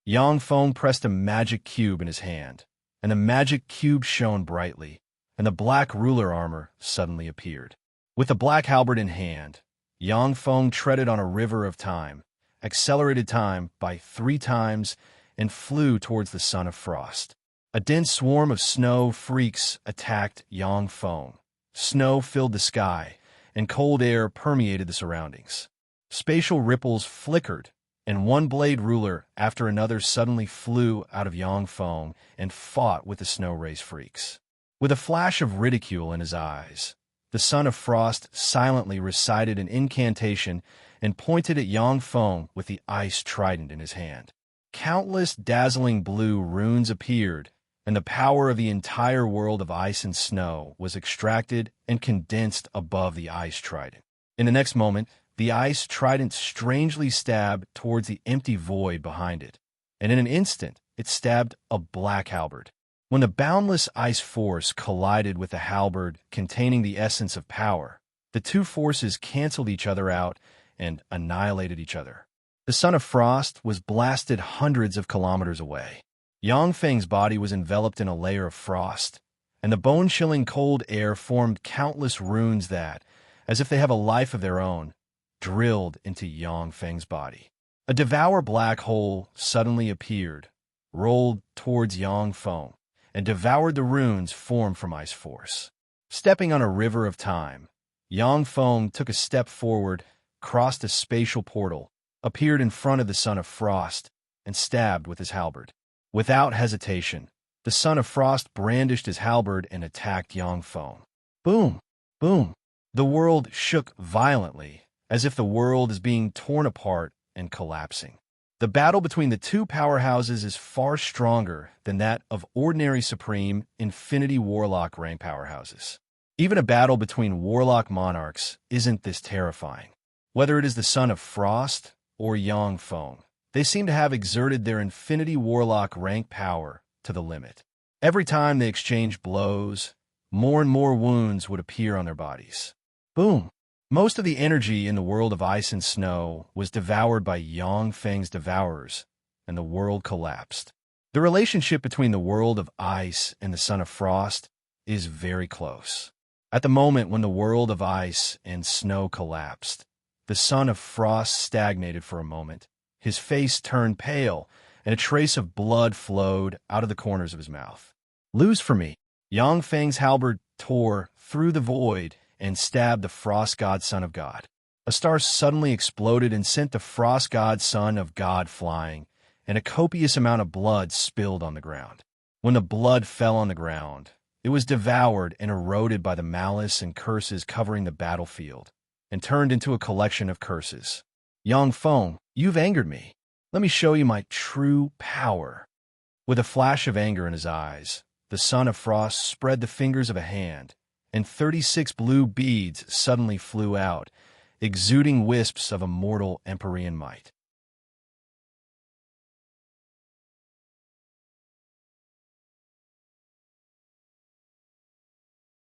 Yang Feng pressed a magic cube in his hand, and the magic cube shone brightly, and the black ruler armor suddenly appeared. With the black halberd in hand, Yang Feng treaded on a river of time, accelerated time by 3 times, and flew towards the Son of Frost. A dense swarm of snow freaks attacked Yang Feng. Snow filled the sky, and cold air permeated the surroundings. Spatial ripples flickered, and one blade ruler after another suddenly flew out of Yang Feng and fought with the snow race freaks. With a flash of ridicule in his eyes, the Son of Frost silently recited an incantation and pointed at Yang Feng with the ice trident in his hand. Countless dazzling blue runes appeared, and the power of the entire world of ice and snow was extracted and condensed above the ice trident. In the next moment, the ice trident strangely stabbed towards the empty void behind it, and in an instant it stabbed a black halberd. When the boundless ice force collided with the halberd containing the essence of power, the two forces canceled each other out and annihilated each other. The Son of Frost was blasted hundreds of kilometers away. Yang Feng's body was enveloped in a layer of frost, and the bone-chilling cold air formed countless runes that, as if they have a life of their own, drilled into Yang Feng's body. A Devour black hole suddenly appeared, rolled towards Yang Feng, and devoured the runes formed from ice force. Stepping on a river of time, Yang Feng took a step forward, crossed a spatial portal, appeared in front of the Son of Frost, and stabbed with his halberd. Without hesitation, the Son of Frost brandished his halberd and attacked Yang Feng. Boom! Boom! The world shook violently, as if the world is being torn apart and collapsing. The battle between the two powerhouses is far stronger than that of ordinary Supreme Infinity Warlock rank powerhouses. Even a battle between Warlock monarchs isn't this terrifying. Whether it is the Son of Frost or Yang Feng, they seem to have exerted their Infinity Warlock rank power to the limit. Every time they exchanged blows, more and more wounds would appear on their bodies. Boom! Most of the energy in the world of ice and snow was devoured by Yang Feng's devourers, and the world collapsed. The relationship between the world of ice and the Son of Frost is very close. At the moment when the world of ice and snow collapsed, the Son of Frost stagnated for a moment. His face turned pale, and a trace of blood flowed out of the corners of his mouth. Lose for me. Yang Feng's halberd tore through the void and stabbed the Frost God Son of God. A star suddenly exploded and sent the Frost God Son of God flying, and a copious amount of blood spilled on the ground. When the blood fell on the ground, it was devoured and eroded by the malice and curses covering the battlefield, and turned into a collection of curses. Yang Feng, you've angered me. Let me show you my true power. With a flash of anger in his eyes, the Son of Frost spread the fingers of a hand, and 36 blue beads suddenly flew out, exuding wisps of immortal Empyrean might.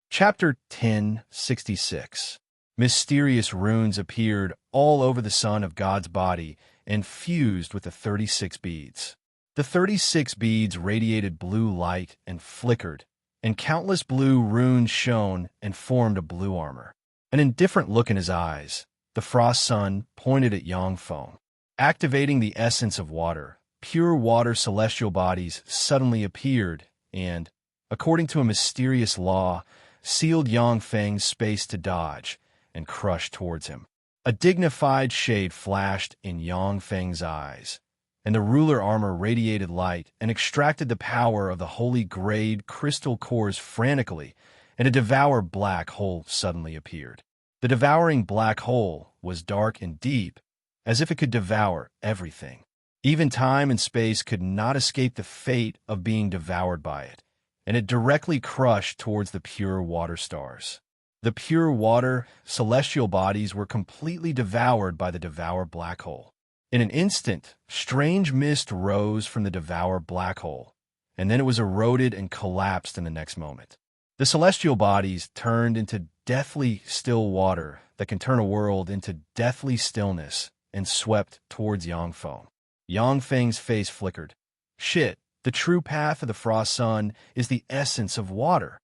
Chapter 1066. Mysterious runes appeared all over the Son of God's body and fused with the 36 beads. The 36 beads radiated blue light and flickered, and countless blue runes shone and formed a blue armor. An indifferent look in his eyes, the Frost Son pointed at Yang Feng. Activating the essence of water, pure water celestial bodies suddenly appeared and, according to a mysterious law, sealed Yang Feng's space to dodge and crush towards him. A dignified shade flashed in Yang Feng's eyes, and the ruler armor radiated light and extracted the power of the holy grade crystal cores frantically, and a devour black hole suddenly appeared. The devouring black hole was dark and deep, as if it could devour everything. Even time and space could not escape the fate of being devoured by it, and it directly crushed towards the pure water stars. The pure water, celestial bodies were completely devoured by the devour black hole. In an instant, strange mist rose from the devour black hole, and then it was eroded and collapsed in the next moment. The celestial bodies turned into deathly still water that can turn a world into deathly stillness and swept towards Yangfeng. Yangfeng's face flickered. Shit, the true path of the Frost Sun is the essence of water.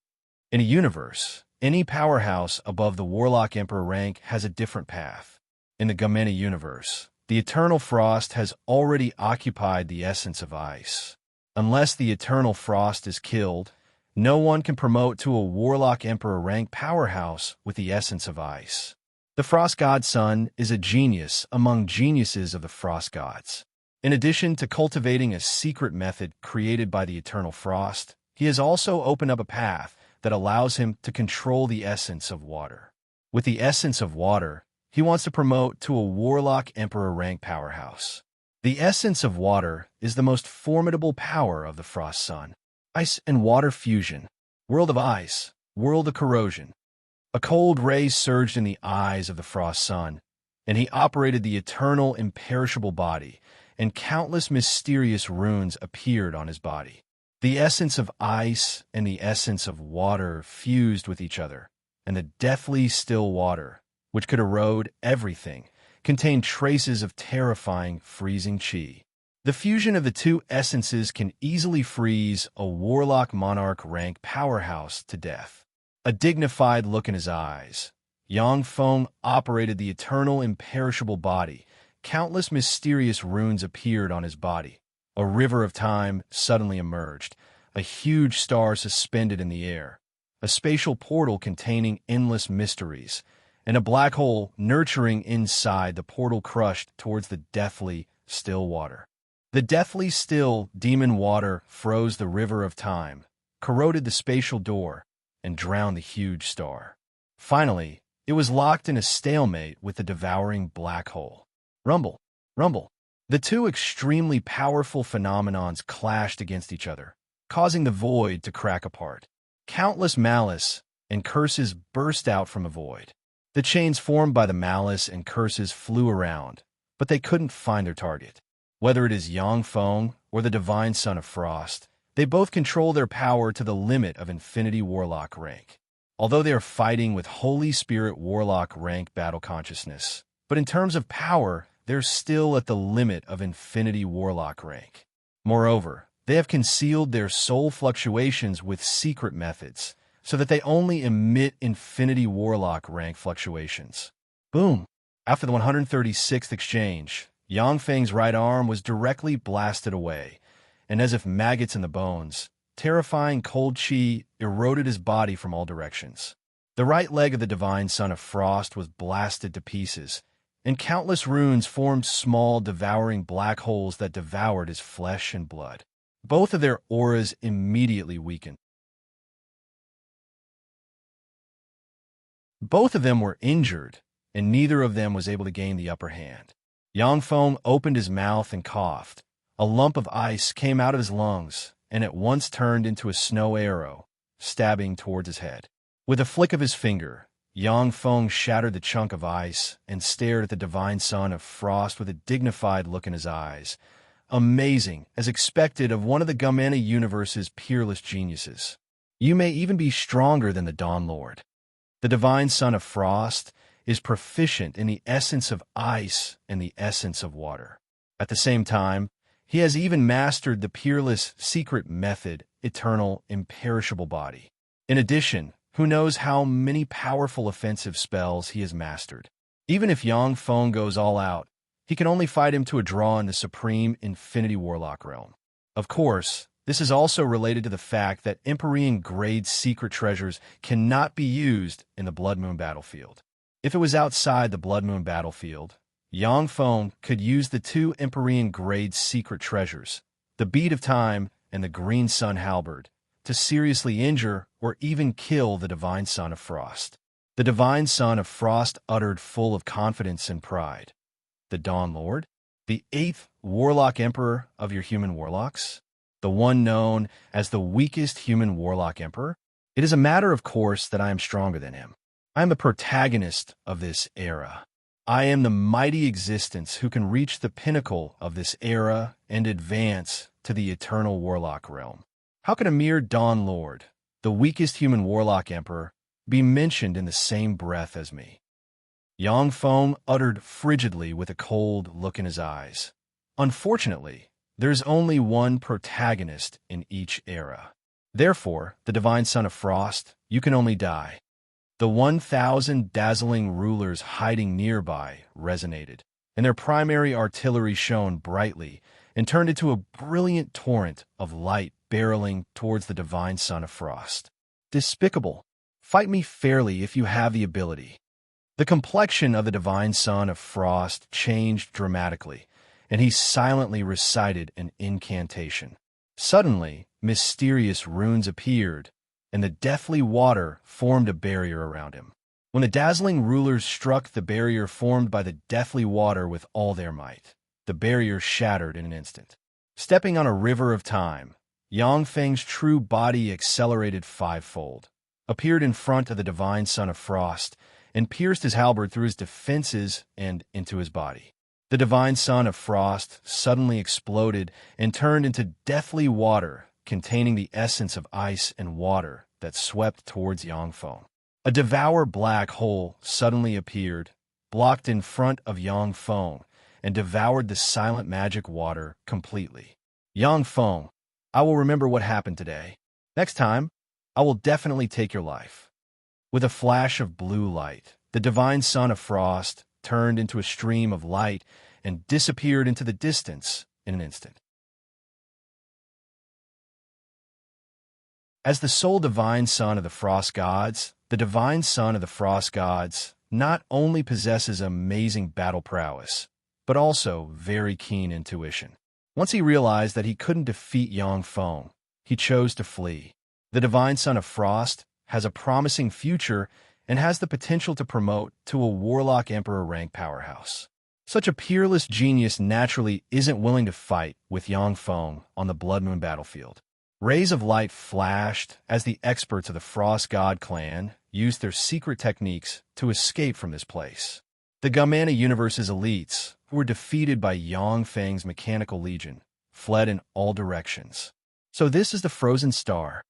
In a universe, any powerhouse above the Warlock Emperor rank has a different path. In the Gamena universe, the Eternal Frost has already occupied the essence of ice. Unless the Eternal Frost is killed, no one can promote to a Warlock Emperor rank powerhouse with the essence of ice. The Frost God Sun is a genius among geniuses of the Frost Gods. In addition to cultivating a secret method created by the Eternal Frost, he has also opened up a path that allows him to control the essence of water. With the essence of water, he wants to promote to a Warlock Emperor rank powerhouse. The essence of water is the most formidable power of the Frost Sun. Ice and water fusion. World of ice. World of corrosion. A cold ray surged in the eyes of the Frost Sun, and he operated the eternal imperishable body, and countless mysterious runes appeared on his body. The essence of ice and the essence of water fused with each other, and the deathly still water, which could erode everything, contained traces of terrifying freezing chi. The fusion of the two essences can easily freeze a Warlock Monarch rank powerhouse to death. A dignified look in his eyes, Yangfeng operated the eternal imperishable body. Countless mysterious runes appeared on his body. A river of time suddenly emerged, a huge star suspended in the air, a spatial portal containing endless mysteries, and a black hole nurturing inside the portal crushed towards the deathly still water. The deathly still demon water froze the river of time, corroded the spatial door, and drowned the huge star. Finally, it was locked in a stalemate with the devouring black hole. Rumble, rumble. The two extremely powerful phenomenons clashed against each other, causing the void to crack apart. Countless malice and curses burst out from the void. The chains formed by the malice and curses flew around, but they couldn't find their target. Whether it is Yangfeng or the Divine Son of Frost, they both control their power to the limit of Infinity Warlock rank. Although they are fighting with Holy Spirit Warlock rank battle consciousness, but in terms of power, they're still at the limit of Infinity Warlock rank. Moreover, they have concealed their soul fluctuations with secret methods, so that they only emit Infinity Warlock rank fluctuations. Boom! After the 136th exchange, Yangfeng's right arm was directly blasted away, and as if maggots in the bones, terrifying cold chi eroded his body from all directions. The right leg of the Divine Son of Frost was blasted to pieces, and countless runes formed small, devouring black holes that devoured his flesh and blood. Both of their auras immediately weakened. Both of them were injured, and neither of them was able to gain the upper hand. Yangfeng opened his mouth and coughed. A lump of ice came out of his lungs, and at once turned into a snow arrow, stabbing towards his head. With a flick of his finger, Yangfeng shattered the chunk of ice and stared at the Divine Son of Frost with a dignified look in his eyes. Amazing, as expected of one of the Gamena universe's peerless geniuses. You may even be stronger than the Dawn Lord. The Divine Son of Frost is proficient in the essence of ice and the essence of water. At the same time, he has even mastered the peerless secret method, eternal, imperishable body. In addition, who knows how many powerful offensive spells he has mastered. Even if Yangfeng goes all out, he can only fight him to a draw in the supreme Infinity Warlock realm. Of course, this is also related to the fact that Empyrean-grade secret treasures cannot be used in the Blood Moon battlefield. If it was outside the Blood Moon battlefield, Yang Feng could use the two Empyrean-grade secret treasures, the Bead of Time and the Green Sun Halberd, to seriously injure or even kill the Divine Son of Frost. The Divine Son of Frost uttered full of confidence and pride. The Dawn Lord? The 8th Warlock Emperor of your human warlocks? The one known as the weakest human warlock emperor? It is a matter of course that I am stronger than him. I am the protagonist of this era. I am the mighty existence who can reach the pinnacle of this era and advance to the eternal warlock realm. How can a mere Dawn Lord, the weakest human warlock emperor, be mentioned in the same breath as me? Yang Feng uttered frigidly with a cold look in his eyes. Unfortunately, there's only one protagonist in each era. Therefore, the Divine Son of Frost, you can only die. The 1,000 dazzling rulers hiding nearby resonated, and their primary artillery shone brightly and turned into a brilliant torrent of light barreling towards the Divine Son of Frost. Despicable! Fight me fairly if you have the ability. The complexion of the Divine Son of Frost changed dramatically, and he silently recited an incantation. Suddenly, mysterious runes appeared, and the deathly water formed a barrier around him. When the dazzling rulers struck the barrier formed by the deathly water with all their might, the barrier shattered in an instant. Stepping on a river of time, Yang Feng's true body accelerated fivefold, appeared in front of the Divine Son of Frost, and pierced his halberd through his defenses and into his body. The Divine Son of Frost suddenly exploded and turned into deathly water containing the essence of ice and water that swept towards Yang Feng. A devour black hole suddenly appeared, blocked in front of Yang Feng, and devoured the silent magic water completely. Yang Feng, I will remember what happened today. Next time, I will definitely take your life. With a flash of blue light, the Divine Son of Frost turned into a stream of light and disappeared into the distance in an instant. As the sole Divine Son of the Frost Gods, the Divine Son of the Frost Gods not only possesses amazing battle prowess, but also very keen intuition. Once he realized that he couldn't defeat Yang Feng, he chose to flee. The Divine Son of Frost has a promising future and has the potential to promote to a Warlock Emperor rank powerhouse. Such a peerless genius naturally isn't willing to fight with Yang Feng on the Blood Moon battlefield. Rays of light flashed as the experts of the Frost God clan used their secret techniques to escape from this place. The Gamana Universe's elites, who were defeated by Yang Feng's Mechanical Legion, fled in all directions. So this is the Frozen Star.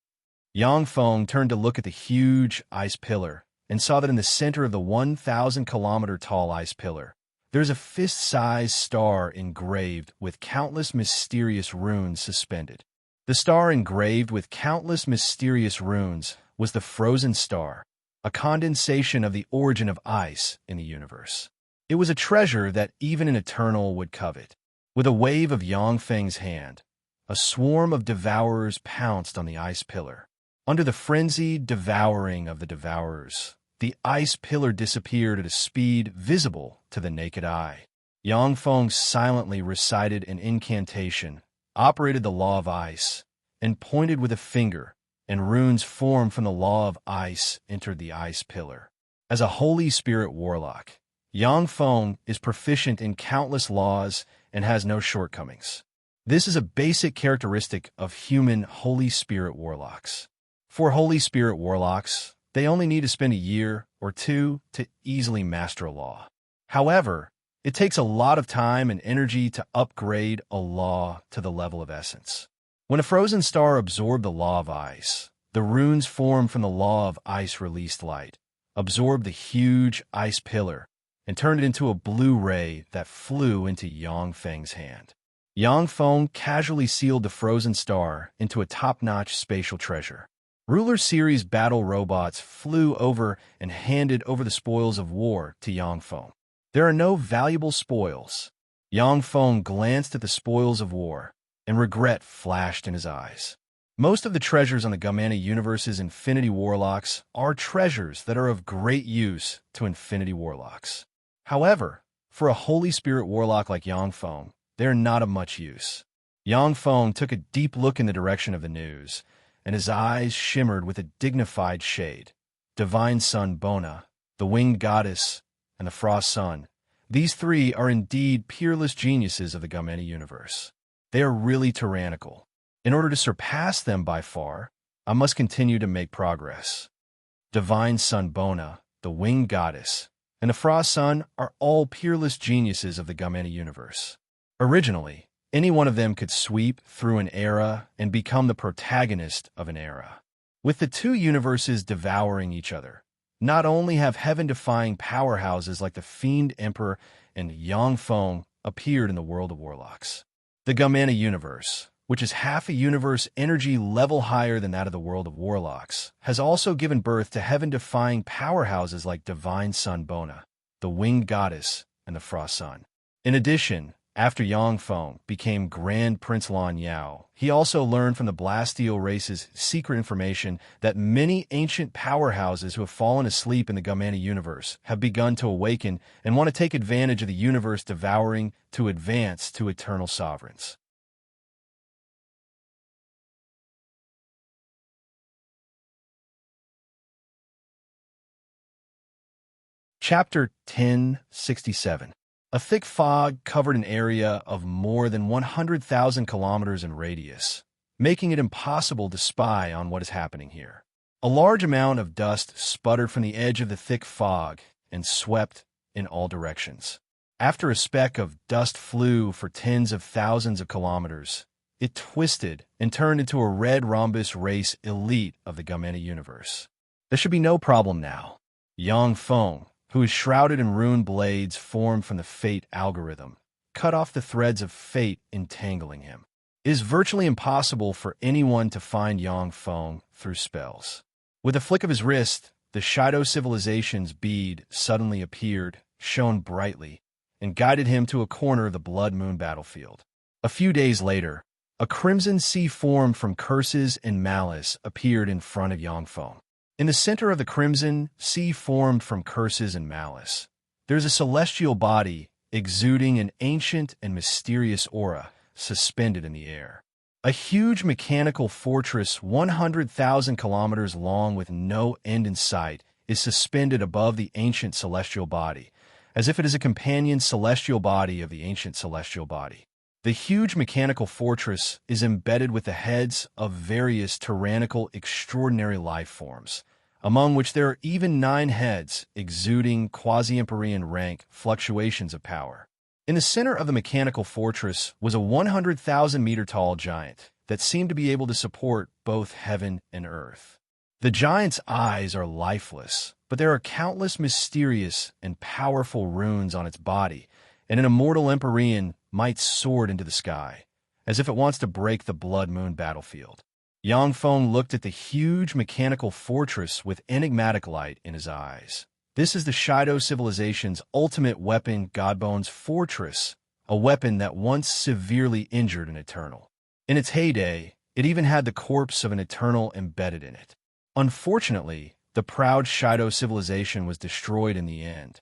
Yang Feng turned to look at the huge ice pillar and saw that in the center of the 1,000-kilometer-tall ice pillar, there's a fist-sized star engraved with countless mysterious runes suspended. The star engraved with countless mysterious runes was the Frozen Star, a condensation of the origin of ice in the universe. It was a treasure that even an Eternal would covet. With a wave of Yang Feng's hand, a swarm of devourers pounced on the ice pillar. Under the frenzied devouring of the devourers, the ice pillar disappeared at a speed visible to the naked eye. Yang Feng silently recited an incantation, operated the law of ice, and pointed with a finger, and runes formed from the law of ice entered the ice pillar. As a Holy Spirit warlock, Yang Feng is proficient in countless laws and has no shortcomings. This is a basic characteristic of human Holy Spirit warlocks. For Holy Spirit warlocks, they only need to spend a year or two to easily master a law. However, it takes a lot of time and energy to upgrade a law to the level of essence. When a Frozen Star absorbed the law of ice, the runes formed from the law of ice released light, absorbed the huge ice pillar, and turned it into a blue ray that flew into Yang Feng's hand. Yang Feng casually sealed the Frozen Star into a top-notch spatial treasure. Ruler Series battle robots flew over and handed over the spoils of war to Yang Feng. There are no valuable spoils. Yang Feng glanced at the spoils of war, and regret flashed in his eyes. Most of the treasures on the Gamana Universe's Infinity Warlocks are treasures that are of great use to Infinity Warlocks. However, For a Holy Spirit warlock like Yang Feng, they are not of much use. Yang Feng took a deep look in the direction of the news, and his eyes shimmered with a dignified shade. Divine Sun Bona, the winged goddess, and the frost sun. These three are indeed peerless geniuses of the Gamena universe. They are really tyrannical. In order to surpass them by far, I must continue to make progress. Divine Sun Bona, the winged goddess, and the frost sun are all peerless geniuses of the Gamena universe. Originally, any one of them could sweep through an era and become the protagonist of an era. With the two universes devouring each other, not only have heaven-defying powerhouses like the Fiend Emperor and Yang Feng appeared in the world of warlocks. The Gamena universe, which is half a universe energy level higher than that of the world of warlocks, has also given birth to heaven-defying powerhouses like Divine Sun Bona, the winged goddess, and the frost sun. In addition, after Yang Feng became Grand Prince Lan Yao, he also learned from the Blastio race's secret information that many ancient powerhouses who have fallen asleep in the Gamena universe have begun to awaken and want to take advantage of the universe devouring to advance to eternal sovereigns. Chapter 1067. A thick fog covered an area of more than 100,000 kilometers in radius, making it impossible to spy on what is happening here. A large amount of dust sputtered from the edge of the thick fog and swept in all directions. After a speck of dust flew for tens of thousands of kilometers, it twisted and turned into a red rhombus race elite of the Gamena universe. There should be no problem now. Yang Feng, who is shrouded in rune blades formed from the fate algorithm, cut off the threads of fate entangling him. It is virtually impossible for anyone to find Yang Feng through spells. With a flick of his wrist, the Shido civilization's bead suddenly appeared, shone brightly, and guided him to a corner of the Blood Moon battlefield. A few days later, a crimson sea formed from curses and malice appeared in front of Yang Feng. In the center of the crimson sea formed from curses and malice, there is a celestial body exuding an ancient and mysterious aura suspended in the air. A huge mechanical fortress 100,000 kilometers long with no end in sight is suspended above the ancient celestial body, as if it is a companion celestial body of the ancient celestial body. The huge mechanical fortress is embedded with the heads of various tyrannical extraordinary life forms, among which there are even 9 heads exuding quasi-empyrean rank fluctuations of power. In the center of the mechanical fortress was a 100,000-meter-tall giant that seemed to be able to support both heaven and earth. The giant's eyes are lifeless, but there are countless mysterious and powerful runes on its body, and an immortal empyrean might soar into the sky, as if it wants to break the Blood Moon battlefield. Yang Feng looked at the huge mechanical fortress with enigmatic light in his eyes. This is the Shido civilization's ultimate weapon, Godbone's Fortress, a weapon that once severely injured an Eternal. In its heyday, it even had the corpse of an Eternal embedded in it. Unfortunately, the proud Shido civilization was destroyed in the end.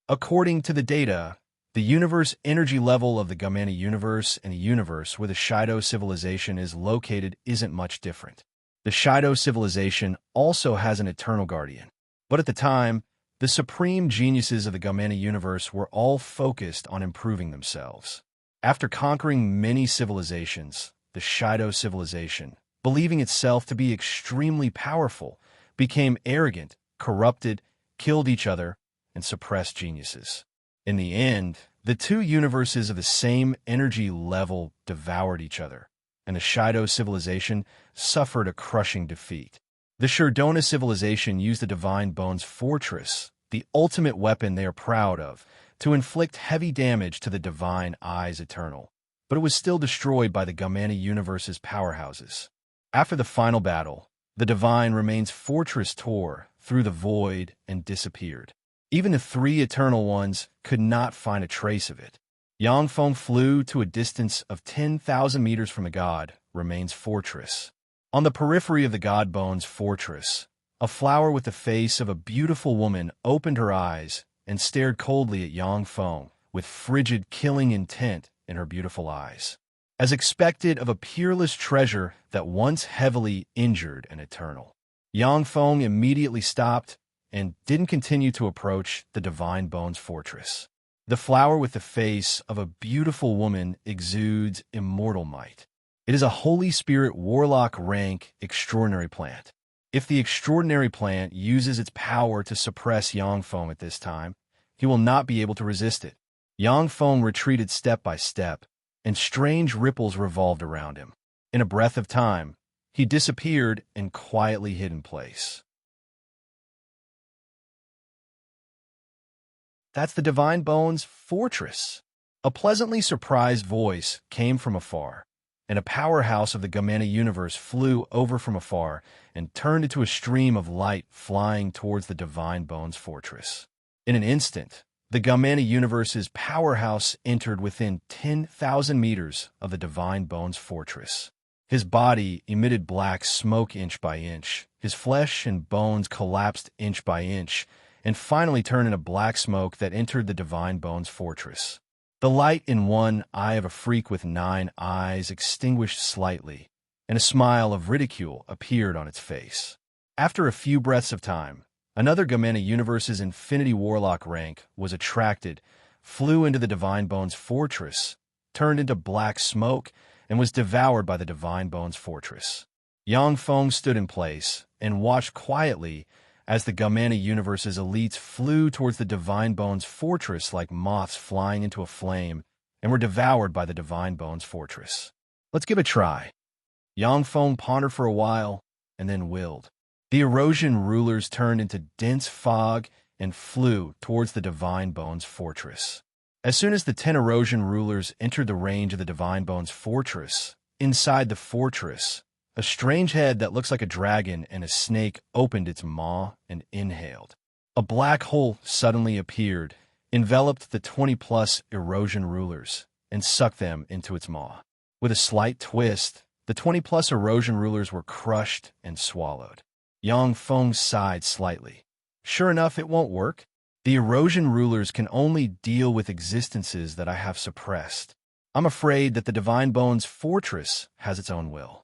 According to the data, the universe energy level of the Gamena universe and the universe where the Shido civilization is located isn't much different. The Shido civilization also has an Eternal Guardian, but at the time, the supreme geniuses of the Gamena universe were all focused on improving themselves. After conquering many civilizations, the Shido civilization, believing itself to be extremely powerful, became arrogant, corrupted, killed each other, and suppressed geniuses. In the end, the two universes of the same energy level devoured each other, and the Shido civilization suffered a crushing defeat. The Shurdona civilization used the Divine Bones Fortress, the ultimate weapon they are proud of, to inflict heavy damage to the Divine Eyes Eternal, but it was still destroyed by the Gamena universe's powerhouses. After the final battle, the Divine Remains Fortress tore through the void and disappeared. Even the 3 Eternal Ones could not find a trace of it. Yang Feng flew to a distance of 10,000 meters from the God Remains Fortress. On the periphery of the God Bones Fortress, a flower with the face of a beautiful woman opened her eyes and stared coldly at Yang Feng with frigid, killing intent in her beautiful eyes, as expected of a peerless treasure that once heavily injured an eternal. Yang Feng immediately stopped and didn't continue to approach the Divine Bones Fortress. The flower with the face of a beautiful woman exudes immortal might. It is a Holy Spirit Warlock rank extraordinary plant. If the extraordinary plant uses its power to suppress Yang Feng at this time, he will not be able to resist it. Yang Feng retreated step by step, and strange ripples revolved around him. In a breath of time, he disappeared and quietly hid in place. That's the Divine Bones Fortress. A pleasantly surprised voice came from afar, and a powerhouse of the Gamana universe flew over from afar and turned into a stream of light flying towards the Divine Bones Fortress. In an instant, the Gamana universe's powerhouse entered within 10,000 meters of the Divine Bones Fortress. His body emitted black smoke inch by inch. His flesh and bones collapsed inch by inch, and finally turned into black smoke that entered the Divine Bones Fortress. The light in one eye of a freak with 9 eyes extinguished slightly, and a smile of ridicule appeared on its face. After a few breaths of time, another Gamana Universe's Infinity Warlock rank was attracted, flew into the Divine Bones Fortress, turned into black smoke, and was devoured by the Divine Bones Fortress. Yang Feng stood in place and watched quietly as the Gamana Universe's elites flew towards the Divine Bones Fortress like moths flying into a flame and were devoured by the Divine Bones Fortress. Let's give it a try. Yang Feng pondered for a while and then willed. The erosion rulers turned into dense fog and flew towards the Divine Bones Fortress. As soon as the 10 erosion rulers entered the range of the Divine Bones Fortress, inside the fortress, a strange head that looks like a dragon and a snake opened its maw and inhaled. A black hole suddenly appeared, enveloped the 20-plus erosion rulers, and sucked them into its maw. With a slight twist, the 20-plus erosion rulers were crushed and swallowed. Yang Feng sighed slightly. Sure enough, it won't work. The erosion rulers can only deal with existences that I have suppressed. I'm afraid that the Divine Bones Fortress has its own will.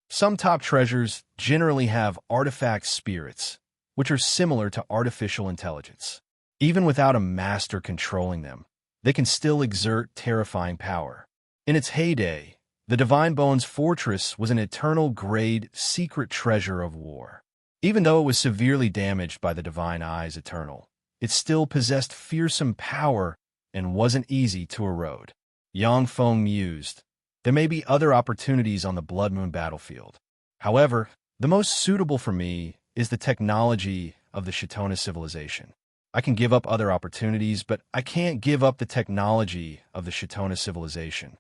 Some top treasures generally have artifact spirits, which are similar to artificial intelligence. Even without a master controlling them, they can still exert terrifying power. In its heyday, the Divine Bones Fortress was an eternal-grade secret treasure of war. Even though it was severely damaged by the Divine Eye's Eternal, it still possessed fearsome power and wasn't easy to erode. Yang Feng mused. There may be other opportunities on the Blood Moon battlefield. However, the most suitable for me is the technology of the Shitona civilization. I can give up other opportunities, but I can't give up the technology of the Shitona civilization.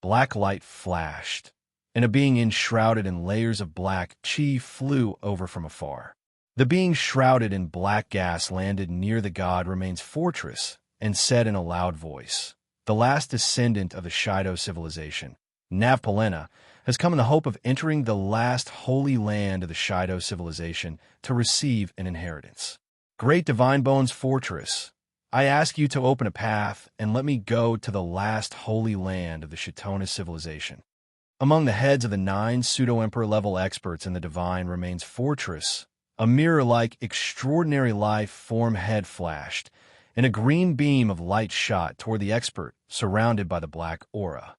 Black light flashed, and a being enshrouded in layers of black chi flew over from afar. The being shrouded in black gas landed near the God Remains fortress and said in a loud voice, "The last descendant of the Shido civilization, Navpalena, has come in the hope of entering the last holy land of the Shido civilization to receive an inheritance. Great Divine Bones Fortress, I ask you to open a path and let me go to the last holy land of the Shitona civilization." Among the heads of the 9 pseudo-emperor level experts in the Divine Remains Fortress, a mirror-like extraordinary life form head flashed, and a green beam of light shot toward the expert, surrounded by the black aura.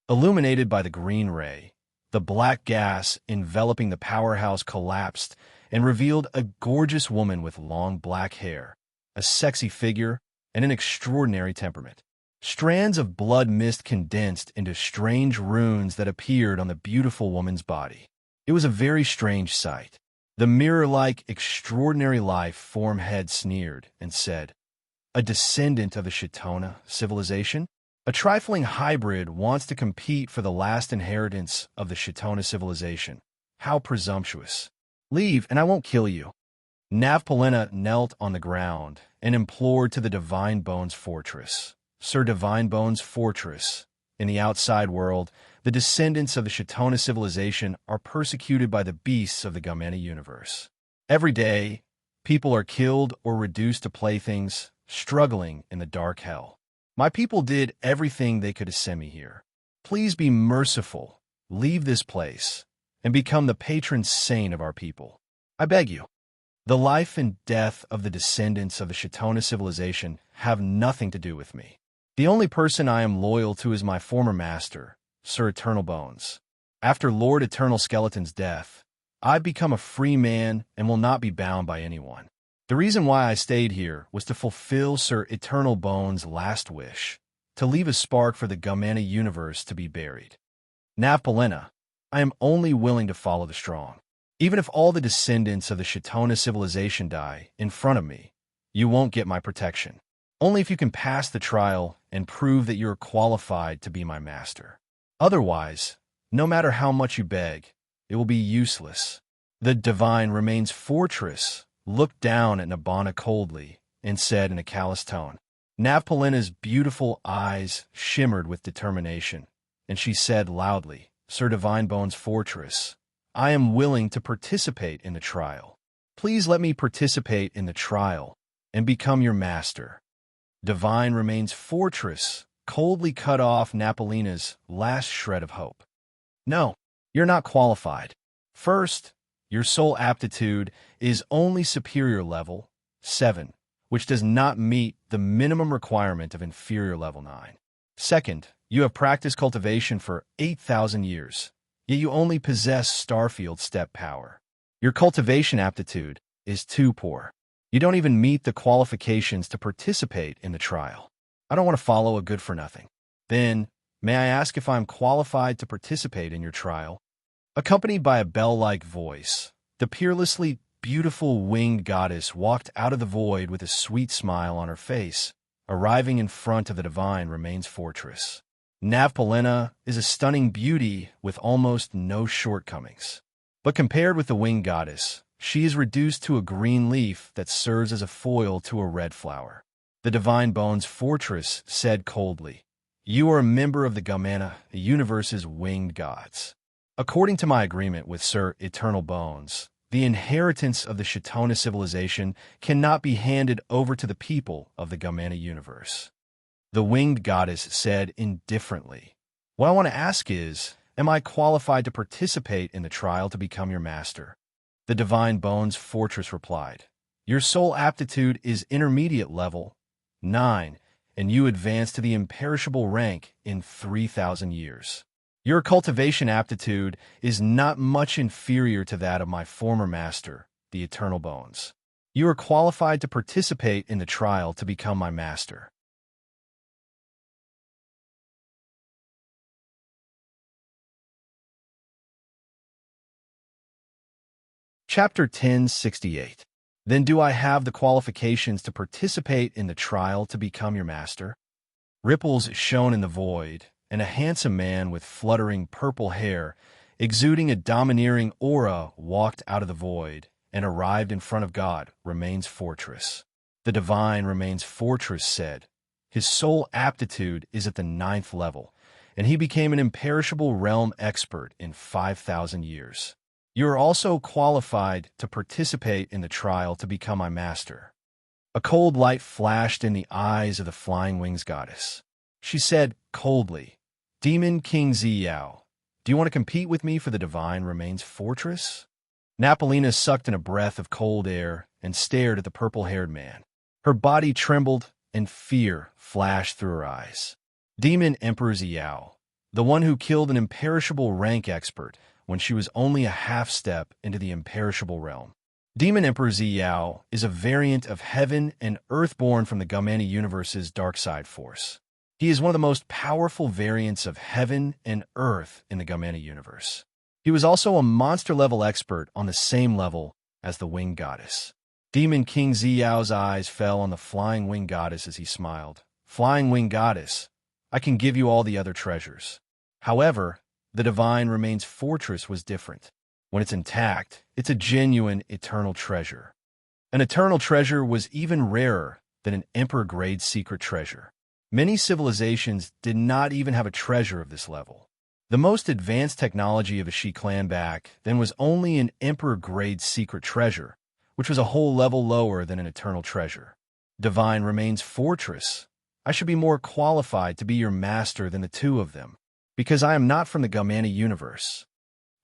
Illuminated by the green ray, the black gas enveloping the powerhouse collapsed and revealed a gorgeous woman with long black hair, a sexy figure, and an extraordinary temperament. Strands of blood mist condensed into strange runes that appeared on the beautiful woman's body. It was a very strange sight. The mirror-like extraordinary life form head sneered and said, "A descendant of the Shitona civilization? A trifling hybrid wants to compete for the last inheritance of the Shitona civilization. How presumptuous. Leave and I won't kill you." Navpalena knelt on the ground and implored to the Divine Bones Fortress. "Sir Divine Bones Fortress, in the outside world, the descendants of the Shitona civilization are persecuted by the beasts of the Gamana universe. Every day, People are killed or reduced to playthings, struggling in the dark hell. My people did everything they could to send me here. Please be merciful, leave this place, and become the patron saint of our people. I beg you. The life and death of the descendants of the Shatona civilization have nothing to do with me. The only person I am loyal to is my former master, Sir Eternal Bones. After Lord Eternal Skeleton's death, I've become a free man and will not be bound by anyone. The reason why I stayed here was to fulfill Sir Eternal Bones' last wish, to leave a spark for the Gumana universe to be buried. Navpalena, I am only willing to follow the strong. Even if all the descendants of the Shatona civilization die in front of me, you won't get my protection. Only if you can pass the trial and prove that you're qualified to be my master. Otherwise, no matter how much you beg, it will be useless. The divine Remains Fortress looked down at Nibbana coldly and said in a callous tone. Navpalena's beautiful eyes shimmered with determination, and she said loudly, Sir Divine Bones Fortress, I am willing to participate in the trial. Please let me participate in the trial and become your master. Divine Remains Fortress coldly cut off Navpalena's last shred of hope. No, you're not qualified. First, your soul aptitude is only superior level 7, which does not meet the minimum requirement of inferior level 9. Second, you have practiced cultivation for 8,000 years, yet you only possess Starfield step power. Your cultivation aptitude is too poor. You don't even meet the qualifications to participate in the trial. I don't want to follow a good-for-nothing. Then, may I ask if I'm qualified to participate in your trial? Accompanied by a bell-like voice, the peerlessly beautiful winged goddess walked out of the void with a sweet smile on her face, arriving in front of the Divine Remains Fortress. Navpalena is a stunning beauty with almost no shortcomings. But compared with the winged goddess, she is reduced to a green leaf that serves as a foil to a red flower. The Divine Bones Fortress said coldly, You are a member of the Gumana, the universe's winged gods. According to my agreement with Sir Eternal Bones, the inheritance of the Shatona civilization cannot be handed over to the people of the Gumana universe. The winged goddess said indifferently, What I want to ask is, am I qualified to participate in the trial to become your master? The Divine Bones Fortress replied, Your soul aptitude is intermediate level 9, and you advance to the imperishable rank in 3,000 years. Your cultivation aptitude is not much inferior to that of my former master, the Eternal Bones. You are qualified to participate in the trial to become my master. Chapter 1068. Then do I have the qualifications to participate in the trial to become your master? Ripples shone in the void, and a handsome man with fluttering purple hair, exuding a domineering aura, walked out of the void and arrived in front of God Remains Fortress. The Divine Remains Fortress said, His soul aptitude is at the 9th level, and he became an imperishable realm expert in 5,000 years. You are also qualified to participate in the trial to become my master. A cold light flashed in the eyes of the Flying Wings goddess. She said coldly, Demon King Ziyao, do you want to compete with me for the Divine Remains Fortress? Navpalena sucked in a breath of cold air and stared at the purple-haired man. Her body trembled and fear flashed through her eyes. Demon Emperor Ziyao, the one who killed an imperishable rank expert when she was only a half-step into the imperishable realm. Demon Emperor Ziyao is a variant of heaven and earth born from the Gumana universe's dark side force. He is one of the most powerful variants of heaven and earth in the Gumana universe. He was also a monster-level expert on the same level as the Winged Goddess. Demon King Ziyao's eyes fell on the Flying Winged Goddess as he smiled. Flying Winged Goddess, I can give you all the other treasures. However, the Divine Remains Fortress was different. When it's intact, it's a genuine eternal treasure. An eternal treasure was even rarer than an Emperor-grade secret treasure. Many civilizations did not even have a treasure of this level. The most advanced technology of a Shi clan back then was only an Emperor-grade secret treasure, which was a whole level lower than an eternal treasure. Divine remains fortress. I should be more qualified to be your master than the two of them, because I am not from the Gamana universe.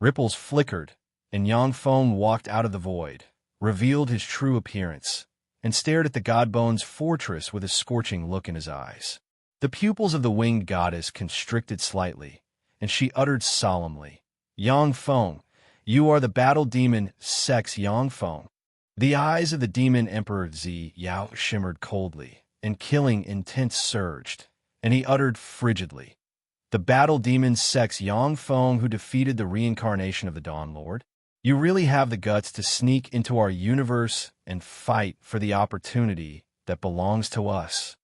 Ripples flickered, and Yangfeng walked out of the void, revealed his true appearance, and stared at the Godbone's fortress with a scorching look in his eyes. The pupils of the winged goddess constricted slightly, and she uttered solemnly, "Yangfeng, you are the battle demon Sex Yangfeng." The eyes of the demon Emperor Zi Yao shimmered coldly, and killing intent surged, and he uttered frigidly, "The battle demon Sex Yangfeng who defeated the reincarnation of the Dawn Lord? You really have the guts to sneak into our universe and fight for the opportunity that belongs to us."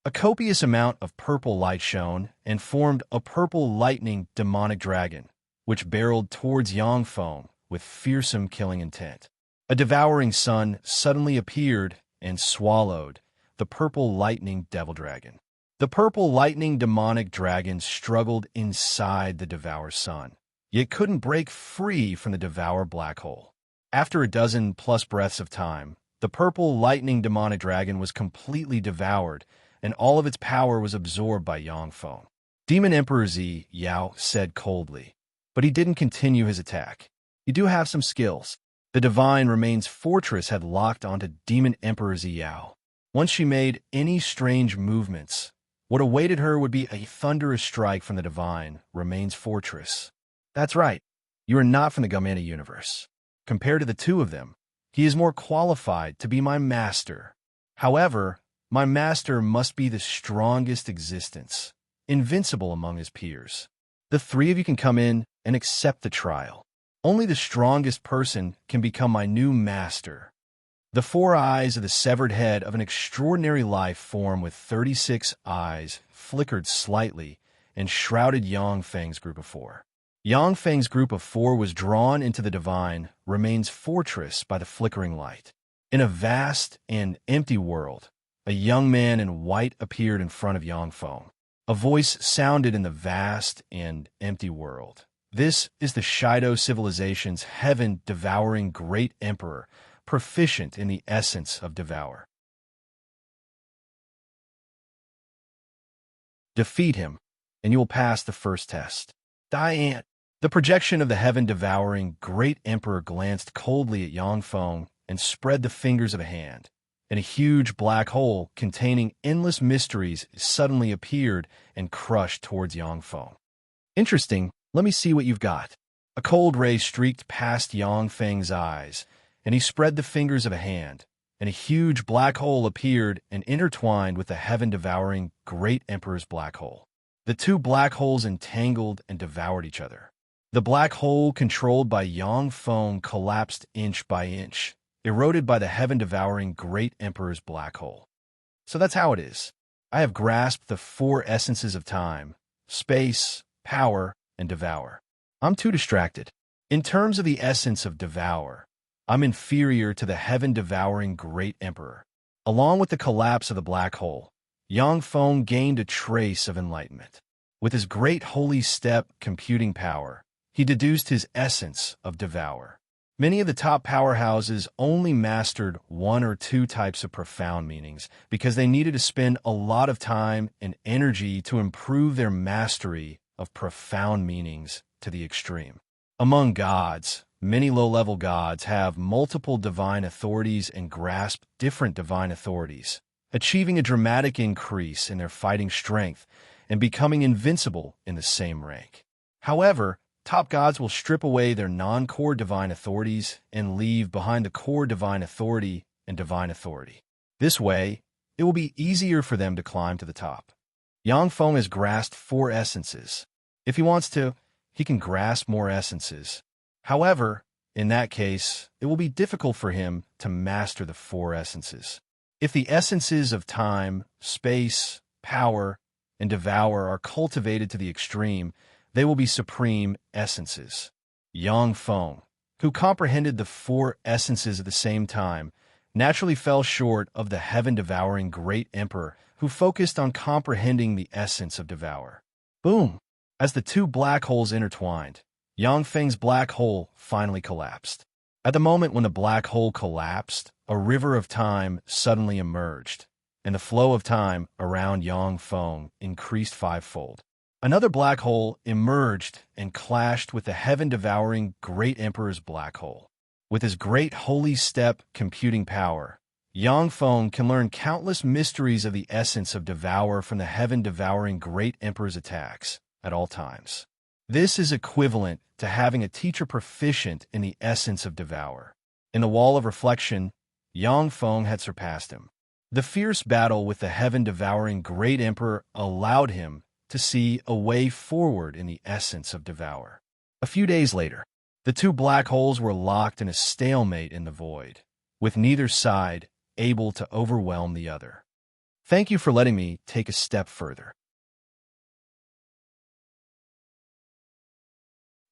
A copious amount of purple light shone and formed a purple lightning demonic dragon, which barreled towards Yangfeng with fearsome killing intent. A devouring sun suddenly appeared and swallowed the purple lightning devil dragon. The purple lightning demonic dragon struggled inside the devour sun, yet couldn't break free from the devour black hole. After a dozen plus breaths of time, the purple lightning demonic dragon was completely devoured, and all of its power was absorbed by Yangfeng. Demon Emperor Zi Yao said coldly, but he didn't continue his attack. "You do have some skills." The Divine Remains fortress had locked onto Demon Emperor Zi Yao. Once she made any strange movements, what awaited her would be a thunderous strike from the Divine Remains fortress. "That's right. You are not from the Gamana universe. Compared to the two of them, he is more qualified to be my master. However, my master must be the strongest existence, invincible among his peers. The three of you can come in and accept the trial. Only the strongest person can become my new master." The four eyes of the severed head of an extraordinary life form with 36 eyes flickered slightly and shrouded Yangfeng's group of four. Yangfeng's group of four was drawn into the Divine Remains fortress by the flickering light. In a vast and empty world, a young man in white appeared in front of Yangfeng. A voice sounded in the vast and empty world. "This is the Shido civilization's heaven-devouring great emperor, proficient in the essence of devour. Defeat him, and you will pass the first test." Diane. The projection of the heaven-devouring great emperor glanced coldly at Yangfeng and spread the fingers of a hand. And a huge black hole containing endless mysteries suddenly appeared and crushed towards Yangfeng. "Interesting. Let me see what you've got." A cold ray streaked past Yangfeng's eyes, and he spread the fingers of a hand, and a huge black hole appeared and intertwined with the heaven-devouring great emperor's black hole. The two black holes entangled and devoured each other. The black hole controlled by Yangfeng collapsed inch by inch, eroded by the heaven-devouring great emperor's black hole. So that's how it is. I have grasped the four essences of time, space, power, and devour. I'm too distracted. In terms of the essence of devour, I'm inferior to the heaven-devouring great emperor. Along with the collapse of the black hole, Yangfeng gained a trace of enlightenment. With his great holy step computing power, he deduced his essence of devour. Many of the top powerhouses only mastered one or two types of profound meanings because they needed to spend a lot of time and energy to improve their mastery of profound meanings to the extreme. Among gods, many low-level gods have multiple divine authorities and grasp different divine authorities, achieving a dramatic increase in their fighting strength and becoming invincible in the same rank. However, top gods will strip away their non-core divine authorities and leave behind the core divine authority and divine authority. This way, it will be easier for them to climb to the top. Yangfeng has grasped four essences. If he wants to, he can grasp more essences. However, in that case, it will be difficult for him to master the four essences. If the essences of time, space, power, and devour are cultivated to the extreme, they will be supreme essences. Yangfeng, who comprehended the four essences at the same time, naturally fell short of the heaven-devouring great emperor who focused on comprehending the essence of devour. Boom! As the two black holes intertwined, Yangfeng's black hole finally collapsed. At the moment when the black hole collapsed, a river of time suddenly emerged, and the flow of time around Yang Feng increased fivefold. Another black hole emerged and clashed with the heaven-devouring Great Emperor's black hole. With his great holy step computing power, Yang Feng can learn countless mysteries of the essence of Devour from the heaven-devouring Great Emperor's attacks at all times. This is equivalent to having a teacher proficient in the essence of Devour. In the Wall of Reflection, Yang Feng had surpassed him. The fierce battle with the heaven-devouring Great Emperor allowed him to see a way forward in the essence of Devour. A few days later, the two black holes were locked in a stalemate in the void, with neither side able to overwhelm the other. Thank you for letting me take a step further.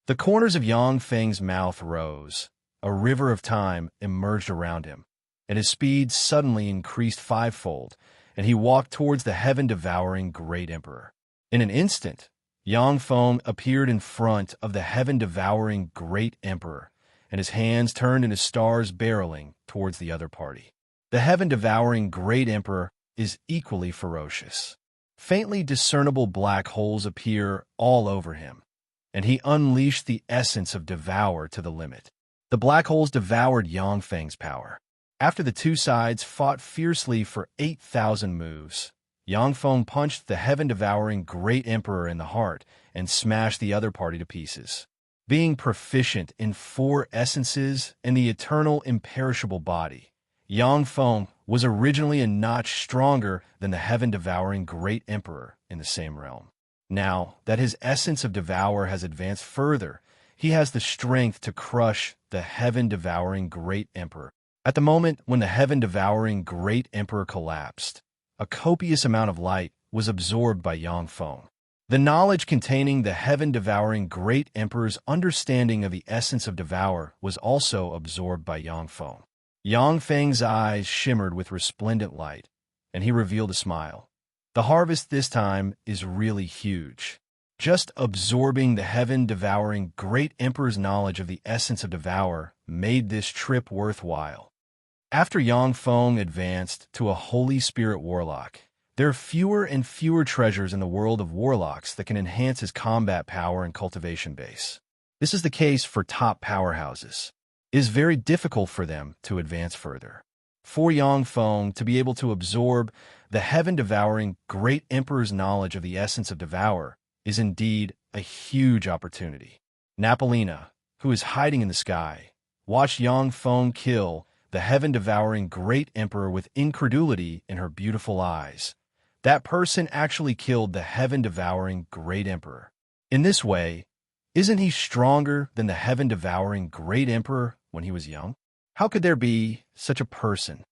The corners of Yang Feng's mouth rose. A river of time emerged around him, and his speed suddenly increased fivefold, and he walked towards the heaven-devouring Great Emperor. In an instant, Yang Feng appeared in front of the heaven-devouring Great Emperor, and his hands turned into stars barreling towards the other party. The heaven-devouring Great Emperor is equally ferocious. Faintly discernible black holes appear all over him, and he unleashed the essence of Devour to the limit. The black holes devoured Yang Feng's power. After the two sides fought fiercely for 8,000 moves, Yang Feng punched the heaven-devouring Great Emperor in the heart and smashed the other party to pieces. Being proficient in 4 essences and the eternal imperishable body, Yang Feng was originally a notch stronger than the heaven-devouring Great Emperor in the same realm. Now that his essence of Devour has advanced further, he has the strength to crush the heaven-devouring Great Emperor. At the moment when the heaven-devouring Great Emperor collapsed, a copious amount of light was absorbed by Yang Feng. The knowledge containing the heaven-devouring Great Emperor's understanding of the essence of Devour was also absorbed by Yang Feng. Yang Feng's eyes shimmered with resplendent light, and he revealed a smile. The harvest this time is really huge. Just absorbing the heaven-devouring Great Emperor's knowledge of the essence of Devour made this trip worthwhile. After Yang Feng advanced to a Holy Spirit Warlock, there are fewer and fewer treasures in the world of Warlocks that can enhance his combat power and cultivation base. This is the case for top powerhouses. It is very difficult for them to advance further. For Yang Feng to be able to absorb the heaven-devouring Great Emperor's knowledge of the essence of Devour is indeed a huge opportunity. Napolina, who is hiding in the sky, watched Yang Feng kill the heaven-devouring Great Emperor with incredulity in her beautiful eyes. That person actually killed the heaven-devouring Great Emperor. In this way, isn't he stronger than the heaven-devouring Great Emperor when he was young? How could there be such a person?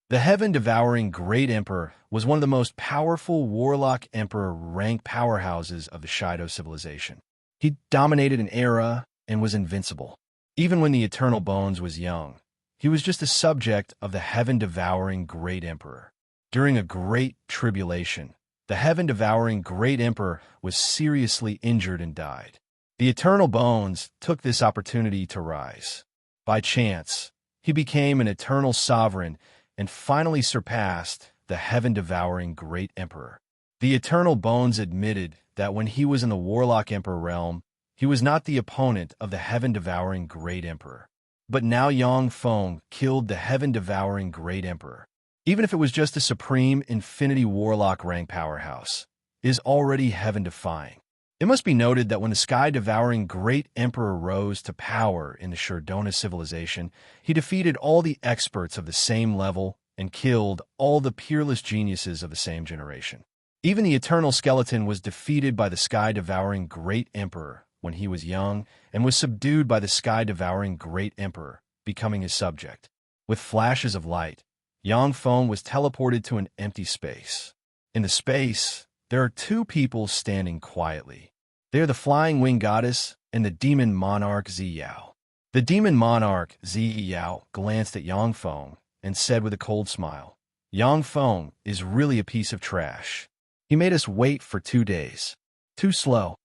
The heaven-devouring Great Emperor was one of the most powerful Warlock Emperor rank powerhouses of the Shido civilization. He dominated an era and was invincible. Even when the Eternal Bones was young, he was just a subject of the heaven-devouring Great Emperor. During a great tribulation, the heaven-devouring Great Emperor was seriously injured and died. The Eternal Bones took this opportunity to rise. By chance, he became an eternal sovereign and finally surpassed the heaven-devouring Great Emperor. The Eternal Bones admitted that when he was in the Warlock Emperor realm, he was not the opponent of the heaven-devouring Great Emperor. But now Yang Feng killed the heaven-devouring Great Emperor. Even if it was just a supreme Infinity Warlock rank powerhouse, it is already heaven-defying. It must be noted that when the sky-devouring Great Emperor rose to power in the Shurdona civilization, he defeated all the experts of the same level and killed all the peerless geniuses of the same generation. Even the Eternal Skeleton was defeated by the sky-devouring Great Emperor when he was young and was subdued by the sky-devouring Great Emperor, becoming his subject. With flashes of light, Yang Feng was teleported to an empty space. In the space, there are 2 people standing quietly. They are the Flying Wing Goddess and the Demon Monarch Ziyao. The Demon Monarch Ziyao glanced at Yang Feng and said with a cold smile, "Yang Feng is really a piece of trash. He made us wait for 2 days. Too slow."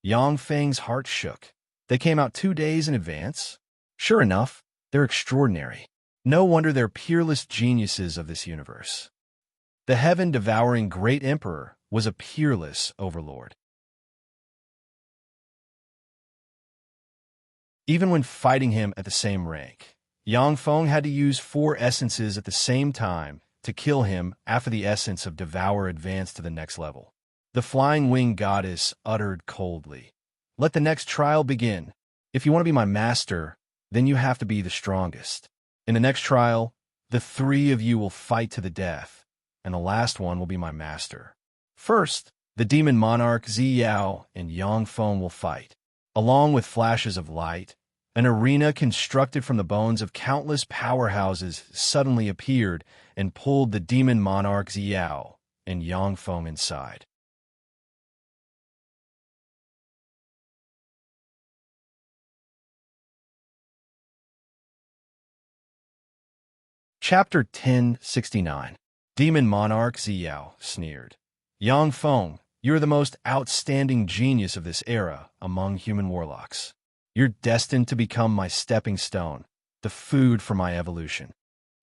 Yang Feng's heart shook. They came out 2 days in advance? Sure enough, They're extraordinary. No wonder they're peerless geniuses of this universe. The heaven-devouring great emperor was a peerless overlord. Even when fighting him at the same rank, Yang Feng had to use 4 essences at the same time to kill him after the essence of Devour advanced to the next level. The flying winged goddess uttered coldly, "Let the next trial begin. If you want to be my master, then you have to be the strongest. In the next trial, the 3 of you will fight to the death, and the last one will be my master. First, the demon monarch Zi Yao and Yang Feng will fight. Along with flashes of light, an arena constructed from the bones of countless powerhouses suddenly appeared and pulled the demon monarch Zi Yao and Yang Feng inside. Chapter 1069. Demon Monarch Zi Yao sneered. "Yang Feng, you're the most outstanding genius of this era among human warlocks. You're destined to become my stepping stone, the food for my evolution.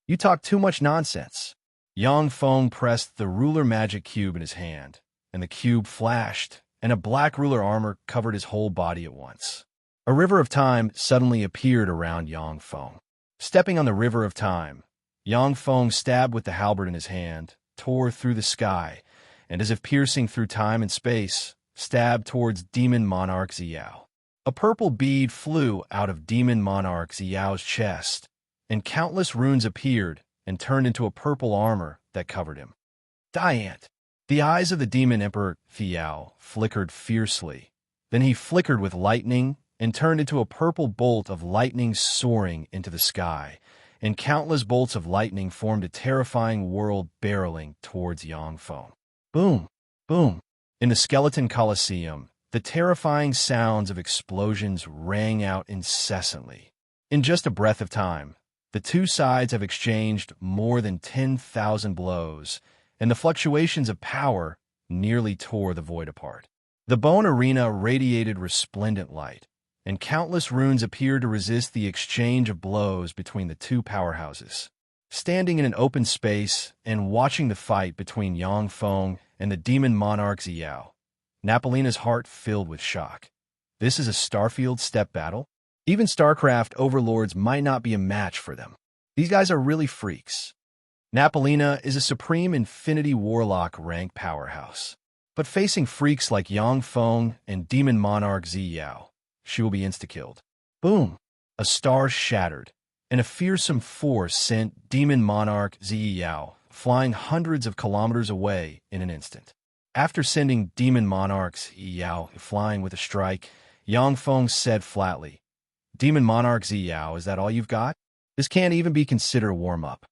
You talk too much nonsense." Yang Feng pressed the ruler magic cube in his hand, and the cube flashed, and a black ruler armor covered his whole body at once. A river of time suddenly appeared around Yang Feng. Stepping on the river of time, Yang Feng stabbed with the halberd in his hand, tore through the sky, and as if piercing through time and space, stabbed towards Demon Monarch Zi Yao. A purple bead flew out of Demon Monarch Zi Yao's chest, and countless runes appeared and turned into a purple armor that covered him. Diant! The eyes of the Demon Emperor Zi Yao flickered fiercely. Then he flickered with lightning and turned into a purple bolt of lightning soaring into the sky, and countless bolts of lightning formed a terrifying world barreling towards Yang Feng. Boom! Boom! In the Skeleton Colosseum, the terrifying sounds of explosions rang out incessantly. In just a breath of time, the two sides have exchanged more than 10,000 blows, and the fluctuations of power nearly tore the void apart. The bone arena radiated resplendent light, and countless runes appeared to resist the exchange of blows between the two powerhouses. Standing in an open space and watching the fight between Yang Feng and the demon monarch Zi Yao, Napolina's heart filled with shock. This is a Starfield step battle? Even StarCraft overlords might not be a match for them. These guys are really freaks. Napolina is a supreme Infinity Warlock rank powerhouse. But facing freaks like Yang Feng and demon monarch Zi Yao, she will be insta-killed. Boom! A star shattered, and a fearsome force sent demon monarch Zi Yao flying hundreds of kilometers away in an instant. After sending demon monarch Zi Yao flying with a strike, Yang Feng said flatly, "Demon monarch Zi Yao, is that all you've got? This can't even be considered a warm-up.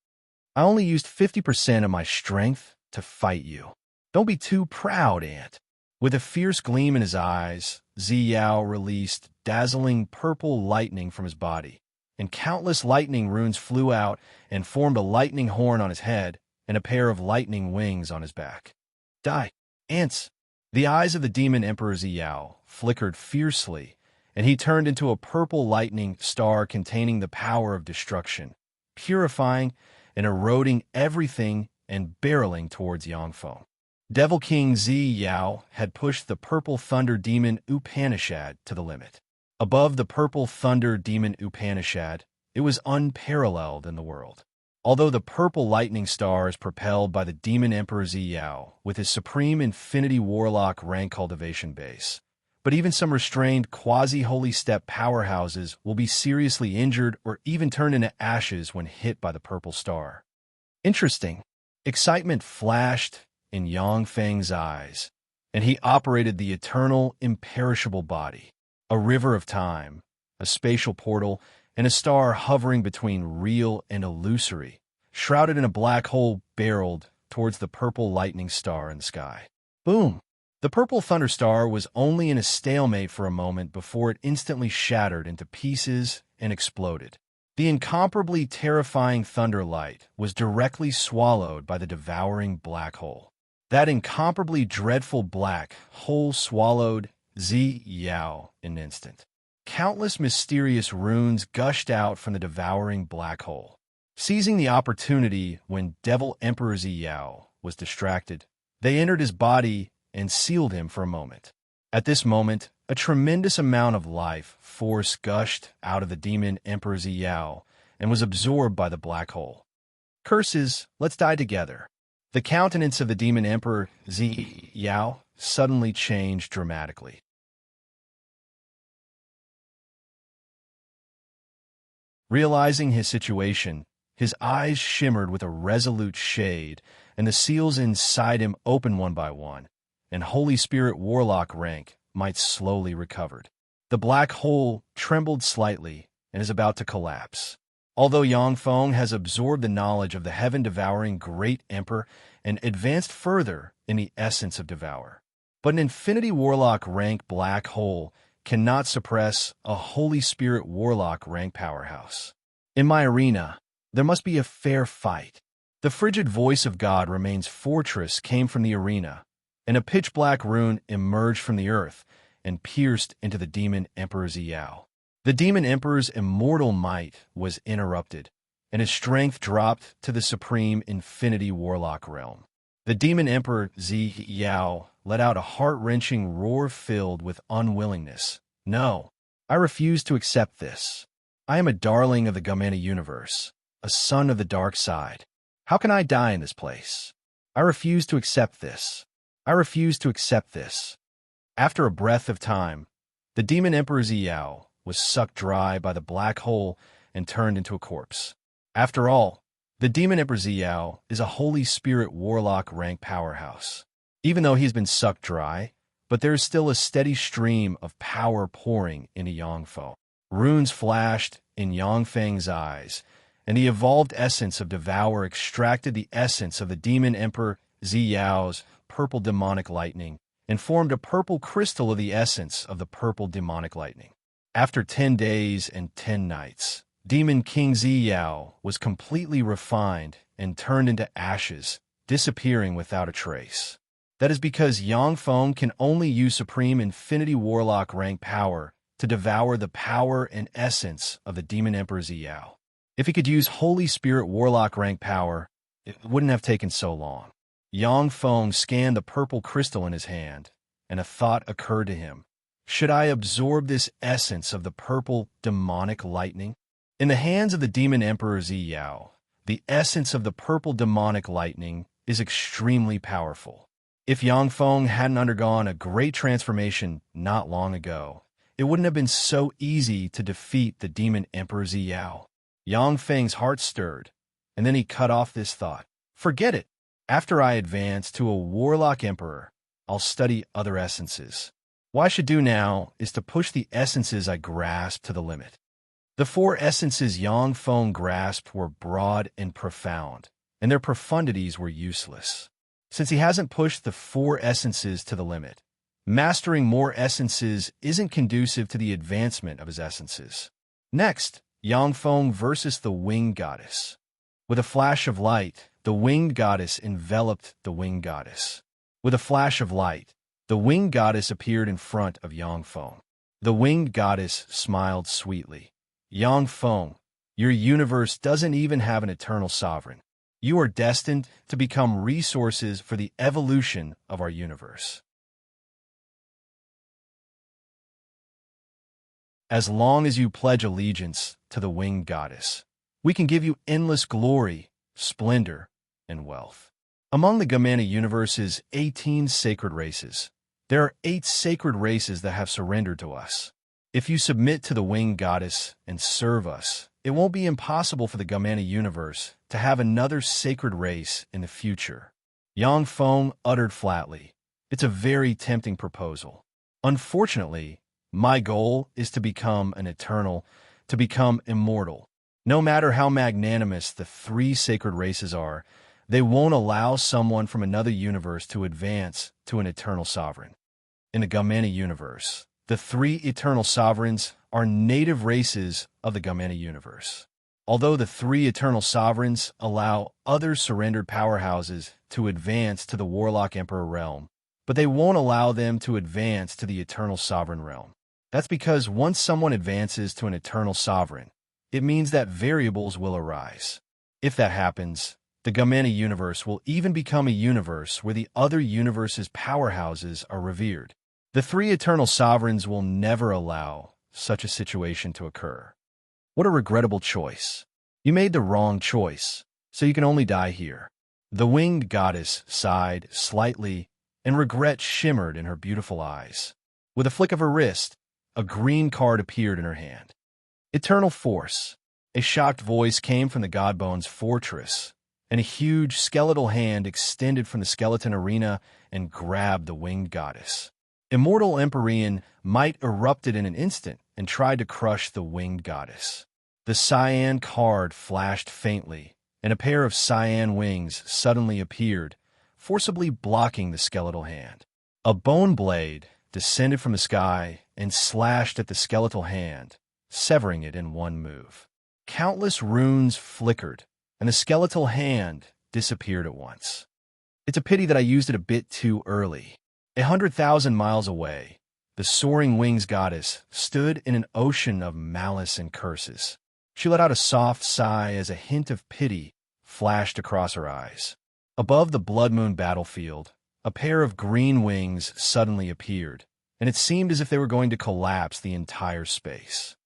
I only used 50% of my strength to fight you. Don't be too proud, Ant." With a fierce gleam in his eyes, Zi Yao released dazzling purple lightning from his body, and countless lightning runes flew out and formed a lightning horn on his head and a pair of lightning wings on his back. Die, ants! The eyes of the demon emperor Zi Yao flickered fiercely, and he turned into a purple lightning star containing the power of destruction, purifying and eroding everything and barreling towards Yang Feng. Devil King Zi Yao had pushed the purple thunder demon Upanishad to the limit. Above the purple thunder demon Upanishad, it was unparalleled in the world. Although the purple lightning star is propelled by the demon emperor Zi Yao with his supreme Infinity Warlock rank cultivation base, but even some restrained quasi-holy step powerhouses will be seriously injured or even turn into ashes when hit by the purple star. Interesting. Excitement flashed in Yang Feng's eyes, and he operated the eternal, imperishable body, a river of time, a spatial portal, and a star hovering between real and illusory, shrouded in a black hole barreled towards the purple lightning star in the sky. Boom! The purple thunder star was only in a stalemate for a moment before it instantly shattered into pieces and exploded. The incomparably terrifying thunder light was directly swallowed by the devouring black hole. That incomparably dreadful black hole swallowed Zi Yao in an instant. countless mysterious runes gushed out from the devouring black hole. Seizing the opportunity when Devil Emperor Ziyao was distracted, they entered his body and sealed him for a moment. At this moment, a tremendous amount of life force gushed out of the demon Emperor Ziyao and was absorbed by the black hole. Curses, let's die together. The countenance of the demon Emperor Ziyao suddenly changed dramatically. Realizing his situation, his eyes shimmered with a resolute shade, and the seals inside him opened one by one, and Holy Spirit Warlock rank might slowly recovered. The black hole trembled slightly and is about to collapse. Although Yangfeng has absorbed the knowledge of the heaven-devouring Great Emperor and advanced further in the essence of Devour, but an Infinity Warlock rank black hole cannot suppress a Holy Spirit Warlock rank powerhouse. In my arena, there must be a fair fight. The frigid voice of God remains fortress came from the arena, and a pitch-black rune emerged from the earth and pierced into the demon Emperor Ziyao. The demon Emperor's immortal might was interrupted, and his strength dropped to the supreme Infinity Warlock realm. The demon Emperor Ziyao let out a heart-wrenching roar filled with unwillingness. No, I refuse to accept this. I am a darling of the Gamana universe, a son of the dark side. How can I die in this place? I refuse to accept this. I refuse to accept this. After a breath of time, the demon Emperor Ziyao was sucked dry by the black hole and turned into a corpse. After all, the demon Emperor Ziyao is a Holy Spirit Warlock rank powerhouse. Even though he's been sucked dry, but there is still a steady stream of power pouring into Yangfeng. Runes flashed in Yangfeng's eyes, and the evolved essence of Devour extracted the essence of the demon Emperor Ziyao's purple demonic lightning and formed a purple crystal of the essence of the purple demonic lightning. After 10 days and 10 nights, Demon King Ziyao was completely refined and turned into ashes, disappearing without a trace. That is because Yangfeng can only use Supreme Infinity Warlock rank power to devour the power and essence of the Demon Emperor Ziyao. If he could use Holy Spirit Warlock rank power, it wouldn't have taken so long. Yangfeng scanned the purple crystal in his hand, and a thought occurred to him. Should I absorb this essence of the purple demonic lightning? In the hands of the Demon Emperor Ziyao, the essence of the purple demonic lightning is extremely powerful. If Yangfeng hadn't undergone a great transformation not long ago, it wouldn't have been so easy to defeat the Demon Emperor Ziyao. Yangfeng's heart stirred, and then he cut off this thought. Forget it. After I advance to a Warlock Emperor, I'll study other essences. What I should do now is to push the essences I grasp to the limit. The 4 essences Yangfeng grasped were broad and profound, and their profundities were useless. Since he hasn't pushed the 4 essences to the limit, mastering more essences isn't conducive to the advancement of his essences. Next, Yangfeng versus the Winged Goddess. With a flash of light, the Winged Goddess enveloped the Winged Goddess. With a flash of light, the Winged Goddess appeared in front of Yangfeng. The Winged Goddess smiled sweetly. Yangfeng, your universe doesn't even have an eternal sovereign. You are destined to become resources for the evolution of our universe. As long as you pledge allegiance to the Winged Goddess, we can give you endless glory, splendor, and wealth. Among the Gamana universe's 18 sacred races, there are 8 sacred races that have surrendered to us. If you submit to the Winged Goddess and serve us, it won't be impossible for the Gamana universe to have another sacred race in the future. Yangfeng uttered flatly, it's a very tempting proposal. Unfortunately, my goal is to become an eternal, to become immortal. No matter how magnanimous the 3 sacred races are, they won't allow someone from another universe to advance to an eternal sovereign. In the Gamana universe, the 3 eternal sovereigns are native races of the Gamana universe. Although the 3 eternal sovereigns allow other surrendered powerhouses to advance to the Warlock Emperor realm, but they won't allow them to advance to the eternal sovereign realm. That's because once someone advances to an eternal sovereign, it means that variables will arise. If that happens, the Gamana universe will even become a universe where the other universe's powerhouses are revered. The three eternal sovereigns will never allow such a situation to occur. What a regrettable choice. You made the wrong choice, so you can only die here. The winged goddess sighed slightly, and regret shimmered in her beautiful eyes. With a flick of her wrist, a green card appeared in her hand. Eternal Force. A shocked voice came from the Godbone's fortress, and a huge skeletal hand extended from the skeleton arena and grabbed the winged goddess. Immortal Empyrean might erupted in an instant and tried to crush the winged goddess. The cyan card flashed faintly, and a pair of cyan wings suddenly appeared, forcibly blocking the skeletal hand. A bone blade descended from the sky and slashed at the skeletal hand, severing it in one move. Countless runes flickered, and the skeletal hand disappeared at once. It's a pity that I used it a bit too early. 100,000 miles away, the soaring wings goddess stood in an ocean of malice and curses. She let out a soft sigh as a hint of pity flashed across her eyes. Above the Blood Moon battlefield, a pair of green wings suddenly appeared, and it seemed as if they were going to collapse the entire space.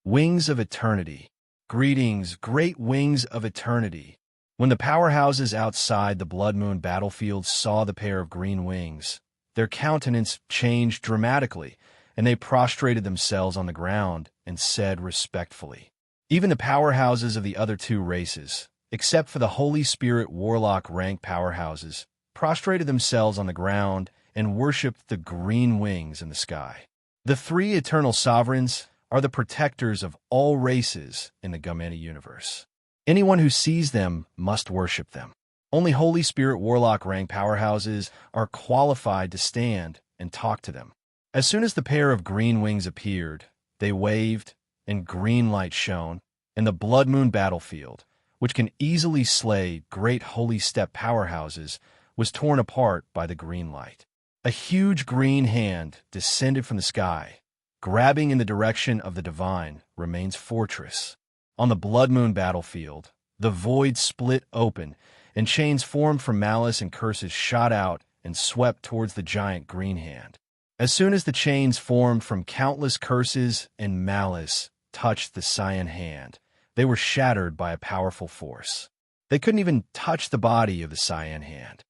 Wings of Eternity. Greetings, great wings of eternity. When the powerhouses outside the Blood Moon battlefield saw the pair of green wings, their countenance changed dramatically, and they prostrated themselves on the ground and said respectfully. Even the powerhouses of the other two races, except for the Holy Spirit Warlock rank powerhouses, prostrated themselves on the ground and worshipped the green wings in the sky. The three eternal sovereigns are the protectors of all races in the Gamana universe. Anyone who sees them must worship them. Only Holy Spirit Warlock rank powerhouses are qualified to stand and talk to them. As soon as the pair of green wings appeared, they waved, and green light shone, and the Blood Moon battlefield, which can easily slay great Holy Step powerhouses, was torn apart by the green light. A huge green hand descended from the sky, grabbing in the direction of the divine Remains fortress. On the Blood Moon battlefield, the void split open, and chains formed from malice and curses shot out and swept towards the giant green hand. As soon as the chains formed from countless curses and malice touched the cyan hand, they were shattered by a powerful force. They couldn't even touch the body of the cyan hand.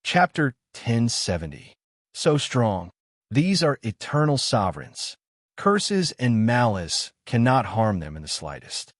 Chapter 1070. So strong. These are eternal sovereigns. Curses and malice cannot harm them in the slightest.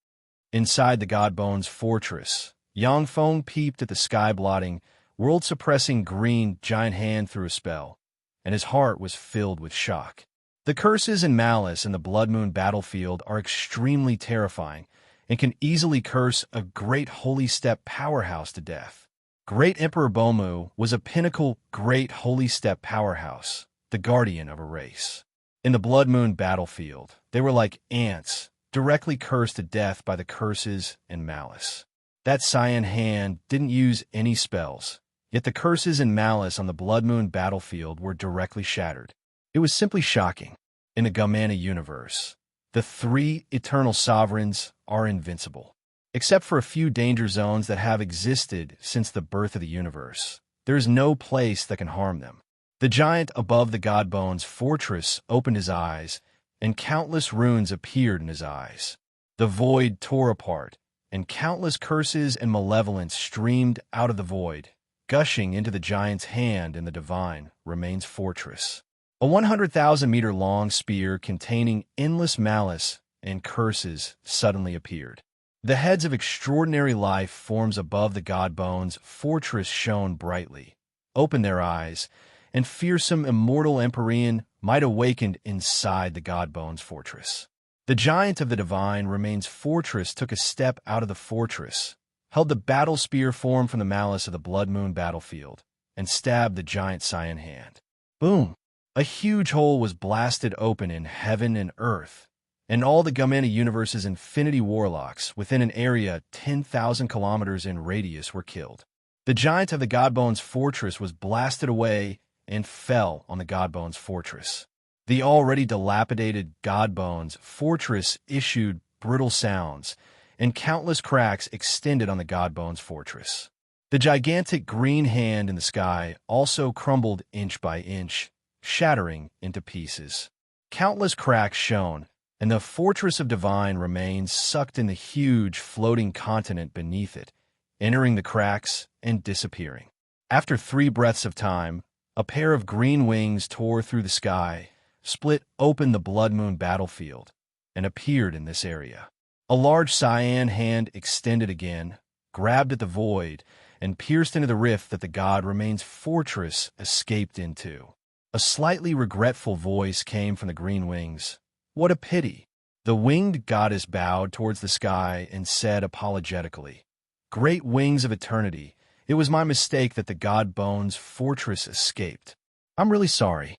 Inside the Godbone's fortress, Yangfeng peeped at the sky-blotting, world-suppressing green giant hand through a spell, and his heart was filled with shock. The curses and malice in the Blood Moon battlefield are extremely terrifying and can easily curse a great Holy Step powerhouse to death. Great Emperor Bomu was a pinnacle Great Holy Step powerhouse, the guardian of a race. In the Blood Moon battlefield, they were like ants, directly cursed to death by the curses and malice. That cyan hand didn't use any spells, yet the curses and malice on the Blood Moon battlefield were directly shattered. It was simply shocking. In the Gamana universe, the three eternal sovereigns are invincible. Except for a few danger zones that have existed since the birth of the universe, there is no place that can harm them. The giant above the Godbone's fortress opened his eyes, and countless runes appeared in his eyes. The void tore apart, and countless curses and malevolence streamed out of the void, gushing into the giant's hand in the divine Remains fortress. A 100,000-meter-long spear containing endless malice and curses suddenly appeared. The heads of extraordinary life forms above the Godbone's fortress shone brightly, opened their eyes, and fearsome immortal Empyrean might awakened inside the Godbone's fortress. The giant of the divine Remains fortress took a step out of the fortress, held the battle spear formed from the malice of the Blood Moon battlefield, and stabbed the giant cyan hand. Boom! A huge hole was blasted open in heaven and earth, and all the Gamena universe's infinity warlocks within an area 10,000 kilometers in radius were killed. The giant of the Godbones fortress was blasted away and fell on the Godbones fortress. The already dilapidated Godbones fortress issued brittle sounds, and countless cracks extended on the Godbones fortress. The gigantic green hand in the sky also crumbled inch by inch, shattering into pieces. Countless cracks shone, and the fortress of divine remains sucked in the huge floating continent beneath it, entering the cracks and disappearing. After 3 breaths of time, a pair of green wings tore through the sky, split open the Blood Moon battlefield, and appeared in this area. A large cyan hand extended again, grabbed at the void, and pierced into the rift that the God Remains fortress escaped into. A slightly regretful voice came from the green wings. What a pity. The winged goddess bowed towards the sky and said apologetically, Great wings of eternity, it was my mistake that the God Bones fortress escaped. I'm really sorry.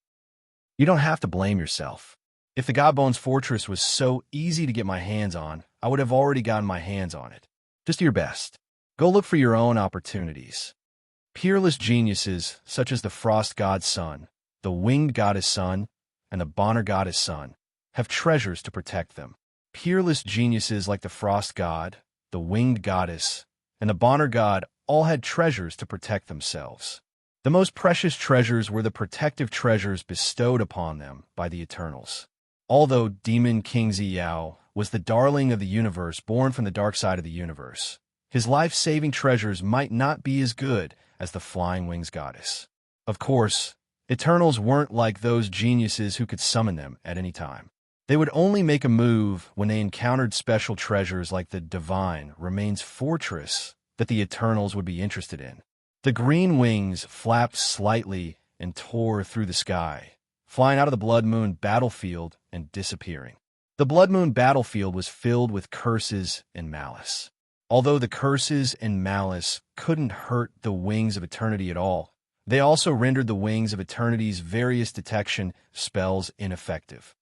You don't have to blame yourself. If the God Bones fortress was so easy to get my hands on, I would have already gotten my hands on it. Just do your best. Go look for your own opportunities. Peerless geniuses such as the Frost God's son, the Winged Goddess son, and the Bonner Goddess son have treasures to protect them. Peerless geniuses like the Frost God, the Winged Goddess, and the Bonner God all had treasures to protect themselves. The most precious treasures were the protective treasures bestowed upon them by the Eternals. Although Demon King Ziyao was the darling of the universe born from the dark side of the universe, his life-saving treasures might not be as good as the Flying Wings Goddess. Of course, Eternals weren't like those geniuses who could summon them at any time. They would only make a move when they encountered special treasures like the Divine Remains fortress that the Eternals would be interested in. The green wings flapped slightly and tore through the sky, flying out of the Blood Moon battlefield and disappearing. The Blood Moon battlefield was filled with curses and malice. Although the curses and malice couldn't hurt the Wings of Eternity at all, they also rendered the Wings of Eternity's various detection spells ineffective.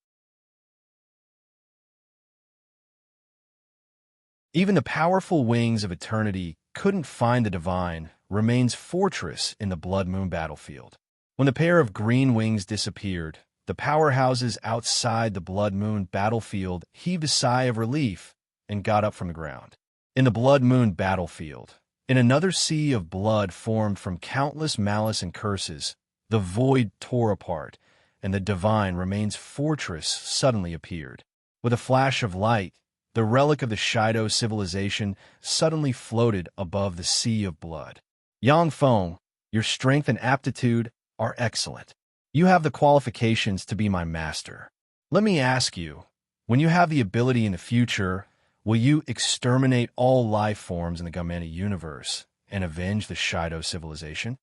Even the powerful Wings of Eternity couldn't find the Divine Remains fortress in the Blood Moon battlefield. When the pair of green wings disappeared, the powerhouses outside the Blood Moon battlefield heaved a sigh of relief and got up from the ground. In the Blood Moon battlefield, in another sea of blood formed from countless malice and curses, the void tore apart, and the Divine Remains fortress suddenly appeared. With a flash of light, the relic of the Shido civilization suddenly floated above the sea of blood. Yang Feng, your strength and aptitude are excellent. You have the qualifications to be my master. Let me ask you, when you have the ability in the future, will you exterminate all life forms in the Gamena universe and avenge the Shido civilization?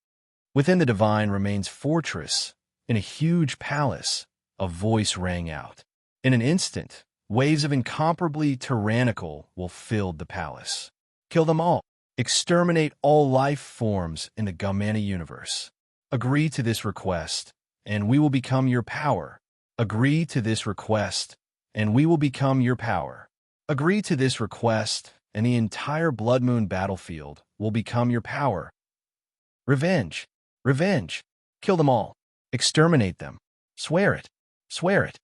Within the Divine Remains fortress, in a huge palace, a voice rang out. In an instant, waves of incomparably tyrannical will fill the palace. Kill them all. Exterminate all life forms in the Gamena universe. Agree to this request, and we will become your power. Agree to this request, and we will become your power. Agree to this request, and the entire Blood Moon battlefield will become your power. Revenge. Revenge. Kill them all. Exterminate them. Swear it. Swear it.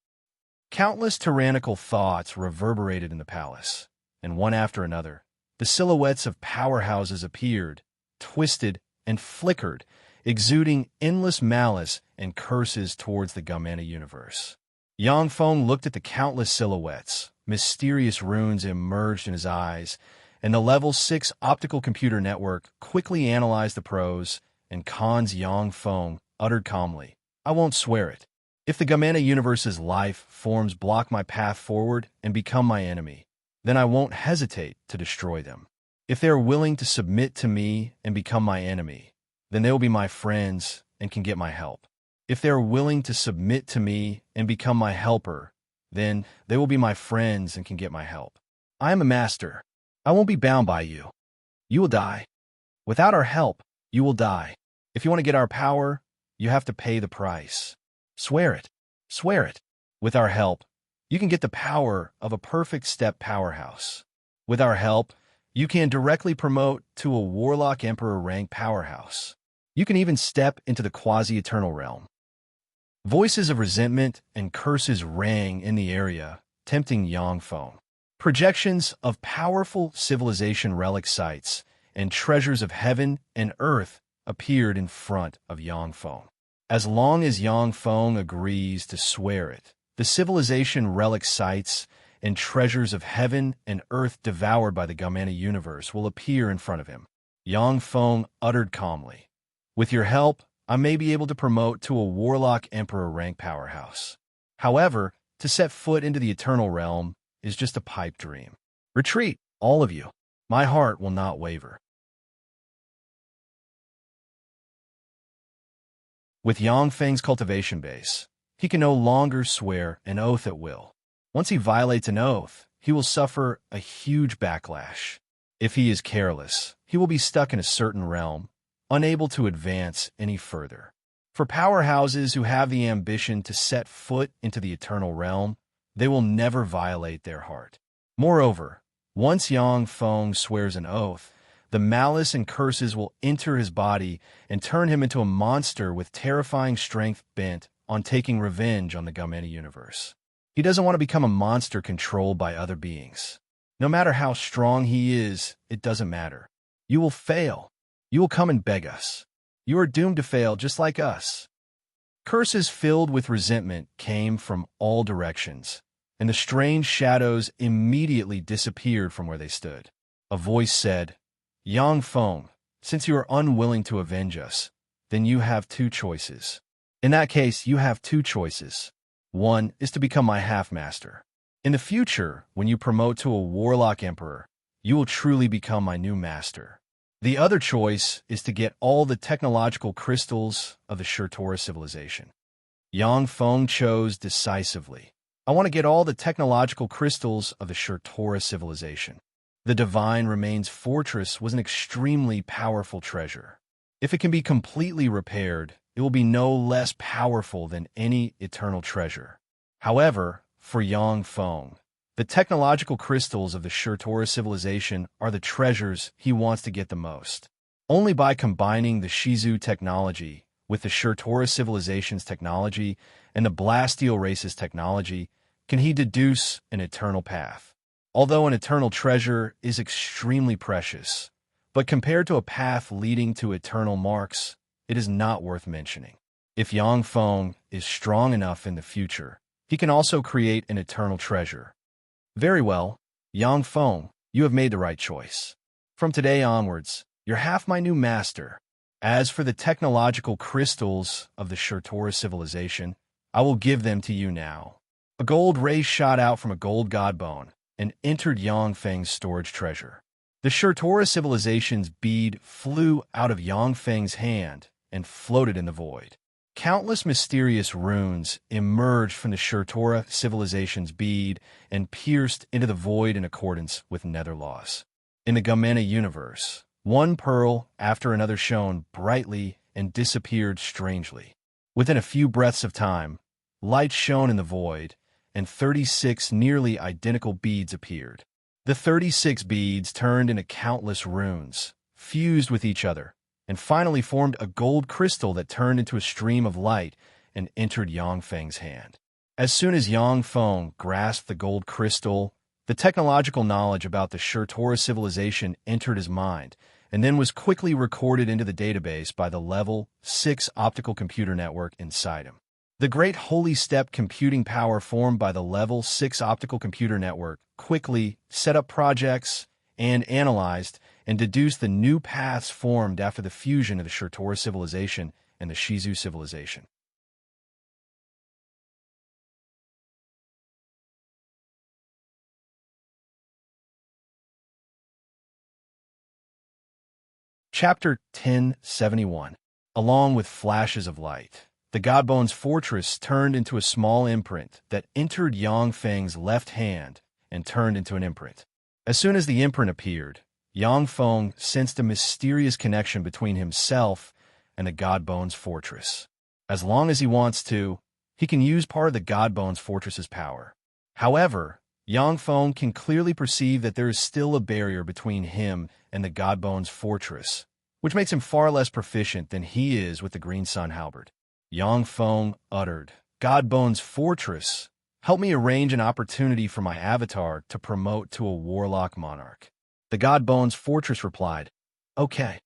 Countless tyrannical thoughts reverberated in the palace, and one after another, the silhouettes of powerhouses appeared, twisted and flickered, exuding endless malice and curses towards the Gamena universe. Yang Feng looked at the countless silhouettes, mysterious runes emerged in his eyes, and the Level 6 optical computer network quickly analyzed the pros, and cons. Yang Feng uttered calmly, I won't swear it. If the Gamena universe's life forms block my path forward and become my enemy, then I won't hesitate to destroy them. If they are willing to submit to me and become my enemy, then they will be my friends and can get my help. If they are willing to submit to me and become my helper, then they will be my friends and can get my help. I am a master. I won't be bound by you. You will die. Without our help, you will die. If you want to get our power, you have to pay the price. Swear it. Swear it. With our help, you can get the power of a perfect step powerhouse. With our help, you can directly promote to a Warlock Emperor rank powerhouse. You can even step into the quasi-eternal realm. Voices of resentment and curses rang in the area, tempting Yangfeng. Projections of powerful civilization relic sites and treasures of heaven and earth appeared in front of Yangfeng. As long as Yangfeng agrees to swear it, the civilization relic sites and treasures of heaven and earth devoured by the Gamana universe will appear in front of him. Yangfeng uttered calmly, "With your help, I may be able to promote to a Warlock Emperor rank powerhouse. However, to set foot into the eternal realm is just a pipe dream. Retreat, all of you. My heart will not waver." With Yangfeng's cultivation base, he can no longer swear an oath at will. Once he violates an oath, he will suffer a huge backlash. If he is careless, he will be stuck in a certain realm, unable to advance any further. For powerhouses who have the ambition to set foot into the eternal realm, they will never violate their heart. Moreover, once Yangfeng swears an oath, the malice and curses will enter his body and turn him into a monster with terrifying strength bent on taking revenge on the Gamana universe. He doesn't want to become a monster controlled by other beings. No matter how strong he is, it doesn't matter. You will fail. You will come and beg us. You are doomed to fail just like us. Curses filled with resentment came from all directions, and the strange shadows immediately disappeared from where they stood. A voice said, "Yangfeng, since you are unwilling to avenge us, then you have two choices. In that case, you have two choices. One is to become my half-master. In the future, when you promote to a Warlock Emperor, you will truly become my new master. The other choice is to get all the technological crystals of the Shurtora civilization." Yangfeng chose decisively. "I want to get all the technological crystals of the Shurtora civilization." The Divine Remains Fortress was an extremely powerful treasure. If it can be completely repaired, it will be no less powerful than any eternal treasure. However, for Yangfeng, the technological crystals of the Shurtora civilization are the treasures he wants to get the most. Only by combining the Shizu technology with the Shurtora civilization's technology and the Blasteel race's technology can he deduce an eternal path. Although an eternal treasure is extremely precious, but compared to a path leading to eternal marks, it is not worth mentioning. If Yangfeng is strong enough in the future, he can also create an eternal treasure. Very well, Yangfeng, you have made the right choice. From today onwards, you're half my new master. As for the technological crystals of the Shurtora civilization, I will give them to you now. A gold ray shot out from a gold godbone and entered Yangfeng's storage treasure. The Shurtora civilization's bead flew out of Yangfeng's hand and floated in the void. Countless mysterious runes emerged from the Shurtora civilization's bead and pierced into the void in accordance with nether laws. In the Gamana universe, one pearl after another shone brightly and disappeared strangely. Within a few breaths of time, light shone in the void, and 36 nearly identical beads appeared. The 36 beads turned into countless runes, fused with each other, and finally formed a gold crystal that turned into a stream of light and entered Yangfeng's hand. As soon as Yangfeng grasped the gold crystal, the technological knowledge about the Shurtora civilization entered his mind, and then was quickly recorded into the database by the Level 6 optical computer network inside him. The great holy step computing power formed by the Level 6 optical computer network quickly set up projects and analyzed and deduced the new paths formed after the fusion of the Shurtora civilization and the Shizu civilization. Chapter 1071. Along with flashes of light, the Godbone's fortress turned into a small imprint that entered Yangfeng's left hand and turned into an imprint. As soon as the imprint appeared, Yangfeng sensed a mysterious connection between himself and the Godbone's fortress. As long as he wants to, he can use part of the Godbone's fortress's power. However, Yang Feng can clearly perceive that there is still a barrier between him and the Godbone's fortress, which makes him far less proficient than he is with the Green Sun halberd. Yang Feng uttered, "Godbone's fortress. Help me arrange an opportunity for my avatar to promote to a warlock monarch." The Godbone's fortress replied, "Okay."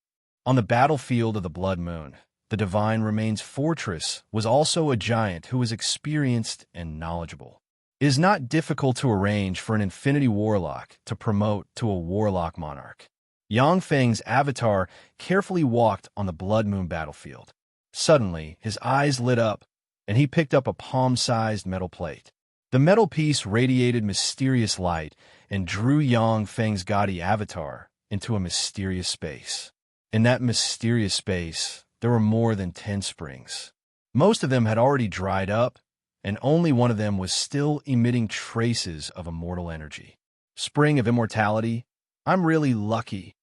On the battlefield of the Blood Moon, the Divine Remains fortress was also a giant who was experienced and knowledgeable. It is not difficult to arrange for an Infinity Warlock to promote to a Warlock Monarch. Yang Feng's avatar carefully walked on the Blood Moon battlefield. Suddenly, his eyes lit up, and he picked up a palm-sized metal plate. The metal piece radiated mysterious light and drew Yang Feng's gaudy avatar into a mysterious space. In that mysterious space, there were more than 10 springs. Most of them had already dried up, and only one of them was still emitting traces of immortal energy. "Spring of Immortality, I'm really lucky,"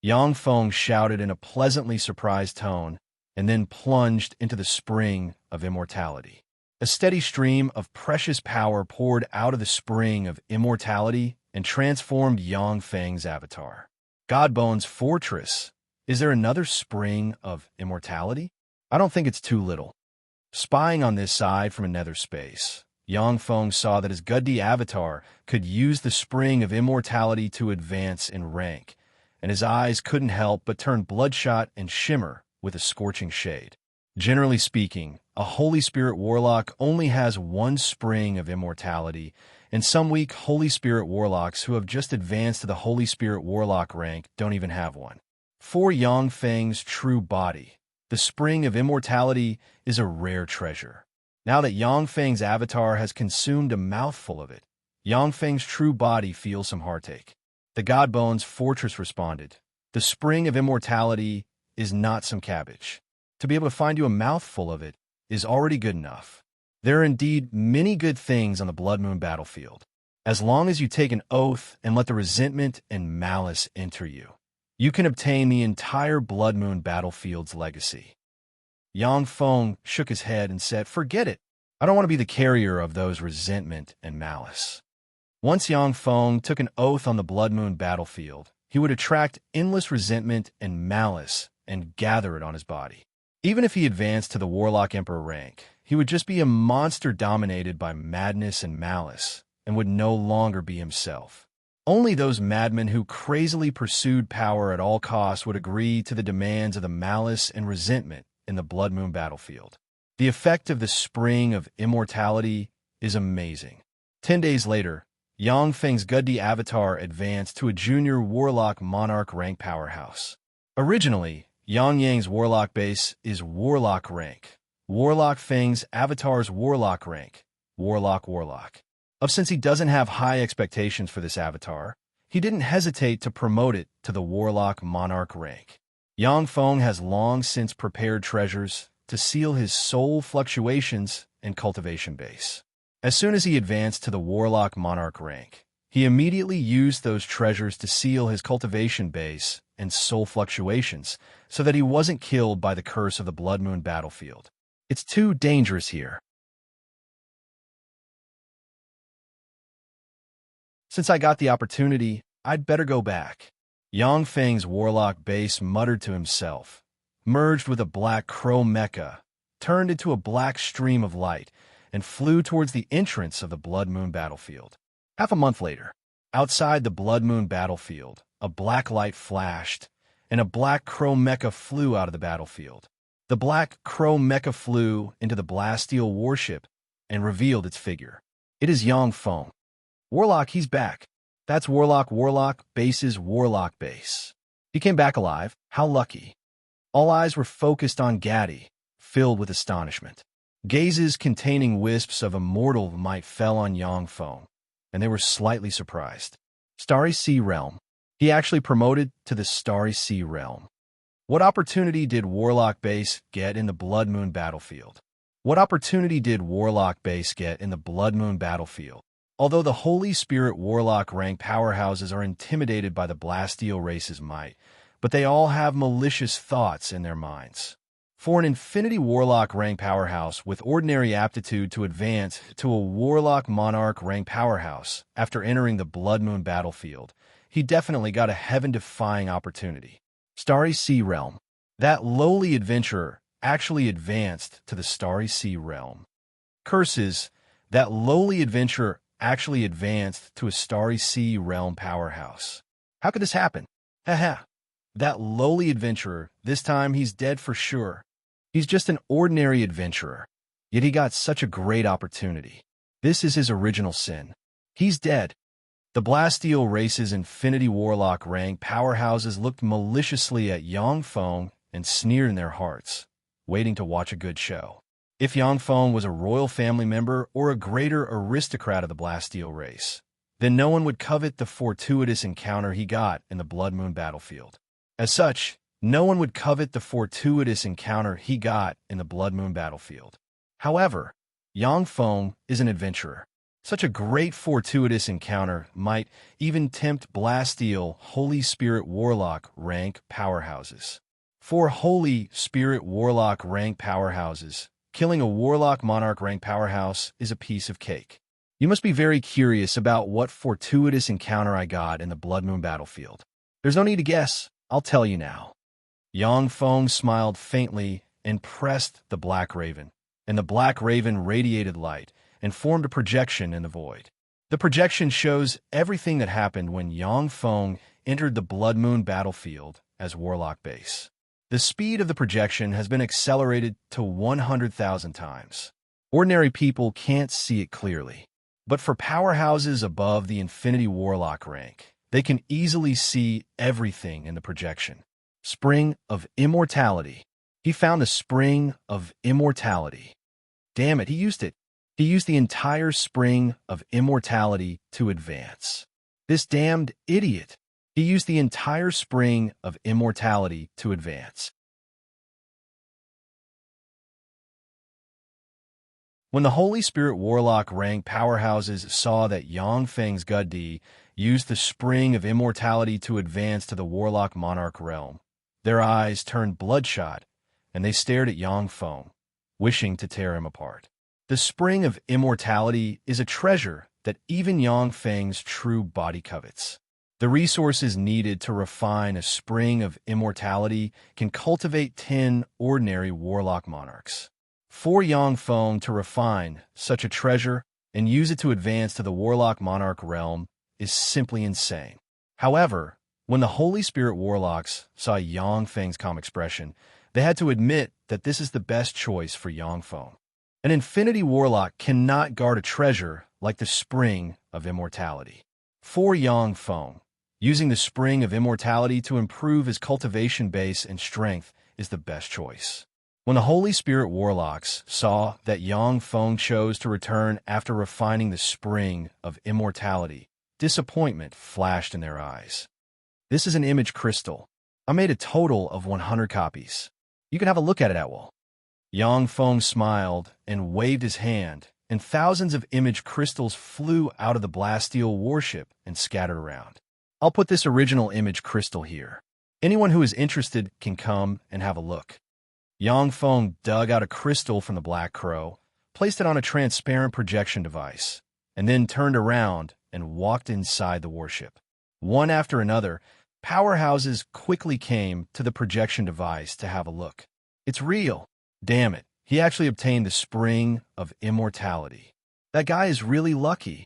Yang Feng shouted in a pleasantly surprised tone, and then plunged into the Spring of Immortality. A steady stream of precious power poured out of the Spring of Immortality and transformed Yang Feng's avatar. Godbone's fortress. Is there another Spring of Immortality? I don't think it's too little. Spying on this side from another space, Yang Feng saw that his Guddi avatar could use the Spring of Immortality to advance in rank, and his eyes couldn't help but turn bloodshot and shimmer with a scorching shade. Generally speaking, a Holy Spirit Warlock only has one Spring of Immortality, and some weak Holy Spirit Warlocks who have just advanced to the Holy Spirit Warlock rank don't even have one. For Yang Feng's true body, the Spring of Immortality is a rare treasure. Now that Yang Feng's avatar has consumed a mouthful of it, Yang Feng's true body feels some heartache. The Godbone's fortress responded, "The Spring of Immortality is not some cabbage. To be able to find you a mouthful of it is already good enough. There are indeed many good things on the Blood Moon battlefield. As long as you take an oath and let the resentment and malice enter you, you can obtain the entire Blood Moon battlefield's legacy." Yang Feng shook his head and said, "Forget it. I don't want to be the carrier of those resentment and malice." Once Yang Feng took an oath on the Blood Moon battlefield, he would attract endless resentment and malice and gather it on his body. Even if he advanced to the Warlock Emperor rank, he would just be a monster dominated by madness and malice, and would no longer be himself. Only those madmen who crazily pursued power at all costs would agree to the demands of the malice and resentment in the Blood Moon battlefield. The effect of the Spring of Immortality is amazing. 10 days later, Yang Feng's Guddi avatar advanced to a junior Warlock Monarch rank powerhouse. Originally, Yang Yang's Warlock base is Warlock rank. Warlock Feng's avatar's Warlock rank, Warlock. Since he doesn't have high expectations for this avatar, he didn't hesitate to promote it to the Warlock Monarch rank. Yang Feng has long since prepared treasures to seal his soul fluctuations and cultivation base. As soon as he advanced to the Warlock Monarch rank, he immediately used those treasures to seal his cultivation base and soul fluctuations so that he wasn't killed by the curse of the Blood Moon battlefield. It's too dangerous here. Since I got the opportunity, I'd better go back. Yang Feng's Warlock base muttered to himself, merged with a black crow mecha, turned into a black stream of light, and flew towards the entrance of the Blood Moon battlefield. Half a month later, outside the Blood Moon battlefield, a black light flashed, and a black crow mecha flew out of the battlefield. The black crow mecha flew into the Blasteel warship and revealed its figure. It is Yang Feng. Warlock, he's back. That's Warlock base's Warlock base. He came back alive. How lucky. All eyes were focused on Gatti, filled with astonishment. Gazes containing wisps of immortal might fell on Yang Feng, and they were slightly surprised. Starry Sea Realm. He actually promoted to the Starry Sea Realm. What opportunity did Warlock base get in the Blood Moon battlefield? Although the Holy Spirit Warlock rank powerhouses are intimidated by the Blasteel race's might, but they all have malicious thoughts in their minds. For an Infinity Warlock rank powerhouse with ordinary aptitude to advance to a Warlock Monarch rank powerhouse after entering the Blood Moon battlefield, he definitely got a heaven-defying opportunity. Starry Sea Realm. That lowly adventurer actually advanced to the Starry Sea Realm. Curses, that lowly adventurer actually advanced to a Starry Sea Realm powerhouse. How could this happen? Haha. That lowly adventurer, this time he's dead for sure. He's just an ordinary adventurer, yet he got such a great opportunity. This is his original sin. He's dead. The Bastille race's Infinity Warlock rank powerhouses looked maliciously at Yang Feng and sneered in their hearts, waiting to watch a good show. If Yang Feng was a royal family member or a greater aristocrat of the Bastille race, then no one would covet the fortuitous encounter he got in the Blood Moon battlefield. As such, no one would covet the fortuitous encounter he got in the Blood Moon battlefield. However, Yang Feng is an adventurer. Such a great fortuitous encounter might even tempt Bastille Holy Spirit Warlock rank powerhouses. For Holy Spirit Warlock rank powerhouses, killing a Warlock Monarch rank powerhouse is a piece of cake. You must be very curious about what fortuitous encounter I got in the Blood Moon battlefield. There's no need to guess. I'll tell you now. Yang Feng smiled faintly and pressed the Black Raven, and the Black Raven radiated light and formed a projection in the void. The projection shows everything that happened when Yang Feng entered the Blood Moon battlefield as Warlock base. The speed of the projection has been accelerated to 100,000 times. Ordinary people can't see it clearly, but for powerhouses above the Infinity Warlock rank, they can easily see everything in the projection. Spring of Immortality. He found the Spring of Immortality. Damn it, he used it. He used the entire Spring of Immortality to advance. This damned idiot. He used the entire Spring of Immortality to advance. When the Holy Spirit Warlock rank powerhouses saw that Yang Feng's Gudi used the Spring of Immortality to advance to the Warlock Monarch realm, their eyes turned bloodshot, and they stared at Yang Feng, wishing to tear him apart. The Spring of Immortality is a treasure that even Yang Feng's true body covets. The resources needed to refine a Spring of Immortality can cultivate 10 ordinary Warlock Monarchs. For Yang Feng to refine such a treasure and use it to advance to the Warlock Monarch realm is simply insane. However, when the Holy Spirit Warlocks saw Yang Feng's calm expression, they had to admit that this is the best choice for Yang Feng. An Infinity Warlock cannot guard a treasure like the Spring of Immortality. For Yang Feng, using the Spring of Immortality to improve his cultivation base and strength is the best choice. When the Holy Spirit Warlocks saw that Yang Feng chose to return after refining the Spring of Immortality, disappointment flashed in their eyes. This is an image crystal. I made a total of 100 copies. You can have a look at it at will. Yang Feng smiled and waved his hand, and thousands of image crystals flew out of the Bastille warship and scattered around. I'll put this original image crystal here. Anyone who is interested can come and have a look. Yang Feng dug out a crystal from the Black Crow, placed it on a transparent projection device, and then turned around and walked inside the warship. One after another, powerhouses quickly came to the projection device to have a look. It's real. Damn it, he actually obtained the Spring of Immortality. That guy is really lucky.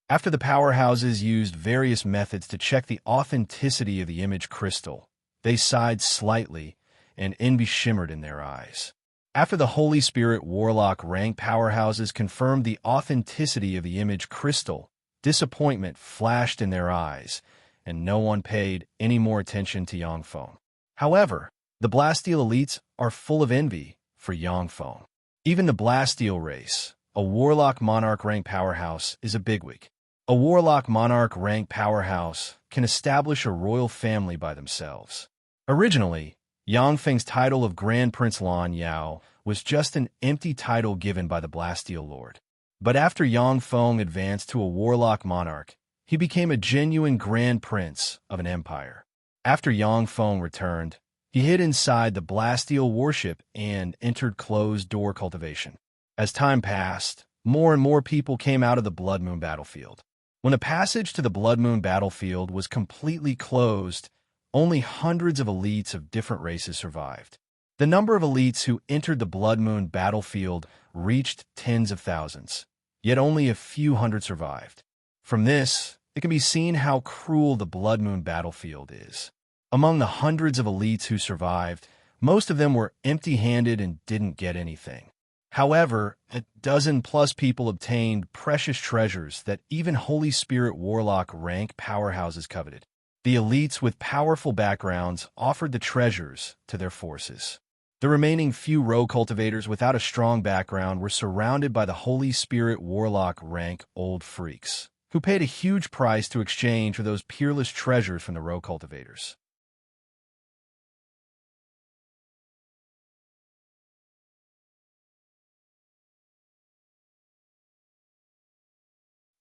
After the powerhouses used various methods to check the authenticity of the image crystal, they sighed slightly and envy shimmered in their eyes. After the Holy Spirit Warlock rank powerhouses confirmed the authenticity of the image crystal, disappointment flashed in their eyes, and no one paid any more attention to Yang Feng. However, the Bastille elites are full of envy for Yang Feng. Even the Bastille race, a Warlock Monarch rank powerhouse, is a bigwig. A Warlock Monarch rank powerhouse can establish a royal family by themselves. Originally, Yang Feng's title of Grand Prince Lan Yao was just an empty title given by the Bastille Lord. But after Yang Feng advanced to a Warlock Monarch, he became a genuine Grand Prince of an empire. After Yang Feng returned, He hid inside the Blastial warship and entered closed-door cultivation. As time passed, more and more people came out of the Blood Moon battlefield. When the passage to the Blood Moon battlefield was completely closed, only hundreds of elites of different races survived. The number of elites who entered the Blood Moon battlefield reached tens of thousands, yet only a few hundred survived. From this, it can be seen how cruel the Blood Moon battlefield is. Among the hundreds of elites who survived, most of them were empty-handed and didn't get anything. However, a dozen-plus people obtained precious treasures that even Holy Spirit Warlock rank powerhouses coveted. The elites with powerful backgrounds offered the treasures to their forces. The remaining few rogue cultivators without a strong background were surrounded by the Holy Spirit Warlock rank old freaks, who paid a huge price to exchange for those peerless treasures from the rogue cultivators.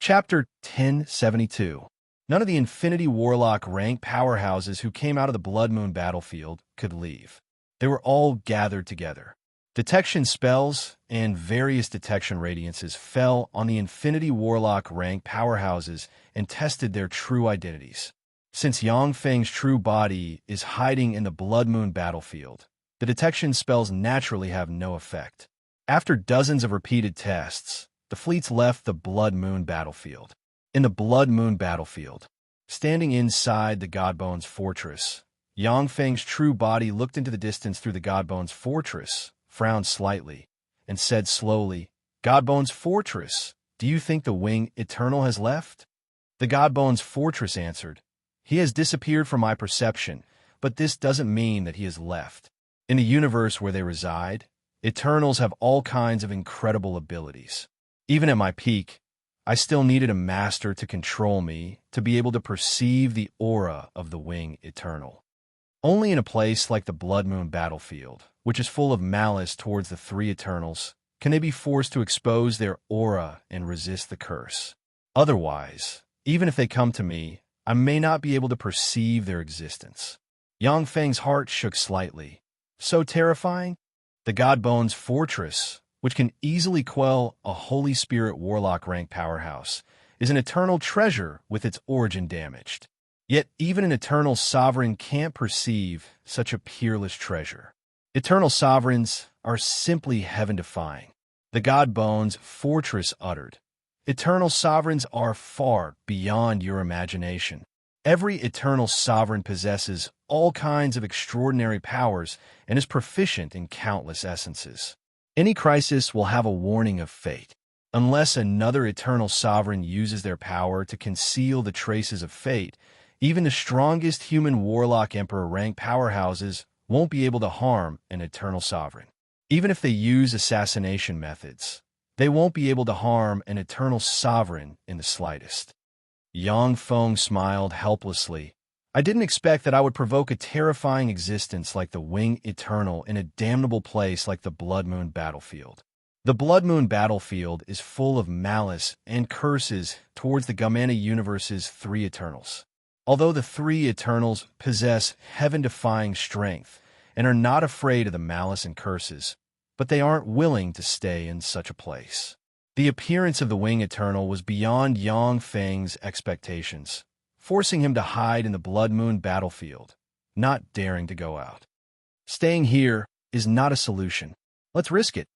Chapter 1072. None of the Infinity Warlock rank powerhouses who came out of the Blood Moon battlefield could leave. They were all gathered together. Detection spells and various detection radiances fell on the Infinity Warlock rank powerhouses and tested their true identities. Since Yang Feng's true body is hiding in the Blood Moon battlefield, the detection spells naturally have no effect. After dozens of repeated tests, the fleets left the Blood Moon battlefield. In the Blood Moon battlefield, standing inside the Godbones fortress, Yang Feng's true body looked into the distance through the Godbones fortress, frowned slightly, and said slowly, "Godbones fortress, do you think the Wing Eternal has left?" The Godbones fortress answered, "He has disappeared from my perception, but this doesn't mean that he has left. In the universe where they reside, Eternals have all kinds of incredible abilities. Even at my peak, I still needed a master to control me to be able to perceive the aura of the Wing Eternal. Only in a place like the Blood Moon battlefield, which is full of malice towards the three Eternals, can they be forced to expose their aura and resist the curse. Otherwise, even if they come to me, I may not be able to perceive their existence." Yang Feng's heart shook slightly. So terrifying? The Godbones fortress, which can easily quell a Holy Spirit Warlock rank powerhouse, is an eternal treasure with its origin damaged. Yet even an eternal sovereign can't perceive such a peerless treasure. Eternal sovereigns are simply heaven-defying. The Godbones fortress uttered, "Eternal sovereigns are far beyond your imagination. Every eternal sovereign possesses all kinds of extraordinary powers and is proficient in countless essences. Any crisis will have a warning of fate. Unless another eternal sovereign uses their power to conceal the traces of fate, even the strongest human warlock emperor rank powerhouses won't be able to harm an eternal sovereign. Even if they use assassination methods, they won't be able to harm an eternal sovereign in the slightest." Yang Feng smiled helplessly. "I didn't expect that I would provoke a terrifying existence like the Wing Eternal in a damnable place like the Blood Moon battlefield. The Blood Moon battlefield is full of malice and curses towards the Gamana universe's three Eternals. Although the three Eternals possess heaven-defying strength and are not afraid of the malice and curses, but they aren't willing to stay in such a place." The appearance of the Wing Eternal was beyond Yang Feng's expectations, forcing him to hide in the Blood Moon battlefield, not daring to go out. "Staying here is not a solution. Let's risk it."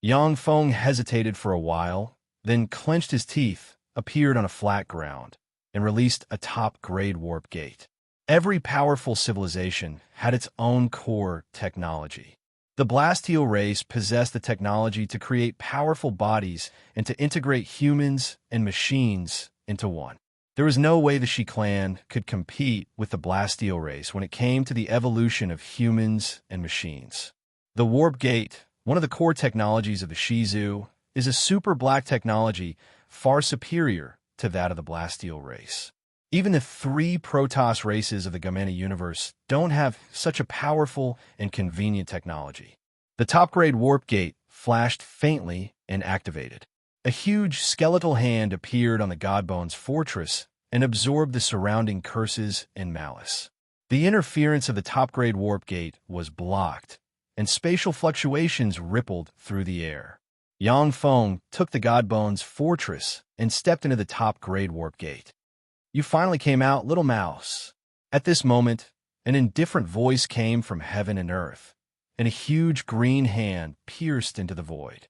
Yang Feng hesitated for a while, then clenched his teeth, appeared on a flat ground, and released a top-grade warp gate. Every powerful civilization had its own core technology. The Blastial race possessed the technology to create powerful bodies and to integrate humans and machines into one. There was no way the Shi clan could compete with the Blastial race when it came to the evolution of humans and machines. The Warp Gate, one of the core technologies of the Shizu, is a super black technology far superior to that of the Blastial race. Even the three Protoss races of the Gamana universe don't have such a powerful and convenient technology. The top-grade warp gate flashed faintly and activated. A huge skeletal hand appeared on the Godbones fortress and absorbed the surrounding curses and malice. The interference of the top-grade warp gate was blocked, and spatial fluctuations rippled through the air. Yang Feng took the Godbone's fortress and stepped into the top-grade warp gate. "You finally came out, little mouse." At this moment, an indifferent voice came from heaven and earth, and a huge green hand pierced into the void.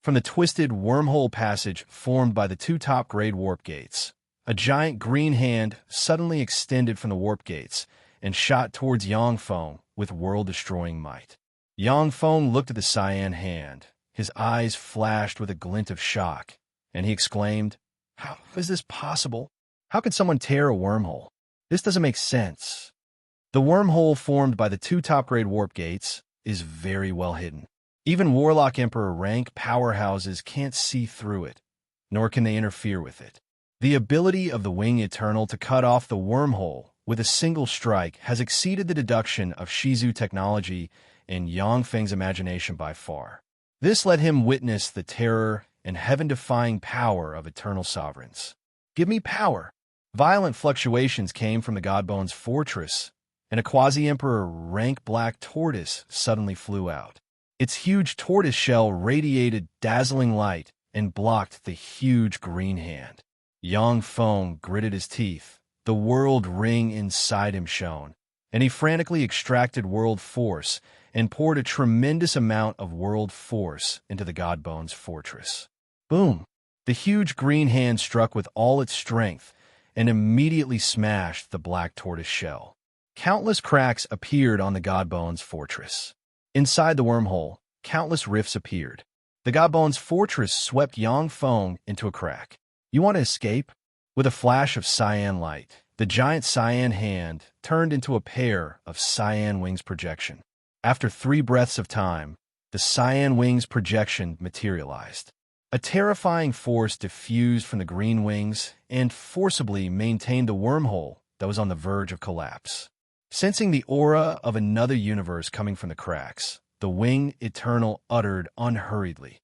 From the twisted wormhole passage formed by the two top-grade warp gates, a giant green hand suddenly extended from the warp gates and shot towards Yang Feng with world-destroying might. Yang Feng looked at the cyan hand. His eyes flashed with a glint of shock, and he exclaimed, "How is this possible? How could someone tear a wormhole? This doesn't make sense." The wormhole formed by the two top-grade warp gates is very well hidden. Even Warlock Emperor rank powerhouses can't see through it, nor can they interfere with it. The ability of the Wing Eternal to cut off the wormhole with a single strike has exceeded the deduction of Shizu technology and Yang Feng's imagination by far. This let him witness the terror and heaven-defying power of eternal sovereigns. "Give me power!" Violent fluctuations came from the Godbone's fortress, and a quasi-emperor rank black tortoise suddenly flew out. Its huge tortoise shell radiated dazzling light and blocked the huge green hand. Yang Feng gritted his teeth. The world ring inside him shone, and he frantically extracted world force and poured a tremendous amount of world force into the Godbone's fortress. Boom! The huge green hand struck with all its strength and immediately smashed the black tortoise shell. Countless cracks appeared on the Godbone's fortress. Inside the wormhole, countless rifts appeared. The Godbone's fortress swept Yang Feng into a crack. "You want to escape?" With a flash of cyan light, the giant cyan hand turned into a pair of cyan wings projection. After 3 breaths of time, the cyan wings projection materialized. A terrifying force diffused from the green wings and forcibly maintained the wormhole that was on the verge of collapse. Sensing the aura of another universe coming from the cracks, the Wing Eternal uttered unhurriedly,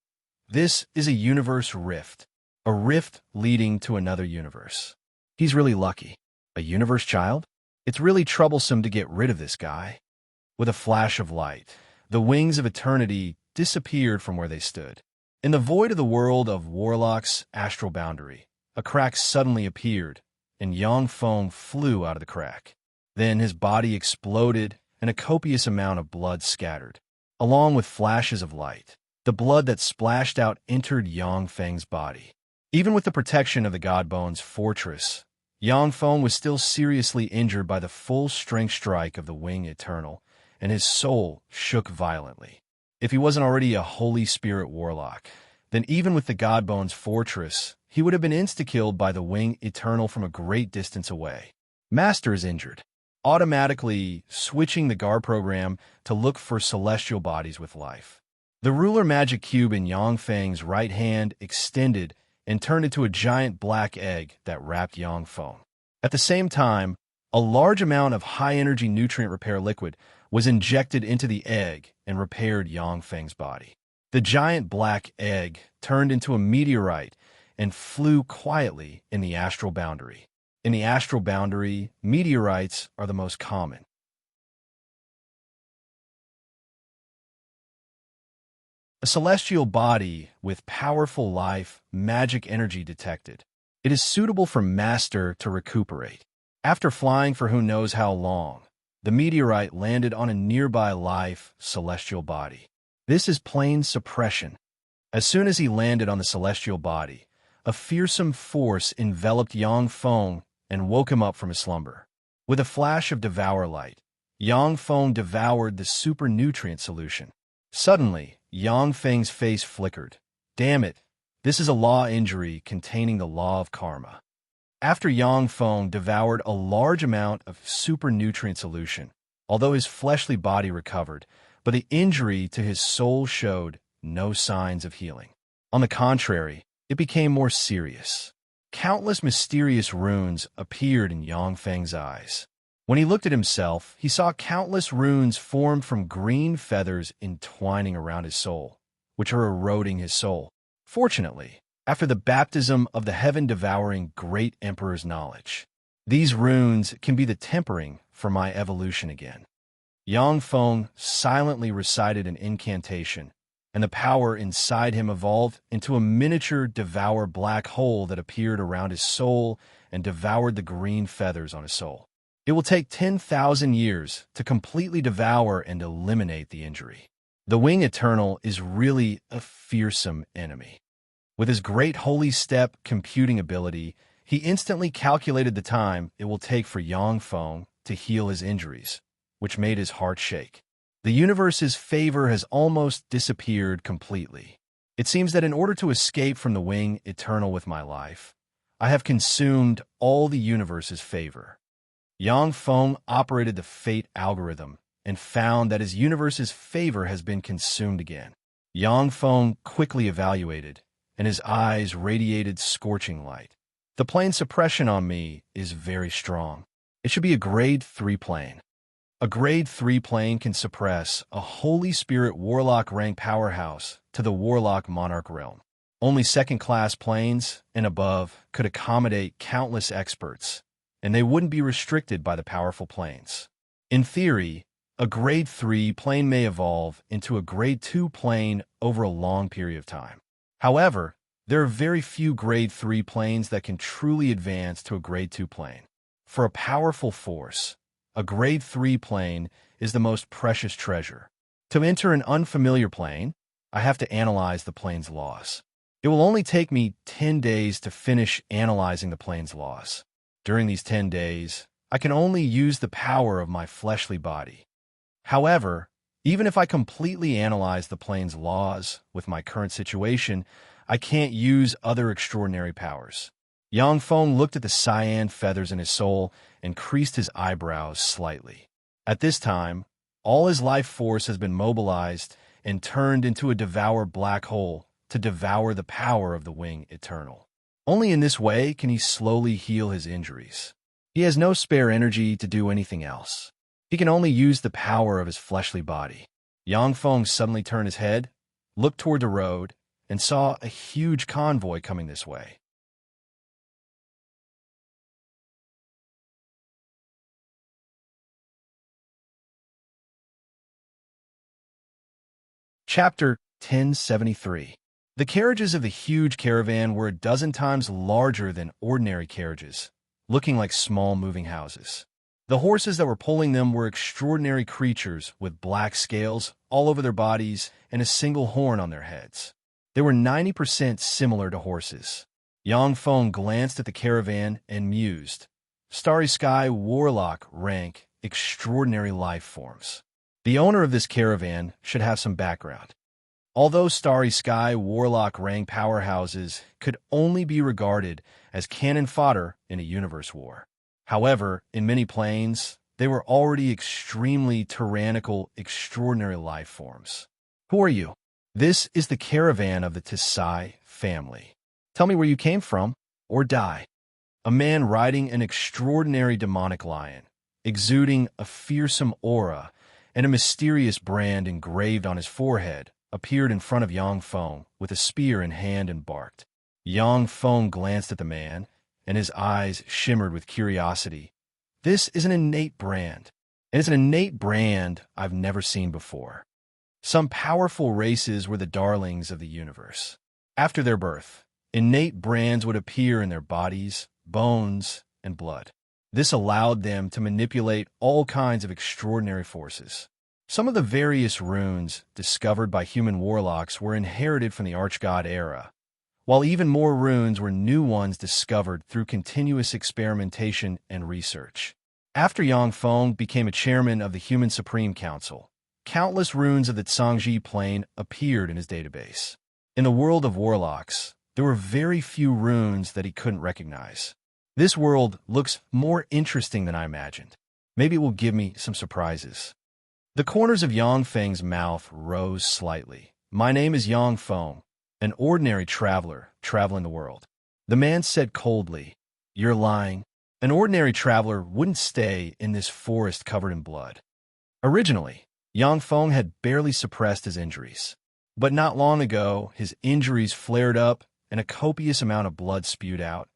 "This is a universe rift. A rift leading to another universe. He's really lucky. A universe child? It's really troublesome to get rid of this guy." With a flash of light, the wings of eternity disappeared from where they stood. In the void of the world of Warlock's astral boundary, a crack suddenly appeared, and Yang Feng flew out of the crack. Then his body exploded, and a copious amount of blood scattered. Along with flashes of light, the blood that splashed out entered Yang Feng's body. Even with the protection of the Godbone's fortress, Yang Feng was still seriously injured by the full-strength strike of the Wing Eternal, and his soul shook violently. If he wasn't already a Holy Spirit Warlock, then even with the Godbone's fortress, he would have been insta-killed by the Wing Eternal from a great distance away. Master is injured. Automatically switching the GAR program to look for celestial bodies with life. The ruler magic cube in Yang Feng's right hand extended and turned into a giant black egg that wrapped Yang Feng. At the same time, a large amount of high-energy nutrient repair liquid was injected into the egg and repaired Yang Feng's body. The giant black egg turned into a meteorite and flew quietly in the astral boundary. In the astral boundary, meteorites are the most common. A celestial body with powerful life, magic energy detected. It is suitable for Master to recuperate. After flying for who knows how long, the meteorite landed on a nearby life, celestial body. This is plain suppression. As soon as he landed on the celestial body, a fearsome force enveloped Yang Feng and woke him up from his slumber. With a flash of devour light, Yang Feng devoured the super nutrient solution. Suddenly, Yang Feng's face flickered. Damn it, this is a law injury containing the law of karma. After Yang Feng devoured a large amount of super nutrient solution, although his fleshly body recovered, but the injury to his soul showed no signs of healing. On the contrary, it became more serious. Countless mysterious runes appeared in Yang Feng's eyes. When he looked at himself, he saw countless runes formed from green feathers entwining around his soul, which are eroding his soul. Fortunately, after the baptism of the heaven-devouring great emperor's knowledge. These runes can be the tempering for my evolution again. Yang Feng silently recited an incantation, and the power inside him evolved into a miniature devour black hole that appeared around his soul and devoured the green feathers on his soul. It will take 10,000 years to completely devour and eliminate the injury. The Wing Eternal is really a fearsome enemy. With his great Holy Step computing ability, he instantly calculated the time it will take for Yang Feng to heal his injuries, which made his heart shake. The universe's favor has almost disappeared completely. It seems that in order to escape from the Wing Eternal with my life, I have consumed all the universe's favor. Yang Feng operated the fate algorithm and found that his universe's favor has been consumed again. Yang Feng quickly evaluated, and his eyes radiated scorching light. The plane suppression on me is very strong. It should be a grade 3 plane. A grade 3 plane can suppress a Holy Spirit Warlock rank powerhouse to the Warlock Monarch realm. Only second-class planes and above could accommodate countless experts, and they wouldn't be restricted by the powerful planes. In theory, a grade 3 plane may evolve into a grade 2 plane over a long period of time. However, there are very few grade 3 planes that can truly advance to a grade 2 plane. For a powerful force, a grade 3 plane is the most precious treasure. To enter an unfamiliar plane, I have to analyze the plane's laws. It will only take me 10 days to finish analyzing the plane's laws. During these 10 days, I can only use the power of my fleshly body. However, even if I completely analyze the plane's laws with my current situation, I can't use other extraordinary powers. Yang Feng looked at the cyan feathers in his soul and creased his eyebrows slightly. At this time, all his life force has been mobilized and turned into a devour black hole to devour the power of the Wing Eternal. Only in this way can he slowly heal his injuries. He has no spare energy to do anything else. He can only use the power of his fleshly body. Yang Feng suddenly turned his head, looked toward the road, and saw a huge convoy coming this way. Chapter 1073. The carriages of the huge caravan were a dozen times larger than ordinary carriages, looking like small moving houses. The horses that were pulling them were extraordinary creatures with black scales all over their bodies and a single horn on their heads. They were 90% similar to horses. Yang Feng glanced at the caravan and mused. Starry Sky Warlock rank extraordinary life forms. The owner of this caravan should have some background. Although Starry Sky Warlock rank powerhouses could only be regarded as cannon fodder in a universe war. However, in many planes, they were already extremely tyrannical, extraordinary life forms. Who are you? This is the caravan of the Tisai family. Tell me where you came from, or die. A man riding an extraordinary demonic lion, exuding a fearsome aura and a mysterious brand engraved on his forehead, appeared in front of Yang Feng with a spear in hand and barked. Yang Feng glanced at the man, and his eyes shimmered with curiosity. This is an innate brand, and it's an innate brand I've never seen before. Some powerful races were the darlings of the universe. After their birth, innate brands would appear in their bodies, bones, and blood. This allowed them to manipulate all kinds of extraordinary forces. Some of the various runes discovered by human warlocks were inherited from the Archgod era, while even more runes were new ones discovered through continuous experimentation and research. After Yang Feng became a chairman of the Human Supreme Council, countless runes of the Zhangji plane appeared in his database. In the world of warlocks, there were very few runes that he couldn't recognize. This world looks more interesting than I imagined. Maybe it will give me some surprises. The corners of Yang Feng's mouth rose slightly. My name is Yang Feng, an ordinary traveler traveling the world. The man said coldly, You're lying. An ordinary traveler wouldn't stay in this forest covered in blood. Originally, Yang Feng had barely suppressed his injuries. But not long ago, his injuries flared up and a copious amount of blood spewed out,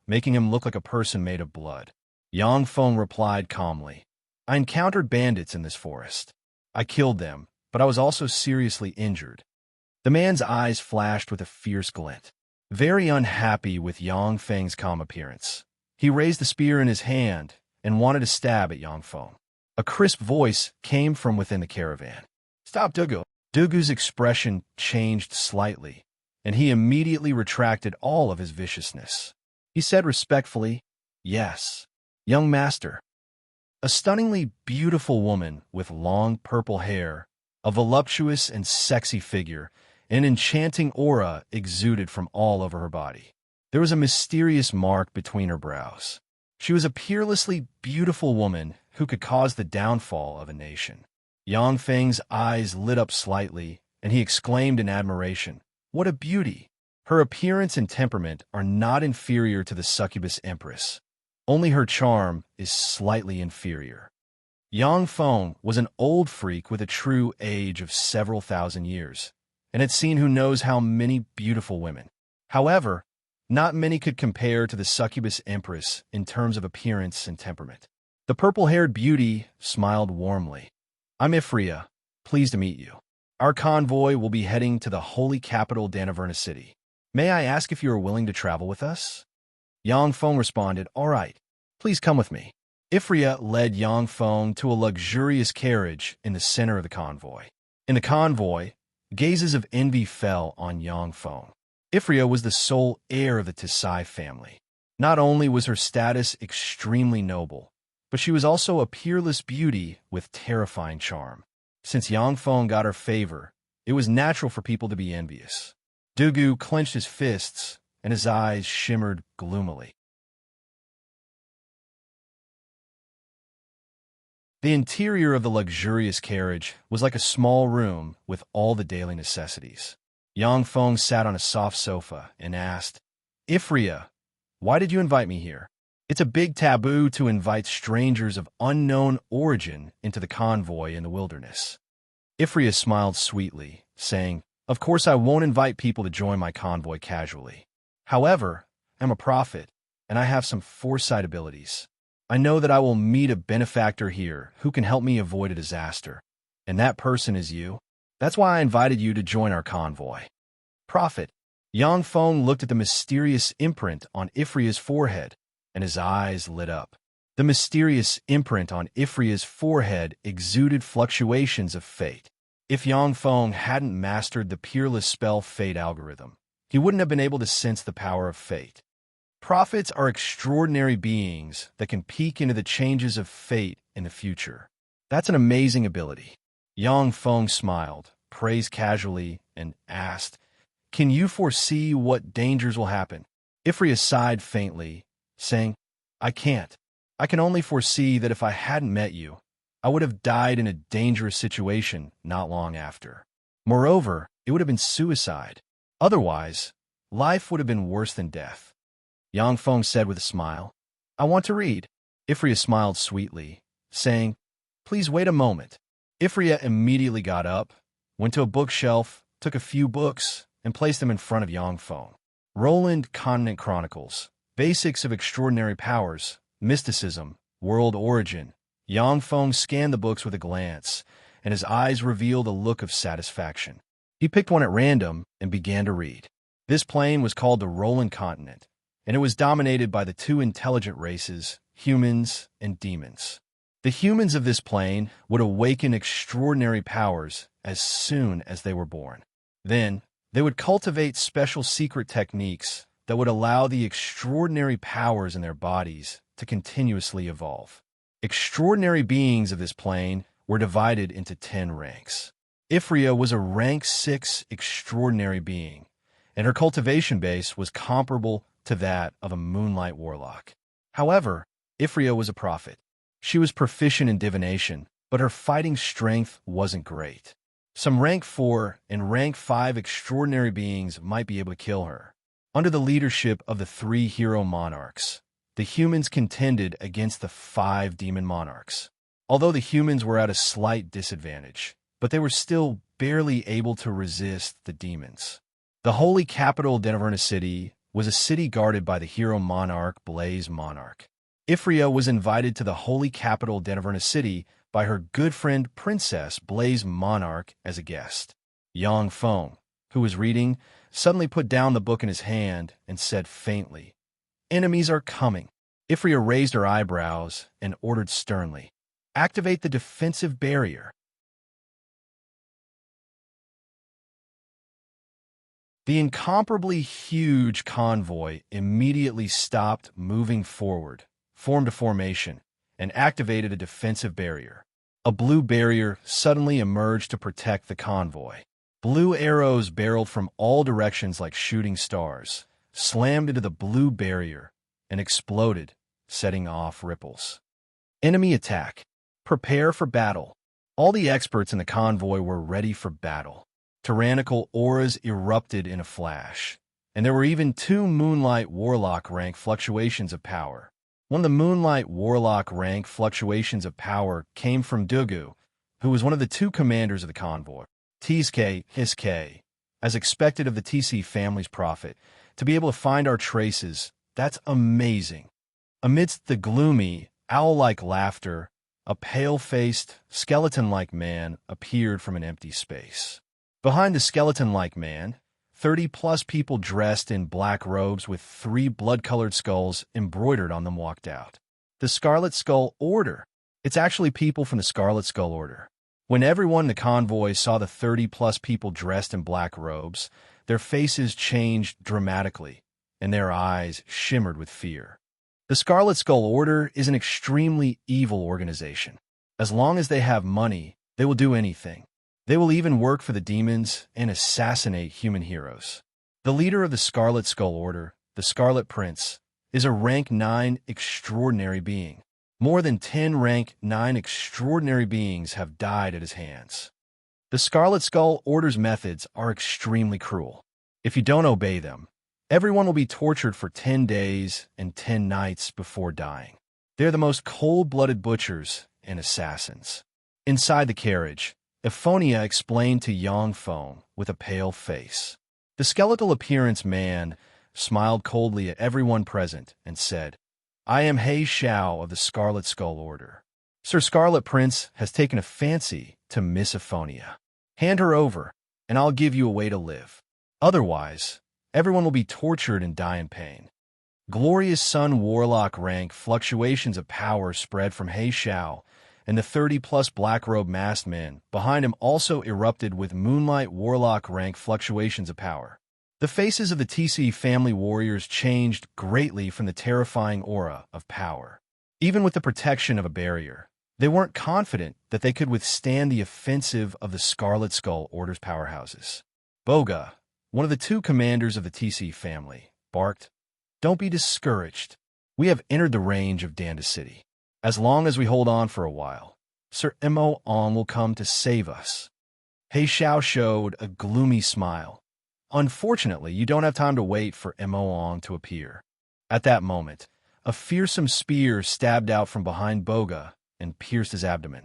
making him look like a person made of blood. Yang Feng replied calmly, I encountered bandits in this forest. I killed them, but I was also seriously injured. The man's eyes flashed with a fierce glint. Very unhappy with Yang Feng's calm appearance, he raised the spear in his hand and wanted to stab at Yang Feng. A crisp voice came from within the caravan. Stop, Dugu. Dugu's expression changed slightly, and he immediately retracted all of his viciousness. He said respectfully, Yes, young master. A stunningly beautiful woman with long purple hair, a voluptuous and sexy figure, an enchanting aura exuded from all over her body. There was a mysterious mark between her brows. She was a peerlessly beautiful woman who could cause the downfall of a nation. Yang Feng's eyes lit up slightly, and he exclaimed in admiration, What a beauty! Her appearance and temperament are not inferior to the succubus empress. Only her charm is slightly inferior. Yang Feng was an old freak with a true age of several thousand years, and had seen who knows how many beautiful women. However, not many could compare to the succubus empress in terms of appearance and temperament. The purple-haired beauty smiled warmly. I'm Ifria, pleased to meet you. Our convoy will be heading to the holy capital Danaverna City. May I ask if you are willing to travel with us? Yang Feng responded, All right, please come with me. Ifria led Yang Feng to a luxurious carriage in the center of the convoy. In the convoy, gazes of envy fell on Yang Feng. Ifria was the sole heir of the Tisai family. Not only was her status extremely noble, but she was also a peerless beauty with terrifying charm. Since Yang Feng got her favor, it was natural for people to be envious. Dugu clenched his fists, and his eyes shimmered gloomily. The interior of the luxurious carriage was like a small room with all the daily necessities. Yang Feng sat on a soft sofa and asked, Ifria, why did you invite me here? It's a big taboo to invite strangers of unknown origin into the convoy in the wilderness. Ifria smiled sweetly, saying, Of course I won't invite people to join my convoy casually. However, I'm a prophet, and I have some foresight abilities. I know that I will meet a benefactor here who can help me avoid a disaster, and that person is you. That's why I invited you to join our convoy. Prophet. Yang Feng looked at the mysterious imprint on Ifria's forehead, and his eyes lit up. The mysterious imprint on Ifria's forehead exuded fluctuations of fate. If Yang Feng hadn't mastered the peerless spell fate algorithm, he wouldn't have been able to sense the power of fate. Prophets are extraordinary beings that can peek into the changes of fate in the future. That's an amazing ability. Yang Feng smiled, praised casually, and asked, Can you foresee what dangers will happen? Ifria sighed faintly, saying, I can't. I can only foresee that if I hadn't met you, I would have died in a dangerous situation not long after. Moreover, it would have been suicide. Otherwise, life would have been worse than death. Yang Feng said with a smile, I want to read. Ifria smiled sweetly, saying, Please wait a moment. Ifria immediately got up, went to a bookshelf, took a few books, and placed them in front of Yang Feng. Roland Continent Chronicles, Basics of Extraordinary Powers, Mysticism, World Origin. Yang Feng scanned the books with a glance, and his eyes revealed a look of satisfaction. He picked one at random and began to read. This plane was called the Roland Continent, and it was dominated by the two intelligent races, humans and demons. The humans of this plane would awaken extraordinary powers as soon as they were born. Then, they would cultivate special secret techniques that would allow the extraordinary powers in their bodies to continuously evolve. Extraordinary beings of this plane were divided into 10 ranks. Ifria was a rank 6 extraordinary being, and her cultivation base was comparable to that of a moonlight warlock. However, Ifria was a prophet. She was proficient in divination, but her fighting strength wasn't great. Some rank 4 and rank 5 extraordinary beings might be able to kill her. Under the leadership of the 3 hero monarchs, the humans contended against the 5 demon monarchs. Although the humans were at a slight disadvantage, but they were still barely able to resist the demons. The holy capital of Denverna City was a city guarded by the hero monarch Blaze Monarch. Ifria was invited to the holy capital of Denverna City by her good friend Princess Blaze Monarch as a guest. Yang Feng, who was reading, suddenly put down the book in his hand and said faintly, "Enemies are coming." Ifria raised her eyebrows and ordered sternly, "Activate the defensive barrier." The incomparably huge convoy immediately stopped moving forward, formed a formation, and activated a defensive barrier. A blue barrier suddenly emerged to protect the convoy. Blue arrows barreled from all directions like shooting stars, slammed into the blue barrier, and exploded, setting off ripples. Enemy attack. Prepare for battle. All the experts in the convoy were ready for battle. Tyrannical auras erupted in a flash, and there were even 2 Moonlight Warlock rank fluctuations of power. One of the Moonlight Warlock rank fluctuations of power came from Dugu, who was one of the 2 commanders of the convoy. Tsk, Hisk, as expected of the TC family's prophet, to be able to find our traces, that's amazing. Amidst the gloomy, owl-like laughter, a pale-faced, skeleton-like man appeared from an empty space. Behind the skeleton-like man, 30-plus people dressed in black robes with 3 blood-colored skulls embroidered on them walked out. The Scarlet Skull Order. It's actually people from the Scarlet Skull Order. When everyone in the convoy saw the 30-plus people dressed in black robes, their faces changed dramatically, and their eyes shimmered with fear. The Scarlet Skull Order is an extremely evil organization. As long as they have money, they will do anything. They will even work for the demons and assassinate human heroes. The leader of the Scarlet Skull Order, the Scarlet Prince, is a rank 9 extraordinary being. More than 10 rank 9 extraordinary beings have died at his hands. The Scarlet Skull Order's methods are extremely cruel. If you don't obey them, everyone will be tortured for 10 days and 10 nights before dying. They're the most cold-blooded butchers and assassins. Inside the carriage, Ephonia explained to Yang Feng with a pale face. The skeletal appearance man smiled coldly at everyone present and said, "I am He Xiao of the Scarlet Skull Order. Sir Scarlet Prince has taken a fancy to Miss Ephonia. Hand her over, and I'll give you a way to live. Otherwise, everyone will be tortured and die in pain." Glorious Sun Warlock rank fluctuations of power spread from He Xiao, and the 30-plus black-robed masked men behind him also erupted with Moonlight Warlock rank fluctuations of power. The faces of the TC family warriors changed greatly from the terrifying aura of power. Even with the protection of a barrier, they weren't confident that they could withstand the offensive of the Scarlet Skull Order's powerhouses. Boga, one of the 2 commanders of the TC family, barked, "Don't be discouraged. We have entered the range of Danda City. As long as we hold on for a while, Sir Mo On will come to save us." He Xiao showed a gloomy smile. "Unfortunately, you don't have time to wait for Mo On to appear." At that moment, a fearsome spear stabbed out from behind Boga and pierced his abdomen.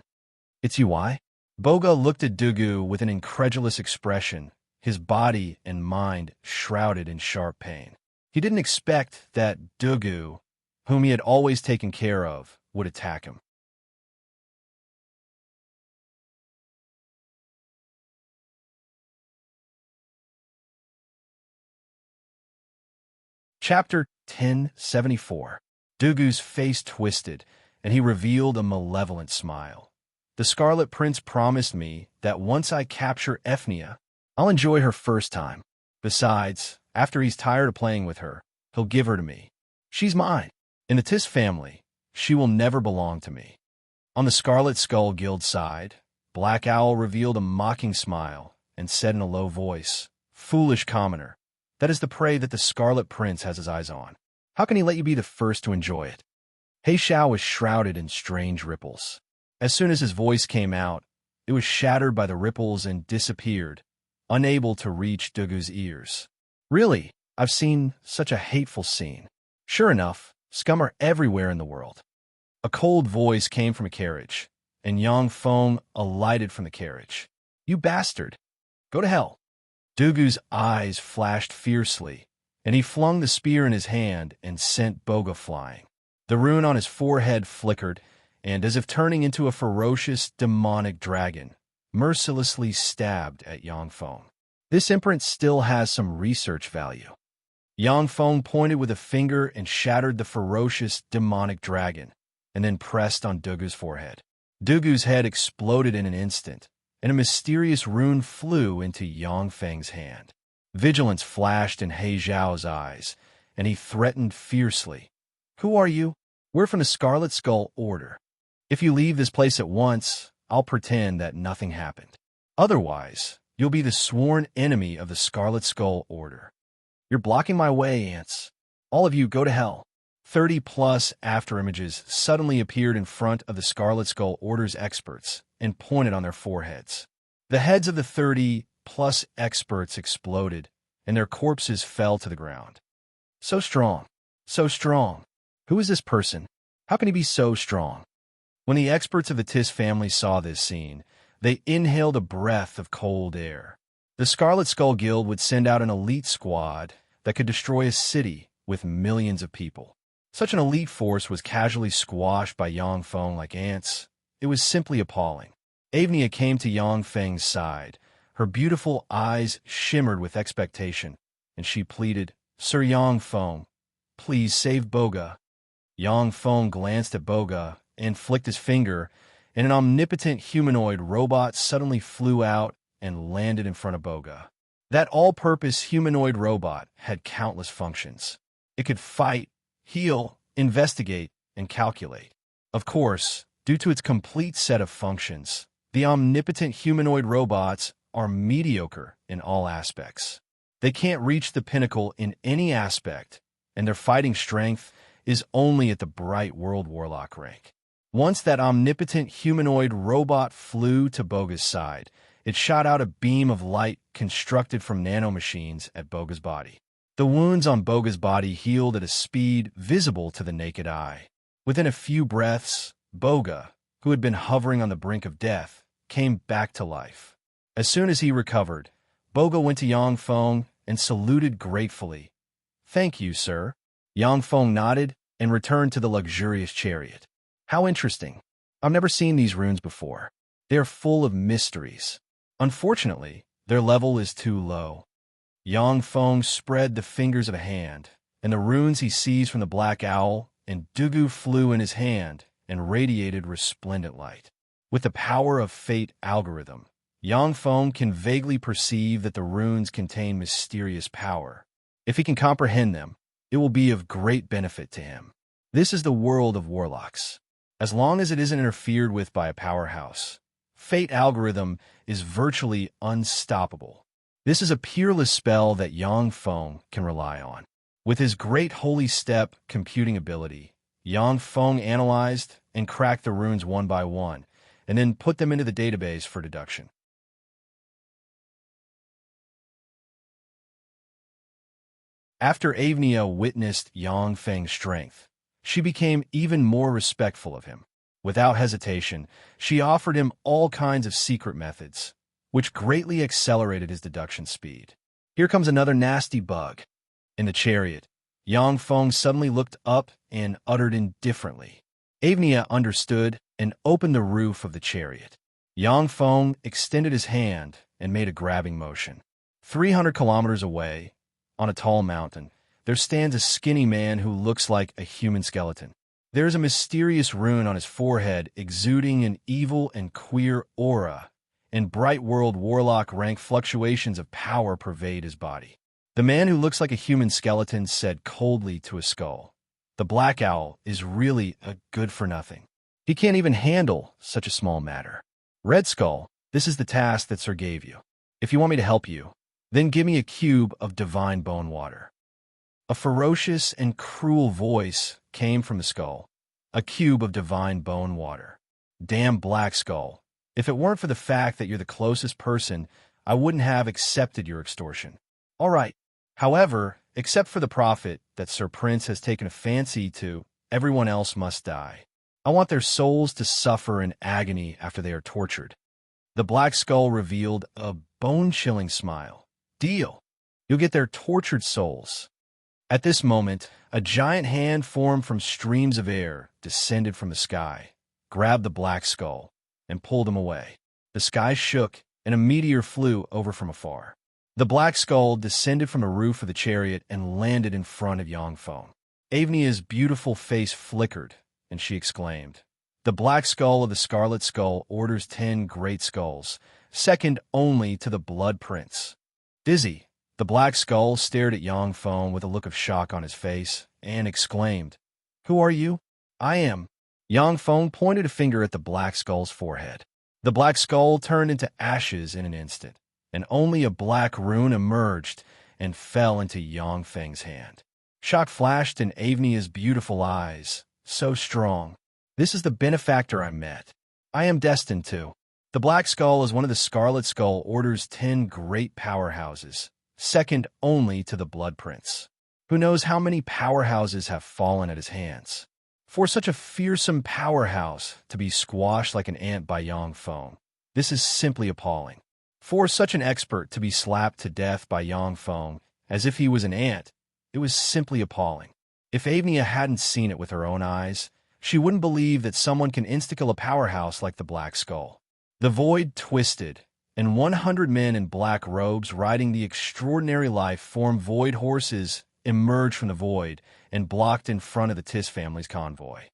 "It's you, why?" Boga looked at Dugu with an incredulous expression, his body and mind shrouded in sharp pain. He didn't expect that Dugu, whom he had always taken care of, would attack him. Chapter 1074. Dugu's face twisted, and he revealed a malevolent smile. "The Scarlet Prince promised me that once I capture Ephonia, I'll enjoy her first time. Besides, after he's tired of playing with her, he'll give her to me. She's mine. In the Tis family, she will never belong to me." On the Scarlet Skull Guild side, Black Owl revealed a mocking smile and said in a low voice, "Foolish commoner, that is the prey that the Scarlet Prince has his eyes on. How can he let you be the first to enjoy it?" He Xiao was shrouded in strange ripples. As soon as his voice came out, it was shattered by the ripples and disappeared, unable to reach Dugu's ears. "Really, I've seen such a hateful scene. Sure enough, scum are everywhere in the world." A cold voice came from a carriage, and Yang Feng alighted from the carriage. "You bastard! Go to hell." Dugu's eyes flashed fiercely, and he flung the spear in his hand and sent Boga flying. The rune on his forehead flickered, and as if turning into a ferocious, demonic dragon, mercilessly stabbed at Yangfeng. This imprint still has some research value. Yangfeng pointed with a finger and shattered the ferocious, demonic dragon, and then pressed on Dugu's forehead. Dugu's head exploded in an instant, and a mysterious rune flew into Yangfeng's hand. Vigilance flashed in He Zhao's eyes, and he threatened fiercely. "Who are you?" "We're from the Scarlet Skull Order. If you leave this place at once, I'll pretend that nothing happened. Otherwise, you'll be the sworn enemy of the Scarlet Skull Order." "You're blocking my way, ants. All of you go to hell." 30-plus afterimages suddenly appeared in front of the Scarlet Skull Order's experts and pointed on their foreheads. The heads of the 30-plus experts exploded, and their corpses fell to the ground. "So strong. So strong. Who is this person? How can he be so strong?" When the experts of the Tis family saw this scene, they inhaled a breath of cold air. The Scarlet Skull Guild would send out an elite squad that could destroy a city with millions of people. Such an elite force was casually squashed by Yangfeng like ants. It was simply appalling. Avnia came to Yangfeng's side. Her beautiful eyes shimmered with expectation, and she pleaded, "Sir Yangfeng, please save Boga." Yangfeng glanced at Boga and flicked his finger, and an omnipotent humanoid robot suddenly flew out and landed in front of Boga. That all-purpose humanoid robot had countless functions. It could fight, heal, investigate, and calculate. Of course, due to its complete set of functions, the omnipotent humanoid robots are mediocre in all aspects. They can't reach the pinnacle in any aspect, and their fighting strength is only at the bright World Warlock rank. Once that omnipotent humanoid robot flew to Boga's side, it shot out a beam of light constructed from nanomachines at Boga's body. The wounds on Boga's body healed at a speed visible to the naked eye. Within a few breaths, Boga, who had been hovering on the brink of death, came back to life. As soon as he recovered, Boga went to Yangfeng and saluted gratefully. "Thank you, sir." Yangfeng nodded and returned to the luxurious chariot. "How interesting. I've never seen these runes before. They are full of mysteries. Unfortunately, their level is too low." Yangfeng spread the fingers of a hand, and the runes he seized from the black owl and Dugu flew in his hand and radiated resplendent light. With the power of fate algorithm, Yangfeng can vaguely perceive that the runes contain mysterious power. If he can comprehend them, it will be of great benefit to him. This is the world of warlocks. As long as it isn't interfered with by a powerhouse, fate algorithm is virtually unstoppable. This is a peerless spell that Yangfeng can rely on. With his great holy step computing ability, Yangfeng analyzed and cracked the runes one by one, and then put them into the database for deduction. After Avnia witnessed Yangfeng's strength, she became even more respectful of him. Without hesitation, she offered him all kinds of secret methods, which greatly accelerated his deduction speed. Here comes another nasty bug. In the chariot, Yangfeng suddenly looked up and uttered indifferently. Avnia understood and opened the roof of the chariot. Yangfeng extended his hand and made a grabbing motion. 300 kilometers away, on a tall mountain, there stands a skinny man who looks like a human skeleton. There is a mysterious rune on his forehead exuding an evil and queer aura, and bright world warlock rank fluctuations of power pervade his body. The man who looks like a human skeleton said coldly to a skull, "The Black Owl is really a good-for-nothing. He can't even handle such a small matter. Red Skull, this is the task that Sir gave you. If you want me to help you, then give me a cube of divine bone water." A ferocious and cruel voice came from the skull. "A cube of divine bone water. Damn Black Skull. If it weren't for the fact that you're the closest person, I wouldn't have accepted your extortion. All right. However, except for the prophet that Sir Prince has taken a fancy to, everyone else must die. I want their souls to suffer in agony after they are tortured." The Black Skull revealed a bone-chilling smile. Deal. You'll get their tortured souls. At this moment, a giant hand formed from streams of air descended from the sky, grabbed the black skull, and pulled him away. The sky shook, and a meteor flew over from afar. The black skull descended from the roof of the chariot and landed in front of Yangfeng. Avnia's beautiful face flickered, and she exclaimed, "The black skull of the Scarlet Skull orders 10 great skulls, second only to the Blood Prince." Dizzy, the black skull stared at Yangfeng with a look of shock on his face and exclaimed, "Who are you?" "I am." Yangfeng pointed a finger at the black skull's forehead. The black skull turned into ashes in an instant, and only a black rune emerged and fell into Yangfeng's hand. Shock flashed in Avnia's beautiful eyes, so strong. "This is the benefactor I met. I am destined to." The black skull is one of the Scarlet Skull Order's 10 great powerhouses, second only to the Blood Prince. Who knows how many powerhouses have fallen at his hands? For such a fearsome powerhouse to be squashed like an ant by Yangfeng, this is simply appalling. For such an expert to be slapped to death by Yangfeng as if he was an ant, it was simply appalling. If Avnia hadn't seen it with her own eyes, she wouldn't believe that someone can insta-kill a powerhouse like the Black Skull. The void twisted, and 100 men in black robes riding the extraordinary life-form void horses emerged from the void and blocked in front of the Tis family's convoy.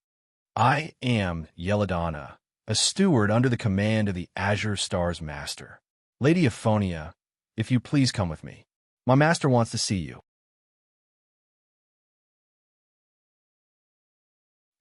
"I am Yelladonna, a steward under the command of the Azure Star's master. Lady Aphonia, if you please come with me. My master wants to see you."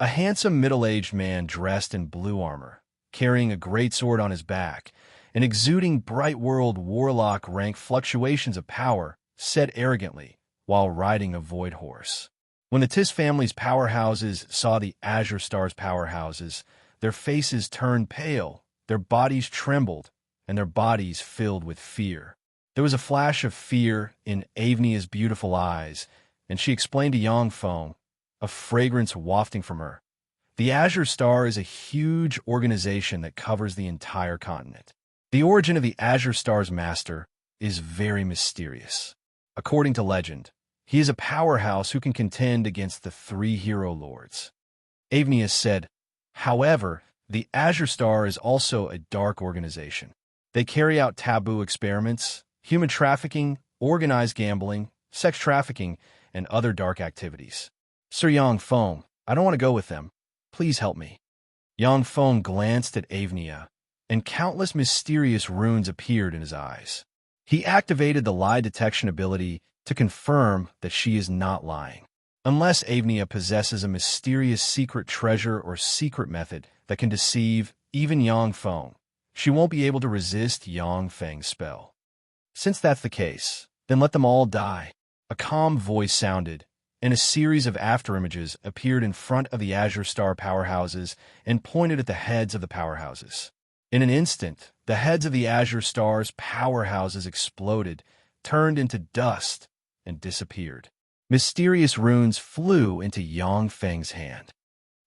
A handsome middle-aged man dressed in blue armor, carrying a great sword on his back, and exuding bright world warlock rank fluctuations of power, said arrogantly, while riding a void horse. When the Tis family's powerhouses saw the Azure Star's powerhouses, their faces turned pale, their bodies trembled, and their bodies filled with fear. There was a flash of fear in Avnia's beautiful eyes, and she explained to Yangfeng, a fragrance wafting from her, "The Azure Star is a huge organization that covers the entire continent. The origin of the Azure Star's master is very mysterious. According to legend, he is a powerhouse who can contend against the 3 hero lords." Avnia said, "However, the Azure Star is also a dark organization. They carry out taboo experiments, human trafficking, organized gambling, sex trafficking, and other dark activities. Sir Yangfeng, I don't want to go with them. Please help me." Yangfeng glanced at Avnia, and countless mysterious runes appeared in his eyes. He activated the lie detection ability to confirm that she is not lying. Unless Avnia possesses a mysterious secret treasure or secret method that can deceive even Yangfeng, she won't be able to resist Yangfeng's spell. Since that's the case, then let them all die. A calm voice sounded, and a series of afterimages appeared in front of the Azure Star powerhouses and pointed at the heads of the powerhouses. In an instant, the heads of the Azure Star's powerhouses exploded, turned into dust, and disappeared. Mysterious runes flew into Yangfeng's hand.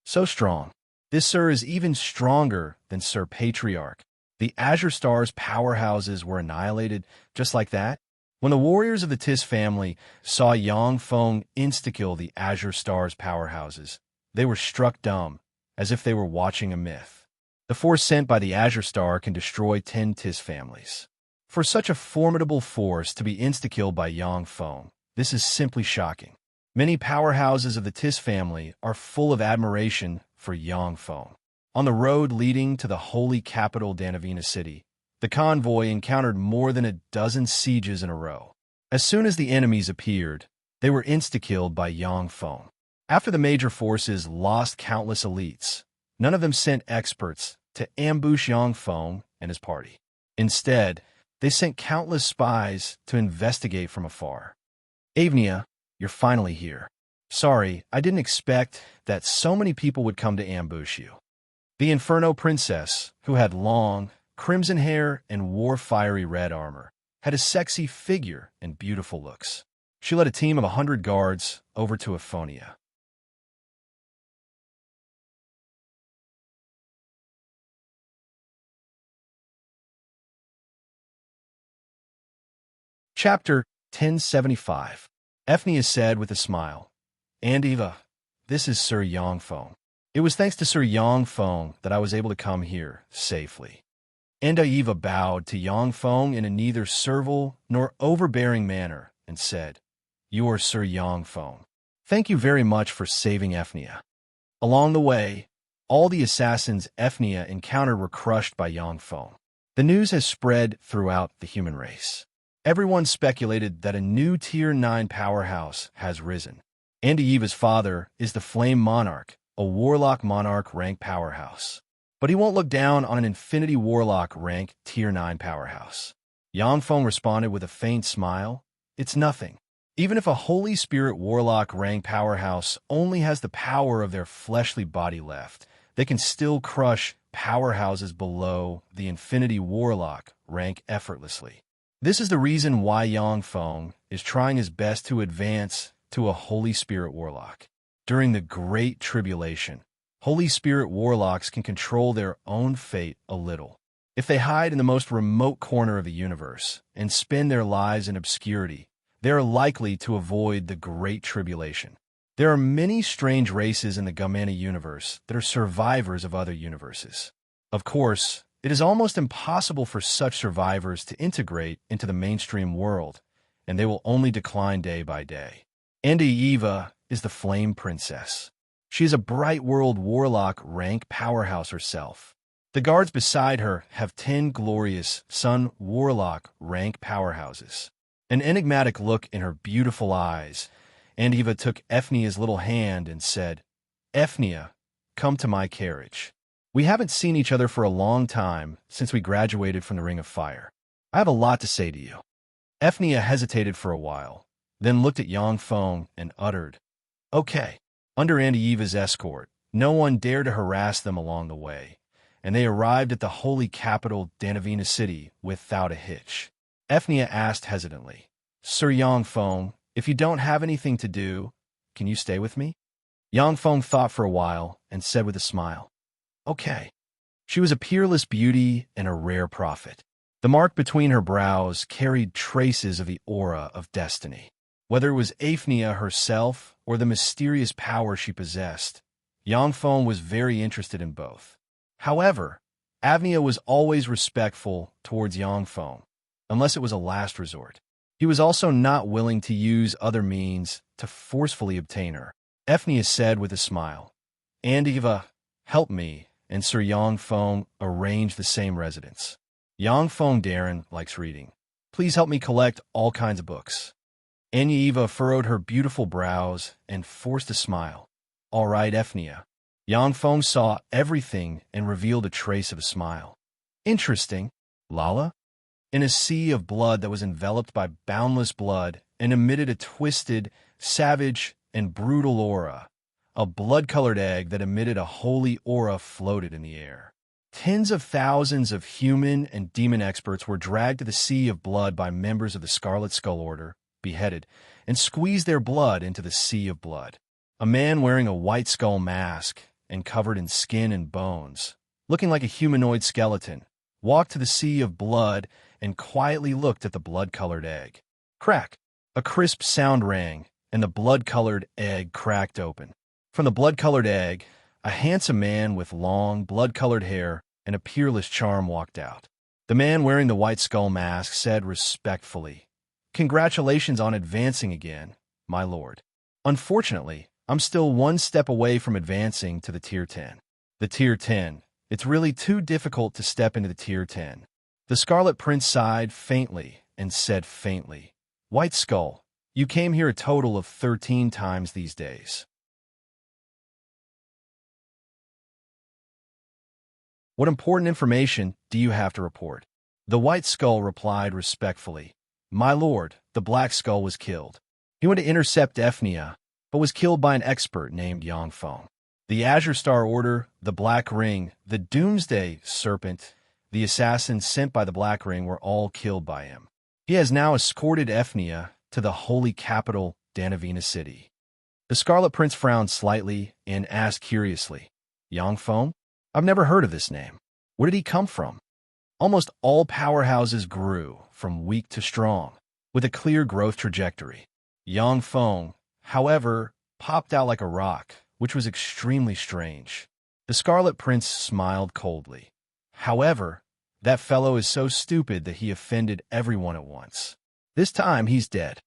"So strong. This Sir is even stronger than Sir Patriarch." The Azure Star's powerhouses were annihilated just like that. When the warriors of the Tis family saw Yangfeng insta-kill the Azure Star's powerhouses, they were struck dumb, as if they were watching a myth. The force sent by the Azure Star can destroy 10 Tis families. For such a formidable force to be insta-killed by Yangfeng, this is simply shocking. Many powerhouses of the Tis family are full of admiration for Yangfeng. On the road leading to the holy capital Danavina city, the convoy encountered more than a dozen sieges in a row. As soon as the enemies appeared, they were insta-killed by Yangfeng. After the major forces lost countless elites, none of them sent experts to ambush Yangfeng and his party. Instead, they sent countless spies to investigate from afar. "Avnia, you're finally here. Sorry, I didn't expect that so many people would come to ambush you." The Inferno Princess, who had long, crimson hair and wore fiery red armor, had a sexy figure and beautiful looks. She led a team of 100 guards over to Aphonia. Chapter 1075. Ephnia said with a smile, "And Eva, this is Sir Yongfeng. It was thanks to Sir Yongfeng that I was able to come here safely." And Eva bowed to Yongfeng in a neither servile nor overbearing manner and said, "You are Sir Yongfeng. Thank you very much for saving Ephnia." Along the way, all the assassins Ephnia encountered were crushed by Yongfeng. The news has spread throughout the human race. Everyone speculated that a new Tier 9 powerhouse has risen. Eva's father is the Flame Monarch, a Warlock Monarch rank powerhouse. But he won't look down on an Infinity Warlock rank Tier 9 powerhouse. Yongfeng responded with a faint smile, "It's nothing. Even if a Holy Spirit Warlock rank powerhouse only has the power of their fleshly body left, they can still crush powerhouses below the Infinity Warlock rank effortlessly." This is the reason why Yongfeng is trying his best to advance to a Holy Spirit Warlock. During the Great Tribulation, Holy Spirit Warlocks can control their own fate a little. If they hide in the most remote corner of the universe and spend their lives in obscurity, they are likely to avoid the Great Tribulation. There are many strange races in the Gamana universe that are survivors of other universes. Of course, it is almost impossible for such survivors to integrate into the mainstream world, and they will only decline day by day. Eva is the Flame Princess. She is a Bright World Warlock rank powerhouse herself. The guards beside her have 10 glorious Sun Warlock rank powerhouses. An enigmatic look in her beautiful eyes, Eva took Ephnia's little hand and said, "Ephnia, come to my carriage. We haven't seen each other for a long time since we graduated from the Ring of Fire. I have a lot to say to you." Ephnia hesitated for a while, then looked at Yongfeng and uttered, "Okay." Under Eva's escort, no one dared to harass them along the way, and they arrived at the holy capital Danavina city without a hitch. Ephnia asked hesitantly, "Sir Yongfeng, if you don't have anything to do, can you stay with me?" Yongfeng thought for a while and said with a smile, "Okay." She was a peerless beauty and a rare prophet. The mark between her brows carried traces of the aura of destiny. Whether it was Ephnia herself or the mysterious power she possessed, Yongfeng was very interested in both. However, Ephnia was always respectful towards Yongfeng, unless it was a last resort. He was also not willing to use other means to forcefully obtain her. Ephnia said with a smile, "And Eva, help me and Sir Yongfeng arrange the same residence. Yongfeng Darren likes reading. Please help me collect all kinds of books." Eva furrowed her beautiful brows and forced a smile. "All right, Ephnia." Yongfeng saw everything and revealed a trace of a smile. "Interesting, Lala." In a sea of blood that was enveloped by boundless blood and emitted a twisted, savage, and brutal aura, a blood-colored egg that emitted a holy aura floated in the air. Tens of thousands of human and demon experts were dragged to the sea of blood by members of the Scarlet Skull Order, beheaded, and squeezed their blood into the sea of blood. A man wearing a white skull mask and covered in skin and bones, looking like a humanoid skeleton, walked to the sea of blood and quietly looked at the blood-colored egg. Crack! A crisp sound rang, and the blood-colored egg cracked open. From the blood-colored egg, a handsome man with long, blood-colored hair and a peerless charm walked out. The man wearing the white skull mask said respectfully, "Congratulations on advancing again, my lord. Unfortunately, I'm still one step away from advancing to the Tier 10. The Tier 10. It's really too difficult to step into the Tier 10. The Scarlet Prince sighed faintly and said faintly, "White Skull, you came here a total of 13 times these days. What important information do you have to report?" The White Skull replied respectfully, "My lord, the Black Skull was killed. He went to intercept Ephnia, but was killed by an expert named Yongfeng. The Azure Star Order, the Black Ring, the Doomsday Serpent, the assassins sent by the Black Ring were all killed by him. He has now escorted Ephnia to the holy capital, Danavina City." The Scarlet Prince frowned slightly and asked curiously, "Yongfeng? I've never heard of this name. Where did he come from?" "Almost all powerhouses grew from weak to strong. with a clear growth trajectory. Yang Feng, however, popped out like a rock, which was extremely strange. The Scarlet Prince smiled coldly. However, that fellow is so stupid that he offended everyone at once. This time he's dead.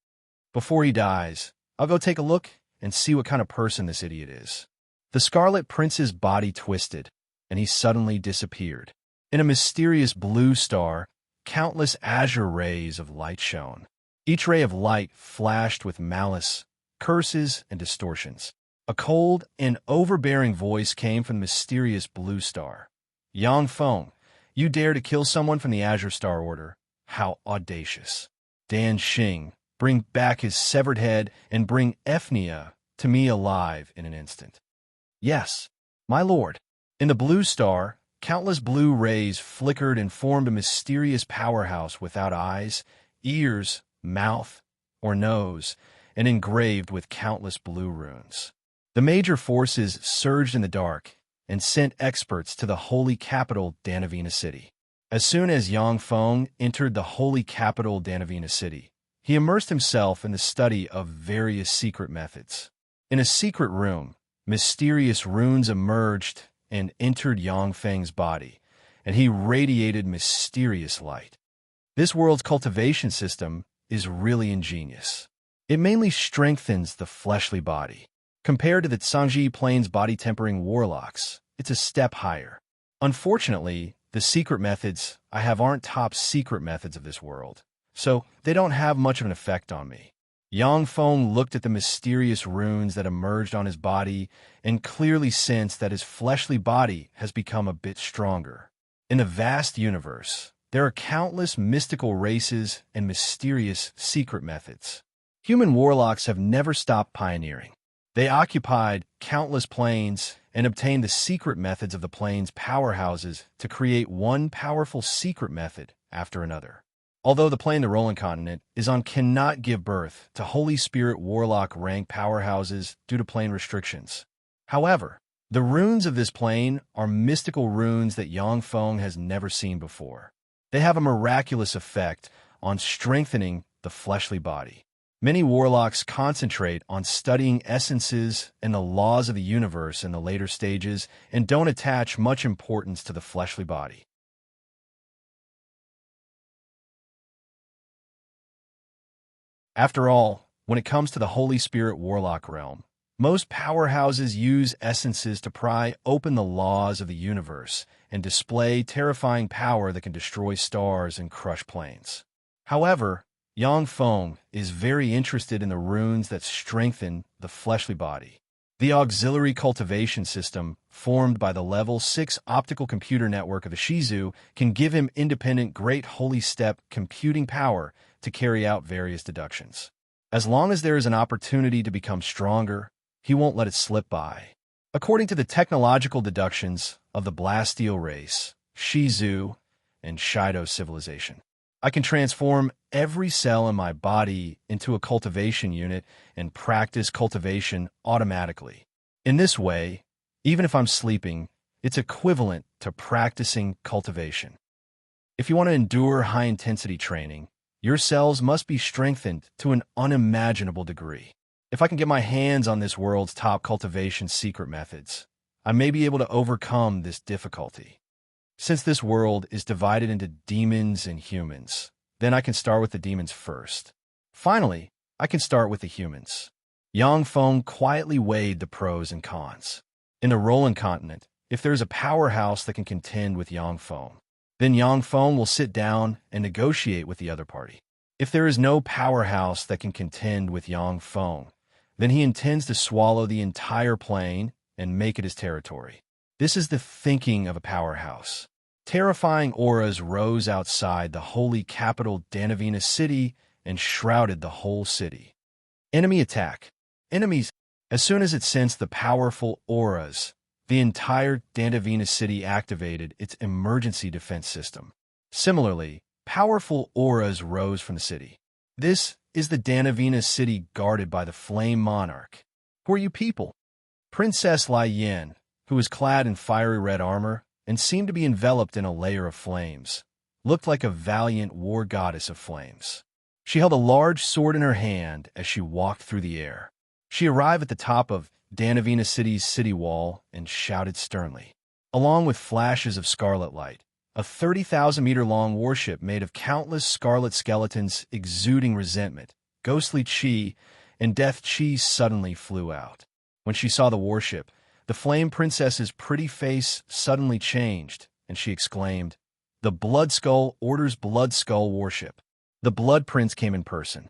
Before he dies, I'll go take a look and see what kind of person this idiot is. The Scarlet Prince's body twisted, and he suddenly disappeared. In a mysterious blue star, countless azure rays of light shone. Each ray of light flashed with malice, curses, and distortions. A cold and overbearing voice came from the mysterious blue star. Yang Feng, you dare to kill someone from the Azure Star Order? How audacious. Dan Xing, bring back his severed head and bring Ephnia to me alive in an instant. Yes, my lord. In the blue star, countless blue rays flickered and formed a mysterious powerhouse without eyes, ears, mouth, or nose, and engraved with countless blue runes. The major forces surged in the dark and sent experts to the holy capital, Danavina City. As soon as Yang Feng entered the holy capital, Danavina City, he immersed himself in the study of various secret methods. In a secret room, mysterious runes emerged and entered Yang Feng's body, and he radiated mysterious light. This world's cultivation system is really ingenious. It mainly strengthens the fleshly body. Compared to the Zhangji Plains body-tempering warlocks, it's a step higher. Unfortunately, the secret methods I have aren't top-secret methods of this world, so they don't have much of an effect on me. Yang Feng looked at the mysterious runes that emerged on his body and clearly sensed that his fleshly body has become a bit stronger. In the vast universe, there are countless mystical races and mysterious secret methods. Human warlocks have never stopped pioneering. They occupied countless planes and obtained the secret methods of the plane's powerhouses to create one powerful secret method after another. Although the plane the Roland continent is on cannot give birth to Holy Spirit Warlock rank powerhouses due to plane restrictions. However, the runes of this plane are mystical runes that Yang Feng has never seen before. They have a miraculous effect on strengthening the fleshly body. Many warlocks concentrate on studying essences and the laws of the universe in the later stages and don't attach much importance to the fleshly body. After all, when it comes to the Holy Spirit Warlock realm, most powerhouses use essences to pry open the laws of the universe and display terrifying power that can destroy stars and crush planes. However, Yang Feng is very interested in the runes that strengthen the fleshly body. The auxiliary cultivation system, formed by the Level 6 optical computer network of the Shizu, can give him independent Great Holy Step computing power to carry out various deductions. As long as there is an opportunity to become stronger, he won't let it slip by. According to the technological deductions of the Blasteel race, Shizu, and Shido civilization, I can transform every cell in my body into a cultivation unit and practice cultivation automatically. In this way, even if I'm sleeping, it's equivalent to practicing cultivation. If you want to endure high-intensity training, your cells must be strengthened to an unimaginable degree. If I can get my hands on this world's top cultivation secret methods, I may be able to overcome this difficulty. Since this world is divided into demons and humans, then I can start with the demons first. Finally, I can start with the humans. Yang Feng quietly weighed the pros and cons. In the Roland continent, if there is a powerhouse that can contend with Yang Feng, then Yang Feng will sit down and negotiate with the other party. If there is no powerhouse that can contend with Yang Feng, then he intends to swallow the entire plane and make it his territory. This is the thinking of a powerhouse. Terrifying auras rose outside the holy capital Danavina City and shrouded the whole city. Enemy attack. Enemies. As soon as it sensed the powerful auras, the entire Danavina City activated its emergency defense system. Similarly, powerful auras rose from the city. This is the Danavina City guarded by the Flame Monarch. Who are you people? Princess Lai Yin, who was clad in fiery red armor and seemed to be enveloped in a layer of flames, looked like a valiant war goddess of flames. She held a large sword in her hand as she walked through the air. She arrived at the top of Danavina City's city wall and shouted sternly. Along with flashes of scarlet light, a 30,000-meter-long warship made of countless scarlet skeletons exuding resentment, ghostly chi, and death chi suddenly flew out. When she saw the warship, the Flame Princess's pretty face suddenly changed, and she exclaimed, "The Blood Skull orders Blood Skull warship." The Blood Prince came in person.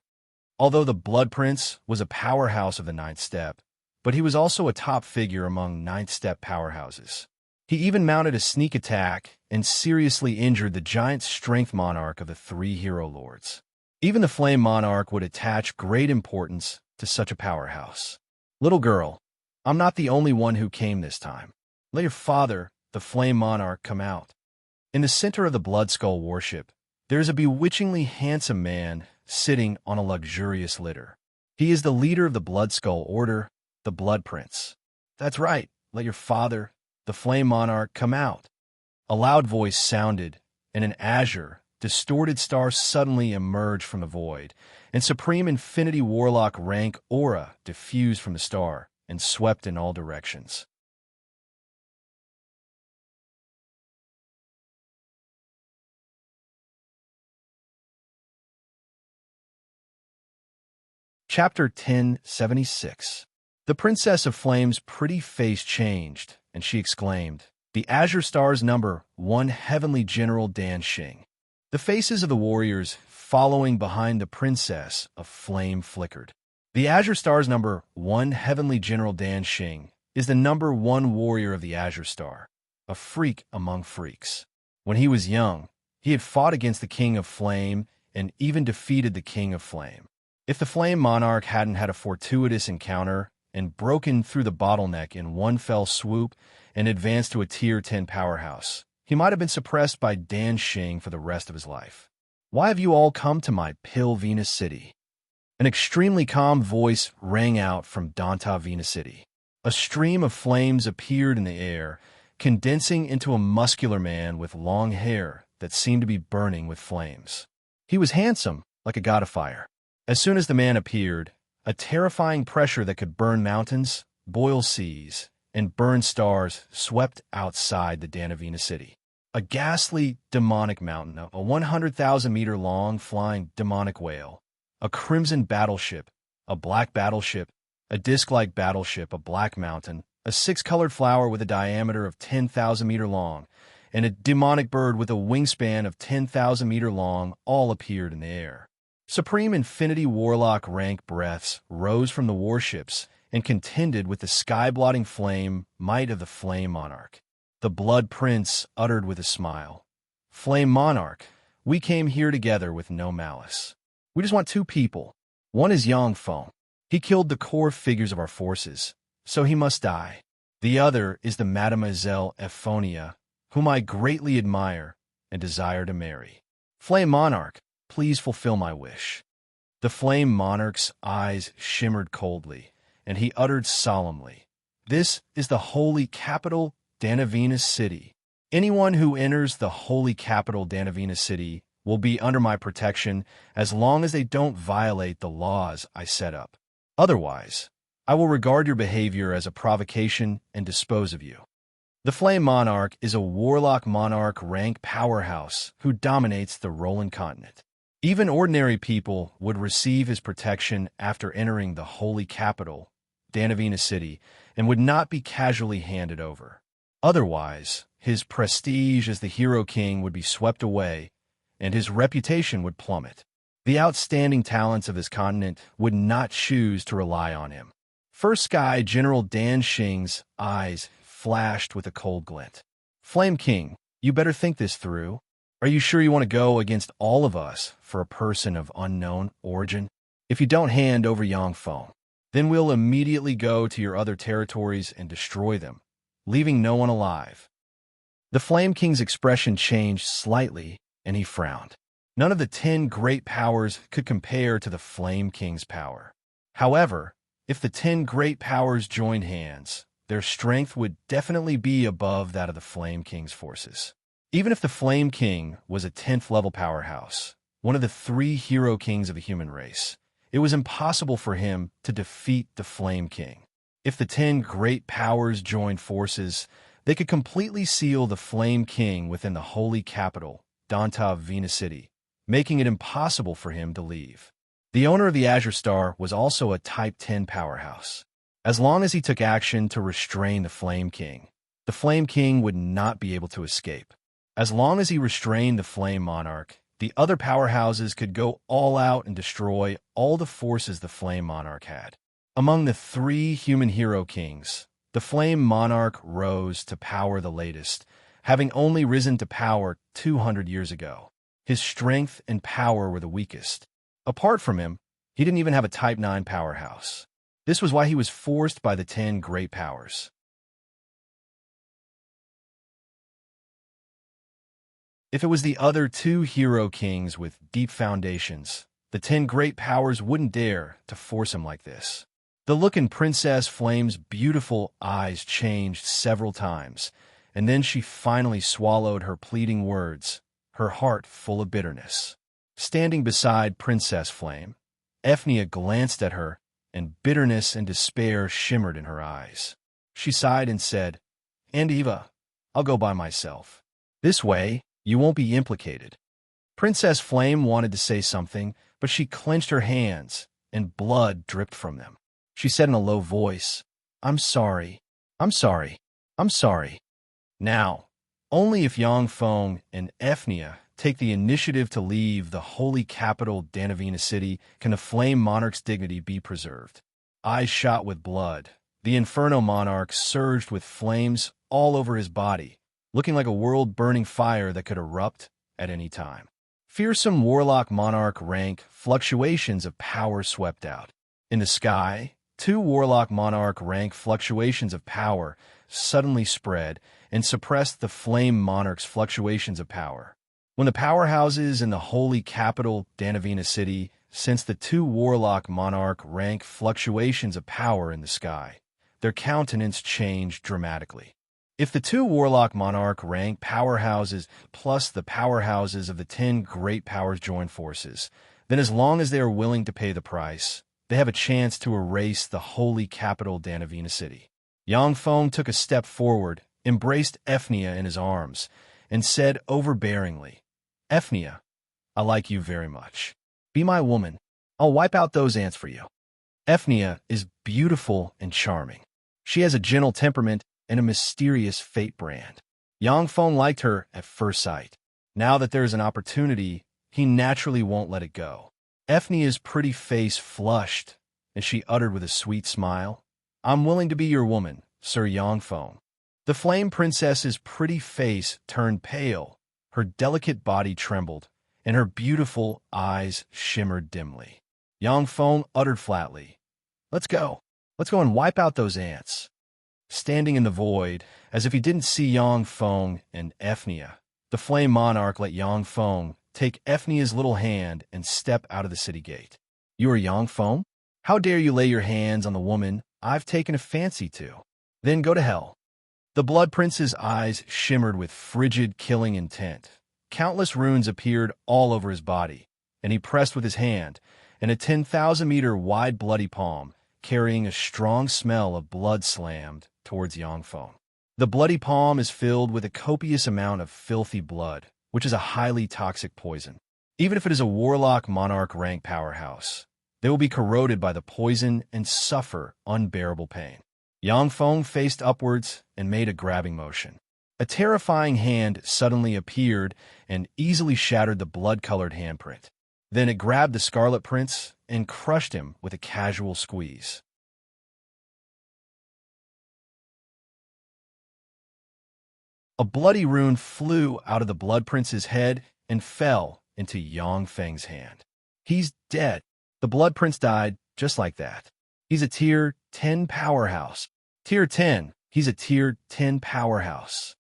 Although the Blood Prince was a powerhouse of the Ninth Step, but he was also a top figure among Ninth Step powerhouses. He even mounted a sneak attack and seriously injured the giant strength monarch of the three hero lords. Even the Flame Monarch would attach great importance to such a powerhouse. "Little girl, I'm not the only one who came this time. Let your father, the Flame Monarch, come out." In the center of the Blood Skull warship, there is a bewitchingly handsome man sitting on a luxurious litter. He is the leader of the Blood Skull Order, the Blood Prince. "That's right, let your father, the Flame Monarch, come out." A loud voice sounded, and an azure, distorted star suddenly emerged from the void, and Supreme Infinity Warlock rank aura diffused from the star and swept in all directions. Chapter 1076. The Princess of Flame's pretty face changed, and she exclaimed, "The Azure Star's number 1 Heavenly General Dan Xing." The faces of the warriors following behind the Princess of Flame flickered. The Azure Star's number 1 Heavenly General Dan Xing is the number 1 warrior of the Azure Star, a freak among freaks. When he was young, he had fought against the King of Flame and even defeated the King of Flame. If the Flame Monarch hadn't had a fortuitous encounter and broken through the bottleneck in one fell swoop and advanced to a Tier 10 powerhouse, he might have been suppressed by Dan Xing for the rest of his life. "Why have you all come to my Pill Venus City?" An extremely calm voice rang out from Danta Venus City. A stream of flames appeared in the air, condensing into a muscular man with long hair that seemed to be burning with flames. He was handsome, like a god of fire. As soon as the man appeared, a terrifying pressure that could burn mountains, boil seas, and burn stars swept outside the Danavina City. A ghastly, demonic mountain, a 100,000-meter-long flying demonic whale, a crimson battleship, a black battleship, a disc-like battleship, a black mountain, a 6-colored flower with a diameter of 10,000 meter long, and a demonic bird with a wingspan of 10,000 meter long all appeared in the air. Supreme Infinity Warlock rank breaths rose from the warships and contended with the sky-blotting flame might of the Flame Monarch. The Blood Prince uttered with a smile, "Flame Monarch, we came here together with no malice. We just want 2 people. One is Yang Feng. He killed the core figures of our forces, so he must die. The other is the Mademoiselle Ephonia, whom I greatly admire and desire to marry. Flame Monarch, please fulfill my wish." The Flame Monarch's eyes shimmered coldly, and he uttered solemnly, "This is the holy capital, Danavina City. Anyone who enters the holy capital, Danavina City, will be under my protection as long as they don't violate the laws I set up. Otherwise, I will regard your behavior as a provocation and dispose of you." The Flame Monarch is a warlock monarch rank powerhouse who dominates the Roland continent. Even ordinary people would receive his protection after entering the holy capital, Danavina City, and would not be casually handed over. Otherwise, his prestige as the Hero King would be swept away, and his reputation would plummet. The outstanding talents of his continent would not choose to rely on him. First Sky General Dan Xing's eyes flashed with a cold glint. "Flame King, you better think this through. Are you sure you want to go against all of us for a person of unknown origin? If you don't hand over Yang Feng, then we'll immediately go to your other territories and destroy them, leaving no one alive." The Flame King's expression changed slightly, and he frowned. None of the 10 great powers could compare to the Flame King's power. However, if the 10 great powers joined hands, their strength would definitely be above that of the Flame King's forces. Even if the Flame King was a 10th level powerhouse, one of the 3 hero kings of the human race. It was impossible for him to defeat the Flame King. If the 10 great powers joined forces, they could completely seal the Flame King within the holy capital, Dantavina City, making it impossible for him to leave. The owner of the Azure Star was also a Type 10 powerhouse. As long as he took action to restrain the Flame King, the Flame King would not be able to escape. As long as he restrained the Flame Monarch, the other powerhouses could go all out and destroy all the forces the Flame Monarch had. Among the 3 human hero kings, the Flame Monarch rose to power the latest, having only risen to power 200 years ago. His strength and power were the weakest. Apart from him, he didn't even have a Type 9 powerhouse. This was why he was forced by the 10 great powers. If it was the other 2 hero kings with deep foundations, the 10 great powers wouldn't dare to force him like this. The look in Princess Flame's beautiful eyes changed several times, and then she finally swallowed her pleading words, her heart full of bitterness. Standing beside Princess Flame, Ephnia glanced at her, and bitterness and despair shimmered in her eyes. She sighed and said, "And Eva, I'll go by myself. This way, you won't be implicated." Princess Flame wanted to say something, but she clenched her hands, and blood dripped from them. She said in a low voice, "I'm sorry. I'm sorry. I'm sorry." Now, only if Yang Feng and Ephnia take the initiative to leave the holy capital Dantavina City can the Flame Monarch's dignity be preserved. Eyes shot with blood, the Inferno Monarch surged with flames all over his body, looking like a world-burning fire that could erupt at any time. Fearsome Warlock Monarch rank fluctuations of power swept out. In the sky, 2 Warlock Monarch rank fluctuations of power suddenly spread and suppressed the Flame Monarch's fluctuations of power. When the powerhouses in the holy capital Dantavina City sensed the 2 Warlock Monarch rank fluctuations of power in the sky, their countenance changed dramatically. If the 2 Warlock Monarch rank powerhouses plus the powerhouses of the 10 great powers join forces, then as long as they are willing to pay the price, they have a chance to erase the holy capital Dantavina City. Yang Feng took a step forward, embraced Ephnia in his arms, and said overbearingly, "Ephnia, I like you very much. Be my woman. I'll wipe out those ants for you." Ephnia is beautiful and charming. She has a gentle temperament and a mysterious fate brand. Yang Feng liked her at first sight. Now that there is an opportunity, he naturally won't let it go. Ephnia's pretty face flushed, and she uttered with a sweet smile, "I'm willing to be your woman, Sir Yang Feng." The Flame Princess's pretty face turned pale, her delicate body trembled, and her beautiful eyes shimmered dimly. Yang Feng uttered flatly, Let's go and wipe out those ants." Standing in the void, as if he didn't see Yang Feng and Ephnia, the Flame Monarch let Yang Feng take Ephnia's little hand and step out of the city gate. "You are Yang Feng? How dare you lay your hands on the woman I've taken a fancy to? Then go to hell." The Blood Prince's eyes shimmered with frigid, killing intent. Countless runes appeared all over his body, and he pressed with his hand, and a 10,000-meter wide bloody palm, carrying a strong smell of blood, slammed towards Yang Feng. The bloody palm is filled with a copious amount of filthy blood, which is a highly toxic poison. Even if it is a Warlock Monarch rank powerhouse, they will be corroded by the poison and suffer unbearable pain. Yang Feng faced upwards and made a grabbing motion. A terrifying hand suddenly appeared and easily shattered the blood-colored handprint. Then it grabbed the Scarlet Prince and crushed him with a casual squeeze. A bloody rune flew out of the Blood Prince's head and fell into Yang Feng's hand. "He's dead." The Blood Prince died just like that. He's a Tier 10 powerhouse. Tier 10. He's a Tier 10 powerhouse.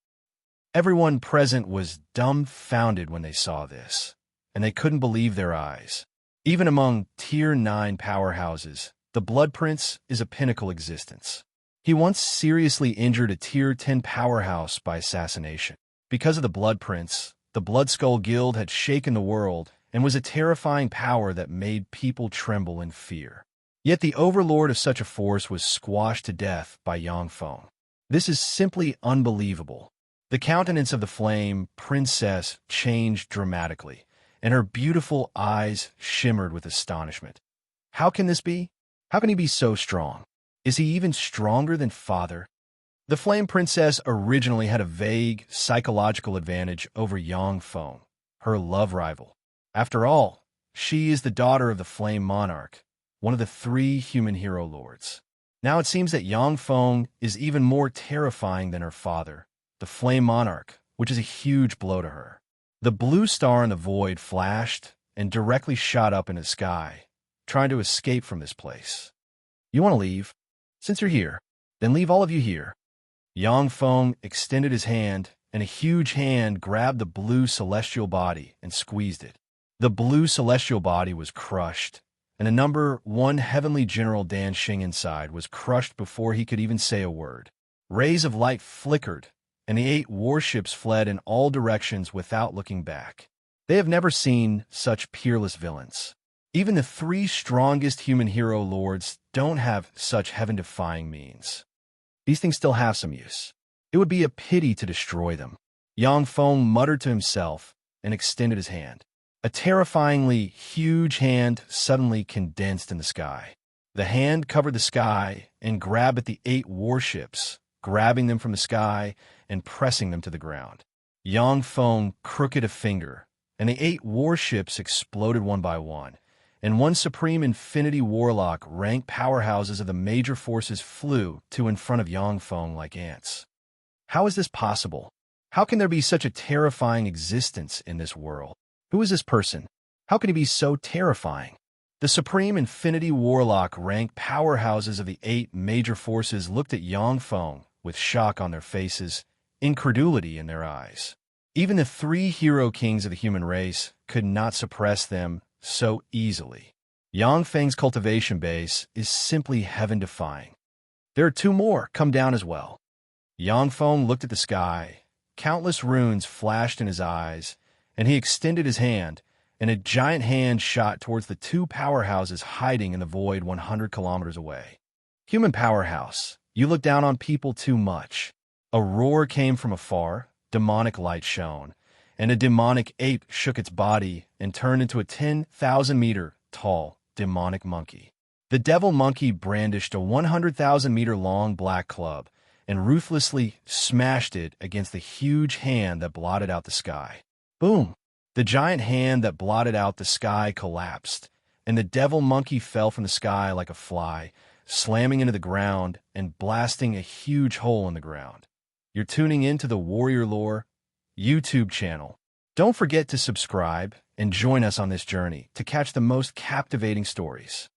Everyone present was dumbfounded when they saw this, and they couldn't believe their eyes. Even among Tier 9 powerhouses, the Blood Prince is a pinnacle existence. He once seriously injured a Tier 10 powerhouse by assassination. Because of the Blood Prince, the Blood Skull Guild had shaken the world, and was a terrifying power that made people tremble in fear. Yet the overlord of such a force was squashed to death by Yangfeng. This is simply unbelievable. The countenance of the flame princess changed dramatically, and her beautiful eyes shimmered with astonishment. How can this be? How can he be so strong? Is he even stronger than father? The flame princess originally had a vague psychological advantage over Yangfeng, her love rival. After all, she is the daughter of the flame monarch, one of the 3 human hero lords. Now it seems that Yangfeng is even more terrifying than her father, the flame monarch, which is a huge blow to her. The blue star in the void flashed and directly shot up into the sky, trying to escape from this place. You want to leave? Since you're here, then leave all of you here. Yangfeng extended his hand, and a huge hand grabbed the blue celestial body and squeezed it. The blue celestial body was crushed, and a number 1 heavenly general Danxing inside was crushed before he could even say a word. Rays of light flickered, and the 8 warships fled in all directions without looking back. They have never seen such peerless villains. Even the 3 strongest human hero lords don't have such heaven-defying means. These things still have some use. It would be a pity to destroy them. Yangfeng muttered to himself and extended his hand. A terrifyingly huge hand suddenly condensed in the sky. The hand covered the sky and grabbed at the 8 warships, grabbing them from the sky and pressing them to the ground. Yangfeng crooked a finger, and the 8 warships exploded one by one, and 1 supreme infinity warlock rank powerhouses of the major forces flew to in front of Yangfeng like ants. How is this possible? How can there be such a terrifying existence in this world? Who is this person? How can he be so terrifying? The supreme infinity warlock rank powerhouses of the 8 major forces looked at Yangfeng with shock on their faces, incredulity in their eyes. Even the 3 hero kings of the human race could not suppress them so easily. Yangfeng's cultivation base is simply heaven-defying. There are 2 more come down as well. Yangfeng looked at the sky. Countless runes flashed in his eyes, and he extended his hand, and a giant hand shot towards the 2 powerhouses hiding in the void 100 kilometers away. Human powerhouse, you look down on people too much. A roar came from afar, demonic light shone, and a demonic ape shook its body and turned into a 10,000-meter-tall demonic monkey. The devil monkey brandished a 100,000-meter-long black club and ruthlessly smashed it against the huge hand that blotted out the sky. Boom! The giant hand that blotted out the sky collapsed, and the devil monkey fell from the sky like a fly, slamming into the ground and blasting a huge hole in the ground. You're tuning into the Warrior Lore YouTube channel. Don't forget to subscribe and join us on this journey to catch the most captivating stories.